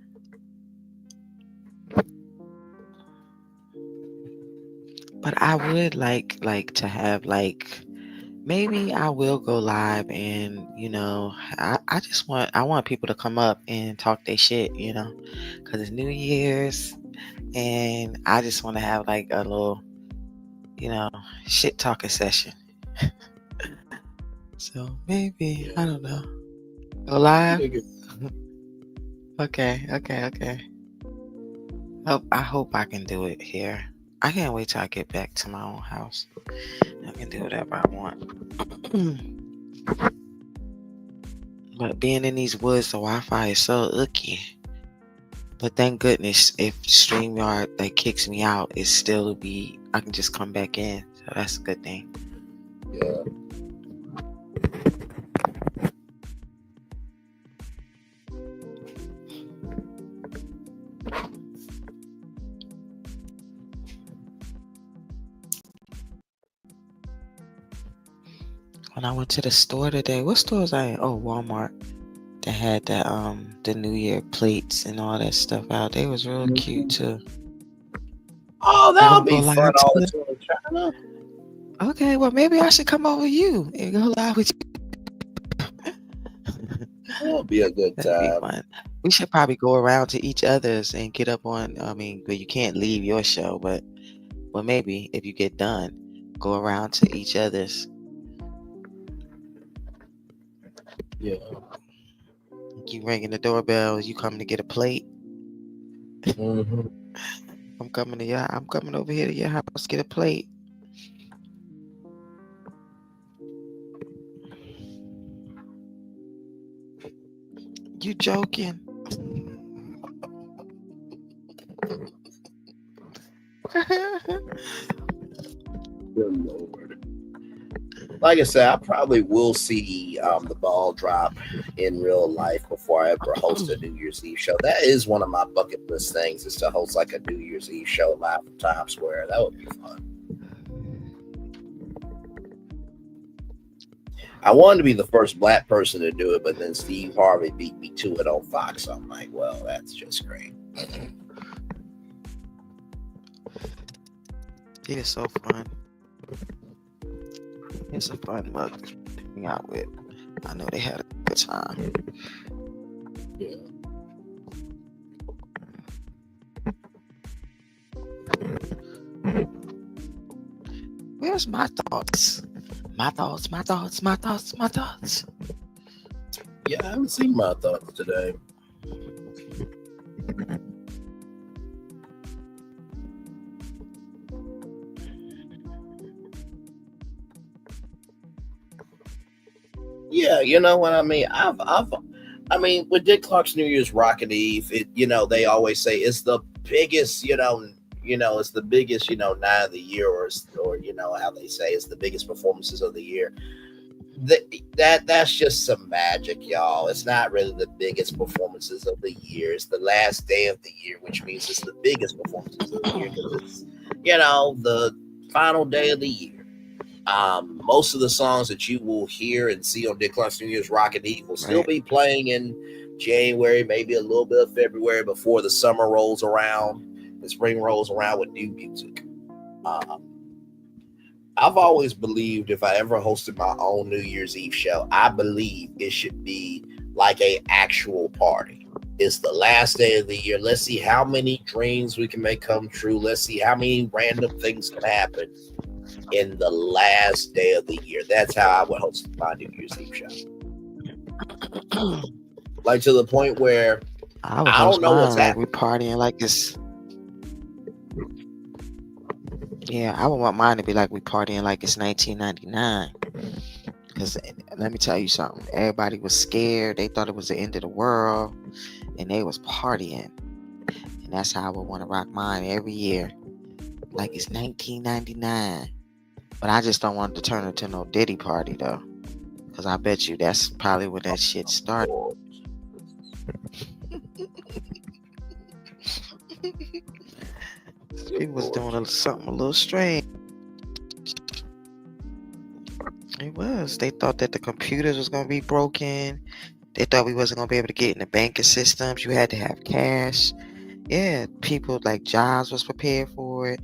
But I would like to have maybe I will go live and I want people to come up and talk their shit, because it's New Year's and I just want to have like a little shit talking session. So maybe I don't know. Go live. Okay. I hope I can do it here. I can't wait till I get back to my own house. I can do whatever I want. But being in these woods, the Wi-Fi is so icky. But thank goodness, if StreamYard kicks me out, I can just come back in. So that's a good thing. Yeah. When I went to the store today, what store was I in? Oh, Walmart. They had the New Year plates and all that stuff out. They was real cute too. Oh, that'll be fun all the time in China. Okay, well maybe I should come over you and go live with you. That'll be a good time. That'd be fun. We should probably go around to each other's and get up on. But you can't leave your show, but maybe if you get done, go around to each other's. Yeah. You ringing the doorbell. You coming to get a plate? Mm-hmm. I'm coming over here to your house to get a plate. You joking? Good Lord. Like I said, I probably will see the ball drop in real life before I ever host a New Year's Eve show. That is one of my bucket list things, is to host like a New Year's Eve show live from Times Square. That would be fun. I wanted to be the first black person to do it, but then Steve Harvey beat me to it on Fox. So I'm like, well, that's just great. It is so fun. It's a fun mug to hang out with. I know they had a good time. Yeah. Where's my thoughts? My thoughts, my thoughts, my thoughts, my thoughts. Yeah, I haven't seen my thoughts today. Yeah, you know what I mean. I mean, with Dick Clark's New Year's Rockin' Eve, they always say it's the biggest, it's the biggest, night of the year, or how they say it's the biggest performances of the year. That's just some magic, y'all. It's not really the biggest performances of the year. It's the last day of the year, which means it's the biggest performances of the year because it's, the final day of the year. Most of the songs that you will hear and see on Dick Clark's New Year's Rockin' Eve will still be playing in January, maybe a little bit of February before the summer rolls around, the spring rolls around with new music. I've always believed if I ever hosted my own New Year's Eve show, I believe it should be like a actual party. It's the last day of the year. Let's see how many dreams we can make come true. Let's see how many random things can happen in the last day of the year. That's how I would host my New Year's Eve show. Like to the point where I don't know what's like happening. we partying like this. Yeah, I would want mine to be like we partying like it's 1999. Because let me tell you something. Everybody was scared. They thought it was the end of the world. And they was partying. And that's how I would want to rock mine every year. Like it's 1999. But I just don't want it to turn into no Diddy party, though. Because I bet you that's probably where that shit started. He was doing something a little strange. It was. They thought that the computers was going to be broken. They thought we wasn't going to be able to get in the banking systems. You had to have cash. Yeah, people like Jobs was prepared for it.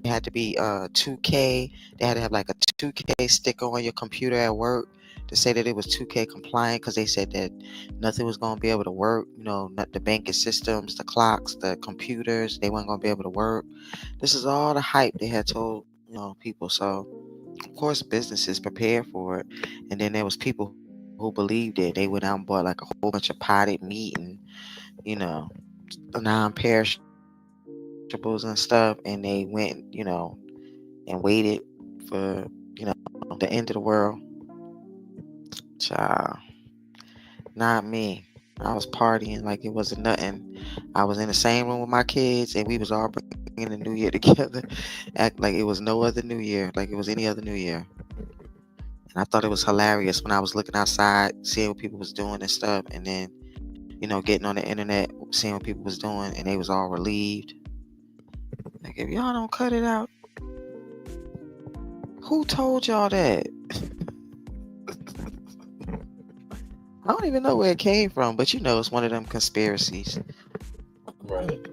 It had to be 2K. They had to have like a 2K sticker on your computer at work to say that it was 2K compliant because they said that nothing was going to be able to work. Not the banking systems, the clocks, the computers, they weren't going to be able to work. This is all the hype they had told, people. So, of course, businesses prepared for it. And then there was people who believed it. They went out and bought like a whole bunch of potted meat and, non-perishables and stuff, and they went, and waited for, the end of the world. Child, not me. I was partying like it wasn't nothing. I was in the same room with my kids, and we was all bringing the New Year together, act like it was no other New Year, like it was any other New Year. And I thought it was hilarious when I was looking outside, seeing what people was doing and stuff, and then, getting on the internet, seeing what people was doing, and they was all relieved. Like, if y'all don't cut it out, who told y'all that? I don't even know where it came from, but it's one of them conspiracies. Right.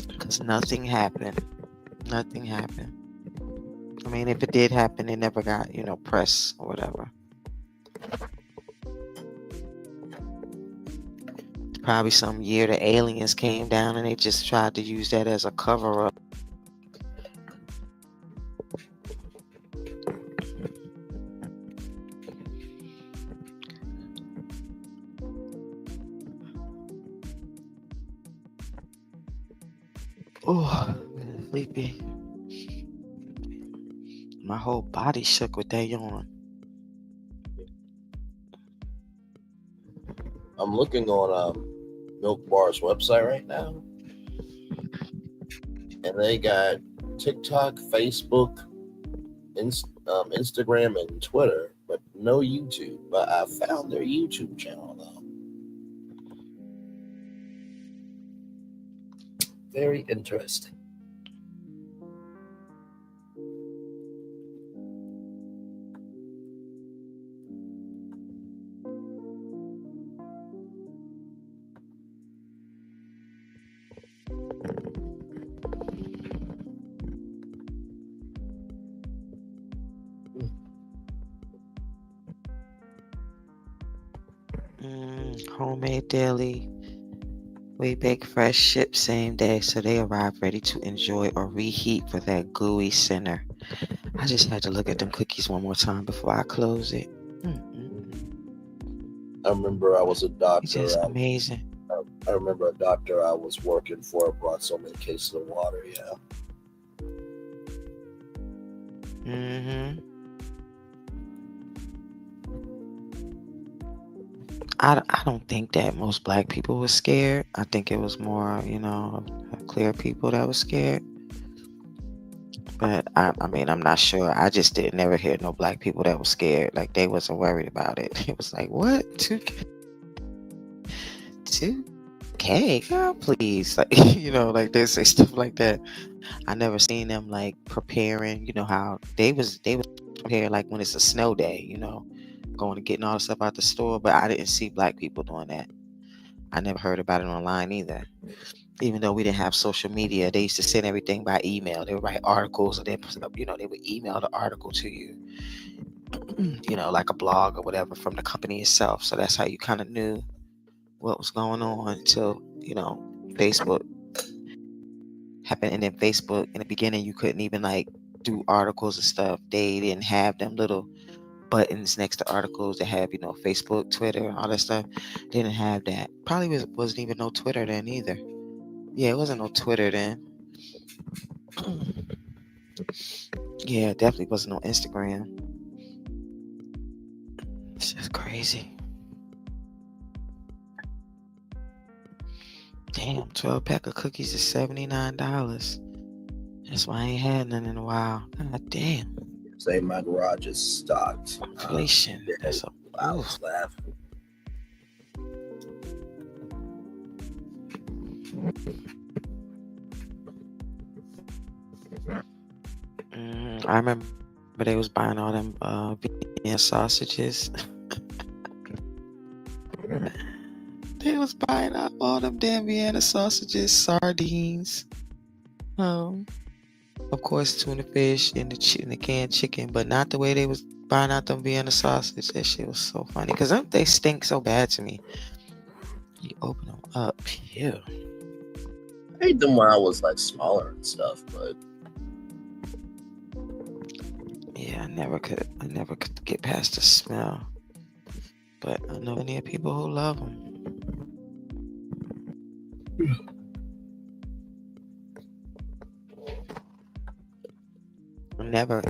Because nothing happened. Nothing happened. I mean, if it did happen, it never got, press or whatever. Probably some year the aliens came down and they just tried to use that as a cover-up. Oh, sleepy. My whole body shook with that yawn. I'm looking on Milk Bar's website right now, and they got TikTok, Facebook, Instagram, and Twitter, but no YouTube. But I found their YouTube channel though. Very interesting. Homemade daily. We bake fresh, ship same day, so they arrive ready to enjoy or reheat for that gooey center. I just had to look at them cookies one more time before I close it. I remember I was a doctor. It's just amazing. I remember a doctor I was working for brought so many cases of water. Yeah. I don't think that most black people were scared. I think it was more, clear people that were scared. But I mean, I'm not sure. I just did never hear no black people that were scared. Like they wasn't worried about it. It was like, what? 2K, girl, please. Like, like they say stuff like that. I never seen them like preparing, how they was prepared like when it's a snow day, going and getting all the stuff out the store. But I didn't see black people doing that. I never heard about it online either. Even though we didn't have social media, they used to send everything by email. They would write articles, and they would email the article to you, like a blog or whatever from the company itself. So that's how you kind of knew what was going on until, Facebook happened. And then Facebook, in the beginning, you couldn't even like do articles and stuff. They didn't have them little buttons next to articles that have, Facebook, Twitter, all that stuff. They didn't have that. Probably wasn't even no Twitter then either. Yeah, it wasn't no Twitter then. Yeah, definitely wasn't no Instagram. It's just crazy. Damn, 12 pack of cookies is $79. That's why I ain't had none in a while. God damn. Say my garage is stocked. Inflation. That's a I was laughing. I remember they was buying all them Vienna sausages. They was buying up all them damn Vienna sausages, sardines. Of course, tuna fish and the canned chicken, but not the way they was buying out them Vienna sausage. That shit was so funny because they stink so bad to me. You open them up, yeah. I ate them when I was like smaller and stuff, but yeah, I never could get past the smell. But I know many people who love them. Never,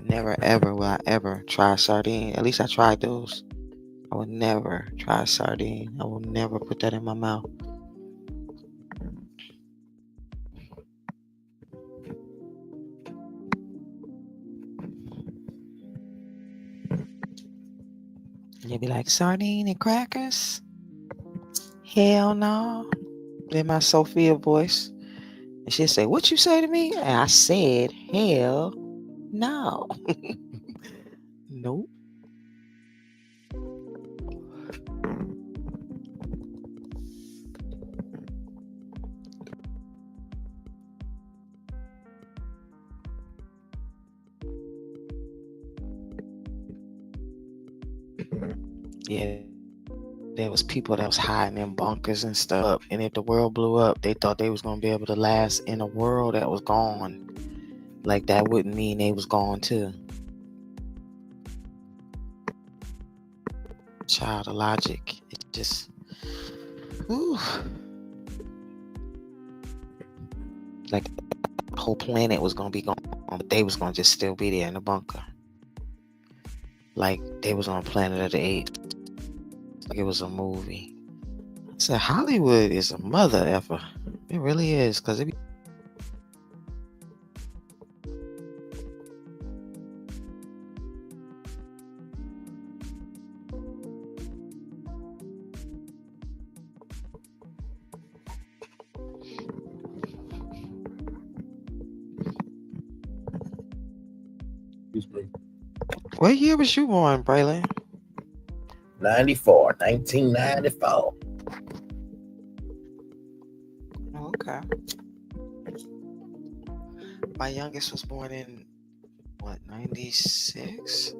ever will I ever try sardine. At least I tried those. I would never try sardine. I will never put that in my mouth. And you'd be like, sardine and crackers? Hell no. In my Sophia voice. And she'd say, what you say to me? And I said, hell no. Nope. Yeah, there was people that was hiding in bunkers and stuff. And if the world blew up, they thought they was going to be able to last in a world that was gone. Like that wouldn't mean they was gone too. Child of logic. It just, whew. Like the whole planet was going to be gone, but they was going to just still be there in the bunker. Like they was on Planet of the Apes. Like it was a movie. I said, Hollywood is a mother effer. It really is, because it be What year was you born, Braylon? 1994. Okay. My youngest was born in, 96?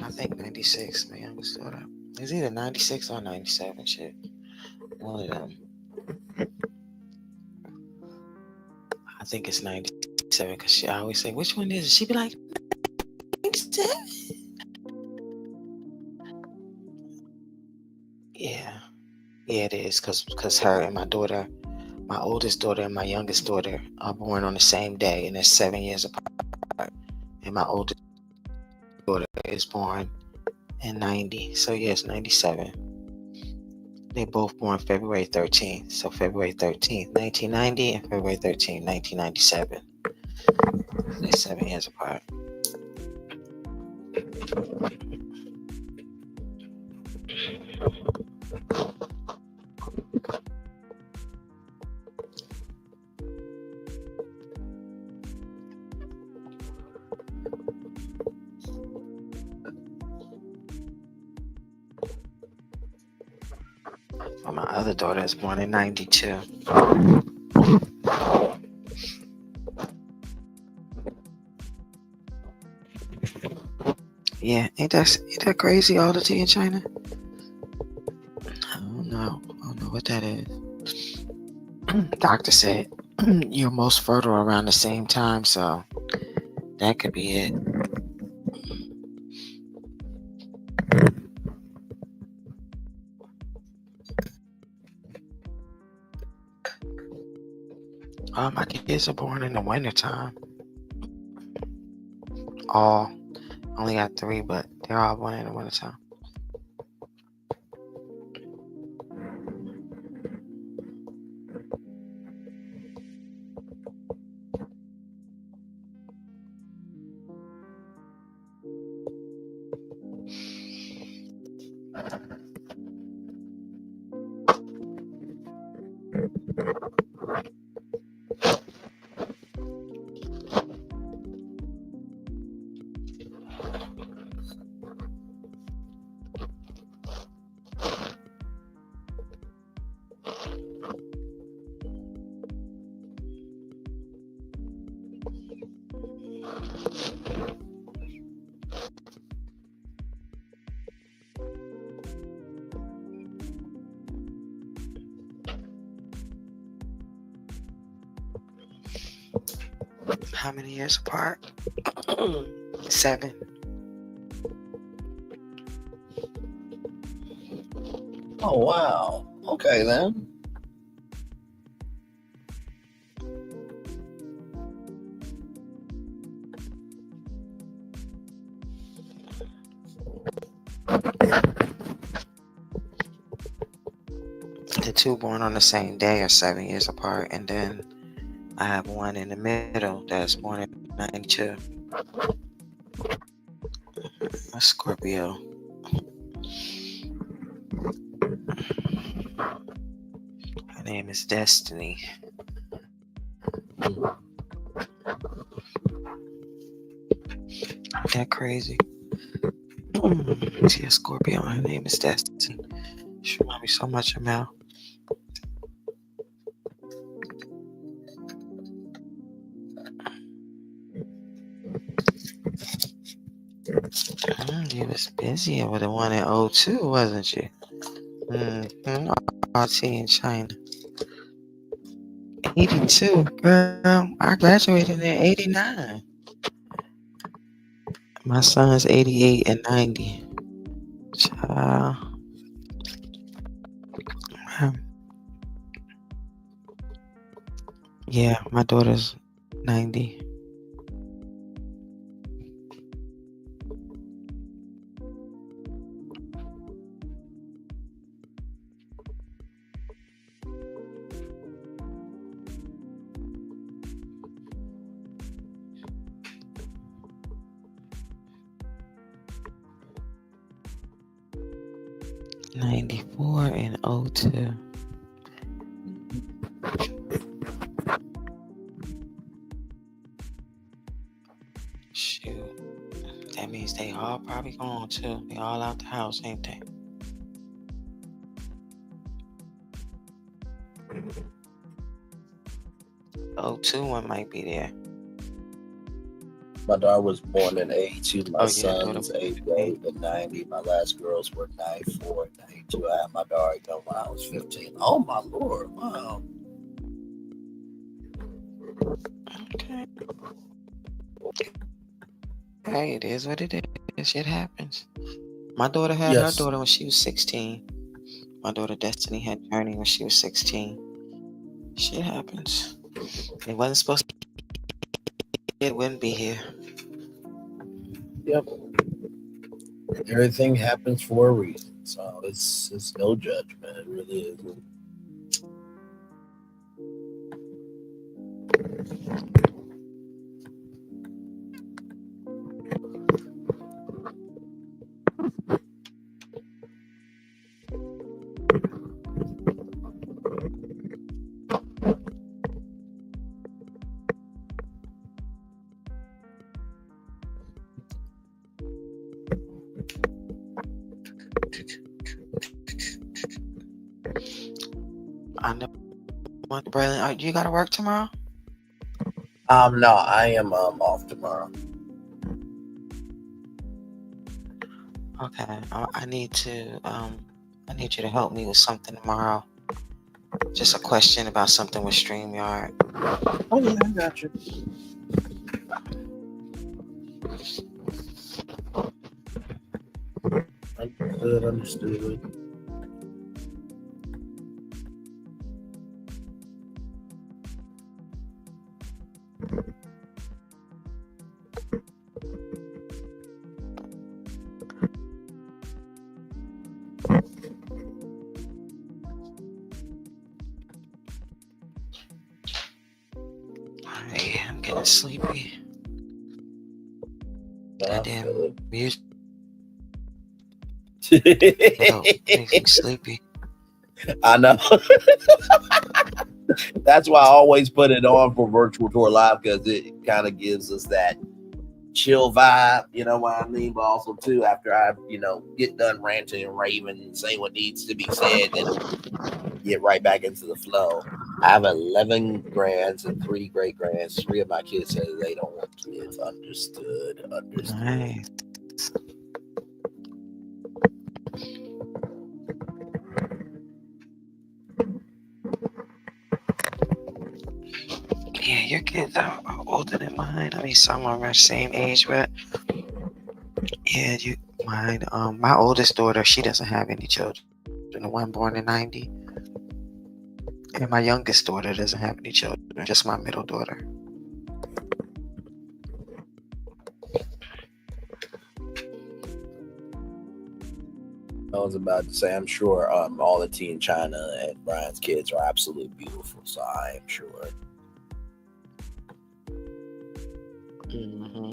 I think 96, my youngest daughter. It's either 96 or 97, shit. One of them. I think it's 97, because I always say, which one is it? She be like, Yeah, it is, cause her and my daughter, my oldest daughter and my youngest daughter are born on the same day, and they're 7 years apart. And my oldest daughter is born in 90, so yes, 97. They both born February 13th, so February 13th, 1990, and February 13th, 1997. They're 7 years apart. Well, my other daughter is born in 92. Yeah, ain't that crazy? All the tea in China? I don't know what that is. Doctor said you're most fertile around the same time, so that could be it. All my kids are born in the wintertime. All. Only got 3, but they're all born in the wintertime. How many years apart? 7. Oh wow. Okay then. The 2 born on the same day are 7 years apart, and then I have one in the middle that's born in 92. A Scorpio. Her name is Destiny. Ain't that crazy? See a Scorpio, her name is Destiny. She reminds me so much of Mel. You was busy with the one in 02, wasn't you? RT in China. 82, girl. I graduated in 89. My son's 88 and 90. Child. Yeah, my daughter's 90. '94 and 02. Shoot. That means they all probably gone too. They all out the house, ain't they? Oh, 02 one might be there. My daughter was born in 82. My Oh, yeah, son's 88 and 90. My last girls were 94 and 92. I had my daughter go when I was 15. Oh my lord! Wow. Okay. Hey, it is what it is. Shit happens. My daughter had her Yes. daughter when she was 16. My daughter Destiny had Journey when she was 16. Shit happens. It wasn't supposed to. It wouldn't be here. Yep. Everything happens for a reason. So it's no judgment. It really isn't. I know. Braylon, you gotta work tomorrow? No, I am off tomorrow. Okay. I need you to help me with something tomorrow. Just a question about something with StreamYard. Oh yeah, I got you. Understood. Hey, I'm getting sleepy. Goddamn music. Makes me sleepy. I know. That's why I always put it on for Virtual Tour Live, because it kind of gives us that chill vibe, you know what I mean? But also too, after I, get done ranting and raving and saying what needs to be said, and get right back into the flow. I have 11 grands and 3 great grands. 3 of my kids say they don't want kids. Understood. Nice. Yeah, your kids are older than mine. I mean, some are the same age, but yeah, mine. My oldest daughter, she doesn't have any children. The one born in '90, and my youngest daughter doesn't have any children. Just my middle daughter. I was about to say, I'm sure all the tea in China and Brian's kids are absolutely beautiful, so I am sure. Mm-hmm.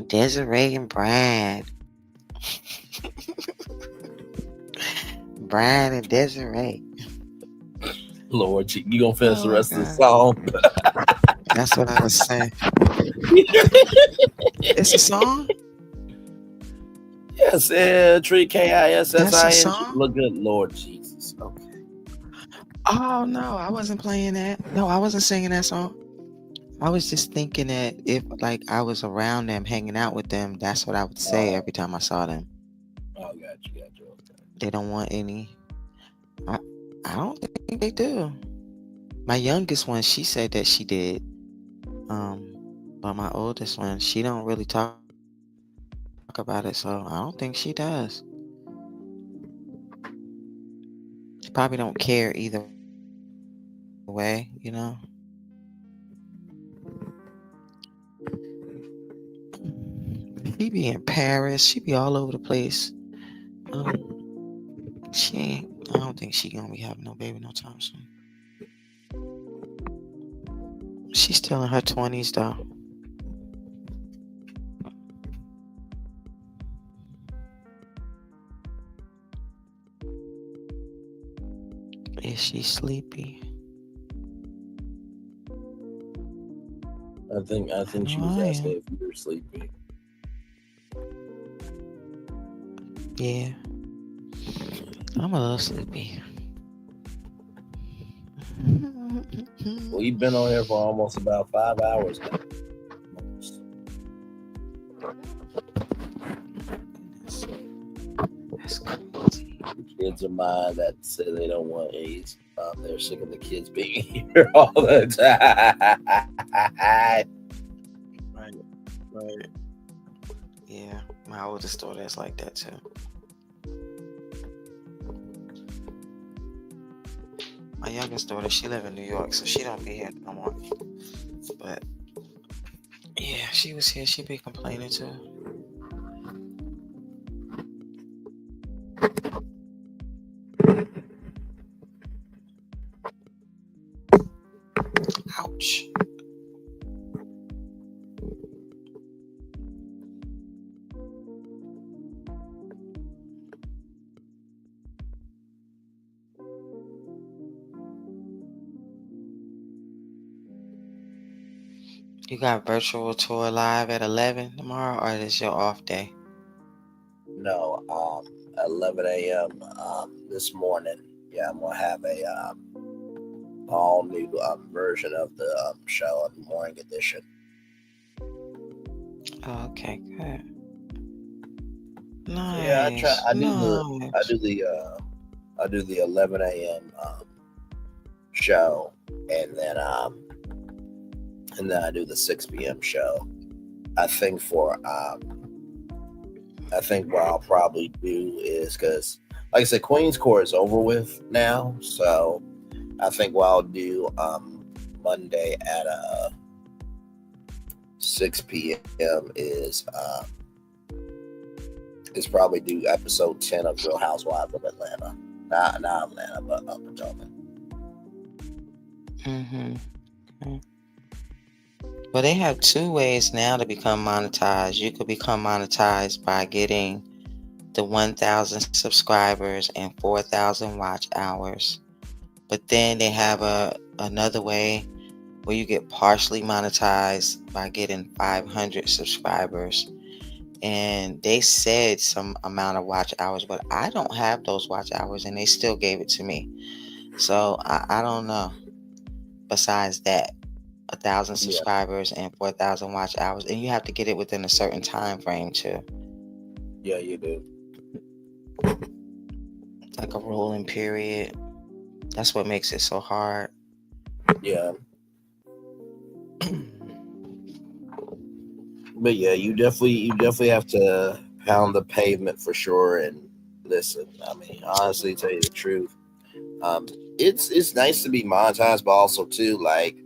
Desiree and Brad. Brad and Desiree. Lord, you gonna finish the rest of the song? That's what I was saying. It's a song? Yes, treat KISSING. That's a song? Look good, Lord Jesus. Okay. Oh no, I wasn't playing that. No, I wasn't singing that song. I was just thinking that if I was around them, hanging out with them, that's what I would say every time I saw them. Oh, got you. Okay. They don't want any. I don't think they do. My youngest one, she said that she did. But my oldest one, she don't really talk about it, so I don't think she does. She probably don't care either way, She be in Paris. She be all over the place. I don't think she gonna be having no baby no time soon. She's still in her 20s though. Is she sleepy? I think she was asking if you were sleepy. Yeah. I'm a little sleepy. Well, you've been on here for almost about 5 hours now. That's crazy. Kids of mine that say they don't want A's. They're sick of the kids being here all the time. Right. Right. Yeah, my oldest daughter is like that too. My youngest daughter, she live in New York, so she don't be here no more. But yeah, she was here. She be complaining too. Ouch. You got virtual tour live at 11 tomorrow, or is your off day? No, 11 a.m. This morning. Yeah, I'm gonna have a all new version of the show, a morning edition. Oh, okay, good. Nice. Yeah, I try. I nice. do the 11 a.m. Show, and then I do the 6 p.m. show. I think what I'll probably do is, because, like I said, Queen's Court is over with now, so I think what I'll do Monday at 6 p.m. is probably do episode 10 of Real Housewives of Atlanta. Not Atlanta, but Potomac. Mm-hmm. Okay. Well, they have two ways now to become monetized. You could become monetized by getting the 1,000 subscribers and 4,000 watch hours. But then they have another way where you get partially monetized by getting 500 subscribers. And they said some amount of watch hours, but I don't have those watch hours, and they still gave it to me. So I don't know. Besides that, 1,000 subscribers and 4,000 watch hours, and you have to get it within a certain time frame too. Yeah, you do. Like a rolling period. That's what makes it so hard. Yeah. But yeah, you definitely have to pound the pavement for sure and listen. I mean, honestly, tell you the truth, it's nice to be monetized, but also too, like,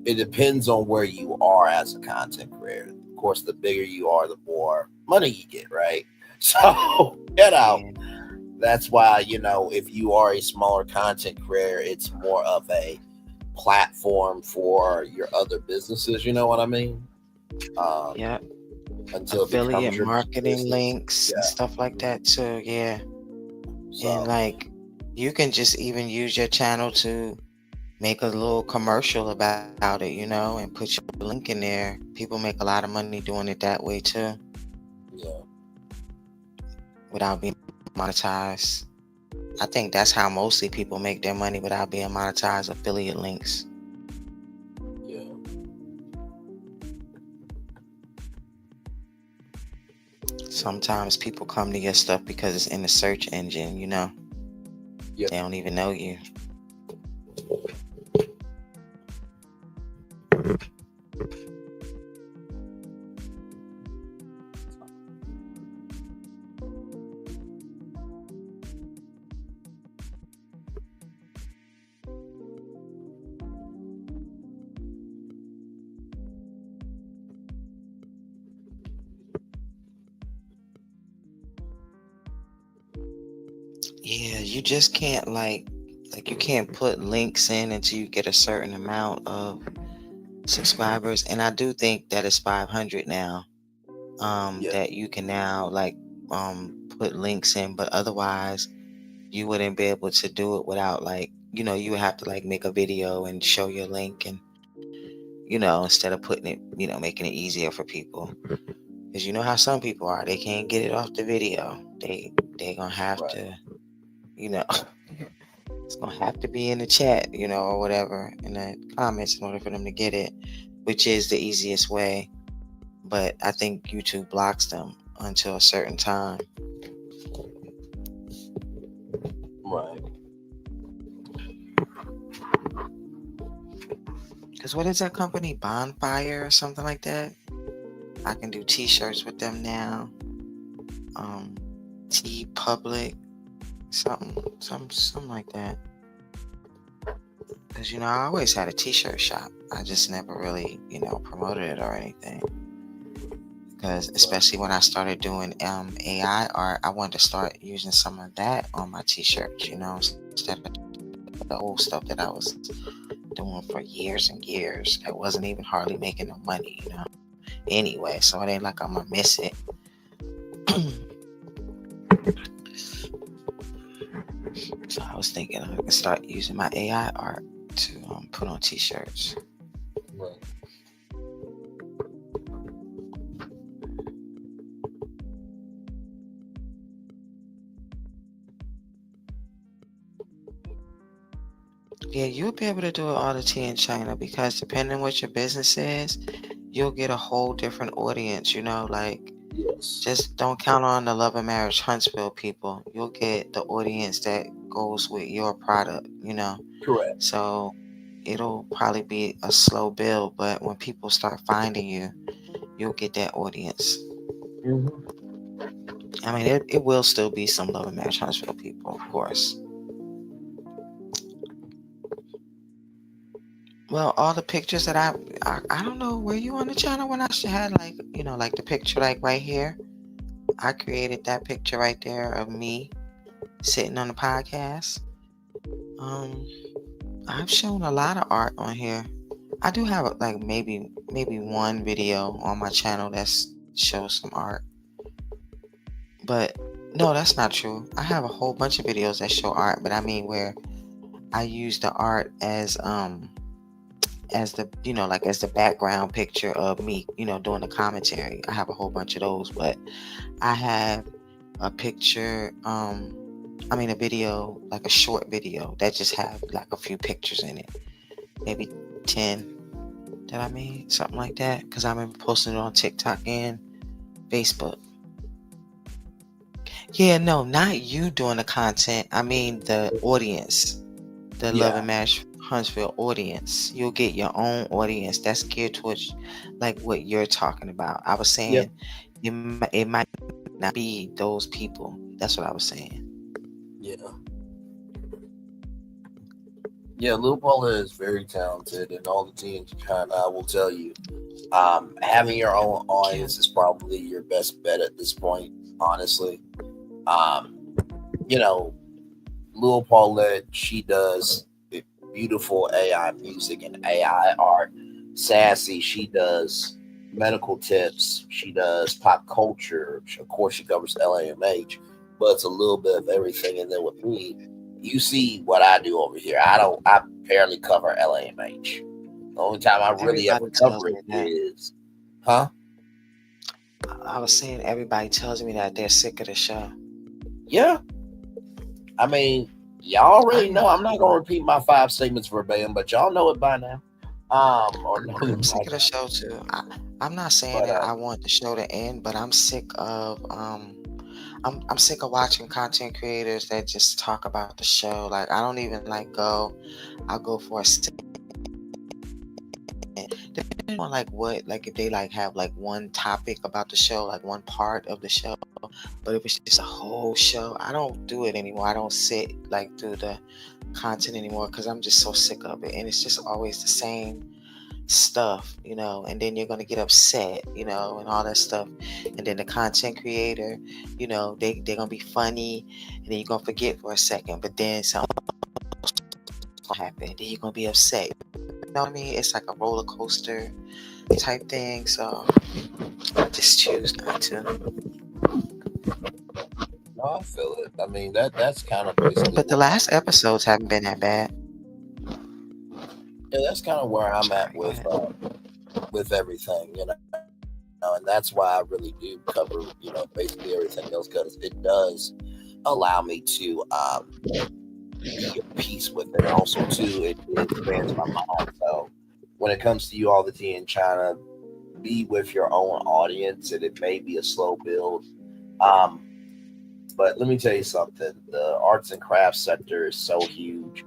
it depends on where you are as a content creator. Of course, the bigger you are, the more money you get, right? So, that's why, if you are a smaller content creator, it's more of a platform for your other businesses. You know what I mean? Yeah. Until affiliate marketing links and stuff like that too. Yeah. So, and like, you can just even use your channel to make a little commercial about it, and put your link in there. People make a lot of money doing it that way too. Yeah. Without being monetized. I think that's how mostly people make their money without being monetized, affiliate links. Yeah. Sometimes people come to your stuff because it's in the search engine, Yep. They don't even know you. Yeah, you just can't like you can't put links in until you get a certain amount of subscribers. And I do think that it's 500 now. That you can now put links in, but otherwise you wouldn't be able to do it without you would have to make a video and show your link, and instead of putting it, making it easier for people. Because you know how some people are, they can't get it off the video. They gonna have to, it's gonna have to be in the chat, or whatever, in the comments in order for them to get it, which is the easiest way. But I think YouTube blocks them until a certain time. Right. Because what is that company? Bonfire or something like that? I can do t-shirts with them now. T Public, something like that. Because I always had a t-shirt shop. I just never really, promoted it or anything. Because especially when I started doing AI art, I wanted to start using some of that on my t-shirts, instead of the old stuff that I was doing for years and years. I wasn't even hardly making no money, anyway, so it ain't like I'm gonna miss it. So I was thinking I could start using my AI art to put on t-shirts. Right. Yeah, you'll be able to do it all the tea in China, because depending on what your business is, you'll get a whole different audience, like Yes. just don't count on the Love and Marriage Huntsville people. You'll get the audience that goes with your product, Correct. So it'll probably be a slow build, but when people start finding you, you'll get that audience. Mm-hmm. I mean, it will still be some Love and Marriage Huntsville people, of course. Well, all the pictures that I don't know, were you on the channel when I had like the picture like right here? I created that picture right there of me sitting on the podcast. I've shown a lot of art on here. I do have like maybe one video on my channel that shows some art. But no, that's not true. I have a whole bunch of videos that show art, but I mean where I use the art as the as the background picture of me, doing the commentary. I have a whole bunch of those, but I have a picture, a video, like a short video that just have like a few pictures in it, maybe 10 that I made, something like that, because I remember posting it on TikTok and Facebook. Yeah, no, not you doing the content. I mean the audience, the Love and Marriage Huntsville audience. You'll get your own audience that's geared towards like what you're talking about. I was saying it might not be those people. That's what I was saying. Yeah. Yeah, Lil Paulette is very talented, and all the teams I will tell you, having your own audience is probably your best bet at this point, honestly. Lil Paulette, she does beautiful AI music and AI art. Sassy, she does medical tips. She does pop culture. Of course, she covers LAMH, but it's a little bit of everything. And then with me, you see what I do over here. I barely cover LAMH. The only time I really ever cover it is, huh? I was saying everybody tells me that they're sick of the show. Yeah. I mean, y'all already know. I'm not gonna repeat my 5 statements verbatim, but y'all know it by now. I'm sick of the show too. I'm not saying that I want the show to end, but I'm sick of I'm sick of watching content creators that just talk about the show. Like I don't even go. I'll go for a depending on if they have one topic about the show, like one part of the show. But if it's just a whole show, I don't do it anymore. I don't sit through the content anymore because I'm just so sick of it, and it's just always the same stuff, and then you're gonna get upset, and all that stuff, and then the content creator, they're gonna be funny, and then you're gonna forget for a second, but then something else gonna happen, then you're gonna be upset. You know what I mean? It's like a roller coaster type thing, so I just choose not to. No, I feel it. I mean that's kind of basically. But the last episodes haven't been that bad. Yeah, that's kind of where I'm at with everything, and that's why I really do cover, basically everything else, because it does allow me to be at peace with it. Also, too, it expands my mind. So, when it comes to you, all the tea in China, be with your own audience, and it may be a slow build. But let me tell you something: the arts and crafts sector is so huge,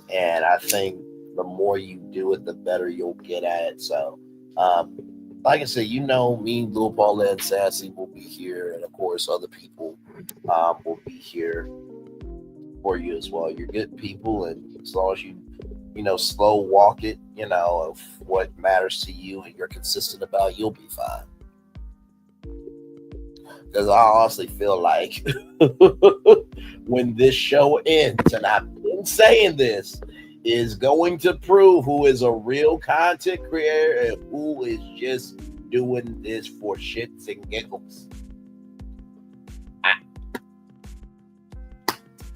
and I think the more you do it, the better you'll get at it. So, like I said, you know, me, Lil Paulette, and Sassy will be here, and of course, other people will be here for you as well. You're good people, and as long as you know, slow walk it, you know, of what matters to you, and you're consistent about it, you'll be fine. Because I honestly feel like when this show ends, and I've been saying this, is going to prove who is a real content creator and who is just doing this for shits and giggles.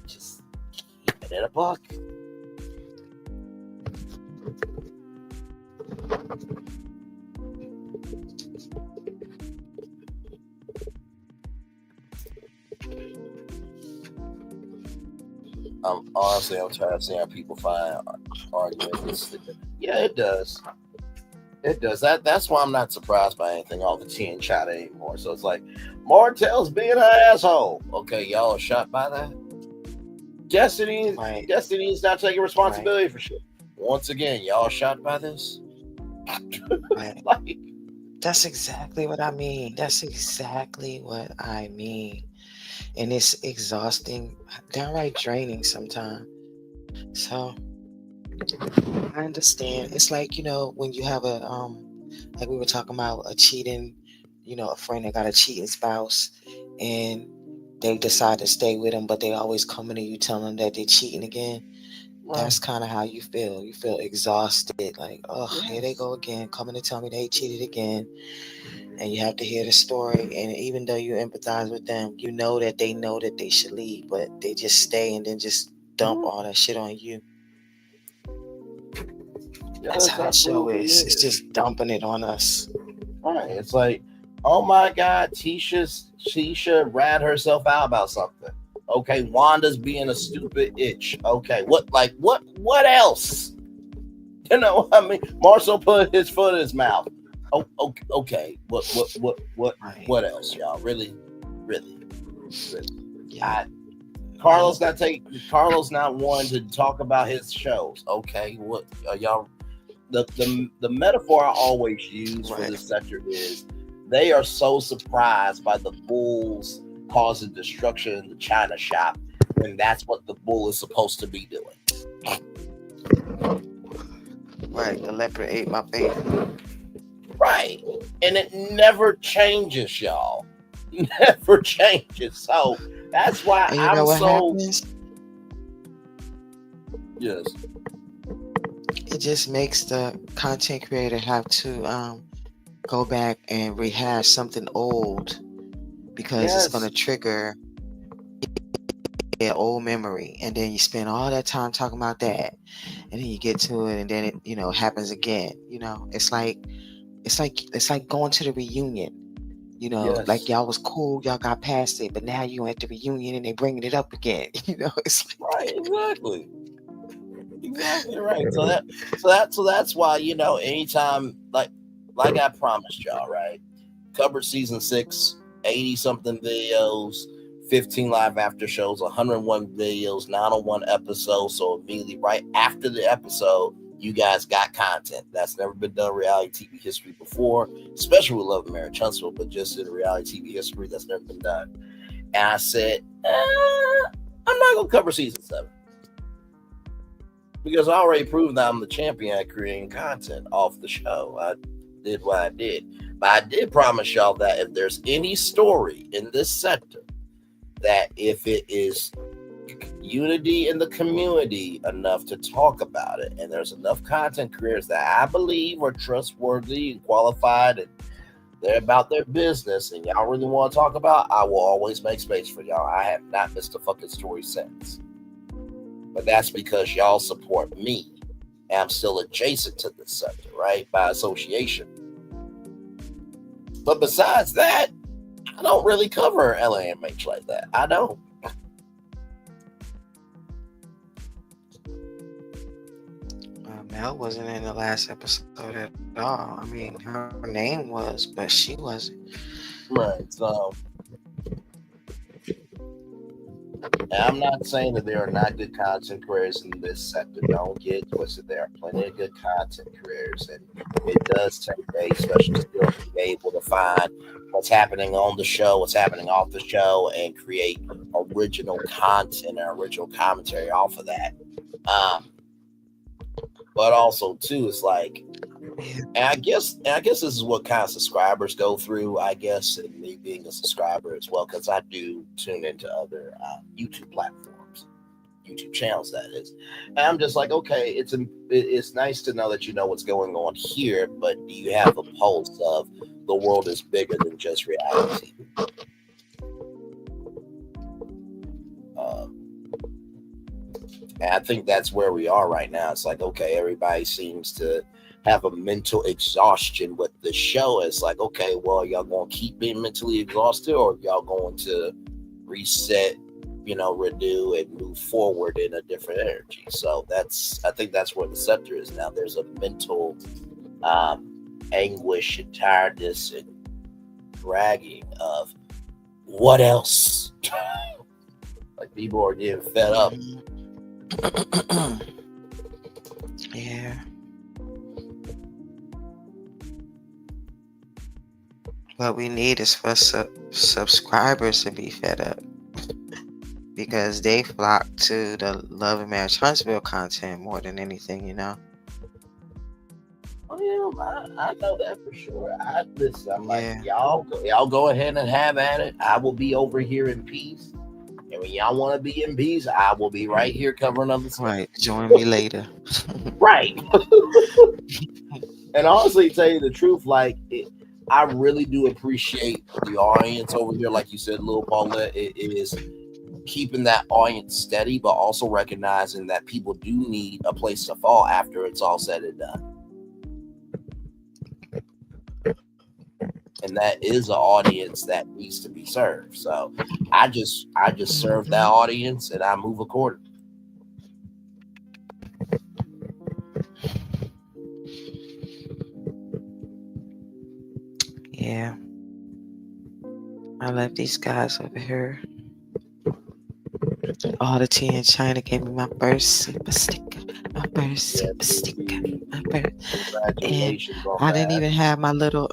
Just keep it in a buck. Honestly, I'm tired of seeing people find arguments. Yeah, it does. It does. That's why I'm not surprised by anything off the teen chat anymore. So it's like, Martell's being an asshole. Okay, y'all are shocked by that. Destiny's not taking responsibility for shit. Once again, y'all shocked by this. Like, that's exactly what I mean. And it's exhausting, downright draining sometimes. So I understand. It's like, you know, when you have a like we were talking about, a cheating, you know, a friend that got a cheating spouse, and they decide to stay with him, but they always coming to you telling them that they're cheating again. Right. That's kind of how you feel. You feel exhausted, like, oh, yes, here they go again, coming to tell me they cheated again. And you have to hear the story. And even though you empathize with them, you know that they should leave, but they just stay and then just dump all that shit on you. That's how that show is. It's just dumping it on us. Right. It's like, oh my God, Tisha rat herself out about something. Okay, Wanda's being a stupid itch. Okay, what else? You know what I mean? Marcel put his foot in his mouth. Oh, okay. What else, y'all? Really? Yeah. Carlos not wanting to talk about his shows. Okay, what y'all? The metaphor I always use for this sector is they are so surprised by the bulls causing destruction in the China shop when that's what the bull is supposed to be doing. Right, the leopard ate my baby. Right, and it never changes, y'all. Never changes. So that's why I'm so. Happens? Yes. It just makes the content creator have to go back and rehash something old because it's going to trigger an old memory, and then you spend all that time talking about that, and then you get to it, and then it, you know, happens again. You know, it's like going to the reunion. You know, like y'all was cool, y'all got past it, but now you at the reunion and they bringing it up again. You know, it's like, right, exactly right. So that's why, you know, anytime like I promised y'all, right? Covered season 6, 80 something videos, 15 live after shows, 101 videos, 901 episodes. So immediately right after the episode, you guys got content that's never been done in reality TV history before, especially with Love and Marriage Huntsville, but just in reality TV history that's never been done. And I said, I'm not gonna cover season 7. Because I already proved that I'm the champion at creating content off the show. I did what I did. But I did promise y'all that if there's any story in this sector, that if it is unity in the community enough to talk about it, and there's enough content creators that I believe are trustworthy and qualified, and they're about their business, and y'all really want to talk about, I will always make space for y'all. I have not missed a fucking story since. But that's because y'all support me, and I'm still adjacent to this sector, right? By association. But besides that, I don't really cover LAMH like that. I don't. Mel wasn't in the last episode at all. I mean, her name was, but she wasn't. Right. So And I'm not saying that there are not good content creators in this sector. Don't get twisted. There are plenty of good content creators, and it does take a special skill to be able to find what's happening on the show, what's happening off the show, and create original content and original commentary off of that. But also too, it's like, and I guess this is what kind of subscribers go through. I guess, and me being a subscriber as well, because I do tune into other YouTube platforms, YouTube channels. That is, and I'm just like, okay, it's nice to know that you know what's going on here, but do you have a pulse of the world is bigger than just reality? And I think that's where we are right now. It's like, okay, everybody seems to have a mental exhaustion with the show. It's like, okay, well, y'all going to keep being mentally exhausted, or y'all going to reset, renew and move forward in a different energy? So I think that's where the sector is now. There's a mental anguish and tiredness and dragging of what else? Like, people are getting fed up. Yeah. What we need is for subscribers to be fed up, because they flock to the Love and Marriage Huntsville content more than anything, Oh yeah, I know that for sure. I'm like, y'all go ahead and have at it. I will be over here in peace. And when y'all want to be in peace, I will be right here covering other stuff. Right. Join me later. Right. And honestly, tell you the truth, I really do appreciate the audience over here. Like you said, Lil Paulette, it is keeping that audience steady, but also recognizing that people do need a place to fall after it's all said and done. And that is an audience that needs to be served. So I just serve that audience, and I move accordingly. Yeah. I love these guys over here. All the tea in China gave me my first super sticker. My first super sticker. My first. And I didn't even have my little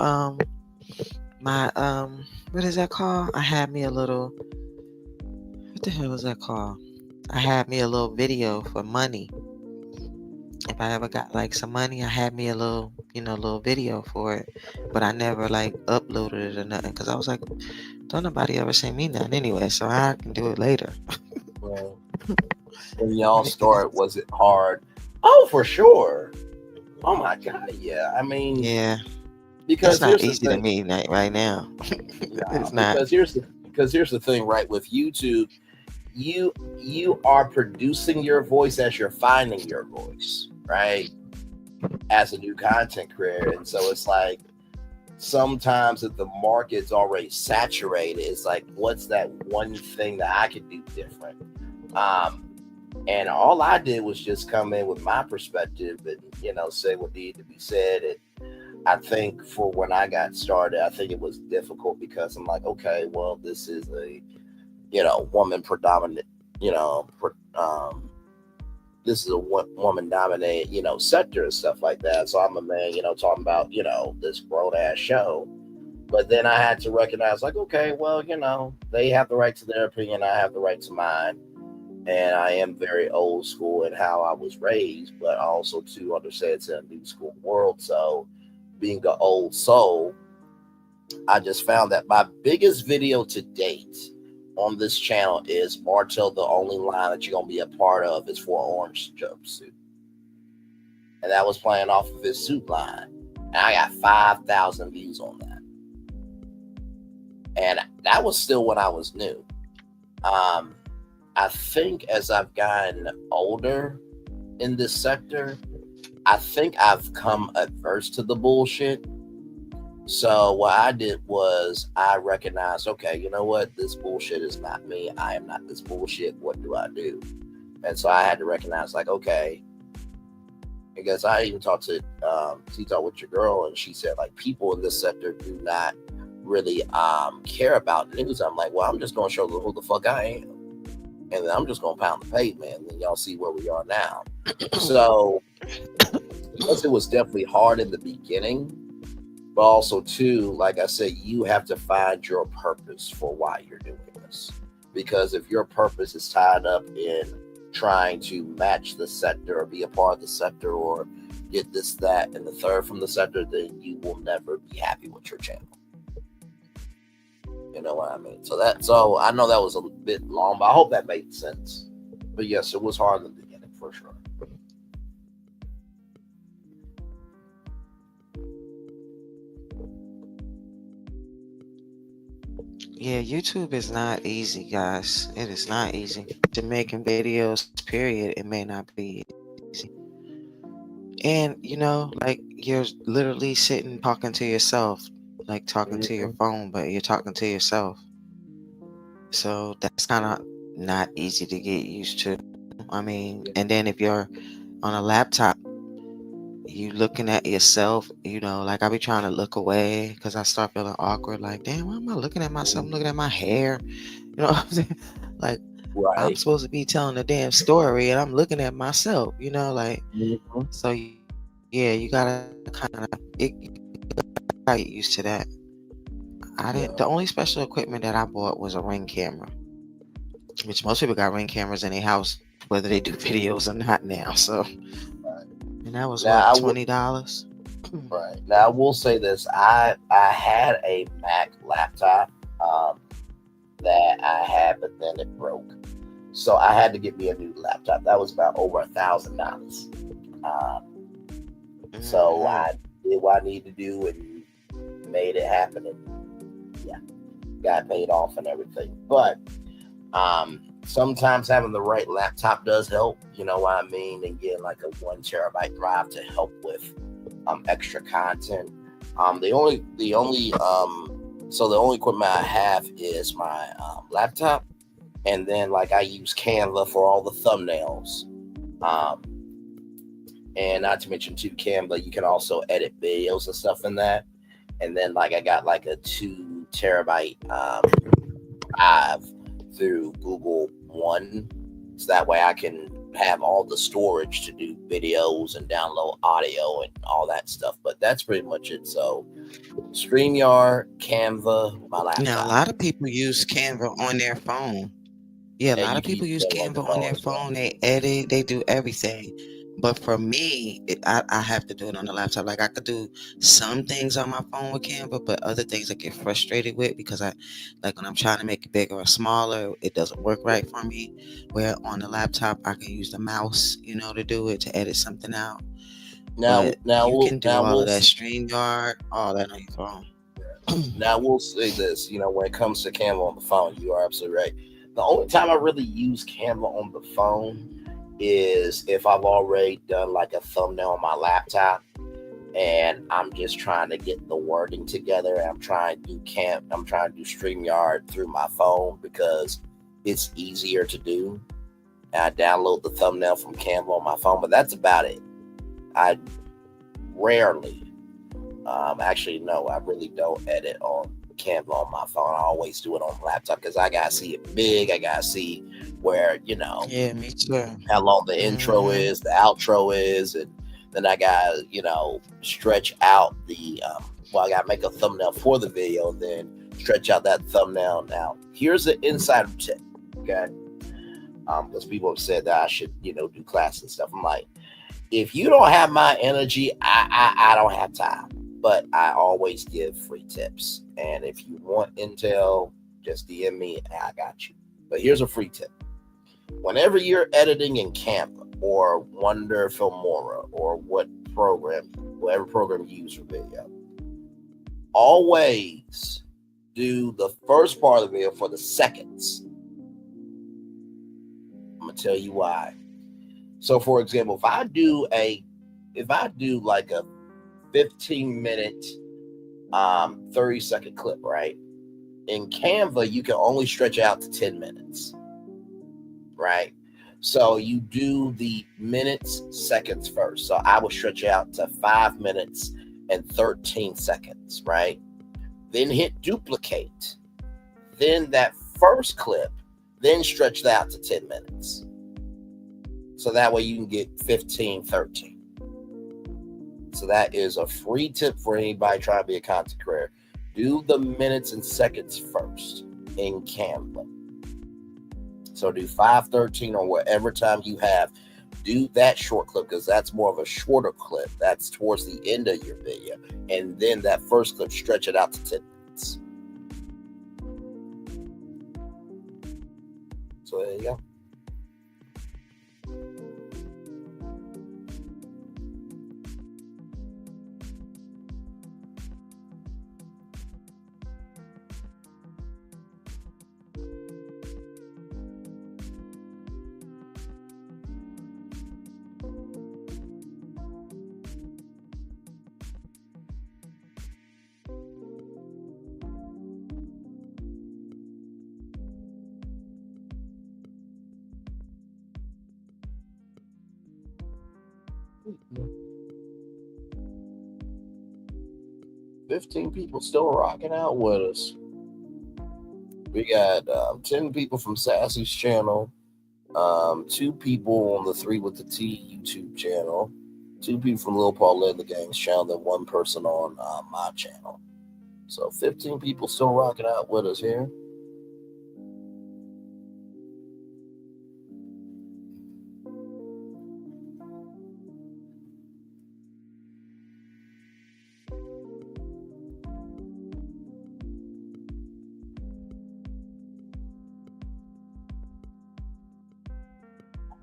what is that called? I had me a little, what the hell is that called? I had me a little video for money. If I ever got some money, I had me a little, little video for it. But I never uploaded it or nothing, because I was like, don't nobody ever send me nothing anyway, so I can do it later. Well, when y'all start, was it hard? Oh, for sure. Oh my God, yeah. I mean, yeah. Because it's not easy to me right now. It's not. Because here's the thing, right? With YouTube, you are producing your voice as you're finding your voice, right? As a new content creator. And so it's like, sometimes if the market's already saturated, it's like, what's that one thing that I could do different? And all I did was just come in with my perspective and, say what needed to be said. And I think for when I got started, I think it was difficult because I'm like, okay, well, this is a, woman predominant, this is a woman dominated, sector and stuff like that. So I'm a man, talking about, this grown ass show. But then I had to recognize, okay, well, they have the right to their opinion. I have the right to mine. And I am very old school in how I was raised, but also to understand it's a new school world. So being an old soul, I just found that my biggest video to date on this channel is Martell, the only line that you're going to be a part of is for an orange jumpsuit. And that was playing off of his suit line. And I got 5,000 views on that. And that was still when I was new. I think as I've gotten older in this sector, I think I've come averse to the bullshit. So what I did was I recognized, okay, you know what? This bullshit is not me. I am not this bullshit. What do I do? And so I had to recognize, okay, because I even talked to T-Talk with your girl, and she said, people in this sector do not really care about news. I'm like, well, I'm just going to show them who the fuck I am. and then I'm just gonna pound the pavement, and then y'all see where we are now. So yes, it was definitely hard in the beginning, but also too, like I said, you have to find your purpose for why you're doing this. Because if your purpose is tied up in trying to match the sector or be a part of the sector or get this, that, and the third from the sector, then you will never be happy with your channel. You know what I mean? So I know that was a bit long, but I hope that made sense. But yes, it was hard in the beginning for sure. Yeah, YouTube is not easy, guys. It is not easy. To making videos, period, it may not be easy. And like you're literally sitting talking to yourself, like talking to your phone, but you're talking to yourself. So that's kind of not easy to get used to. I mean, and then if you're on a laptop, you looking at yourself, like I be trying to look away because I start feeling awkward. Like, damn, why am I looking at myself? I'm looking at my hair. You know what I'm saying? Like, right. I'm supposed to be telling a damn story and I'm looking at myself, like, so yeah, you gotta kind of get used to that. The only special equipment that I bought was a Ring camera, which most people got Ring cameras in their house, whether they do videos or not now. So, and that was now, what, $20. Right. Now I will say this: I had a Mac laptop that I had, but then it broke, so I had to get me a new laptop. That was about over $1,000. So I did what I needed to do and made it happen, and yeah, got paid off and everything. But sometimes having the right laptop does help. You know what I mean? And getting like a 1 terabyte drive to help with extra content. The only equipment I have is my laptop, and then like I use Canva for all the thumbnails. And not to mention too, Canva, you can also edit videos and stuff in that. And then like I got like a 2 terabyte drive through Google One, so that way I can have all the storage to do videos and download audio and all that stuff. But that's pretty much it. So StreamYard, Canva, my laptop. Now a lot of people use Canva on their phone. Yeah, a lot of people use Canva on their phone. They edit, they do everything. But for me, I have to do it on the laptop. Like I could do some things on my phone with Canva, but other things I get frustrated with because like when I'm trying to make it bigger or smaller, it doesn't work right for me. Where on the laptop, I can use the mouse, to do it, to edit something out. Now you can do all of that StreamYard, all that on your phone. Now we'll say this, when it comes to Canva on the phone, you are absolutely right. The only time I really use Canva on the phone is if I've already done like a thumbnail on my laptop and I'm just trying to get the wording together. I'm trying to do StreamYard through my phone because it's easier to do. And I download the thumbnail from Canva on my phone, but that's about it. I rarely, I really don't edit on Canva on my phone. I always do it on the laptop because I gotta see it big. I gotta see where, yeah, me too, how long the intro is, the outro is, and then I gotta, stretch out the I gotta make a thumbnail for the video, then stretch out that thumbnail. Now here's an insider tip, okay? Because people have said that I should, do class and stuff. I'm like, if you don't have my energy, I don't have time. But I always give free tips. And if you want intel, just DM me and I got you. But here's a free tip. Whenever you're editing in Canva or Wonder Filmora or whatever program you use for video, always do the first part of the video for the seconds. I'm going to tell you why. So for example, if I do like a 15-minute 30-second clip, right? In Canva, you can only stretch out to 10 minutes, right? So you do the minutes, seconds first. So I will stretch out to 5 minutes and 13 seconds, right? Then hit duplicate. Then that first clip, then stretch that out to 10 minutes. So that way you can get 15, 13. So that is a free tip for anybody trying to be a content creator. Do the minutes and seconds first in Canva. So do 5:13 or whatever time you have. Do that short clip because that's more of a shorter clip. That's towards the end of your video. And then that first clip, stretch it out to 10 minutes. So there you go. Mm-hmm. 15 people still rocking out with us. We got 10 people from Sassy's channel, 2 people on the 3 with the T YouTube channel, 2 people from Lil Paulette the Gang's channel, then 1 person on my channel. So 15 people still rocking out with us here.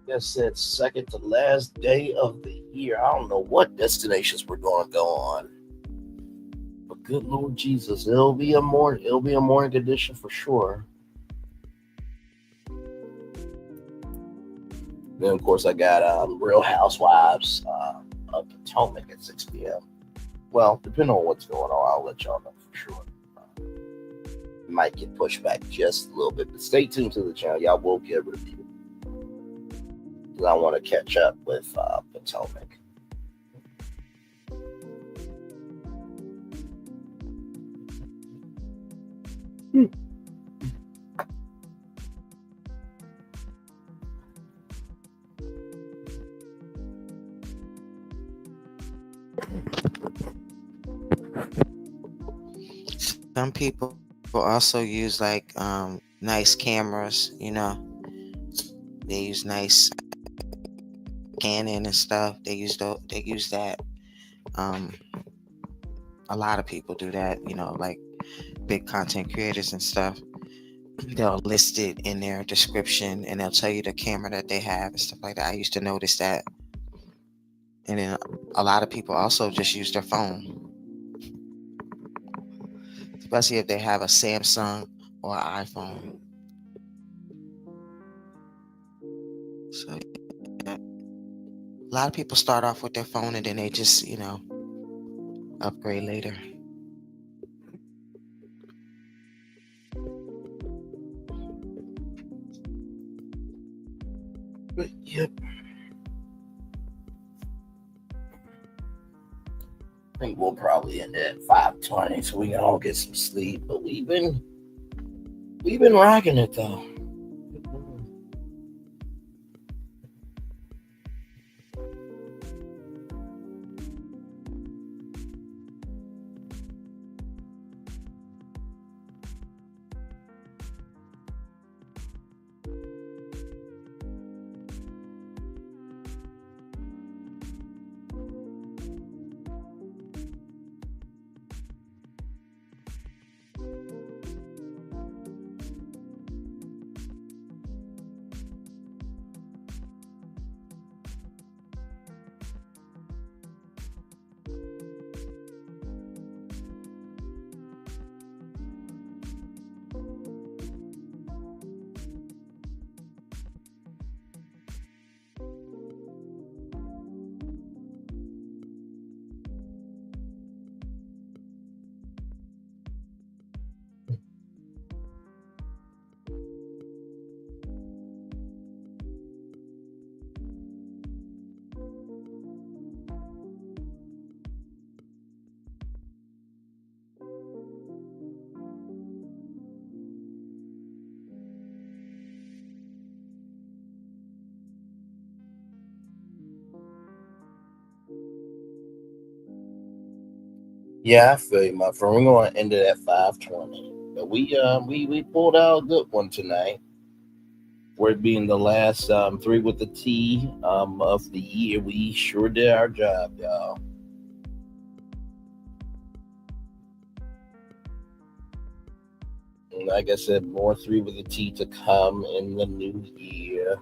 Guess it's second to last day of the year. I don't know what destinations we're going to go on, but good Lord Jesus, it'll be a morning edition for sure. Then of course I got Real Housewives of Potomac at 6 p.m. Well, depending on what's going on, I'll let y'all know for sure. It might get pushed back just a little bit, but stay tuned to the channel. Y'all will get a review. I want to catch up with Potomac. Some people also use like nice cameras, you know. They use nice Canon and stuff. They use that. A lot of people do that, you know, like big content creators and stuff. They'll list it in their description and they'll tell you the camera that they have and stuff like that. I used to notice that. And then a lot of people also just use their phone, especially if they have a Samsung or an iPhone. So yeah. A lot of people start off with their phone and then they just, you know, upgrade later. But yep. I think we'll probably end at 5:20 so we can all get some sleep. But we've been rocking it though. Yeah, I feel you, my friend. We're going to end it at 5:20. But we pulled out a good one tonight. For it being the last three with the T of the year, we sure did our job, y'all. And like I said, more three with the T to come in the new year.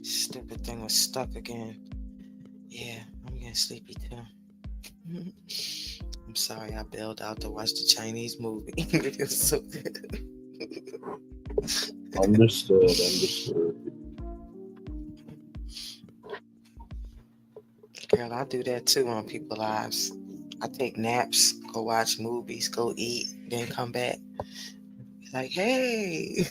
Stupid thing was stuck again. Yeah, I'm getting sleepy too. I'm sorry I bailed out to watch the Chinese movie. It was so good. Understood. Girl, I do that too on people's lives. I take naps, go watch movies, go eat, then come back. Like, hey.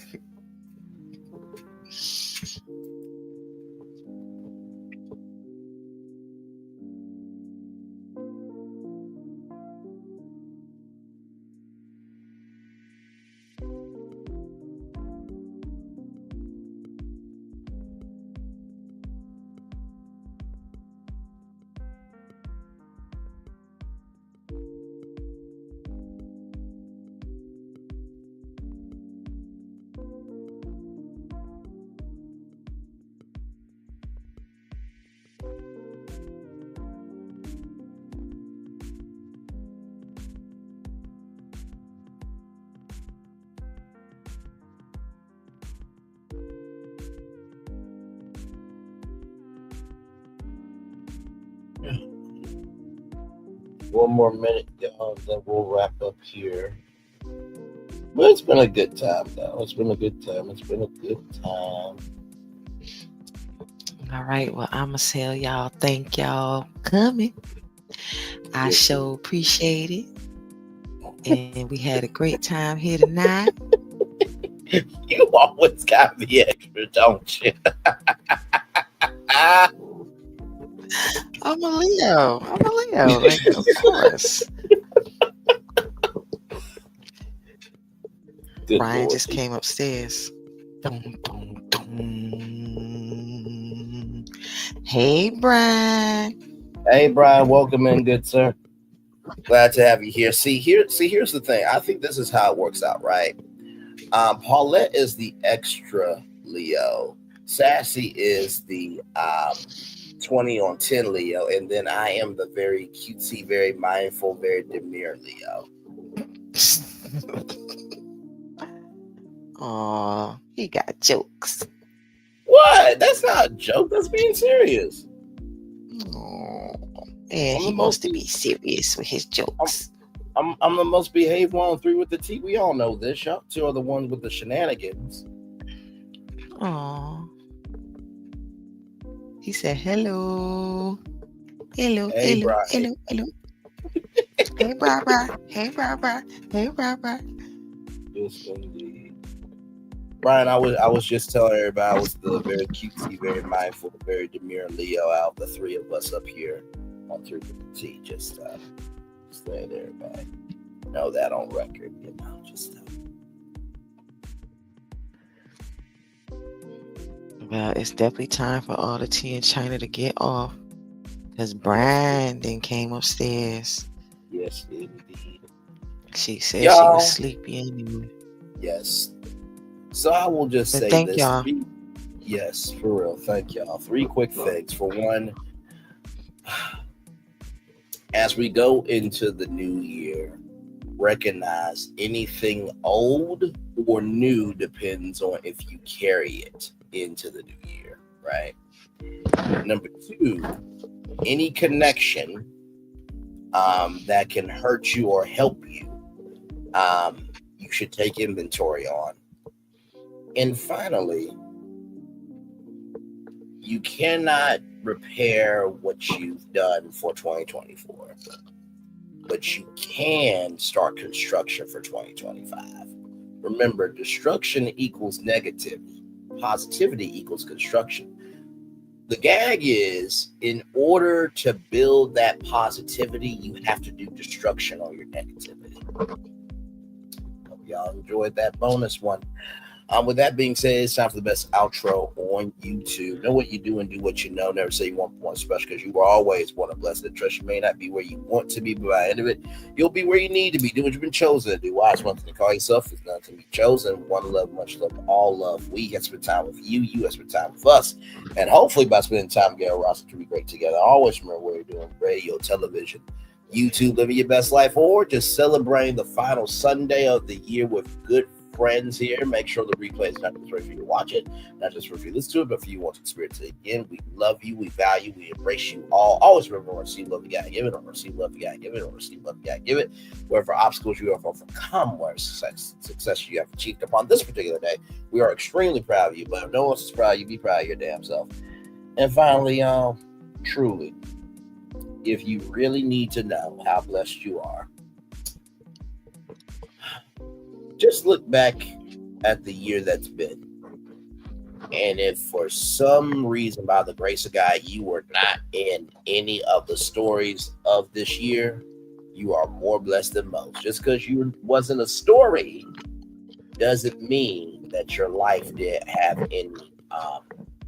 One more minute, y'all, then we'll wrap up here. But it's been a good time, though. It's been a good time. All right, well, I'ma tell y'all, thank y'all for coming. I sure appreciate it. And we had a great time here tonight. You always got me extra, don't you? I'm a Leo. Like, of course. Good Brian Lord. just came upstairs. Dum, dum, dum. Hey, Brian. Hey, Brian, welcome in, good sir. Glad to have you here. Here's the thing. I think this is how it works out, right? Paulette is the extra Leo. Sassy is the 20 on 10 Leo, and then I am the very cutesy, very mindful, very demure Leo. Aw, he got jokes. What? That's not a joke. That's being serious. Oh, and he wants to be serious with his jokes. I'm the most behaved one on three with the T. We all know this. Y'all two are the ones with the shenanigans. Aw. He said, hello. Hello. Hey, Brian. Hello. Hey, Barbara. Hey, Barbara. Yes, indeed. Brian, I was just telling everybody I was the very cutesy, very mindful, very demure Leo out of the three of us up here on Three with the T. Just let everybody know that on record, just Well, it's definitely time for all the tea in China to get off. Because Brian then came upstairs. Yes, indeed. She said she was sleepy anyway. Yes. So I will just say thank this. Y'all. Yes, for real. Thank y'all. Three quick things. For one, as we go into the new year, recognize anything old or new depends on if you carry it into the new year, right? Number two, any connection that can hurt you or help you, you should take inventory on. And finally, you cannot repair what you've done for 2024, but you can start construction for 2025. Remember, destruction equals negativity. Positivity equals construction. The gag is, in order to build that positivity, you have to do destruction on your negativity. Hope y'all enjoyed that bonus one. With that being said, it's time for the best outro on YouTube. Know what you do and do what you know. Never say you want one special, because you were always one of blessed. Trust you may not be where you want to be, but by the end of it, you'll be where you need to be. Do what you've been chosen to do. Wise one thing to call yourself is none to be chosen. One love, much love, all love. We have spent time with you. You have spent time with us. And hopefully by spending time together, we're also to be great together. Always remember where you're doing radio, television, YouTube, living your best life, or just celebrating the final Sunday of the year with good friends here. Make sure the replay is not just for you to watch it, not just for you to listen to it, but for you want to experience it again. We love you, we value, we embrace you all. Always remember, or receive love, you gotta give it, or receive love, you gotta give it, or receive love, you gotta give it. Wherever obstacles you have overcome, where success you have achieved upon this particular day, we are extremely proud of you. But if no one's proud of you, be proud of your damn self. And finally, truly, if you really need to know how blessed you are, just look back at the year that's been. And if for some reason, by the grace of God, you were not in any of the stories of this year, you are more blessed than most. Just because you wasn't a story doesn't mean that your life didn't have any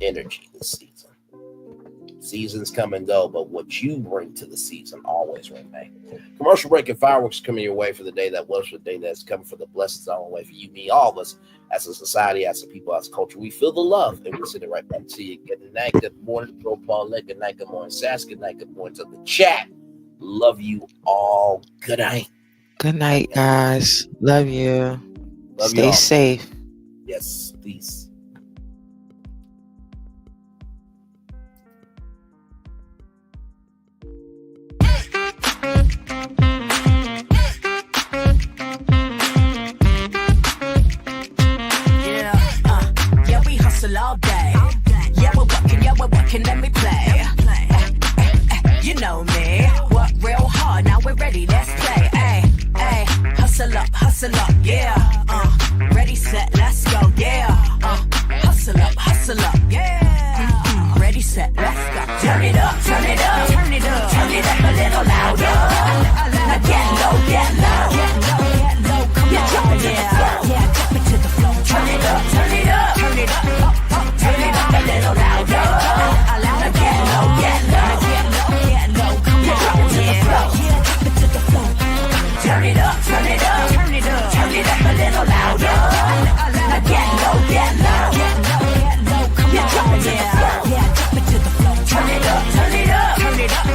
energy this season. Seasons come and go, but what you bring to the season always remain. Commercial break and fireworks coming your way for the day that was, for the day that's coming, for the blessings on the way for you, me, all of us, as a society, as a people, as a culture. We feel the love, and we send it right back to you. Good night, good morning, bro, Paulette. Good night, good morning, Sassy. Good night, good morning to the chat. Love you all. Good night. Good night, guys. Love you. Stay y'all. safe. Yes, peace. All day. Yeah, we're working, let me play. You know me, work real hard, now we're ready, let's play. Ay, hustle up, yeah. Ready, set, let's go, yeah. Hustle up, yeah. Ready, set, let's go. Turn it up, turn it up, turn it up, turn it up a little louder. Now get low, get low, get low, get low. Come on, drop it to the floor, yeah, drop it to the floor. Turn it up, turn it up, turn it up. Turn it up a little louder. Now get low, get low, get low, get low. Come on, drop it to the floor, yeah, drop it to the floor. Turn it up, turn it up, turn it up, turn it up a little louder. Now get low, get low, get low, get low. Come on, drop it to the floor, yeah, drop it to the floor. Turn it up, turn it up, turn it up,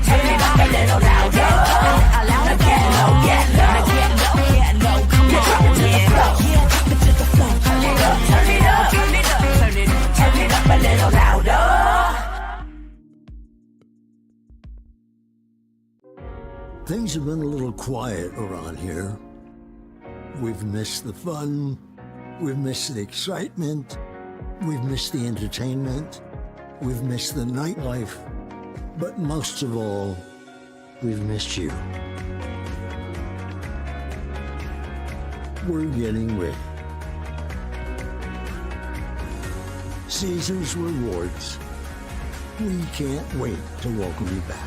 turn it up a little louder. Now get low, get low, get low, get low. Come on, drop it to the floor, yeah, drop it to the floor. Turn it up, turn it up, turn it up, turn it up a little louder. Things have been a little quiet around here. We've missed the fun, we've missed the excitement, we've missed the entertainment, we've missed the nightlife, but most of all, we've missed you. We're getting ready. Caesar's Rewards. We can't wait to welcome you back.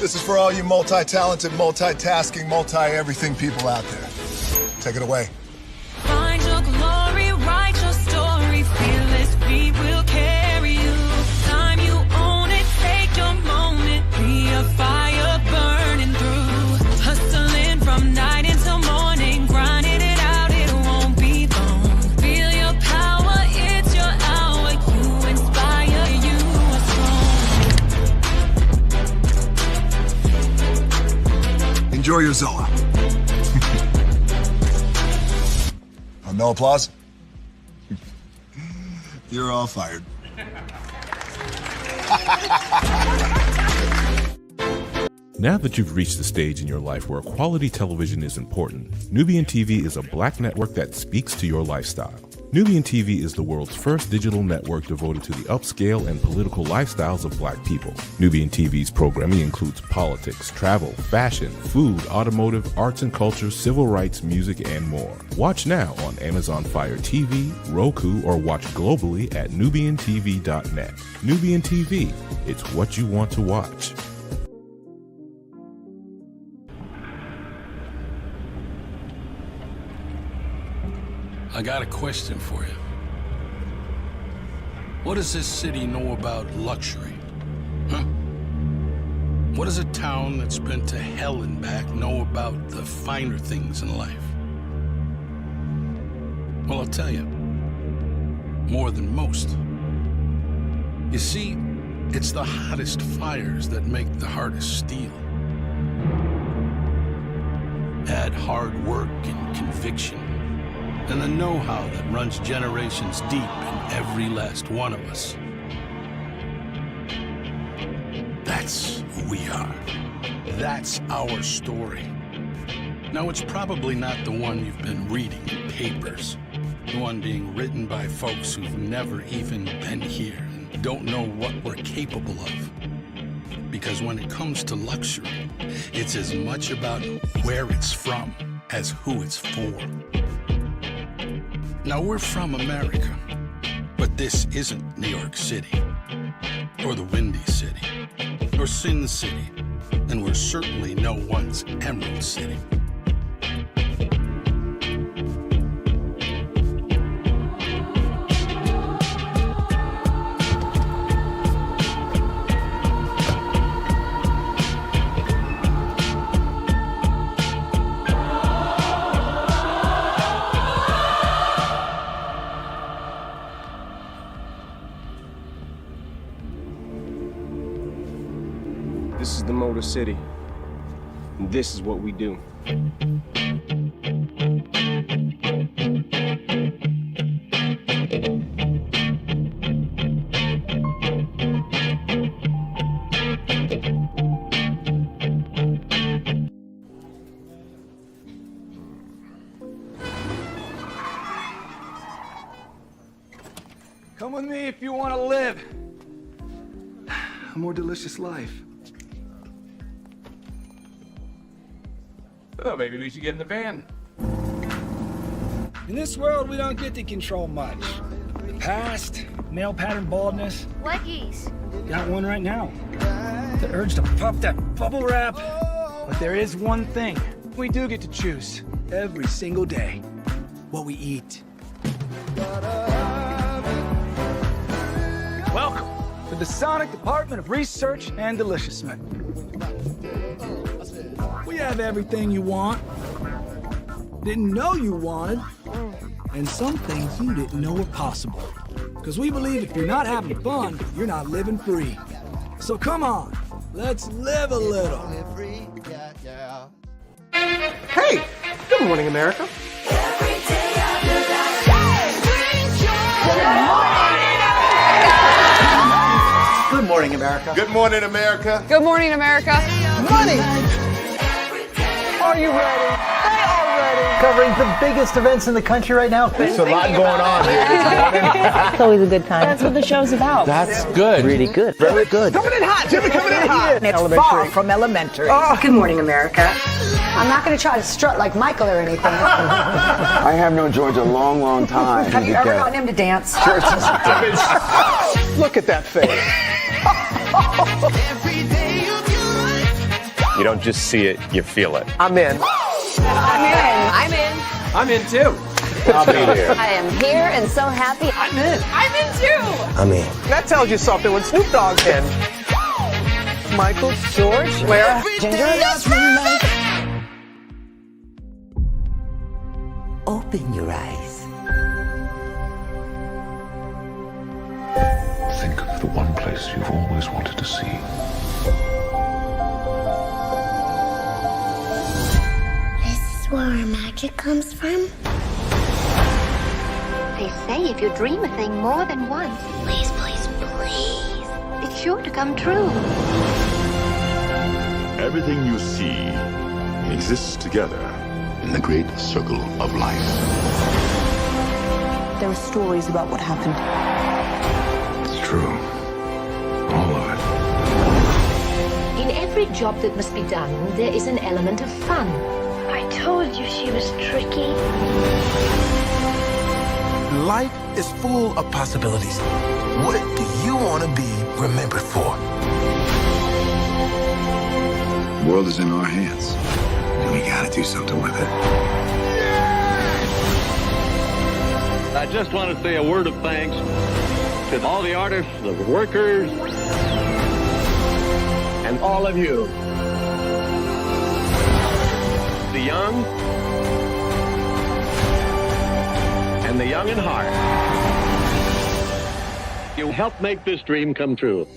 This is for all you multi-talented, multitasking, multi-everything people out there. Take it away. Find your glory, write your story, fearless, we will carry you. Time you own it, take your moment, be a fire burning through. Hustling from night until morning, grinding it out, it won't be long. Feel your power, it's your hour, you inspire, you are strong. enjoy your Zola. No applause? You're all fired. Now that you've reached the stage in your life where quality television is important, Nubian TV is a black network that speaks to your lifestyle. Nubian TV is the world's first digital network devoted to the upscale and political lifestyles of black people. Nubian TV's programming includes politics, travel, fashion, food, automotive, arts and culture, civil rights, music, and more. Watch now on Amazon Fire TV, Roku, or watch globally at nubiantv.net. Nubian TV, it's what you want to watch. I got a question for you. What does this city know about luxury? Huh? What does a town that's been to hell and back know about the finer things in life? Well, I'll tell you. More than most. You see, it's the hottest fires that make the hardest steel. Add hard work and conviction, and the know-how that runs generations deep in every last one of us. That's who we are. That's our story. Now, it's probably not the one you've been reading in papers. The one being written by folks who've never even been here and don't know what we're capable of. Because when it comes to luxury, it's as much about where it's from as who it's for. Now, we're from America, but this isn't New York City, or the Windy City, or Sin City, and we're certainly no one's Emerald City. This is the Motor City, and this is what we do. Come with me if you want to live a more delicious life. Oh, maybe we should get in the van. In this world, we don't get to control much. The past, male pattern baldness. Leggies. Got one right now. The urge to pop that bubble wrap. But there is one thing we do get to choose every single day: what we eat. Welcome to the Sonic Department of Research and Deliciousment. We have everything you want, didn't know you wanted, and some things you didn't know were possible. Because we believe if you're not having fun, you're not living free. So come on, let's live a little. Hey, good morning, America. Good morning, America. Good morning, America. Good morning, America. Money! Are you ready? They are ready. Covering the biggest events in the country right now. There's a lot going on here this morning. It's always a good time. That's what the show's about. That's good. Really good. Very good. Coming in hot, Jimmy, coming in hot. It's far from elementary. Good morning, America. I'm not going to try to strut like Michael or anything. I have known George a long, long time. Have you ever gotten him to dance? Look at that face. You don't just see it, you feel it. I'm in. I'm in. I'm in. I'm in too. I'll be there. I am here and so happy. I'm in. I'm in too. I'm in. That tells you something when Snoop Dogg's in. Michael, George, where? Ginger. Open your eyes. Think of the one place you've always wanted to see. where our magic comes from? They say if you dream a thing more than once, Please, please, please. it's sure to come true. Everything you see exists together in the great circle of life. There are stories about what happened. It's true. All of it. In every job that must be done, there is an element of fun. I told you she was tricky. Life is full of possibilities. What do you want to be remembered for? The world is in our hands, and we gotta do something with it. I just want to say a word of thanks to all the artists, the workers, and all of you. The young and the young in heart. You helped make this dream come true.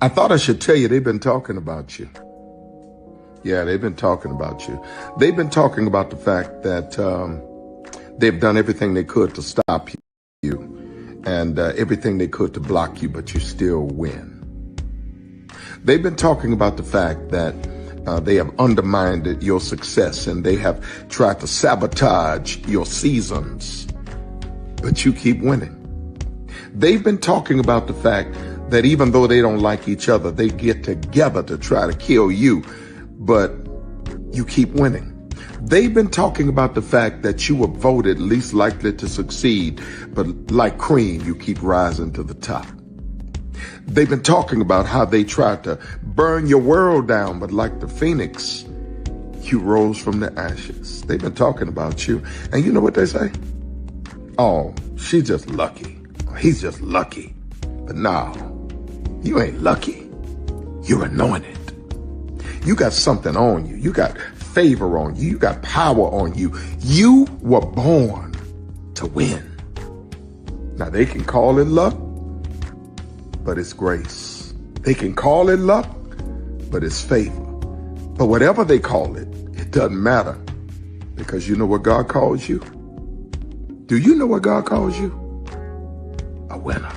I thought I should tell you they've been talking about you. Yeah, they've been talking about you. They've been talking about the fact that they've done everything they could to stop you and everything they could to block you, but you still win. They've been talking about the fact that they have undermined your success and they have tried to sabotage your seasons, but you keep winning. They've been talking about the fact that even though they don't like each other, they get together to try to kill you, but you keep winning. They've been talking about the fact that you were voted least likely to succeed, but like cream, you keep rising to the top. They've been talking about how they tried to burn your world down, but like the phoenix, you rose from the ashes. They've been talking about you, and you know what they say? Oh, she's just lucky. He's just lucky. But no, you ain't lucky. You're anointed. You got something on you. You got favor on you. You got power on you. You were born to win. Now they can call it luck, but it's grace. They can call it luck, but it's favor. But whatever they call it, it doesn't matter, because you know what God calls you? Do you know what God calls you? A winner.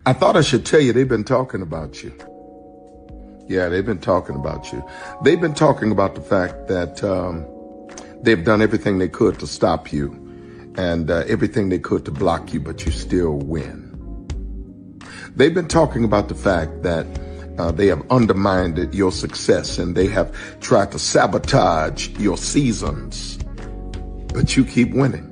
I thought I should tell you they've been talking about you. Yeah, they've been talking about you. They've been talking about the fact that they've done everything they could to stop you and everything they could to block you, but you still win. They've been talking about the fact that they have undermined your success and they have tried to sabotage your seasons, but you keep winning.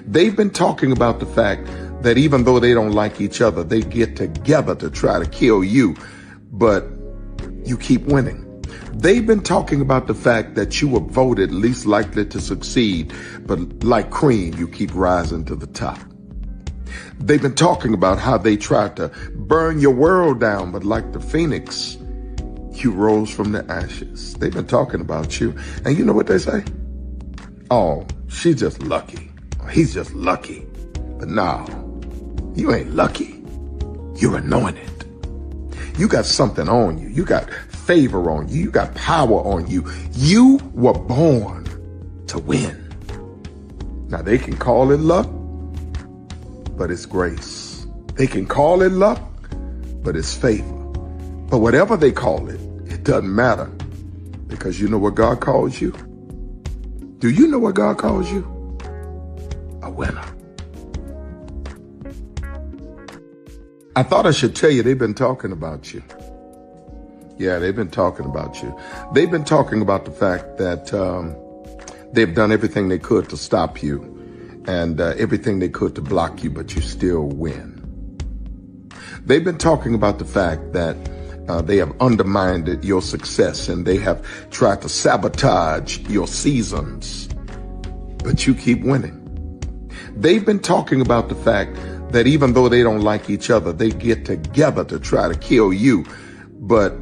They've been talking about the fact that even though they don't like each other, they get together to try to kill you, but you keep winning. They've been talking about the fact that you were voted least likely to succeed, but like cream, you keep rising to the top. They've been talking about how they tried to burn your world down, but like the phoenix, you rose from the ashes. They've been talking about you, and you know what they say? Oh, she's just lucky. He's just lucky. But no, you ain't lucky. You're anointed. You got something on you. You got favor on you. You got power on you. You were born to win. Now they can call it luck, but it's grace. They can call it luck, but it's favor. But whatever they call it, it doesn't matter, because you know what God calls you? Do you know what God calls you? A winner. I thought I should tell you they've been talking about you. Yeah, they've been talking about you. They've been talking about the fact that they've done everything they could to stop you and everything they could to block you, but you still win. They've been talking about the fact that they have undermined your success and they have tried to sabotage your seasons, but you keep winning. They've been talking about the fact that even though they don't like each other, they get together to try to kill you, but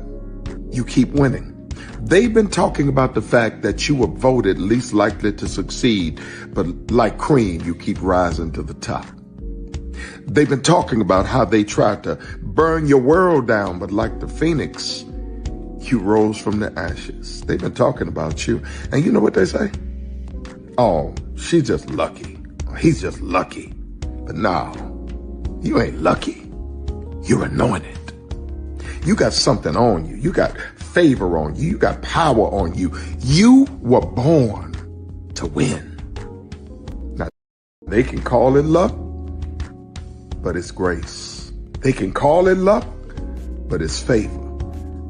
you keep winning. They've been talking about the fact that you were voted least likely to succeed, but like cream, you keep rising to the top. They've been talking about how they tried to burn your world down, but like the phoenix, you rose from the ashes. They've been talking about you. And you know what they say? Oh, she's just lucky. He's just lucky. But no, you ain't lucky. You're anointed. You got something on you. You got favor on you. You got power on you. You were born to win. Now, they can call it luck, but it's grace. They can call it luck, but it's favor.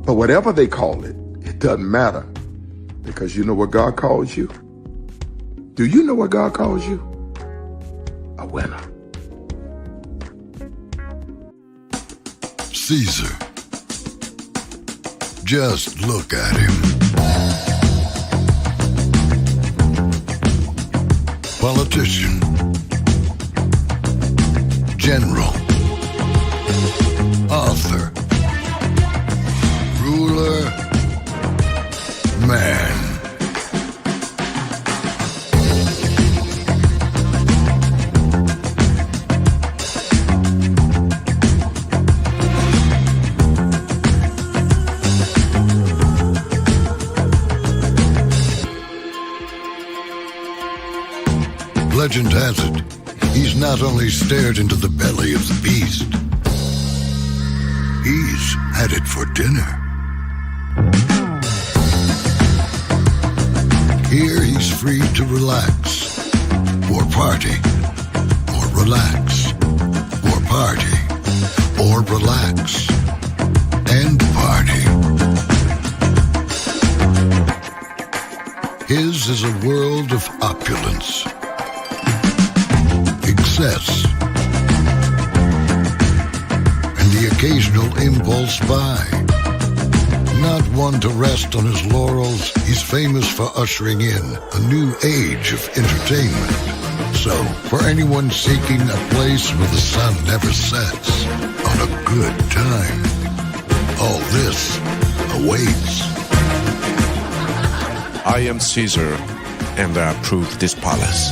But whatever they call it, it doesn't matter, because you know what God calls you? Do you know what God calls you? A winner. Caesar. Just look at him. Politician. General. Author. Ruler. Man. Legend has it, he's not only stared into the belly of the beast, he's had it for dinner. Here he's free to relax, or party, or relax, or party, or relax, and party. His is a world of opulence, excess, and the occasional impulse buy. Not one to rest on his laurels, he's famous for ushering in a new age of entertainment. So, for anyone seeking a place where the sun never sets on a good time, all this awaits. I am Caesar, and I approve this palace.